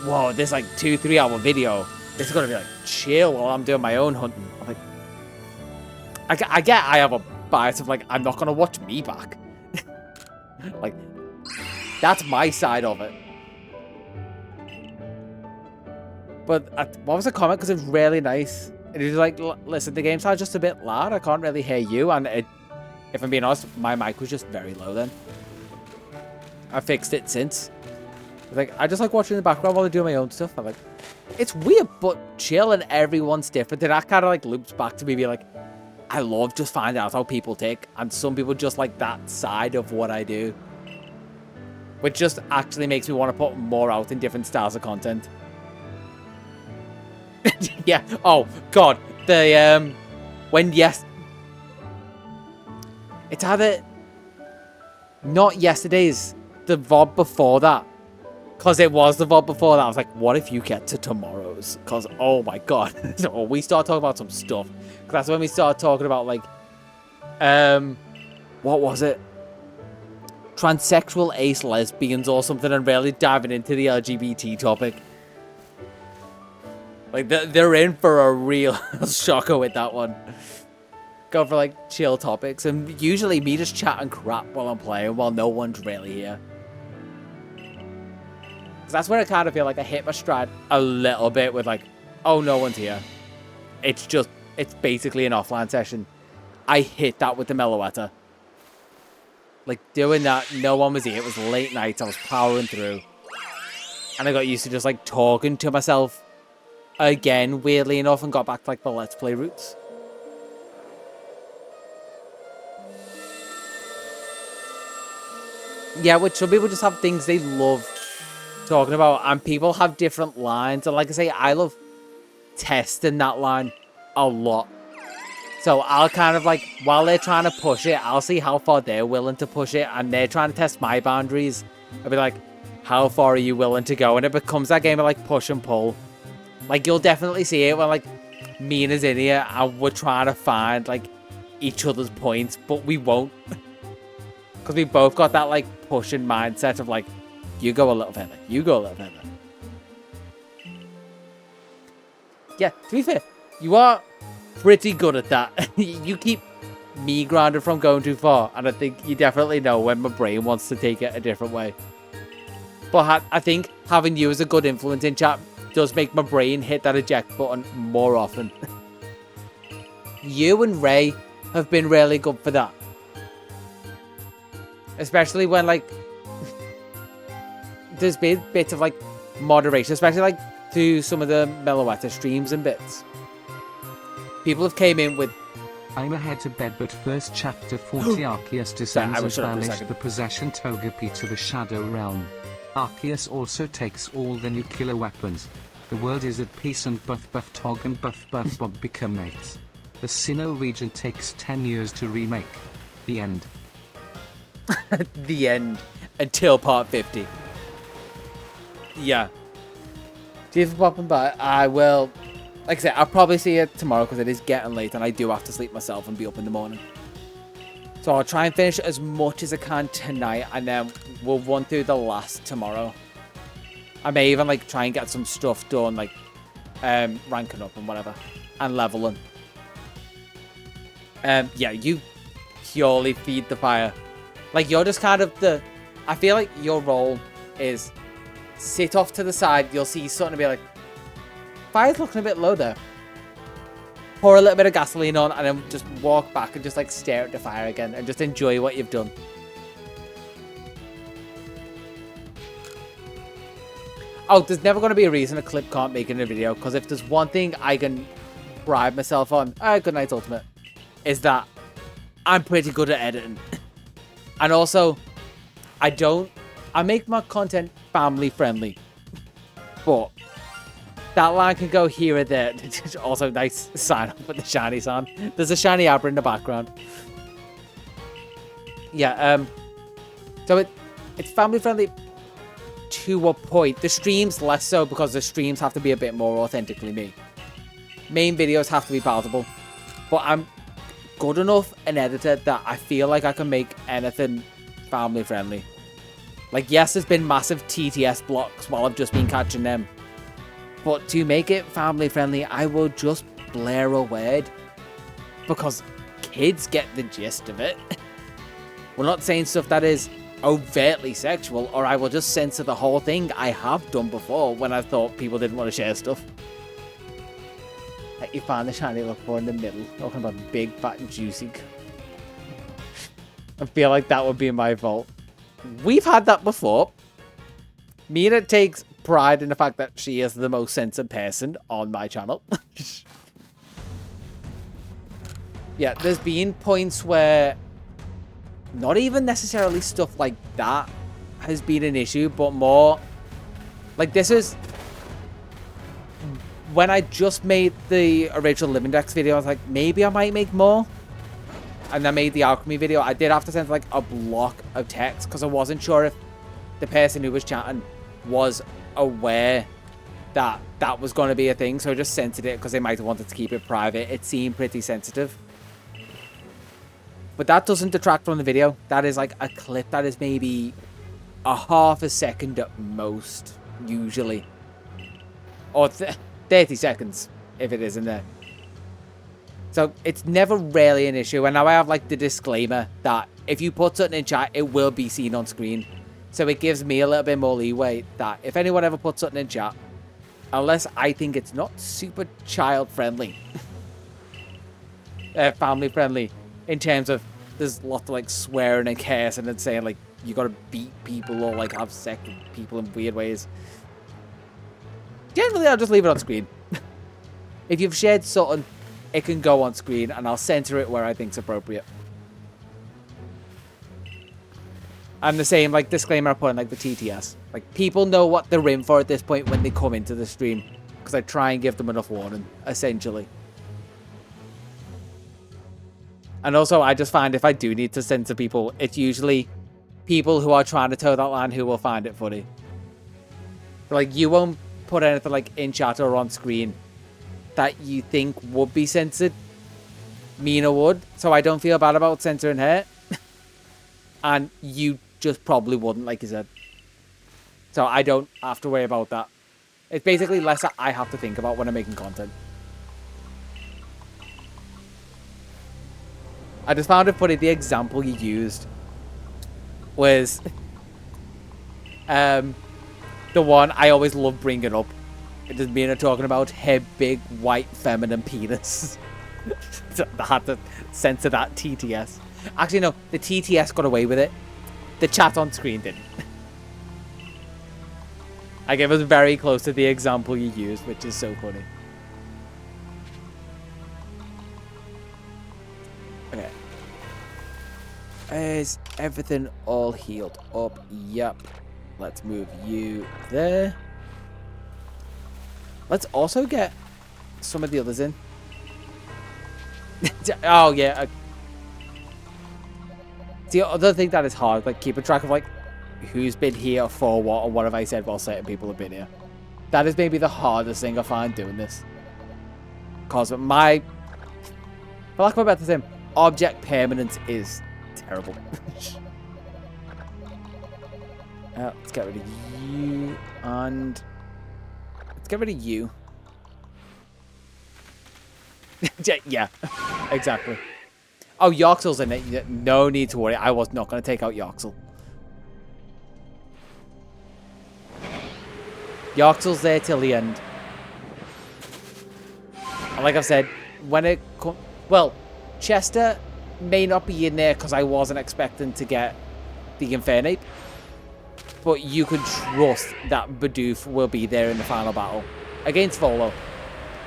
whoa, this like 2-3 hour video. This is gonna be like chill while I'm doing my own hunting. I'm like, I have a bias of like, I'm not gonna watch me back. Like, that's my side of it. But what was the comment? Because it was really nice. And he was like, listen, the game sounds just a bit loud. I can't really hear you. And if I'm being honest, my mic was just very low then. I fixed it since. Like, I just like watching in the background while I do my own stuff. I'm like, it's weird, but chill, and everyone's different. And that kind of like loops back to me being like, I love just finding out how people tick. And some people just like that side of what I do. Which just actually makes me want to put more out in different styles of content. Yeah. Oh God. The it's either not yesterday's, the VOD before that, because it was the VOD before that. I was like, what if you get to tomorrow's? Because oh my God, so we start talking about some stuff. Because that's when we started talking about like, what was it? Transsexual ace lesbians or something, and really diving into the LGBT topic. Like, they're in for a real shocker with that one. Go for, like, chill topics. And usually me just chatting crap while I'm playing while no one's really here. Because that's where I kind of feel like I hit my stride a little bit with, like, oh, no one's here. It's basically an offline session. I hit that with the Meloetta. Like, doing that, no one was here. It was late night. I was powering through. And I got used to just, like, talking to myself again, weirdly enough, and got back to like the Let's Play roots. Yeah, which some people just have things they love talking about, and people have different lines. And like I say, I love testing that line a lot. So I'll kind of like, while they're trying to push it, I'll see how far they're willing to push it, and they're trying to test my boundaries. I'll be like, how far are you willing to go? And it becomes that game of like push and pull. Like, you'll definitely see it when, like, Mina's in here and we're trying to find, like, each other's points, but we won't. Because we both got that, like, pushing mindset of, like, you go a little further, you go a little further. Yeah, to be fair, you are pretty good at that. You keep me grounded from going too far, and I think you definitely know when my brain wants to take it a different way. But I think having you as a good influence in chat does make my brain hit that eject button more often. You and Ray have been really good for that. Especially when, like, there's been bits of, like, moderation, especially, like, through some of the Meloetta streams and bits. People have came in with... I'm ahead to bed, but first chapter 40 Arceus descends and banished the possession Togepi to the Shadow Realm. Arceus also takes all the nuclear weapons. The world is at peace and Buff Tog and Buff Bob become mates. The Sinnoh region takes 10 years to remake. The end. The end. Until part 50. Yeah. Cheers for popping by. I will... Like I said, I'll probably see it tomorrow because it is getting late and I do have to sleep myself and be up in the morning. So I'll try and finish as much as I can tonight, and then we'll run through the last tomorrow. I may even like try and get some stuff done, like ranking up and whatever, and leveling. Yeah, you purely feed the fire. Like, you're just kind of the... I feel like your role is sit off to the side, you'll see something and be like, fire's looking a bit low there. Pour a little bit of gasoline on and then just walk back and just like stare at the fire again and just enjoy what you've done. Oh, there's never going to be a reason a clip can't make it in a video, because if there's one thing I can pride myself on, good night Ultimate, is that I'm pretty good at editing. And also, I make my content family friendly, but that line can go here or there. Also, nice sign up with the shiny sound. There's a shiny Abra in the background. Yeah, so it's family friendly to a point. The streams less so, because the streams have to be a bit more authentically me. Main videos have to be palatable, but I'm good enough an editor that I feel like I can make anything family friendly. Like, yes, there's been massive TTS blocks while I've just been catching them. But to make it family friendly, I will just blare a word. Because kids get the gist of it. We're not saying stuff that is overtly sexual, or I will just censor the whole thing. I have done before when I thought people didn't want to share stuff. Like, you find the shiny look for in the middle, talking about big, fat, and juicy. I feel like that would be my fault. We've had that before. Mina takes pride in the fact that she is the most censored person on my channel. Yeah, there's been points where not even necessarily stuff like that has been an issue, but more like this is when I just made the original Living Dex video. I was like, maybe I might make more. And I made the alchemy video. I did have to send like a block of text because I wasn't sure if the person who was chatting was aware that that was going to be a thing. So I just censored it because they might have wanted to keep it private. It seemed pretty sensitive. But that doesn't detract from the video. That is like a clip that is maybe a half a second at most, usually. Or 30 seconds, if it is in there. So it's never really an issue. And now I have like the disclaimer that if you put something in chat, it will be seen on screen. So it gives me a little bit more leeway that if anyone ever puts something in chat, unless I think it's not super child friendly, family friendly, in terms of there's lots of like swearing and cursing and saying like you gotta beat people or like have sex with people in weird ways. Generally, I'll just leave it on screen. If you've shared something, it can go on screen and I'll censor it where I think it's appropriate. And the same like disclaimer I put in like the TTS. Like people know what they're in for at this point when they come into the stream because I try and give them enough warning, essentially. And also, I just find if I do need to censor people, it's usually people who are trying to toe that line who will find it funny. But, like, you won't put anything, like, in chat or on screen that you think would be censored. Mina would, so I don't feel bad about censoring her. And you just probably wouldn't, like you said. So I don't have to worry about that. It's basically less that I have to think about when I'm making content. I just found it funny, the example you used was the one I always love bringing up. It is Mina talking about her big, white, feminine penis. So I had to censor that TTS. Actually, no, the TTS got away with it. The chat on screen didn't. Like, it was very close to the example you used, which is so funny. Okay. Is everything all healed up? Yep. Let's move you there. Let's also get some of the others in. Oh, yeah. The other thing that is hard, like, keeping track of, like, who's been here for what, or what have I said while certain people have been here. That is maybe the hardest thing I find doing this. Because my, for lack of a better term, object permanence is terrible. Let's get rid of you, and let's get rid of you. Yeah, exactly. Oh, Yoxel's in it. No need to worry. I was not going to take out Yoxel. Yoxel's there till the end. And like I've said, when it comes... Well, Chester may not be in there because I wasn't expecting to get the Infernape. But you can trust that Bidoof will be there in the final battle. Against Volo.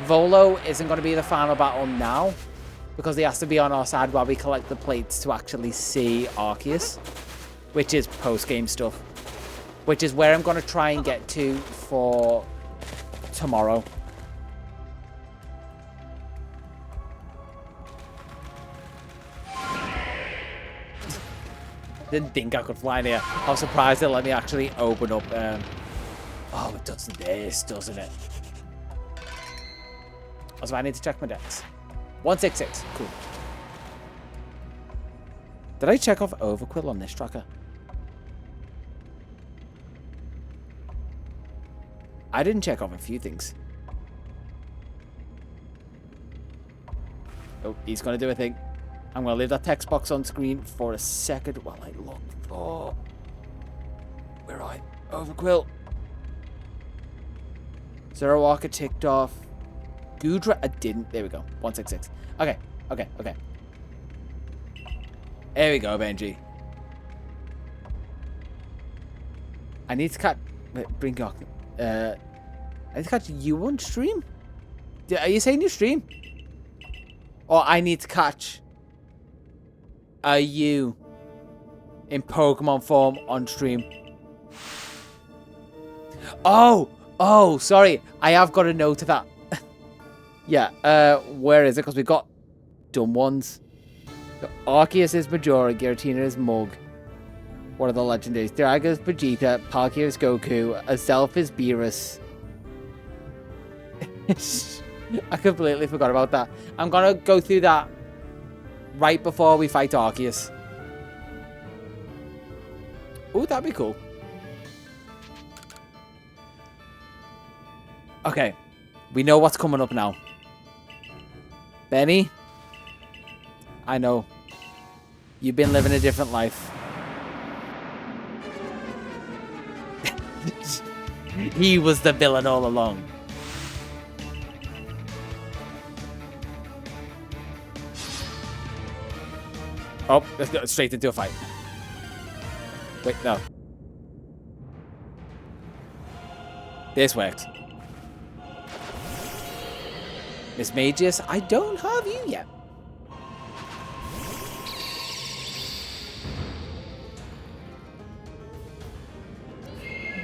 Volo isn't going to be the final battle now, because he has to be on our side while we collect the plates to actually see Arceus, which is post-game stuff. Which is where I'm going to try and get to for tomorrow. Didn't think I could fly in here. I was surprised it let me actually open up. Oh, it does this, doesn't it? Also, I need to check my decks. 166. Cool. Did I check off Overquill on this tracker? I didn't check off a few things. Oh, he's going to do a thing. I'm going to leave that text box on screen for a second while I look for... Where are I? Overquill. Zero Walker ticked off. Gudra, I didn't. There we go. 166. Okay. There we go, Benji. I need to catch... Wait, bring your... I need to catch you on stream? Are you saying you stream? Or I need to catch... you in Pokemon form on stream? Oh, sorry. I have got a note of that. Yeah, where is it? Because we've got dumb ones. Arceus is Majora, Giratina is Mug. What are the legendaries? Draga is Vegeta, Palkia is Goku, Azelf is Beerus. I completely forgot about that. I'm gonna go through that right before we fight Arceus. Ooh, that'd be cool. Okay, we know what's coming up now. Benny, I know. You've been living a different life. He was the villain all along. Oh, let's go straight into a fight. Wait, no. This works. Miss Magius, I don't have you yet.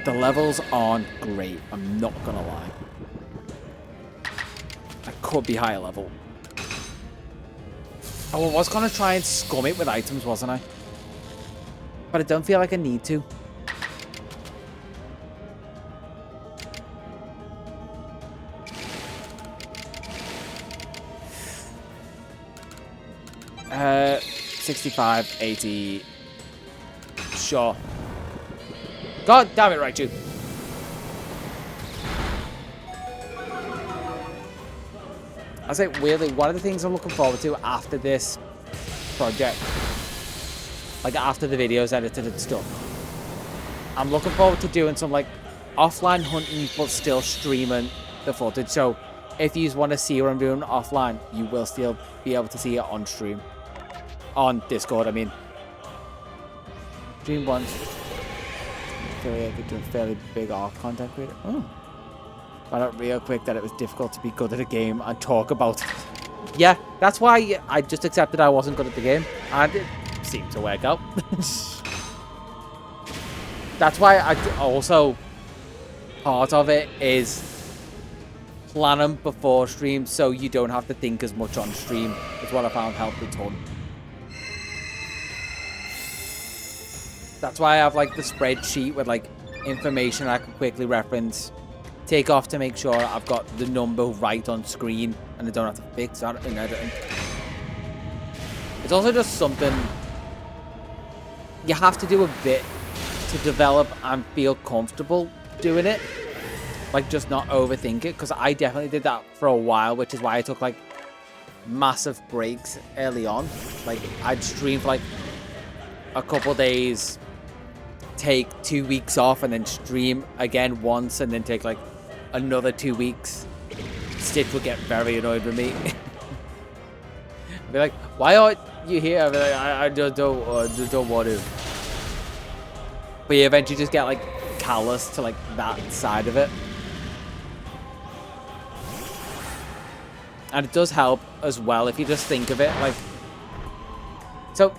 The levels aren't great, I'm not gonna lie. I could be higher level. Oh, I was gonna try and scum it with items, wasn't I? But I don't feel like I need to. Uh, 65, 80. Sure. God damn it, Raichu. I say, weirdly, one of the things I'm looking forward to after this project, like after the videos edited and stuff, I'm looking forward to doing some like offline hunting but still streaming the footage. So if you want to see what I'm doing offline, you will still be able to see it on stream. On Discord, I mean. Dream once. Affiliated to a fairly big art content creator. Oh. Found out real quick that it was difficult to be good at a game and talk about it. Yeah, that's why I just accepted I wasn't good at the game. And it seemed to work out. That's why I also... Part of it is planning before stream so you don't have to think as much on stream. Is what I found helped a ton. That's why I have like the spreadsheet with like information I can quickly reference, take off to make sure I've got the number right on screen and I don't have to fix that in editing. It's also just something you have to do a bit to develop and feel comfortable doing it. Like just not overthink it, because I definitely did that for a while, which is why I took like massive breaks early on. Like I'd stream for like a couple days, take 2 weeks off, and then stream again once, and then take like another 2 weeks. Stitch would get very annoyed with me. I'd be like, why aren't you here? I'd be like, I just don't want to. But you eventually just get like callous to like that side of it. And it does help as well if you just think of it like... So,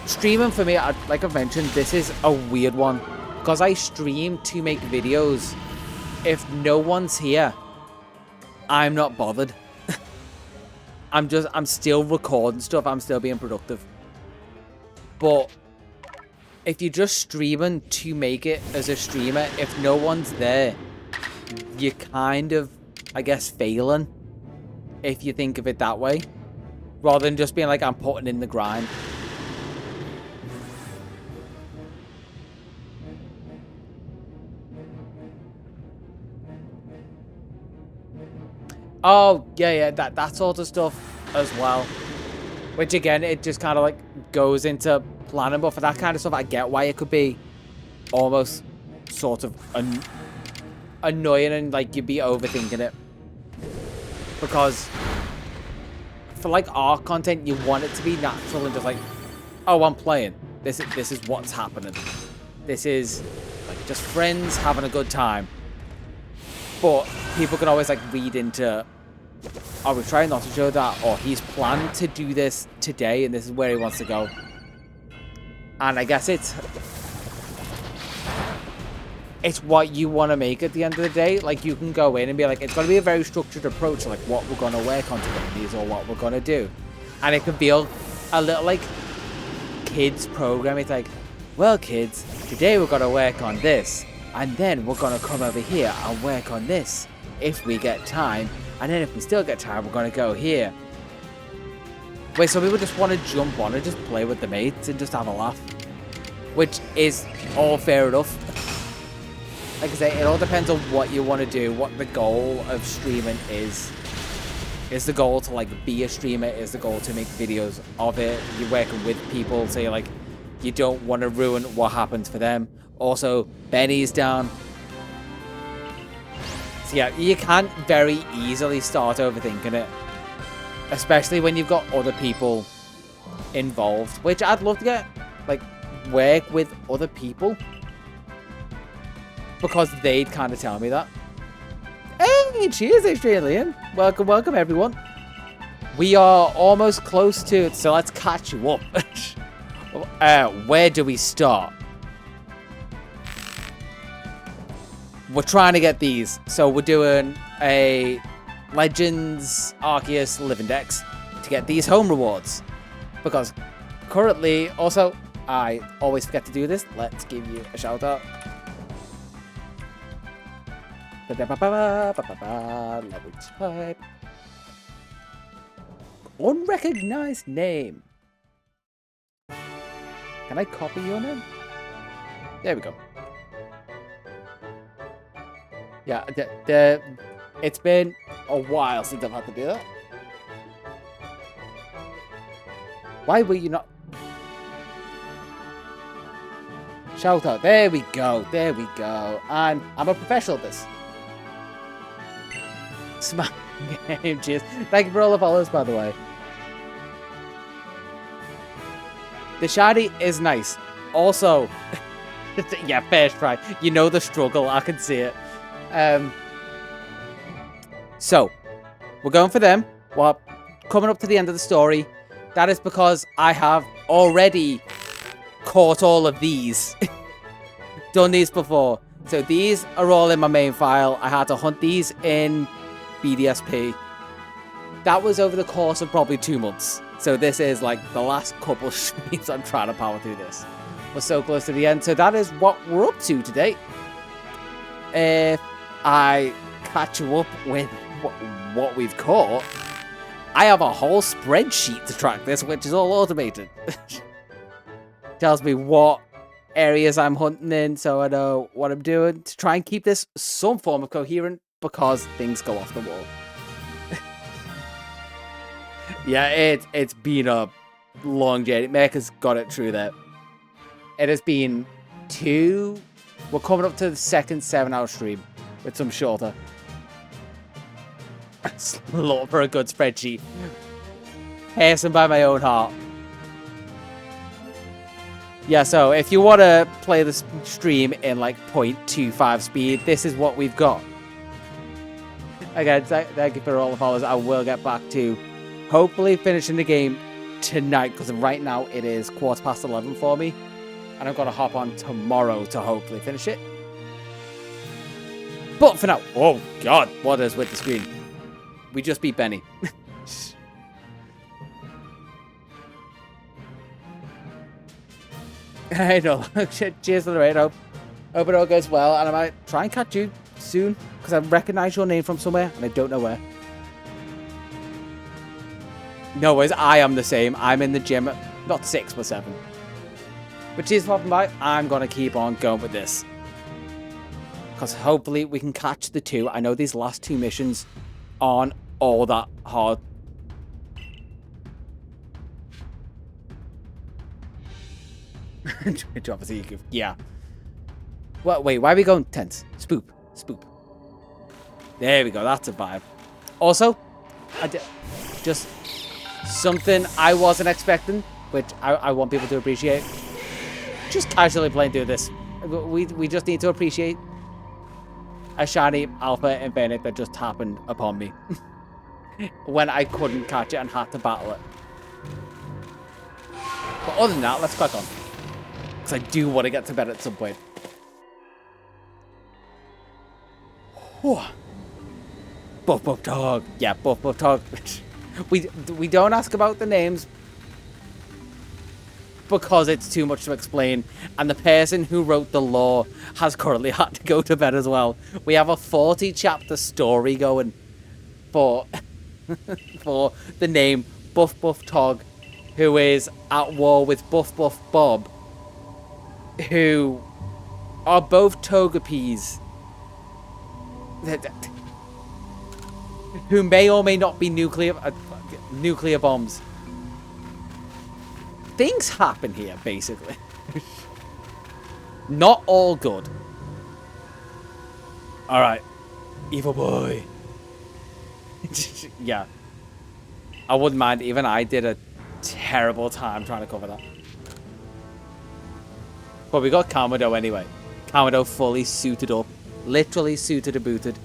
streaming for me, like I've mentioned, this is a weird one. Because I stream to make videos. If no one's here, I'm not bothered. I'm still recording stuff. I'm still being productive. But if you're just streaming to make it as a streamer, if no one's there, you're kind of, I guess, failing. If you think of it that way. Rather than just being like, I'm putting in the grind. Oh, yeah, that sort of stuff as well. Which, again, it just kind of, like, goes into planning. But for that kind of stuff, I get why it could be almost sort of annoying and, like, you'd be overthinking it. Because for, like, our content, you want it to be natural and just, like, oh, I'm playing. This is what's happening. This is, like, just friends having a good time. But people can always, like, read into, oh, we're trying not to show that, or he's planned to do this today, and this is where he wants to go. And I guess it's what you want to make at the end of the day. Like, you can go in and be like, it's going to be a very structured approach, like what we're going to work on today, these are what we're going to do. And it can feel a little like kids program. It's like, well, kids, today we're going to work on this, and then we're going to come over here and work on this if we get time, and then if we still get time, we're going to go here. Wait, some people just want to jump on and just play with the mates and just have a laugh, which is all fair enough. Like I say, it all depends on what you want to do, what the goal of streaming is. Is the goal to, like, be a streamer? Is the goal to make videos of it? You're working with people, so you're like, you don't want to ruin what happens for them. Also, Benny's down. So yeah, you can't very easily start overthinking it. Especially when you've got other people involved. Which I'd love to get, like, work with other people. Because they'd kind of tell me that. Hey, cheers, Australian. Welcome, welcome, everyone. We are almost close to it, so let's catch you up. Where do we start? We're trying to get these. So we're doing a Legends Arceus Living Dex to get these home rewards. Because currently, also, I always forget to do this. Let's give you a shout out. Level type. Unrecognized name. Can I copy your name? There we go. Yeah, it's been a while since I've had to do that. Why were you not? Shout out. There we go. There we go. I'm a professional at this. Smack game. Cheers. Thank you for all the follows, by the way. The shiny is nice. Also, yeah, fair try. You know the struggle. I can see it. So, we're going for them. Well, coming up to the end of the story. That is because I have already caught all of these. Done these before. So these are all in my main file. I had to hunt these in BDSP. That was over the course of probably 2 months. So this is like the last couple of streams I'm trying to power through this. We're so close to the end. So that is what we're up to today. If I catch you up with what we've caught, I have a whole spreadsheet to track this, which is all automated. Tells me what areas I'm hunting in, so I know what I'm doing to try and keep this some form of coherent, because things go off the wall. Yeah, it's been a long journey. Mecha's got it through there. It has been we're coming up to the second 7-hour stream with some shorter. Love for a good spreadsheet. Hastened by my own heart. Yeah, so if you want to play the stream in like 0.25 speed, this is what we've got. Again, thank you for all the followers. I will get back to hopefully finishing the game tonight, because right now it is 11:15 for me. And I've got to hop on tomorrow to hopefully finish it. But for now, oh god, what is with the screen? We just beat Benny. I know. Cheers for the raid. Hope it all goes well, and I might try and catch you soon, because I recognize your name from somewhere and I don't know where. No worries, I am the same. I'm in the gym at not 6 but 7. But cheers for popping by. I'm gonna keep on going with this, because hopefully we can catch the 2. I know these last 2 missions aren't all that hard. Which obviously you could, yeah. Well, wait, why are we going tense? Spoop. Spoop. There we go, that's a vibe. Also, just something I wasn't expecting, which I want people to appreciate. Just casually playing through this. We just need to appreciate a shiny Alpha Infinite that just happened upon me. When I couldn't catch it and had to battle it. But other than that, let's crack on. Because I do want to get to bed at some point. Whew. Buff Buff Dog. Yeah, Buff Buff Dog. we don't ask about the names because it's too much to explain. And the person who wrote the lore has currently had to go to bed as well. We have a 40-chapter story going for, for the name Buff Buff Tog, who is at war with Buff Buff Bob, who are both Togepis, who may or may not be nuclear bombs. Things happen here, basically. Not all good. Alright. Evil boy. Yeah. I wouldn't mind. Even I did a terrible time trying to cover that. But we got Kamado anyway. Kamado fully suited up. Literally suited and booted.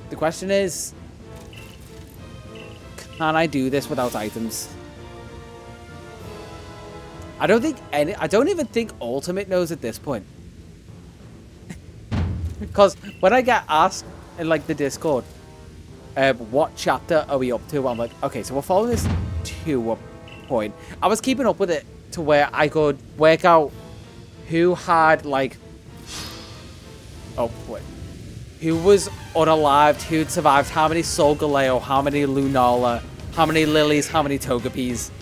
The question is, can I do this without items? I don't even think Ultimate knows at this point. Because when I get asked in like the Discord, what chapter are we up to? I'm like, okay, so we're following this to a point. I was keeping up with it to where I could work out who had like, oh wait, who was unalived, who'd survived, how many Solgaleo, how many Lunala, how many Lilies, how many Togepis.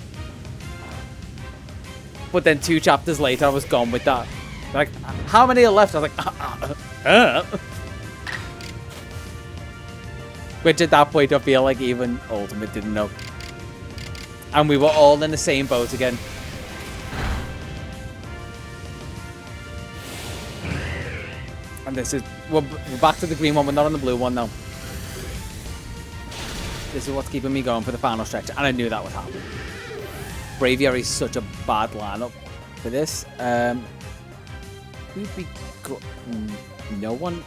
But then 2 chapters later, I was gone with that. Like, how many are left? I was like, Which at that point, I feel like even Ultimate didn't know. And we were all in the same boat again. And this is, we're back to the green one, we're not on the blue one now. This is what's keeping me going for the final stretch, and I knew that would happen. Braviary is such a bad lineup for this. Who'd be good? No one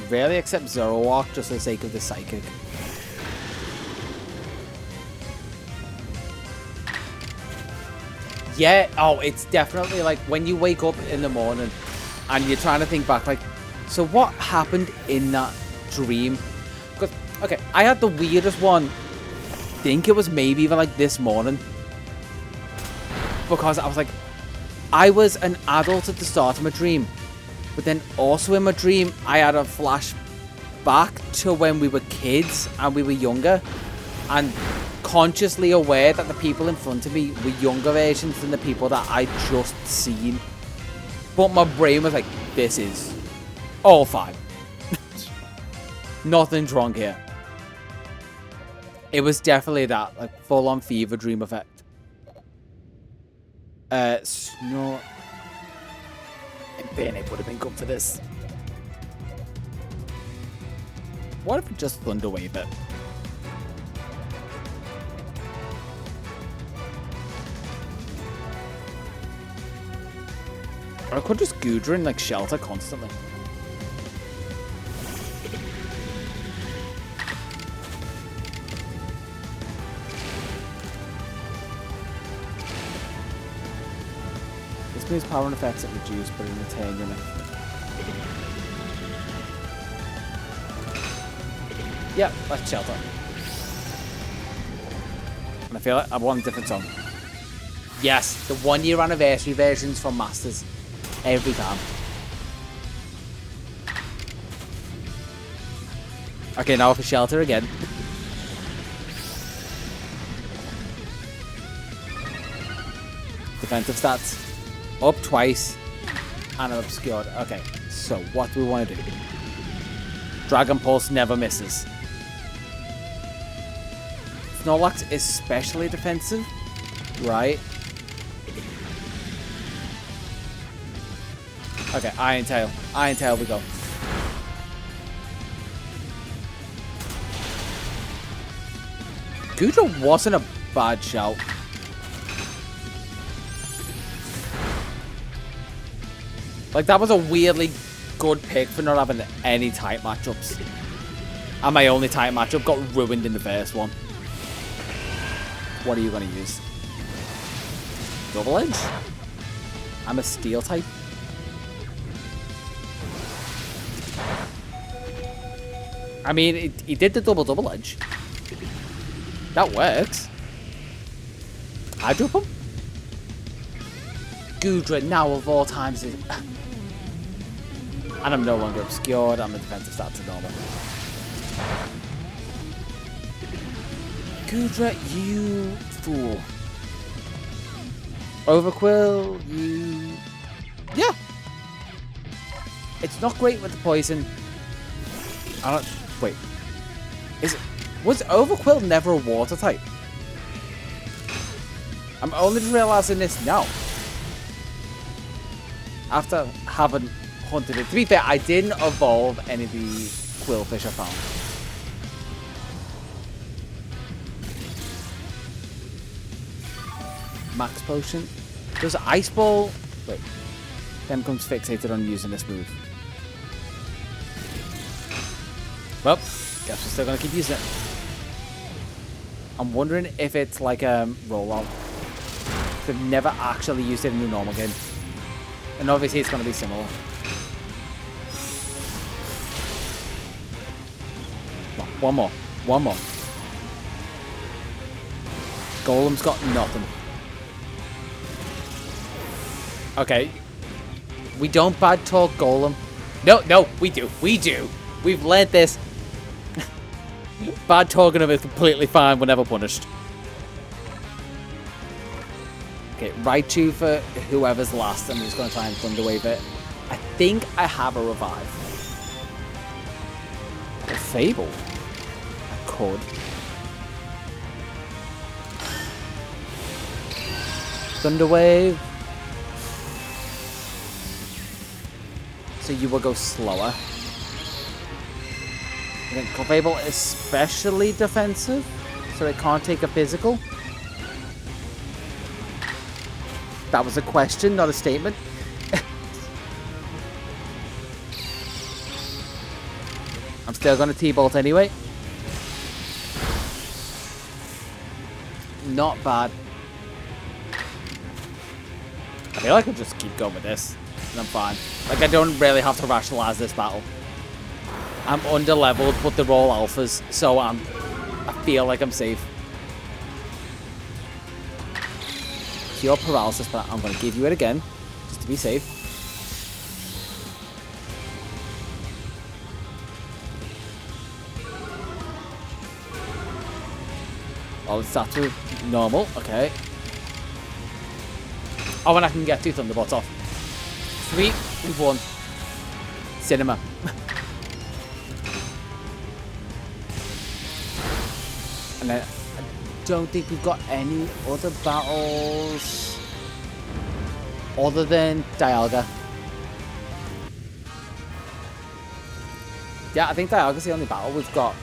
really except Zoroark, just for the sake of the Psychic. Yeah, oh, it's definitely like when you wake up in the morning and you're trying to think back, like, so what happened in that dream? Because, okay, I had the weirdest one. I think it was maybe even like this morning. Because I was like, I was an adult at the start of my dream. But then also in my dream, I had a flash back to when we were kids and we were younger. And consciously aware that the people in front of me were younger versions than the people that I just seen. But my brain was like, this is all fine. Nothing's wrong here. It was definitely that, like, full-on fever dream effect. Snort. It would have been good for this. What if we just Thunder Wave it? Or I could just Goodra and like shelter constantly. This moves power and effects at reduced, but in return unit. Yeah, let's shelter. And I feel like I want a different song. Yes, the 1-year anniversary versions from Masters. Every time. Okay, now for shelter again. Defensive stats. Up twice. And obscured. Okay. So, what do we want to do? Dragon Pulse never misses. Snorlax is especially defensive, right? Okay, Iron Tail. Iron Tail we go. Goodra wasn't a bad shout. Like, that was a weirdly good pick for not having any tight matchups. And my only tight matchup got ruined in the first one. What are you going to use? Double Edge? I'm a Steel type. I mean, he did the double Edge. That works. I drop him. Goodra now of all times is... And I'm no longer obscured. I'm a defensive stat to normal. Goodra, you fool. Overquill, you... Yeah. It's not great with the poison. I don't... Wait. Is it... Was Overquill never a water type? I'm only realizing this now. After having hunted it. To be fair, I didn't evolve any of the Quillfish I found. Max Potion. Does Ice Ball... Wait. Then comes fixated on using this move. Well, guess we're still going to keep using it. I'm wondering if it's like a rollout. They've never actually used it in the normal game. And obviously it's going to be similar. One more. One more. Golem's got nothing. Okay. We don't bad talk Golem. No, we do. We do. We've learned this. Bad talking of it is completely fine whenever punished. Okay, Raichu for whoever's last. I'm just going to try and Thunderwave it. I think I have a revive. A Fable. I could. Thunderwave. So you will go slower. I think Clefable is especially defensive, so it can't take a physical. That was a question, not a statement. I'm still going to T-Bolt anyway. Not bad. I feel like I'll just keep going with this, and I'm fine. Like, I don't really have to rationalize this battle. I'm under-leveled, but they're all alphas, so I feel like I'm safe. Cure Paralysis, but I'm going to give you it again, just to be safe. Oh, it's that to normal, okay. Oh, and I can get 2 Thunderbolts off. Sweet, we've won. Cinema. And then I don't think we've got any other battles other than Dialga. Yeah, I think Dialga's the only battle we've got.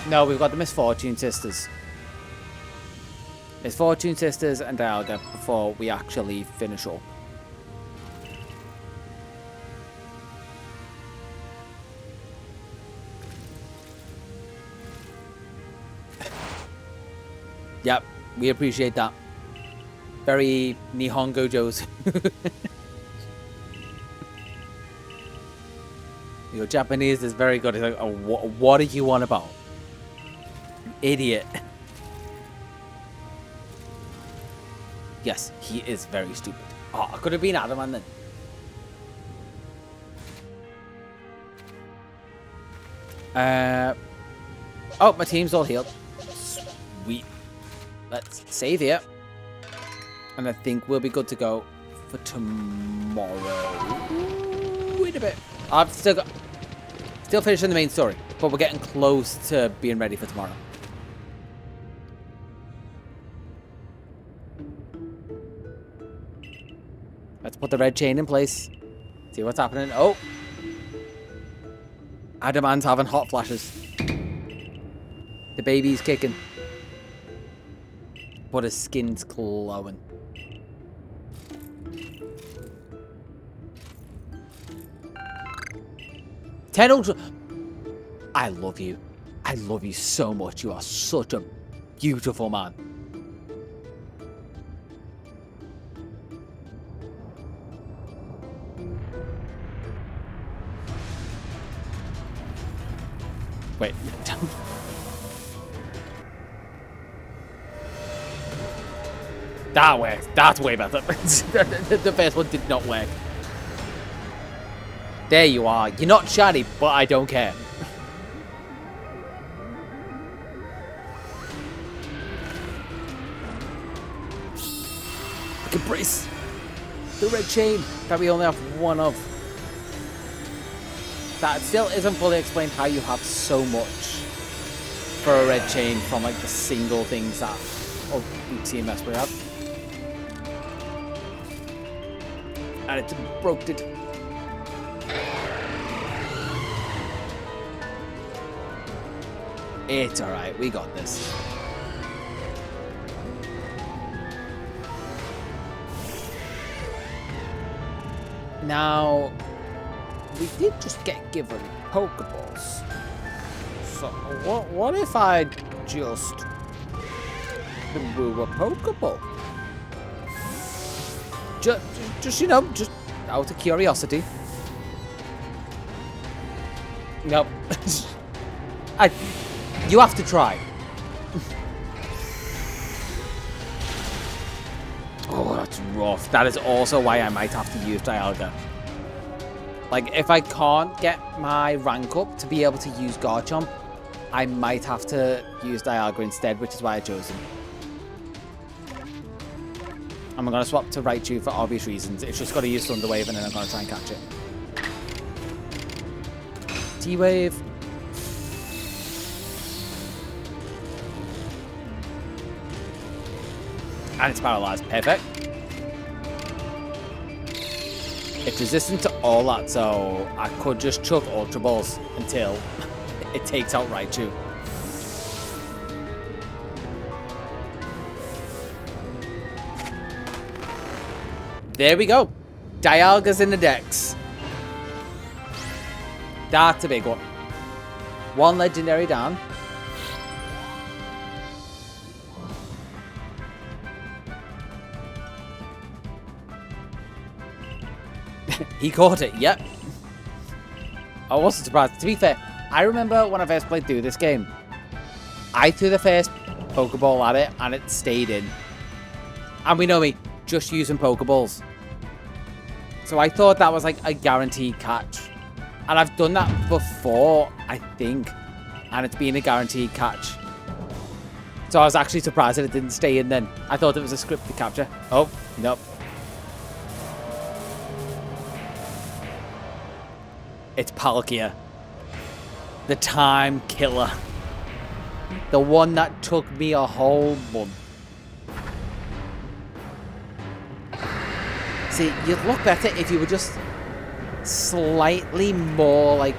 No, we've got the Misfortune Sisters. Misfortune Sisters and Dialga before we actually finish up. Yep, we appreciate that. Very Nihongo Joes. Your Japanese is very good. It's like, oh, what are you on about? Idiot. Yes, he is very stupid. Oh, I could have been Adamant then. Oh, my team's all healed. Sweet. Let's save here. And I think we'll be good to go for tomorrow. Wait a bit. I've still finishing the main story, but we're getting close to being ready for tomorrow. Let's put the red chain in place. See what's happening. Oh! Adaman's having hot flashes. The baby's kicking. But his skin's glowing. Ten Ultra. I love you. I love you so much. You are such a beautiful man. Wait. That works. That's way better. The first one did not work. There you are. You're not shiny, but I don't care. I can brace the red chain that we only have one of. That still isn't fully explained how you have so much for a red chain from like the single things that TMS we have. And it's broke it. It's alright, we got this. Now, we did just get given Pokeballs. So, what if I just remove a Pokeball? Just, you know, just out of curiosity. Nope. You have to try. Oh, that's rough. That is also why I might have to use Dialga. Like, if I can't get my rank up to be able to use Garchomp, I might have to use Dialga instead, which is why I chose him. I'm going to swap to Raichu for obvious reasons. It's just got to use Thunder Wave and then I'm going to try and catch it. T-Wave. And it's paralyzed. Perfect. It's resistant to all that, so I could just chuck Ultra Balls until it takes out Raichu. There we go. Dialga's in the decks. That's a big one. One legendary down. He caught it, yep. I wasn't surprised. To be fair, I remember when I first played through this game, I threw the first Pokeball at it and it stayed in. And we know me, just using Pokeballs. So I thought that was like a guaranteed catch. And I've done that before, I think. And it's been a guaranteed catch. So I was actually surprised that it didn't stay in then. I thought it was a scripted capture. Oh, nope. It's Palkia. The time killer. The one that took me a whole month. See, you'd look better if you were just slightly more, like,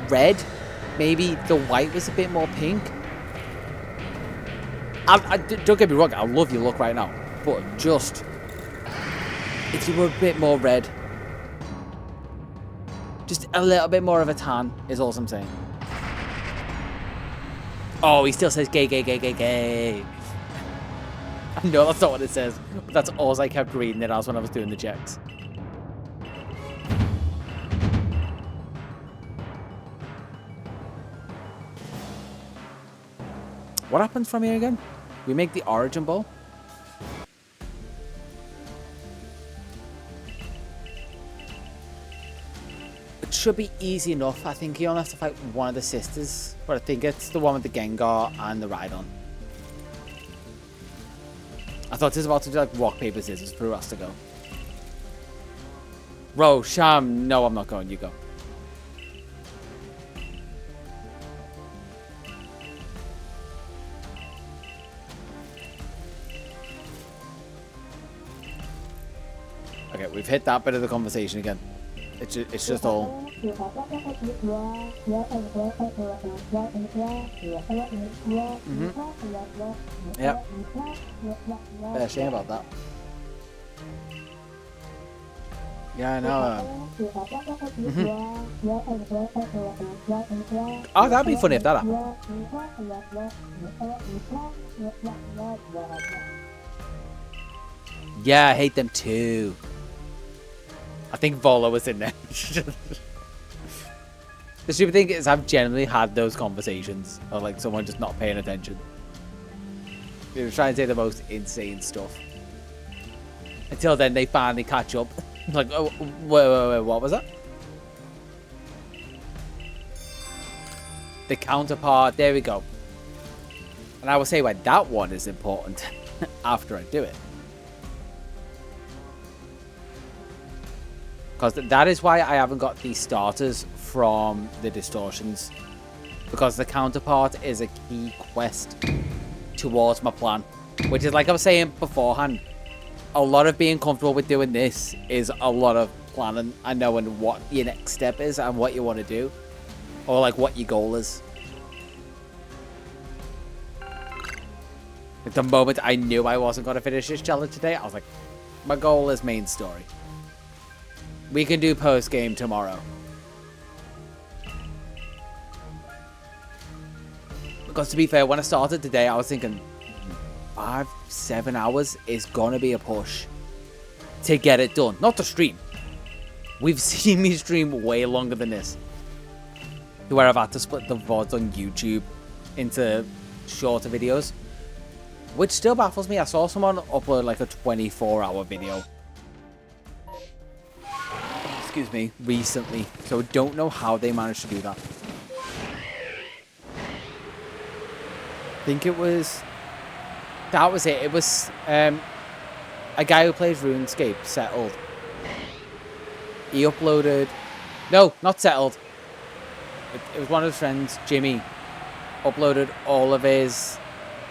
red. Maybe the white was a bit more pink. Don't get me wrong, I love your look right now. But just, if you were a bit more red. Just a little bit more of a tan is all I'm saying. Oh, he still says gay, gay, gay, gay, gay. No, that's not what it says. But that's all I kept reading it as when I was doing the checks. What happens from here again? We make the Origin Ball. It should be easy enough. I think you only have to fight one of the sisters. But I think it's the one with the Gengar and the Rhydon. I thought it was about to do like rock, paper, scissors. Who has to go? Roshan. No, I'm not going. You go. Okay, we've hit that bit of the conversation again. It's just all... Yep. Fair shame about that. Yeah, I know. Oh, that'd be funny if that happened. Yeah, I hate them too. I think Volo was in there. The stupid thing is I've generally had those conversations of like someone just not paying attention. They were trying to say the most insane stuff. Until then they finally catch up. Like, oh, wait, what was that? The counterpart, there we go. And I will say why that one is important after I do it. Because that is why I haven't got the starters from the distortions. Because the counterpart is a key quest towards my plan. Which is like I was saying beforehand. A lot of being comfortable with doing this is a lot of planning and knowing what your next step is and what you want to do. Or like what your goal is. At the moment I knew I wasn't going to finish this challenge today, I was like, my goal is main story. We can do post-game tomorrow. Because to be fair, when I started today, I was thinking 5-7 hours is going to be a push to get it done. Not to stream. We've seen me stream way longer than this. To where I've had to split the VODs on YouTube into shorter videos. Which still baffles me. I saw someone upload like a 24-hour video. Excuse me, recently. So I don't know how they managed to do that. I think it was... That was it. It was a guy who plays RuneScape, Settled. He uploaded... No, not Settled. It was one of his friends, Jimmy. Uploaded all of his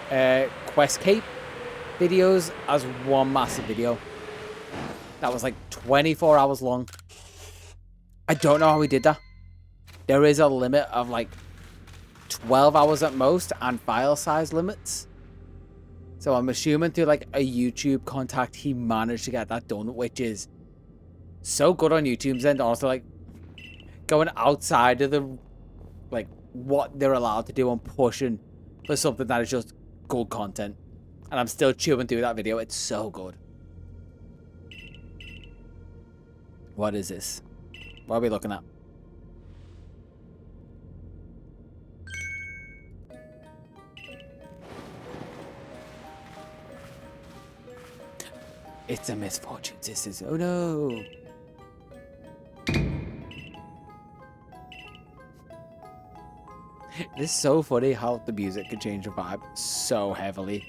Quest Cape videos as one massive video. That was like 24 hours long. I don't know how he did that. There is a limit of like 12 hours at most and file size limits. So I'm assuming through like a YouTube contact he managed to get that done, which is so good on YouTube's end. Also like going outside of the like what they're allowed to do and pushing for something that is just good content. And I'm still chewing through that video. It's so good. What is this? What are we looking at? It's a misfortune, sisters. Oh no! It's so funny how the music can change your vibe so heavily.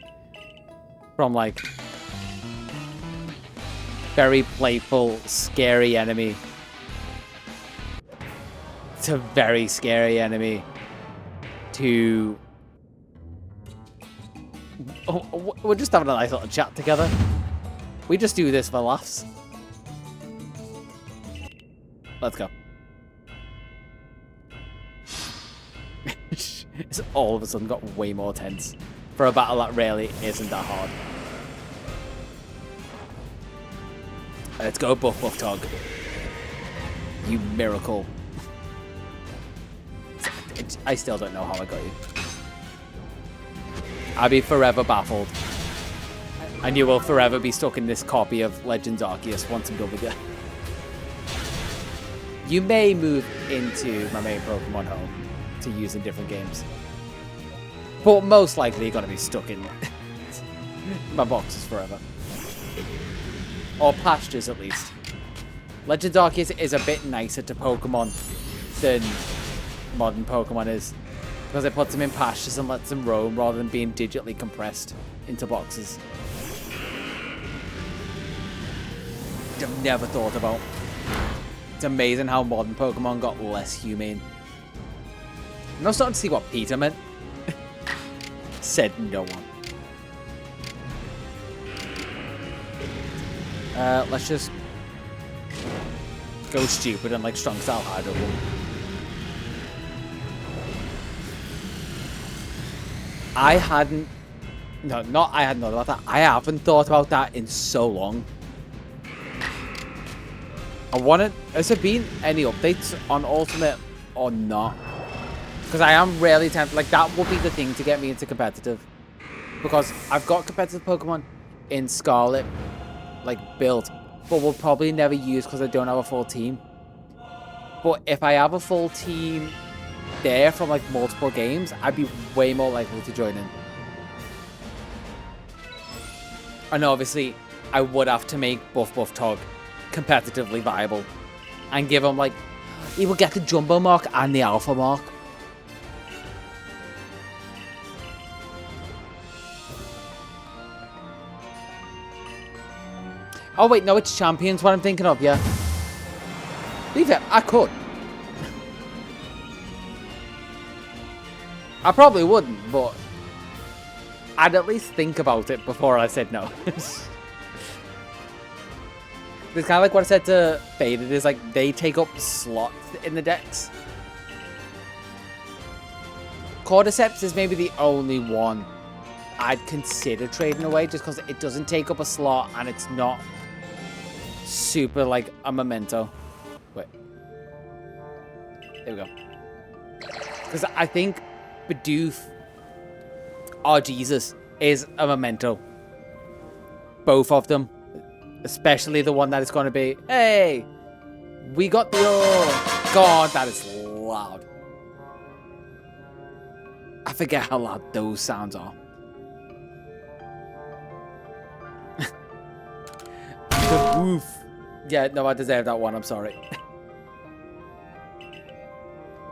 From like very playful, scary enemy to very scary enemy to... Oh, we're just having a nice little chat together. We just do this for laughs. Let's go. It's all of a sudden got way more tense for a battle that really isn't that hard. Let's go, Buff Buff Tog. You miracle. I still don't know how I got you. I'll be forever baffled. And you will forever be stuck in this copy of Legends Arceus once I'm done with you. You may move into my main Pokemon home to use in different games. But most likely you're going to be stuck in my boxes forever. Or pastures at least. Legends Arceus is a bit nicer to Pokemon than modern Pokemon is. Because it puts them in pastures and lets them roam rather than being digitally compressed into boxes. Which I've never thought about. It's amazing how modern Pokemon got less humane. I'm not starting to see what Peter meant. Said no one. Let's just go stupid and like strong style Hydro Ball. I hadn't thought about that. I haven't thought about that in so long. Has there been any updates on Ultimate or not? Because I am rarely tempted. Like, that would be the thing to get me into competitive. Because I've got competitive Pokemon in Scarlet, like, built, but will probably never use because I don't have a full team. But if I have a full team there from, like, multiple games, I'd be way more likely to join in. And obviously, I would have to make Buff Tog competitively viable and give him, like, he will get the Jumbo mark and the Alpha mark. Oh wait, no, it's Champions what I'm thinking of, yeah. Leave it, I could. I probably wouldn't, but I'd at least think about it before I said no. It's kind of like what I said to Faded, is like they take up slots in the decks. Cordyceps is maybe the only one I'd consider trading away just because it doesn't take up a slot and it's not super like a memento. Wait. There we go. Because I think Bidoof, oh Jesus, is a memento. Both of them. Especially the one that is going to be, hey, we got the, oh, God, that is loud. I forget how loud those sounds are. The woof. Yeah, no, I deserve that one, I'm sorry.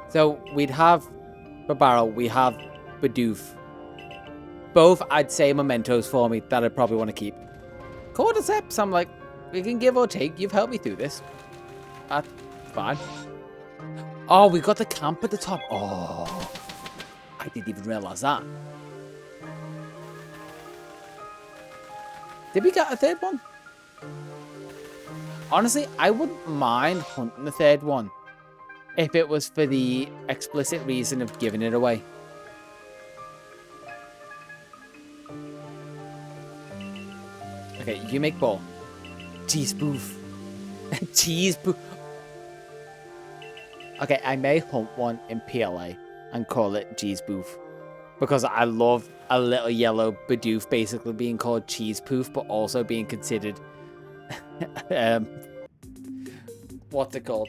So, we'd have Barbaro, we have Bidoof. Both, I'd say, mementos for me that I'd probably want to keep. Cordyceps, I'm like, we can give or take. You've helped me through this. That's fine. Oh, we got the camp at the top. Oh, I didn't even realize that. Did we get a third one? Honestly, I wouldn't mind hunting the third one if it was for the explicit reason of giving it away. Okay, you make ball. Cheese boof. Cheese boof. Okay, I may hunt one in PLA and call it Cheese Boof. Because I love a little yellow Bidoof basically being called Cheese Poof, but also being considered... what's it called?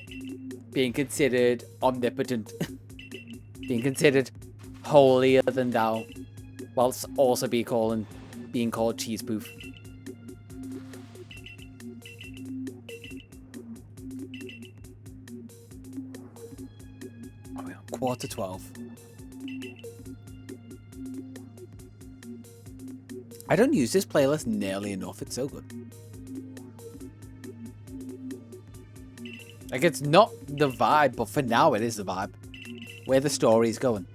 Being considered omnipotent. Being considered holier than thou. Whilst also being called Cheese Poof. Quarter 12. I don't use this playlist nearly enough. It's so good. Like, it's not the vibe, but for now it is the vibe. Where the story's going.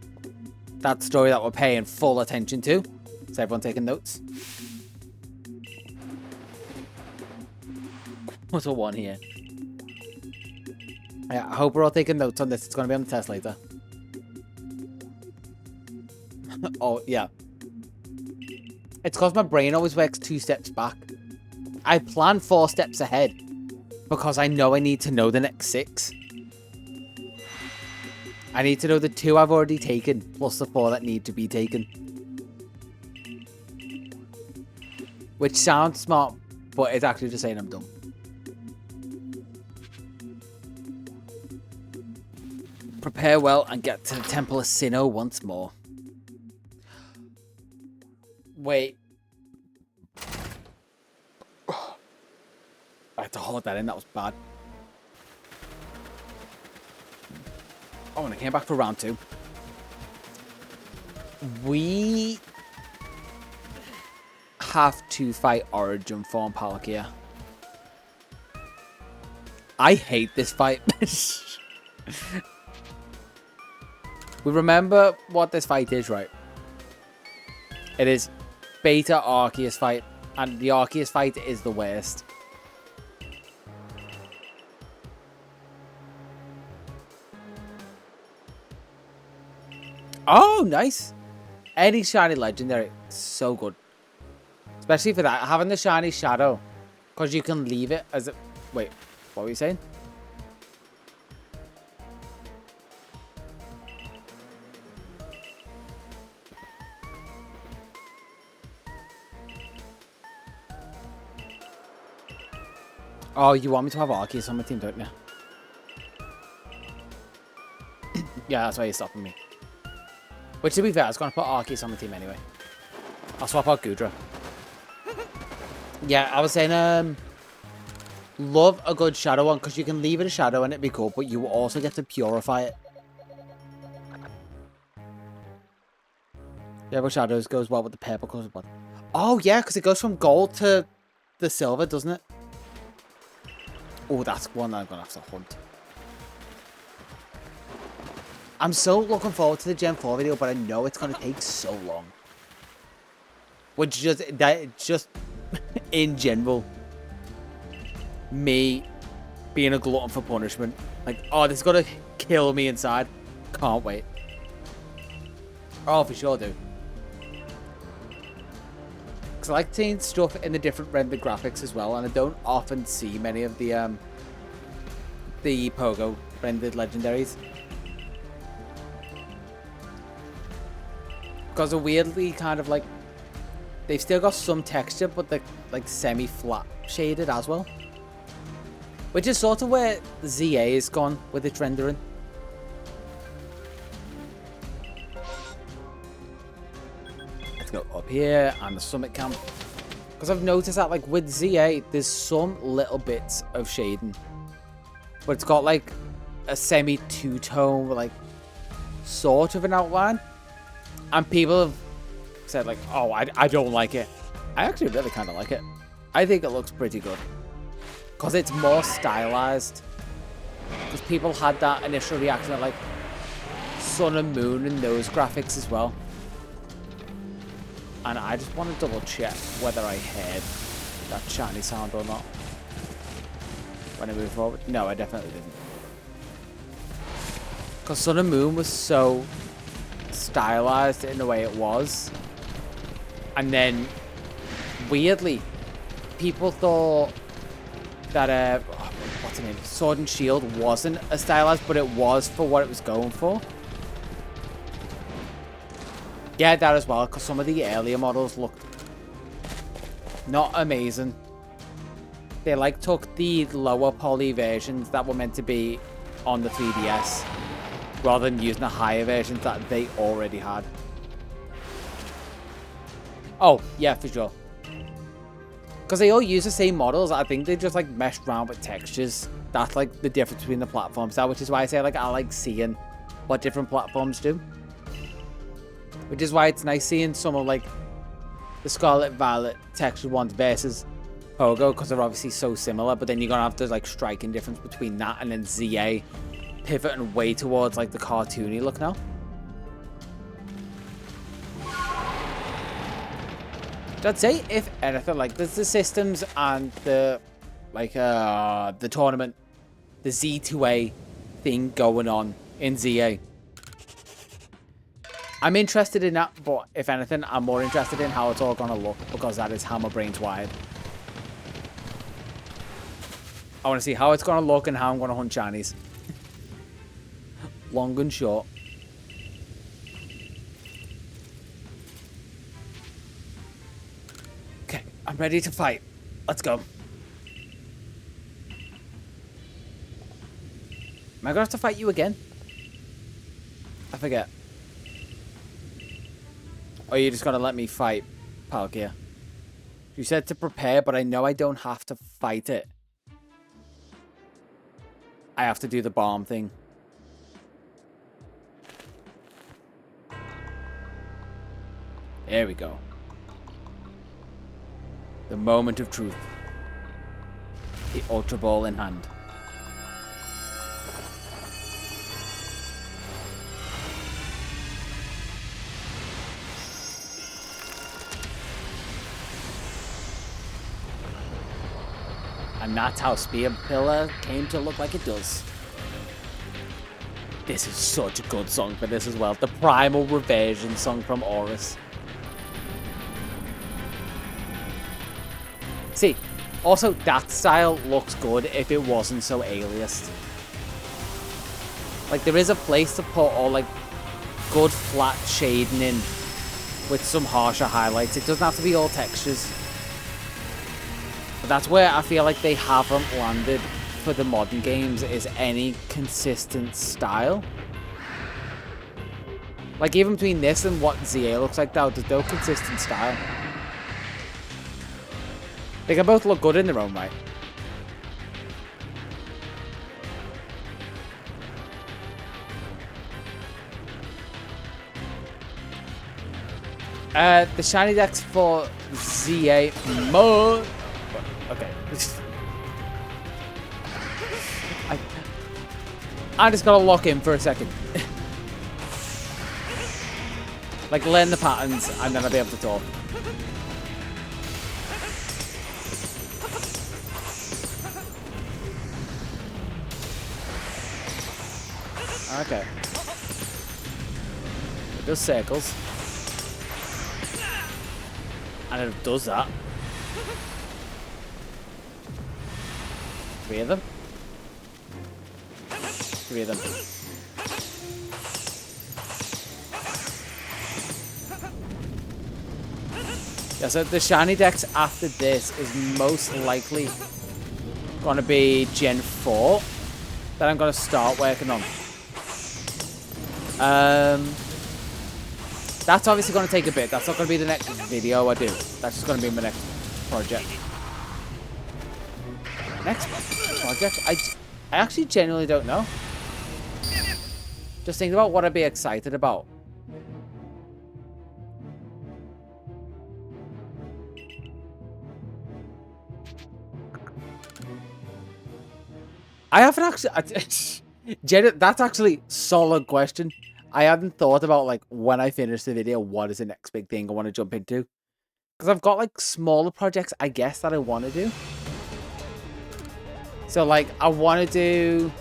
That story that we're paying full attention to. Is everyone taking notes? What's a one here? Yeah, I hope we're all taking notes on this. It's going to be on the test later. Oh, yeah. It's because my brain always works 2 steps back. I plan 4 steps ahead because I know I need to know the next 6. I need to know the 2 I've already taken plus the 4 that need to be taken. Which sounds smart, but it's actually just saying I'm dumb. Prepare well and get to the Temple of Sinnoh once more. Wait. I had to hold that in, that was bad. Oh, and I came back for round 2. We have to fight Origin form Palkia. I hate this fight. We remember what this fight is, right? It is Beta Arceus fight, and the Arceus fight is the worst. Oh, nice. Any shiny legendary, so good. Especially for that, having the shiny shadow. Because you can leave it as a... Wait, what were you saying? Oh, you want me to have Arceus on my team, don't you? Yeah, that's why you're stopping me. Which, to be fair, I was going to put Arceus on the team anyway. I'll swap out Gudra. Yeah, I was saying, love a good shadow one, because you can leave it a shadow and it'd be cool, but you also get to purify it. Yeah, but shadows goes well with the purple colours. Oh, yeah, because it goes from gold to the silver, doesn't it? Oh, that's one that I'm going to have to hunt. I'm so looking forward to the Gen 4 video, but I know it's going to take so long. Which just in general, me being a glutton for punishment. Like, oh, this is going to kill me inside. Can't wait. Oh, for sure, dude. Because I like seeing stuff in the different rendered graphics as well, and I don't often see many of the Pogo rendered legendaries. Because they're weirdly kind of like, they've still got some texture, but they're like semi-flat shaded as well. Which is sort of where ZA is gone with its rendering. Let's go up here and the summit camp. Because I've noticed that like with ZA, there's some little bits of shading. But it's got like a semi-two-tone, like sort of an outline. And people have said like, oh, I don't like it. I actually really kind of like it. I think it looks pretty good. Because it's more stylized. Because people had that initial reaction of like Sun and Moon and those graphics as well. And I just want to double check whether I heard that shiny sound or not. When I move forward. No, I definitely didn't. Because Sun and Moon was so stylized in the way it was. And then, weirdly, people thought that, what's the name? Sword and Shield wasn't as stylized, but it was for what it was going for. Yeah, that as well, because some of the earlier models looked not amazing. They like took the lower poly versions that were meant to be on the 3DS, rather than using the higher versions that they already had. Oh, yeah, for sure. Because they all use the same models. I think they just like meshed around with textures. That's like the difference between the platforms now, which is why I say like I like seeing what different platforms do. Which is why it's nice seeing some of like the Scarlet Violet textured ones versus Pogo, because they're obviously so similar, but then you're gonna have to like striking difference between that and then ZA pivoting way towards like the cartoony look now. I'd say if anything, like there's the systems and the like the tournament, the Z2A thing going on in ZA. I'm interested in that, but if anything, I'm more interested in how it's all gonna look, because that is how my brain's wired. I want to see how it's gonna look and how I'm gonna hunt shinies. Long and short. Okay, I'm ready to fight. Let's go. Am I gonna have to fight you again? I forget. Or are you just gonna let me fight Palkia? You said to prepare, but I know I don't have to fight it. I have to do the bomb thing. There we go. The moment of truth. The Ultra Ball in hand. And that's how Spear Pillar came to look like it does. This is such a good song for this as well. The Primal Reversion song from Aurus. See, also that style looks good if it wasn't so aliased. Like, there is a place to put all, like, good flat shading in with some harsher highlights. It doesn't have to be all textures. But that's where I feel like they haven't landed for the modern games, is any consistent style. Like, even between this and what ZA looks like now, there's no consistent style. They can both look good in their own right. The shiny decks for ZA mode. Okay. I just gotta lock in for a second. Like, learn the patterns and then I'll be able to talk. Okay. It does circles. And it does that. 3 of them. 3 of them. Yeah, so the shiny decks after this is most likely going to be Gen 4 that I'm going to start working on. That's obviously going to take a bit. That's not going to be the next video I do. That's just going to be my next project. Next project? I actually genuinely don't know. Just thinking about what I'd be excited about. I haven't actually... that's actually a solid question. I hadn't thought about, like, when I finish the video, what is the next big thing I want to jump into. Because I've got, like, smaller projects, I guess, that I want to do. So, like, I want to do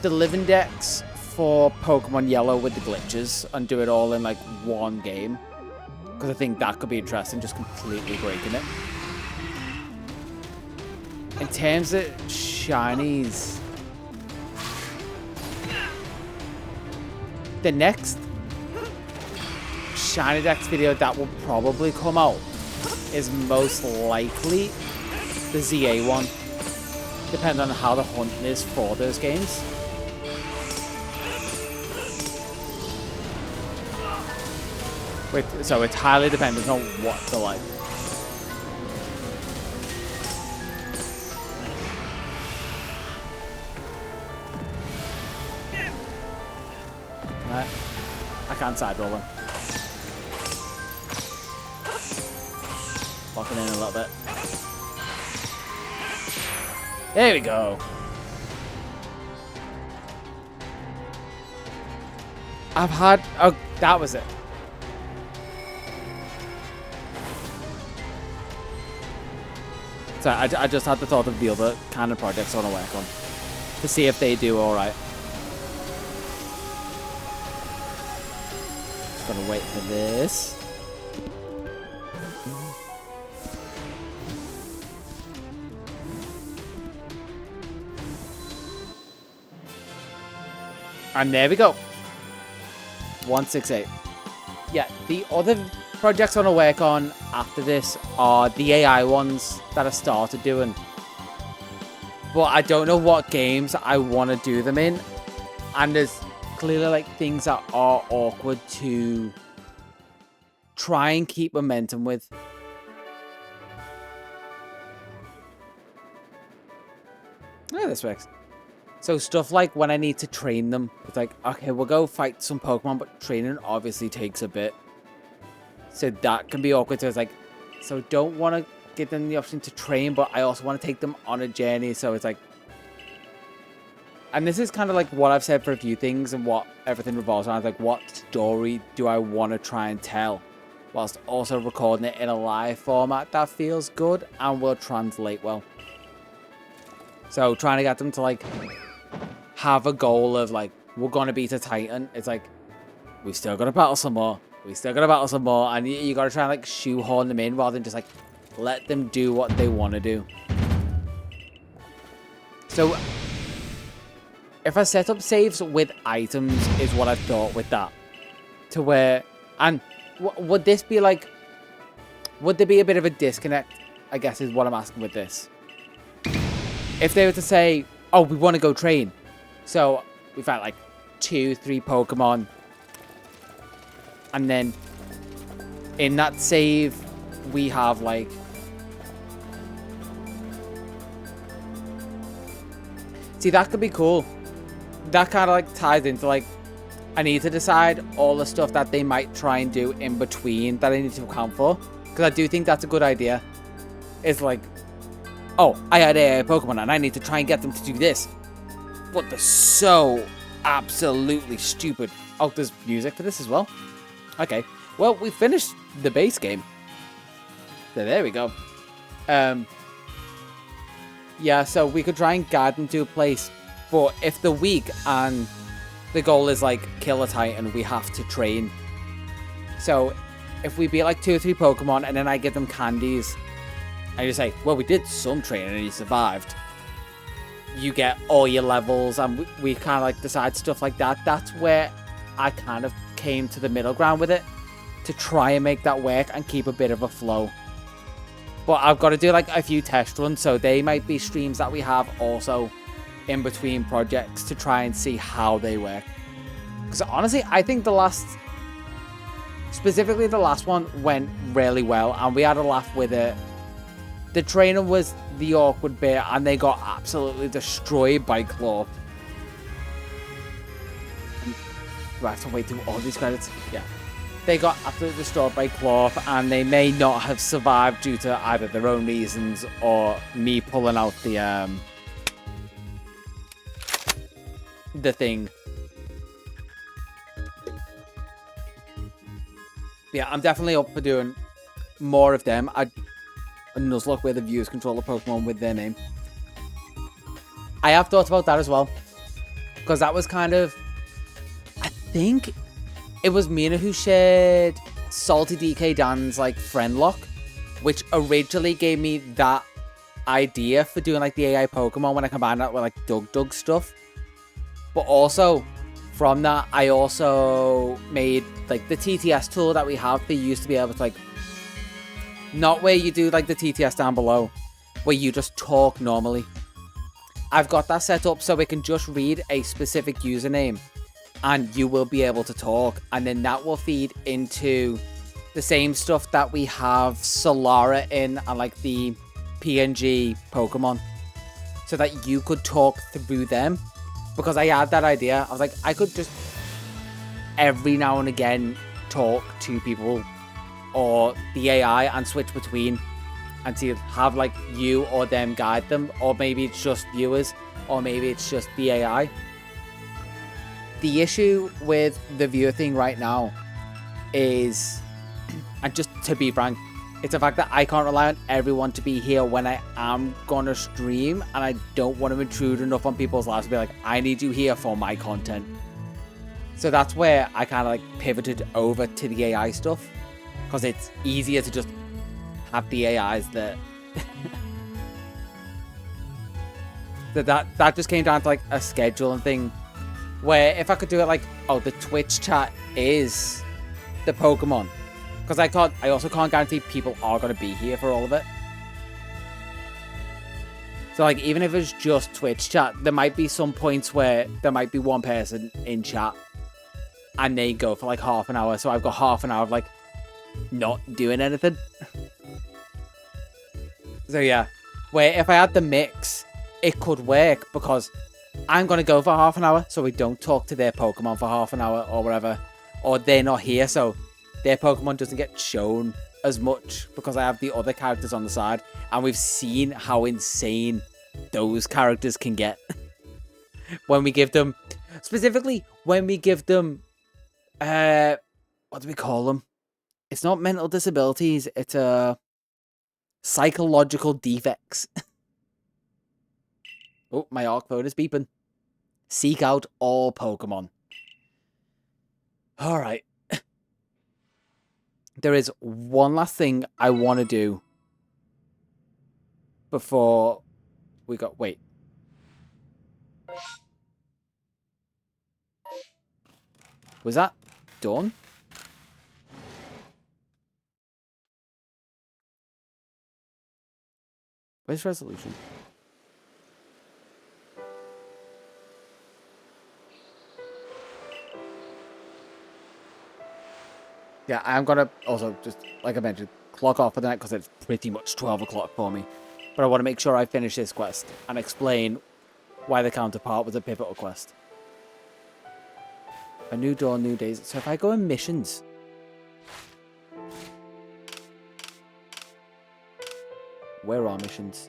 the living decks for Pokemon Yellow with the glitches and do it all in, like, one game. Because I think that could be interesting, just completely breaking it. In terms of shinies... the next shiny decks video that will probably come out is most likely the ZA one, depending on how the hunting is for those games. So it's highly dependent on what they're like. I can't side roll him. Locking in a little bit. There we go. I've had... oh, that was it. So I just had the thought of the other kind of projects I want to work on. To see if they do alright. Gonna wait for this. And there we go. 168. Yeah, the other projects I want to work on after this are the AI ones that I started doing. But I don't know what games I want to do them in. And there's clearly, like, things that are awkward to try and keep momentum with. Yeah, this works. So stuff like when I need to train them, it's like, okay, we'll go fight some Pokemon, but training obviously takes a bit. So that can be awkward. So it's like, so don't want to give them the option to train, but I also want to take them on a journey. So it's like, and this is kind of like what I've said for a few things and what everything revolves around. Like, what story do I want to try and tell? Whilst also recording it in a live format that feels good and will translate well. So trying to get them to, like, have a goal of like, we're going to beat a Titan. It's like, we still got to battle some more. We still got to battle some more. And you got to try and like shoehorn them in rather than just like, let them do what they want to do. So, if I set up saves with items is what I thought with that. To where, and would this be like, would there be a bit of a disconnect, I guess is what I'm asking with this. If they were to say, oh, we want to go train. So, we found like 2-3 Pokemon. And then, in that save, we have like, see, that could be cool. That kind of like ties into like, I need to decide all the stuff that they might try and do in between that I need to account for. Because I do think that's a good idea. It's like, oh, I had a Pokemon and I need to try and get them to do this. But they're so absolutely stupid. Oh, there's music for this as well. Okay. Well, we finished the base game. So there we go. Yeah, so we could try and guide them to a place. But if they're weak and the goal is like kill a Titan, we have to train. So if we beat like 2 or 3 Pokemon and then I give them candies and you say, well, we did some training and you survived. You get all your levels and we kind of like decide stuff like that. That's where I kind of came to the middle ground with it to try and make that work and keep a bit of a flow. But I've got to do like a few test runs, so they might be streams that we have also in between projects to try and see how they work. Because honestly, I think specifically the last one went really well and we had a laugh with it. The trainer was the awkward bit and they got absolutely destroyed by Claw. Do I have to wait through all these credits? Yeah. They got absolutely destroyed by Claw and they may not have survived due to either their own reasons or me pulling out the thing. Yeah, I'm definitely up for doing more of them. A Nuzlocke where the viewers control the Pokemon with their name. I have thought about that as well. Because that was kind of, I think it was Mina who shared Salty DK Dan's like friend lock, which originally gave me that idea for doing like the AI Pokemon when I combined that with like Dug stuff. But also from that, I also made like the TTS tool that we have for you to be able to like, not where you do like the TTS down below, where you just talk normally. I've got that set up so it can just read a specific username and you will be able to talk. And then that will feed into the same stuff that we have Solara in and like the PNG Pokemon so that you could talk through them. Because I had that idea. I was like, I could just every now and again talk to people or the AI and switch between and to have like you or them guide them, or maybe it's just viewers, or maybe it's just the AI. The issue with the viewer thing right now is, and just to be frank, it's the fact that I can't rely on everyone to be here when I am gonna stream, and I don't want to intrude enough on people's lives to be like, I need you here for my content. So that's where I kind of like pivoted over to the AI stuff, because it's easier to just have the AIs that that just came down to like a scheduling thing, where if I could do it like, oh, the Twitch chat is the Pokemon, because I also can't guarantee people are going to be here for all of it. So like, even if it's just Twitch chat, there might be some points where there might be one person in chat and they go for like half an hour, so I've got half an hour of like not doing anything. So yeah, where if I had the mix, it could work, because I'm going to go for half an hour so we don't talk to their Pokemon for half an hour or whatever, or they're not here so their Pokemon doesn't get shown as much because I have the other characters on the side, and we've seen how insane those characters can get when we give them, specifically when we give them, what do we call them? It's not mental disabilities, it's psychological defects. Oh, my ARC phone is beeping. Seek out all Pokemon. Alright. There is one last thing I want to do before we got... Wait. Was that done? Where's resolution? Yeah, I'm gonna also just, like I mentioned, clock off for the night because it's pretty much 12 o'clock for me. But I want to make sure I finish this quest and explain why the counterpart was a pivotal quest. A new dawn, new days. So if I go in missions... Where are missions?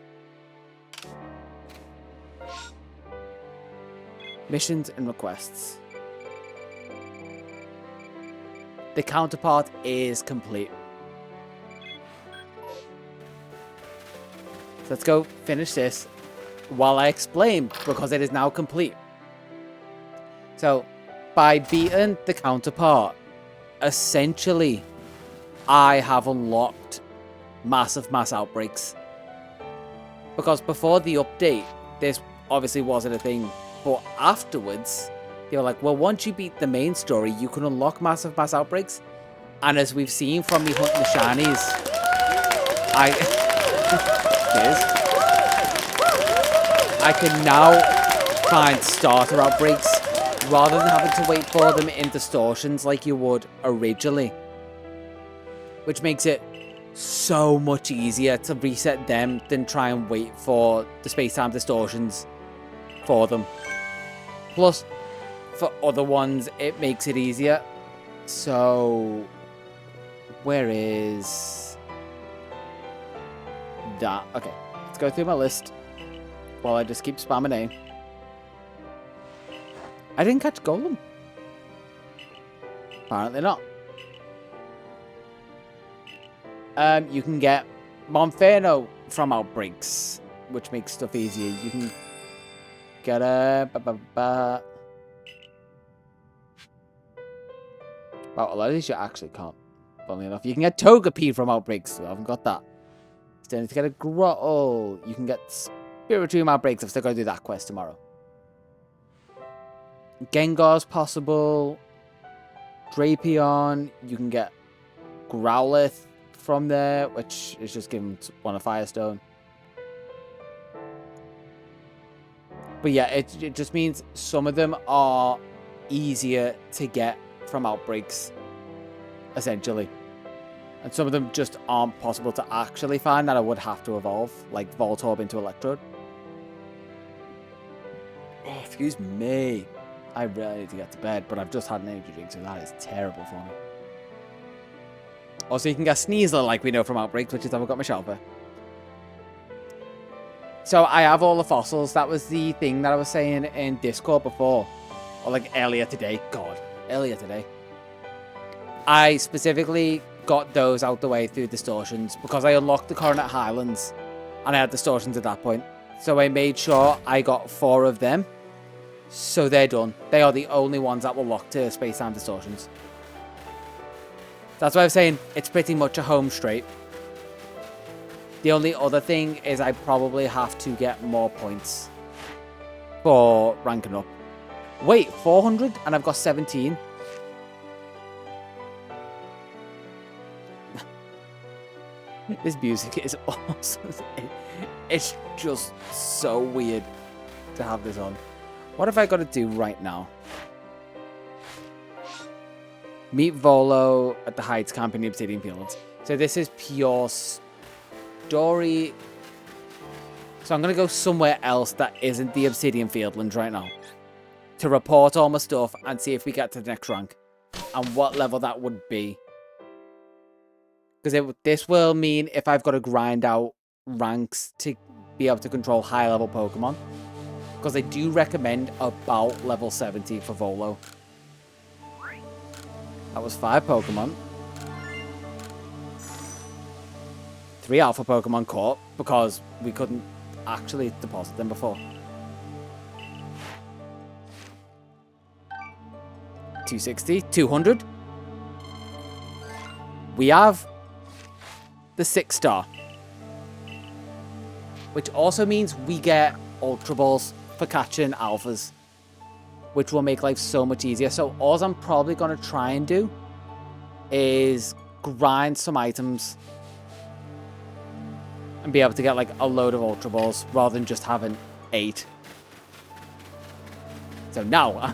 Missions and requests. The counterpart is complete. So let's go finish this while I explain, because it is now complete. So, by beating the counterpart, essentially, I have unlocked massive mass outbreaks. Because before the update, this obviously wasn't a thing. But afterwards, they were like, well, once you beat the main story, you can unlock massive mass outbreaks. And as we've seen from me hunting the shinies, I can now find starter outbreaks rather than having to wait for them in distortions like you would originally. Which makes it so much easier to reset them than try and wait for the space-time distortions for them. Plus, for other ones, it makes it easier. So, where is that? Okay, let's go through my list while I just keep spamming A. I didn't catch Golem. Apparently not. You can get Monferno from outbreaks, which makes stuff easier. You can get a... Wow, a lot of these you actually can't. Funnily enough, you can get Togepi from outbreaks. So I haven't got that. Still need to get a Grotto. You can get Spiritomb outbreaks. I've still got to do that quest tomorrow. Gengar's possible. Drapion. You can get Growlithe from there, which is just given one a Firestone. But yeah, it just means some of them are easier to get from outbreaks, essentially. And some of them just aren't possible to actually find that I would have to evolve, like Voltorb into Electrode. Oh, excuse me. I really need to get to bed, but I've just had an energy drink, so that is terrible for me. Also, you can get Sneasel, like we know from Outbreaks, which is how I got my Shelfer. So, I have all the fossils. That was the thing that I was saying in Discord before. Or, like, earlier today. God, earlier today. I specifically got those out the way through Distortions because I unlocked the Coronet Highlands and I had Distortions at that point. So, I made sure I got 4 of them. So, they're done. They are the only ones that will lock to Space-Time Distortions. That's why I'm saying it's pretty much a home straight. The only other thing is I probably have to get more points for ranking up. Wait, 400 and I've got 17? This music is awesome. It's just so weird to have this on. What have I got to do right now? Meet Volo at the Heights camp in the Obsidian Fields. So this is pure story. So I'm going to go somewhere else that isn't the Obsidian Fieldlands right now. To report all my stuff and see if we get to the next rank. And what level that would be. Because this will mean if I've got to grind out ranks to be able to control high level Pokemon. Because they do recommend about level 70 for Volo. That was 5 Pokemon. 3 Alpha Pokemon caught because we couldn't actually deposit them before. 260, 200. We have the 6-star. Which also means we get Ultra Balls for catching alphas. Which will make life so much easier. So all I'm probably going to try and do is grind some items and be able to get like a load of Ultra Balls rather than just having 8. So now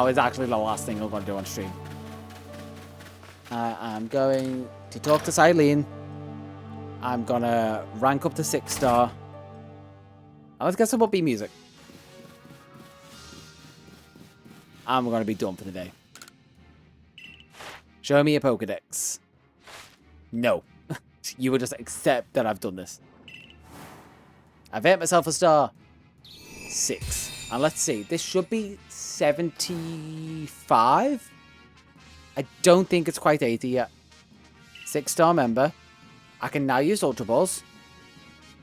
is actually the last thing I'm going to do on stream. I'm going to talk to Silene. I'm going to rank up to 6-star. And let's get some upbeat music. And we're going to be done for the day. Show me a Pokedex. No. You will just accept that I've done this. I've hit myself a star. 6. And let's see. This should be 75. I don't think it's quite 80 yet. 6-star member. I can now use Ultra Balls.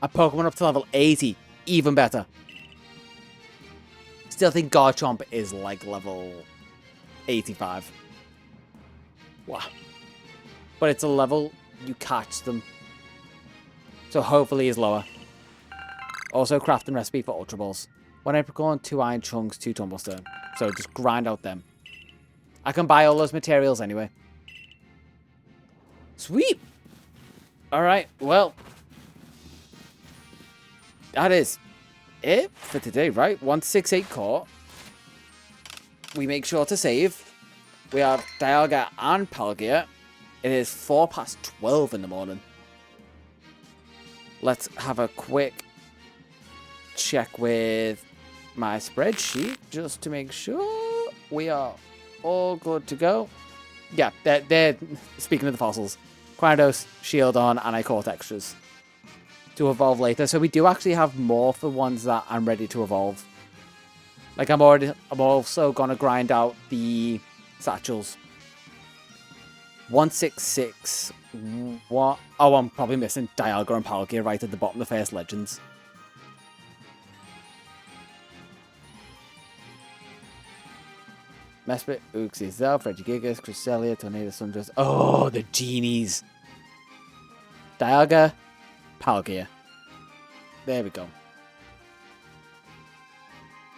A Pokemon up to level 80. Even better. Still think Garchomp is like level 85. Wow. But it's a level you catch them. So hopefully is lower. Also crafting recipe for Ultra Balls. 1 Apricorn, 2 Iron Chunks, 2 Tumblestone. So just grind out them. I can buy all those materials anyway. Sweet! Alright, well. That is it for today, right? 168 caught. We make sure to save. We have Dialga and Palkia. It is 12:04 in the morning. Let's have a quick check with my spreadsheet just to make sure we are all good to go. Yeah, they're speaking of the fossils. Quados, Shieldon, and I caught extras to evolve later. So we do actually have more for ones that I'm ready to evolve. Like I'm also gonna grind out the satchels. 166. What? Oh, I'm probably missing Dialga and Palkia right at the bottom of the first Legends. Mesprit, Uxie, Zelf, Regigigas, Cresselia, Tornado, Sundress. Oh, the genies. Dialga, Palkia. There we go.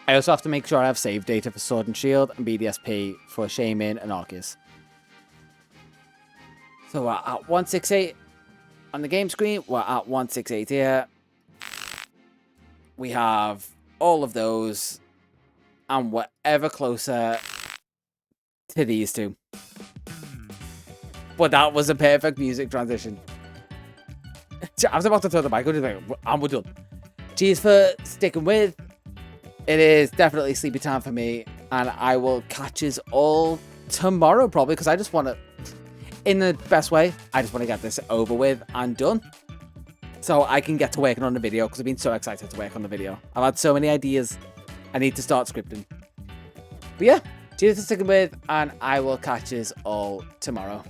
I also have to make sure I have save data for Sword and Shield and BDSP for Shaymin and Arceus. So we're at 168 on the game screen. We're at 168 here. We have all of those. And we're ever closer to these two. But that was a perfect music transition. I was about to throw the mic, and we're done. Cheers for sticking with. It is definitely sleepy time for me, and I will catch us all tomorrow probably, because I just want to, in the best way, I just want to get this over with and done. So I can get to working on the video, because I've been so excited to work on the video. I've had so many ideas. I need to start scripting. But yeah, cheers for sticking with, and I will catch us all tomorrow.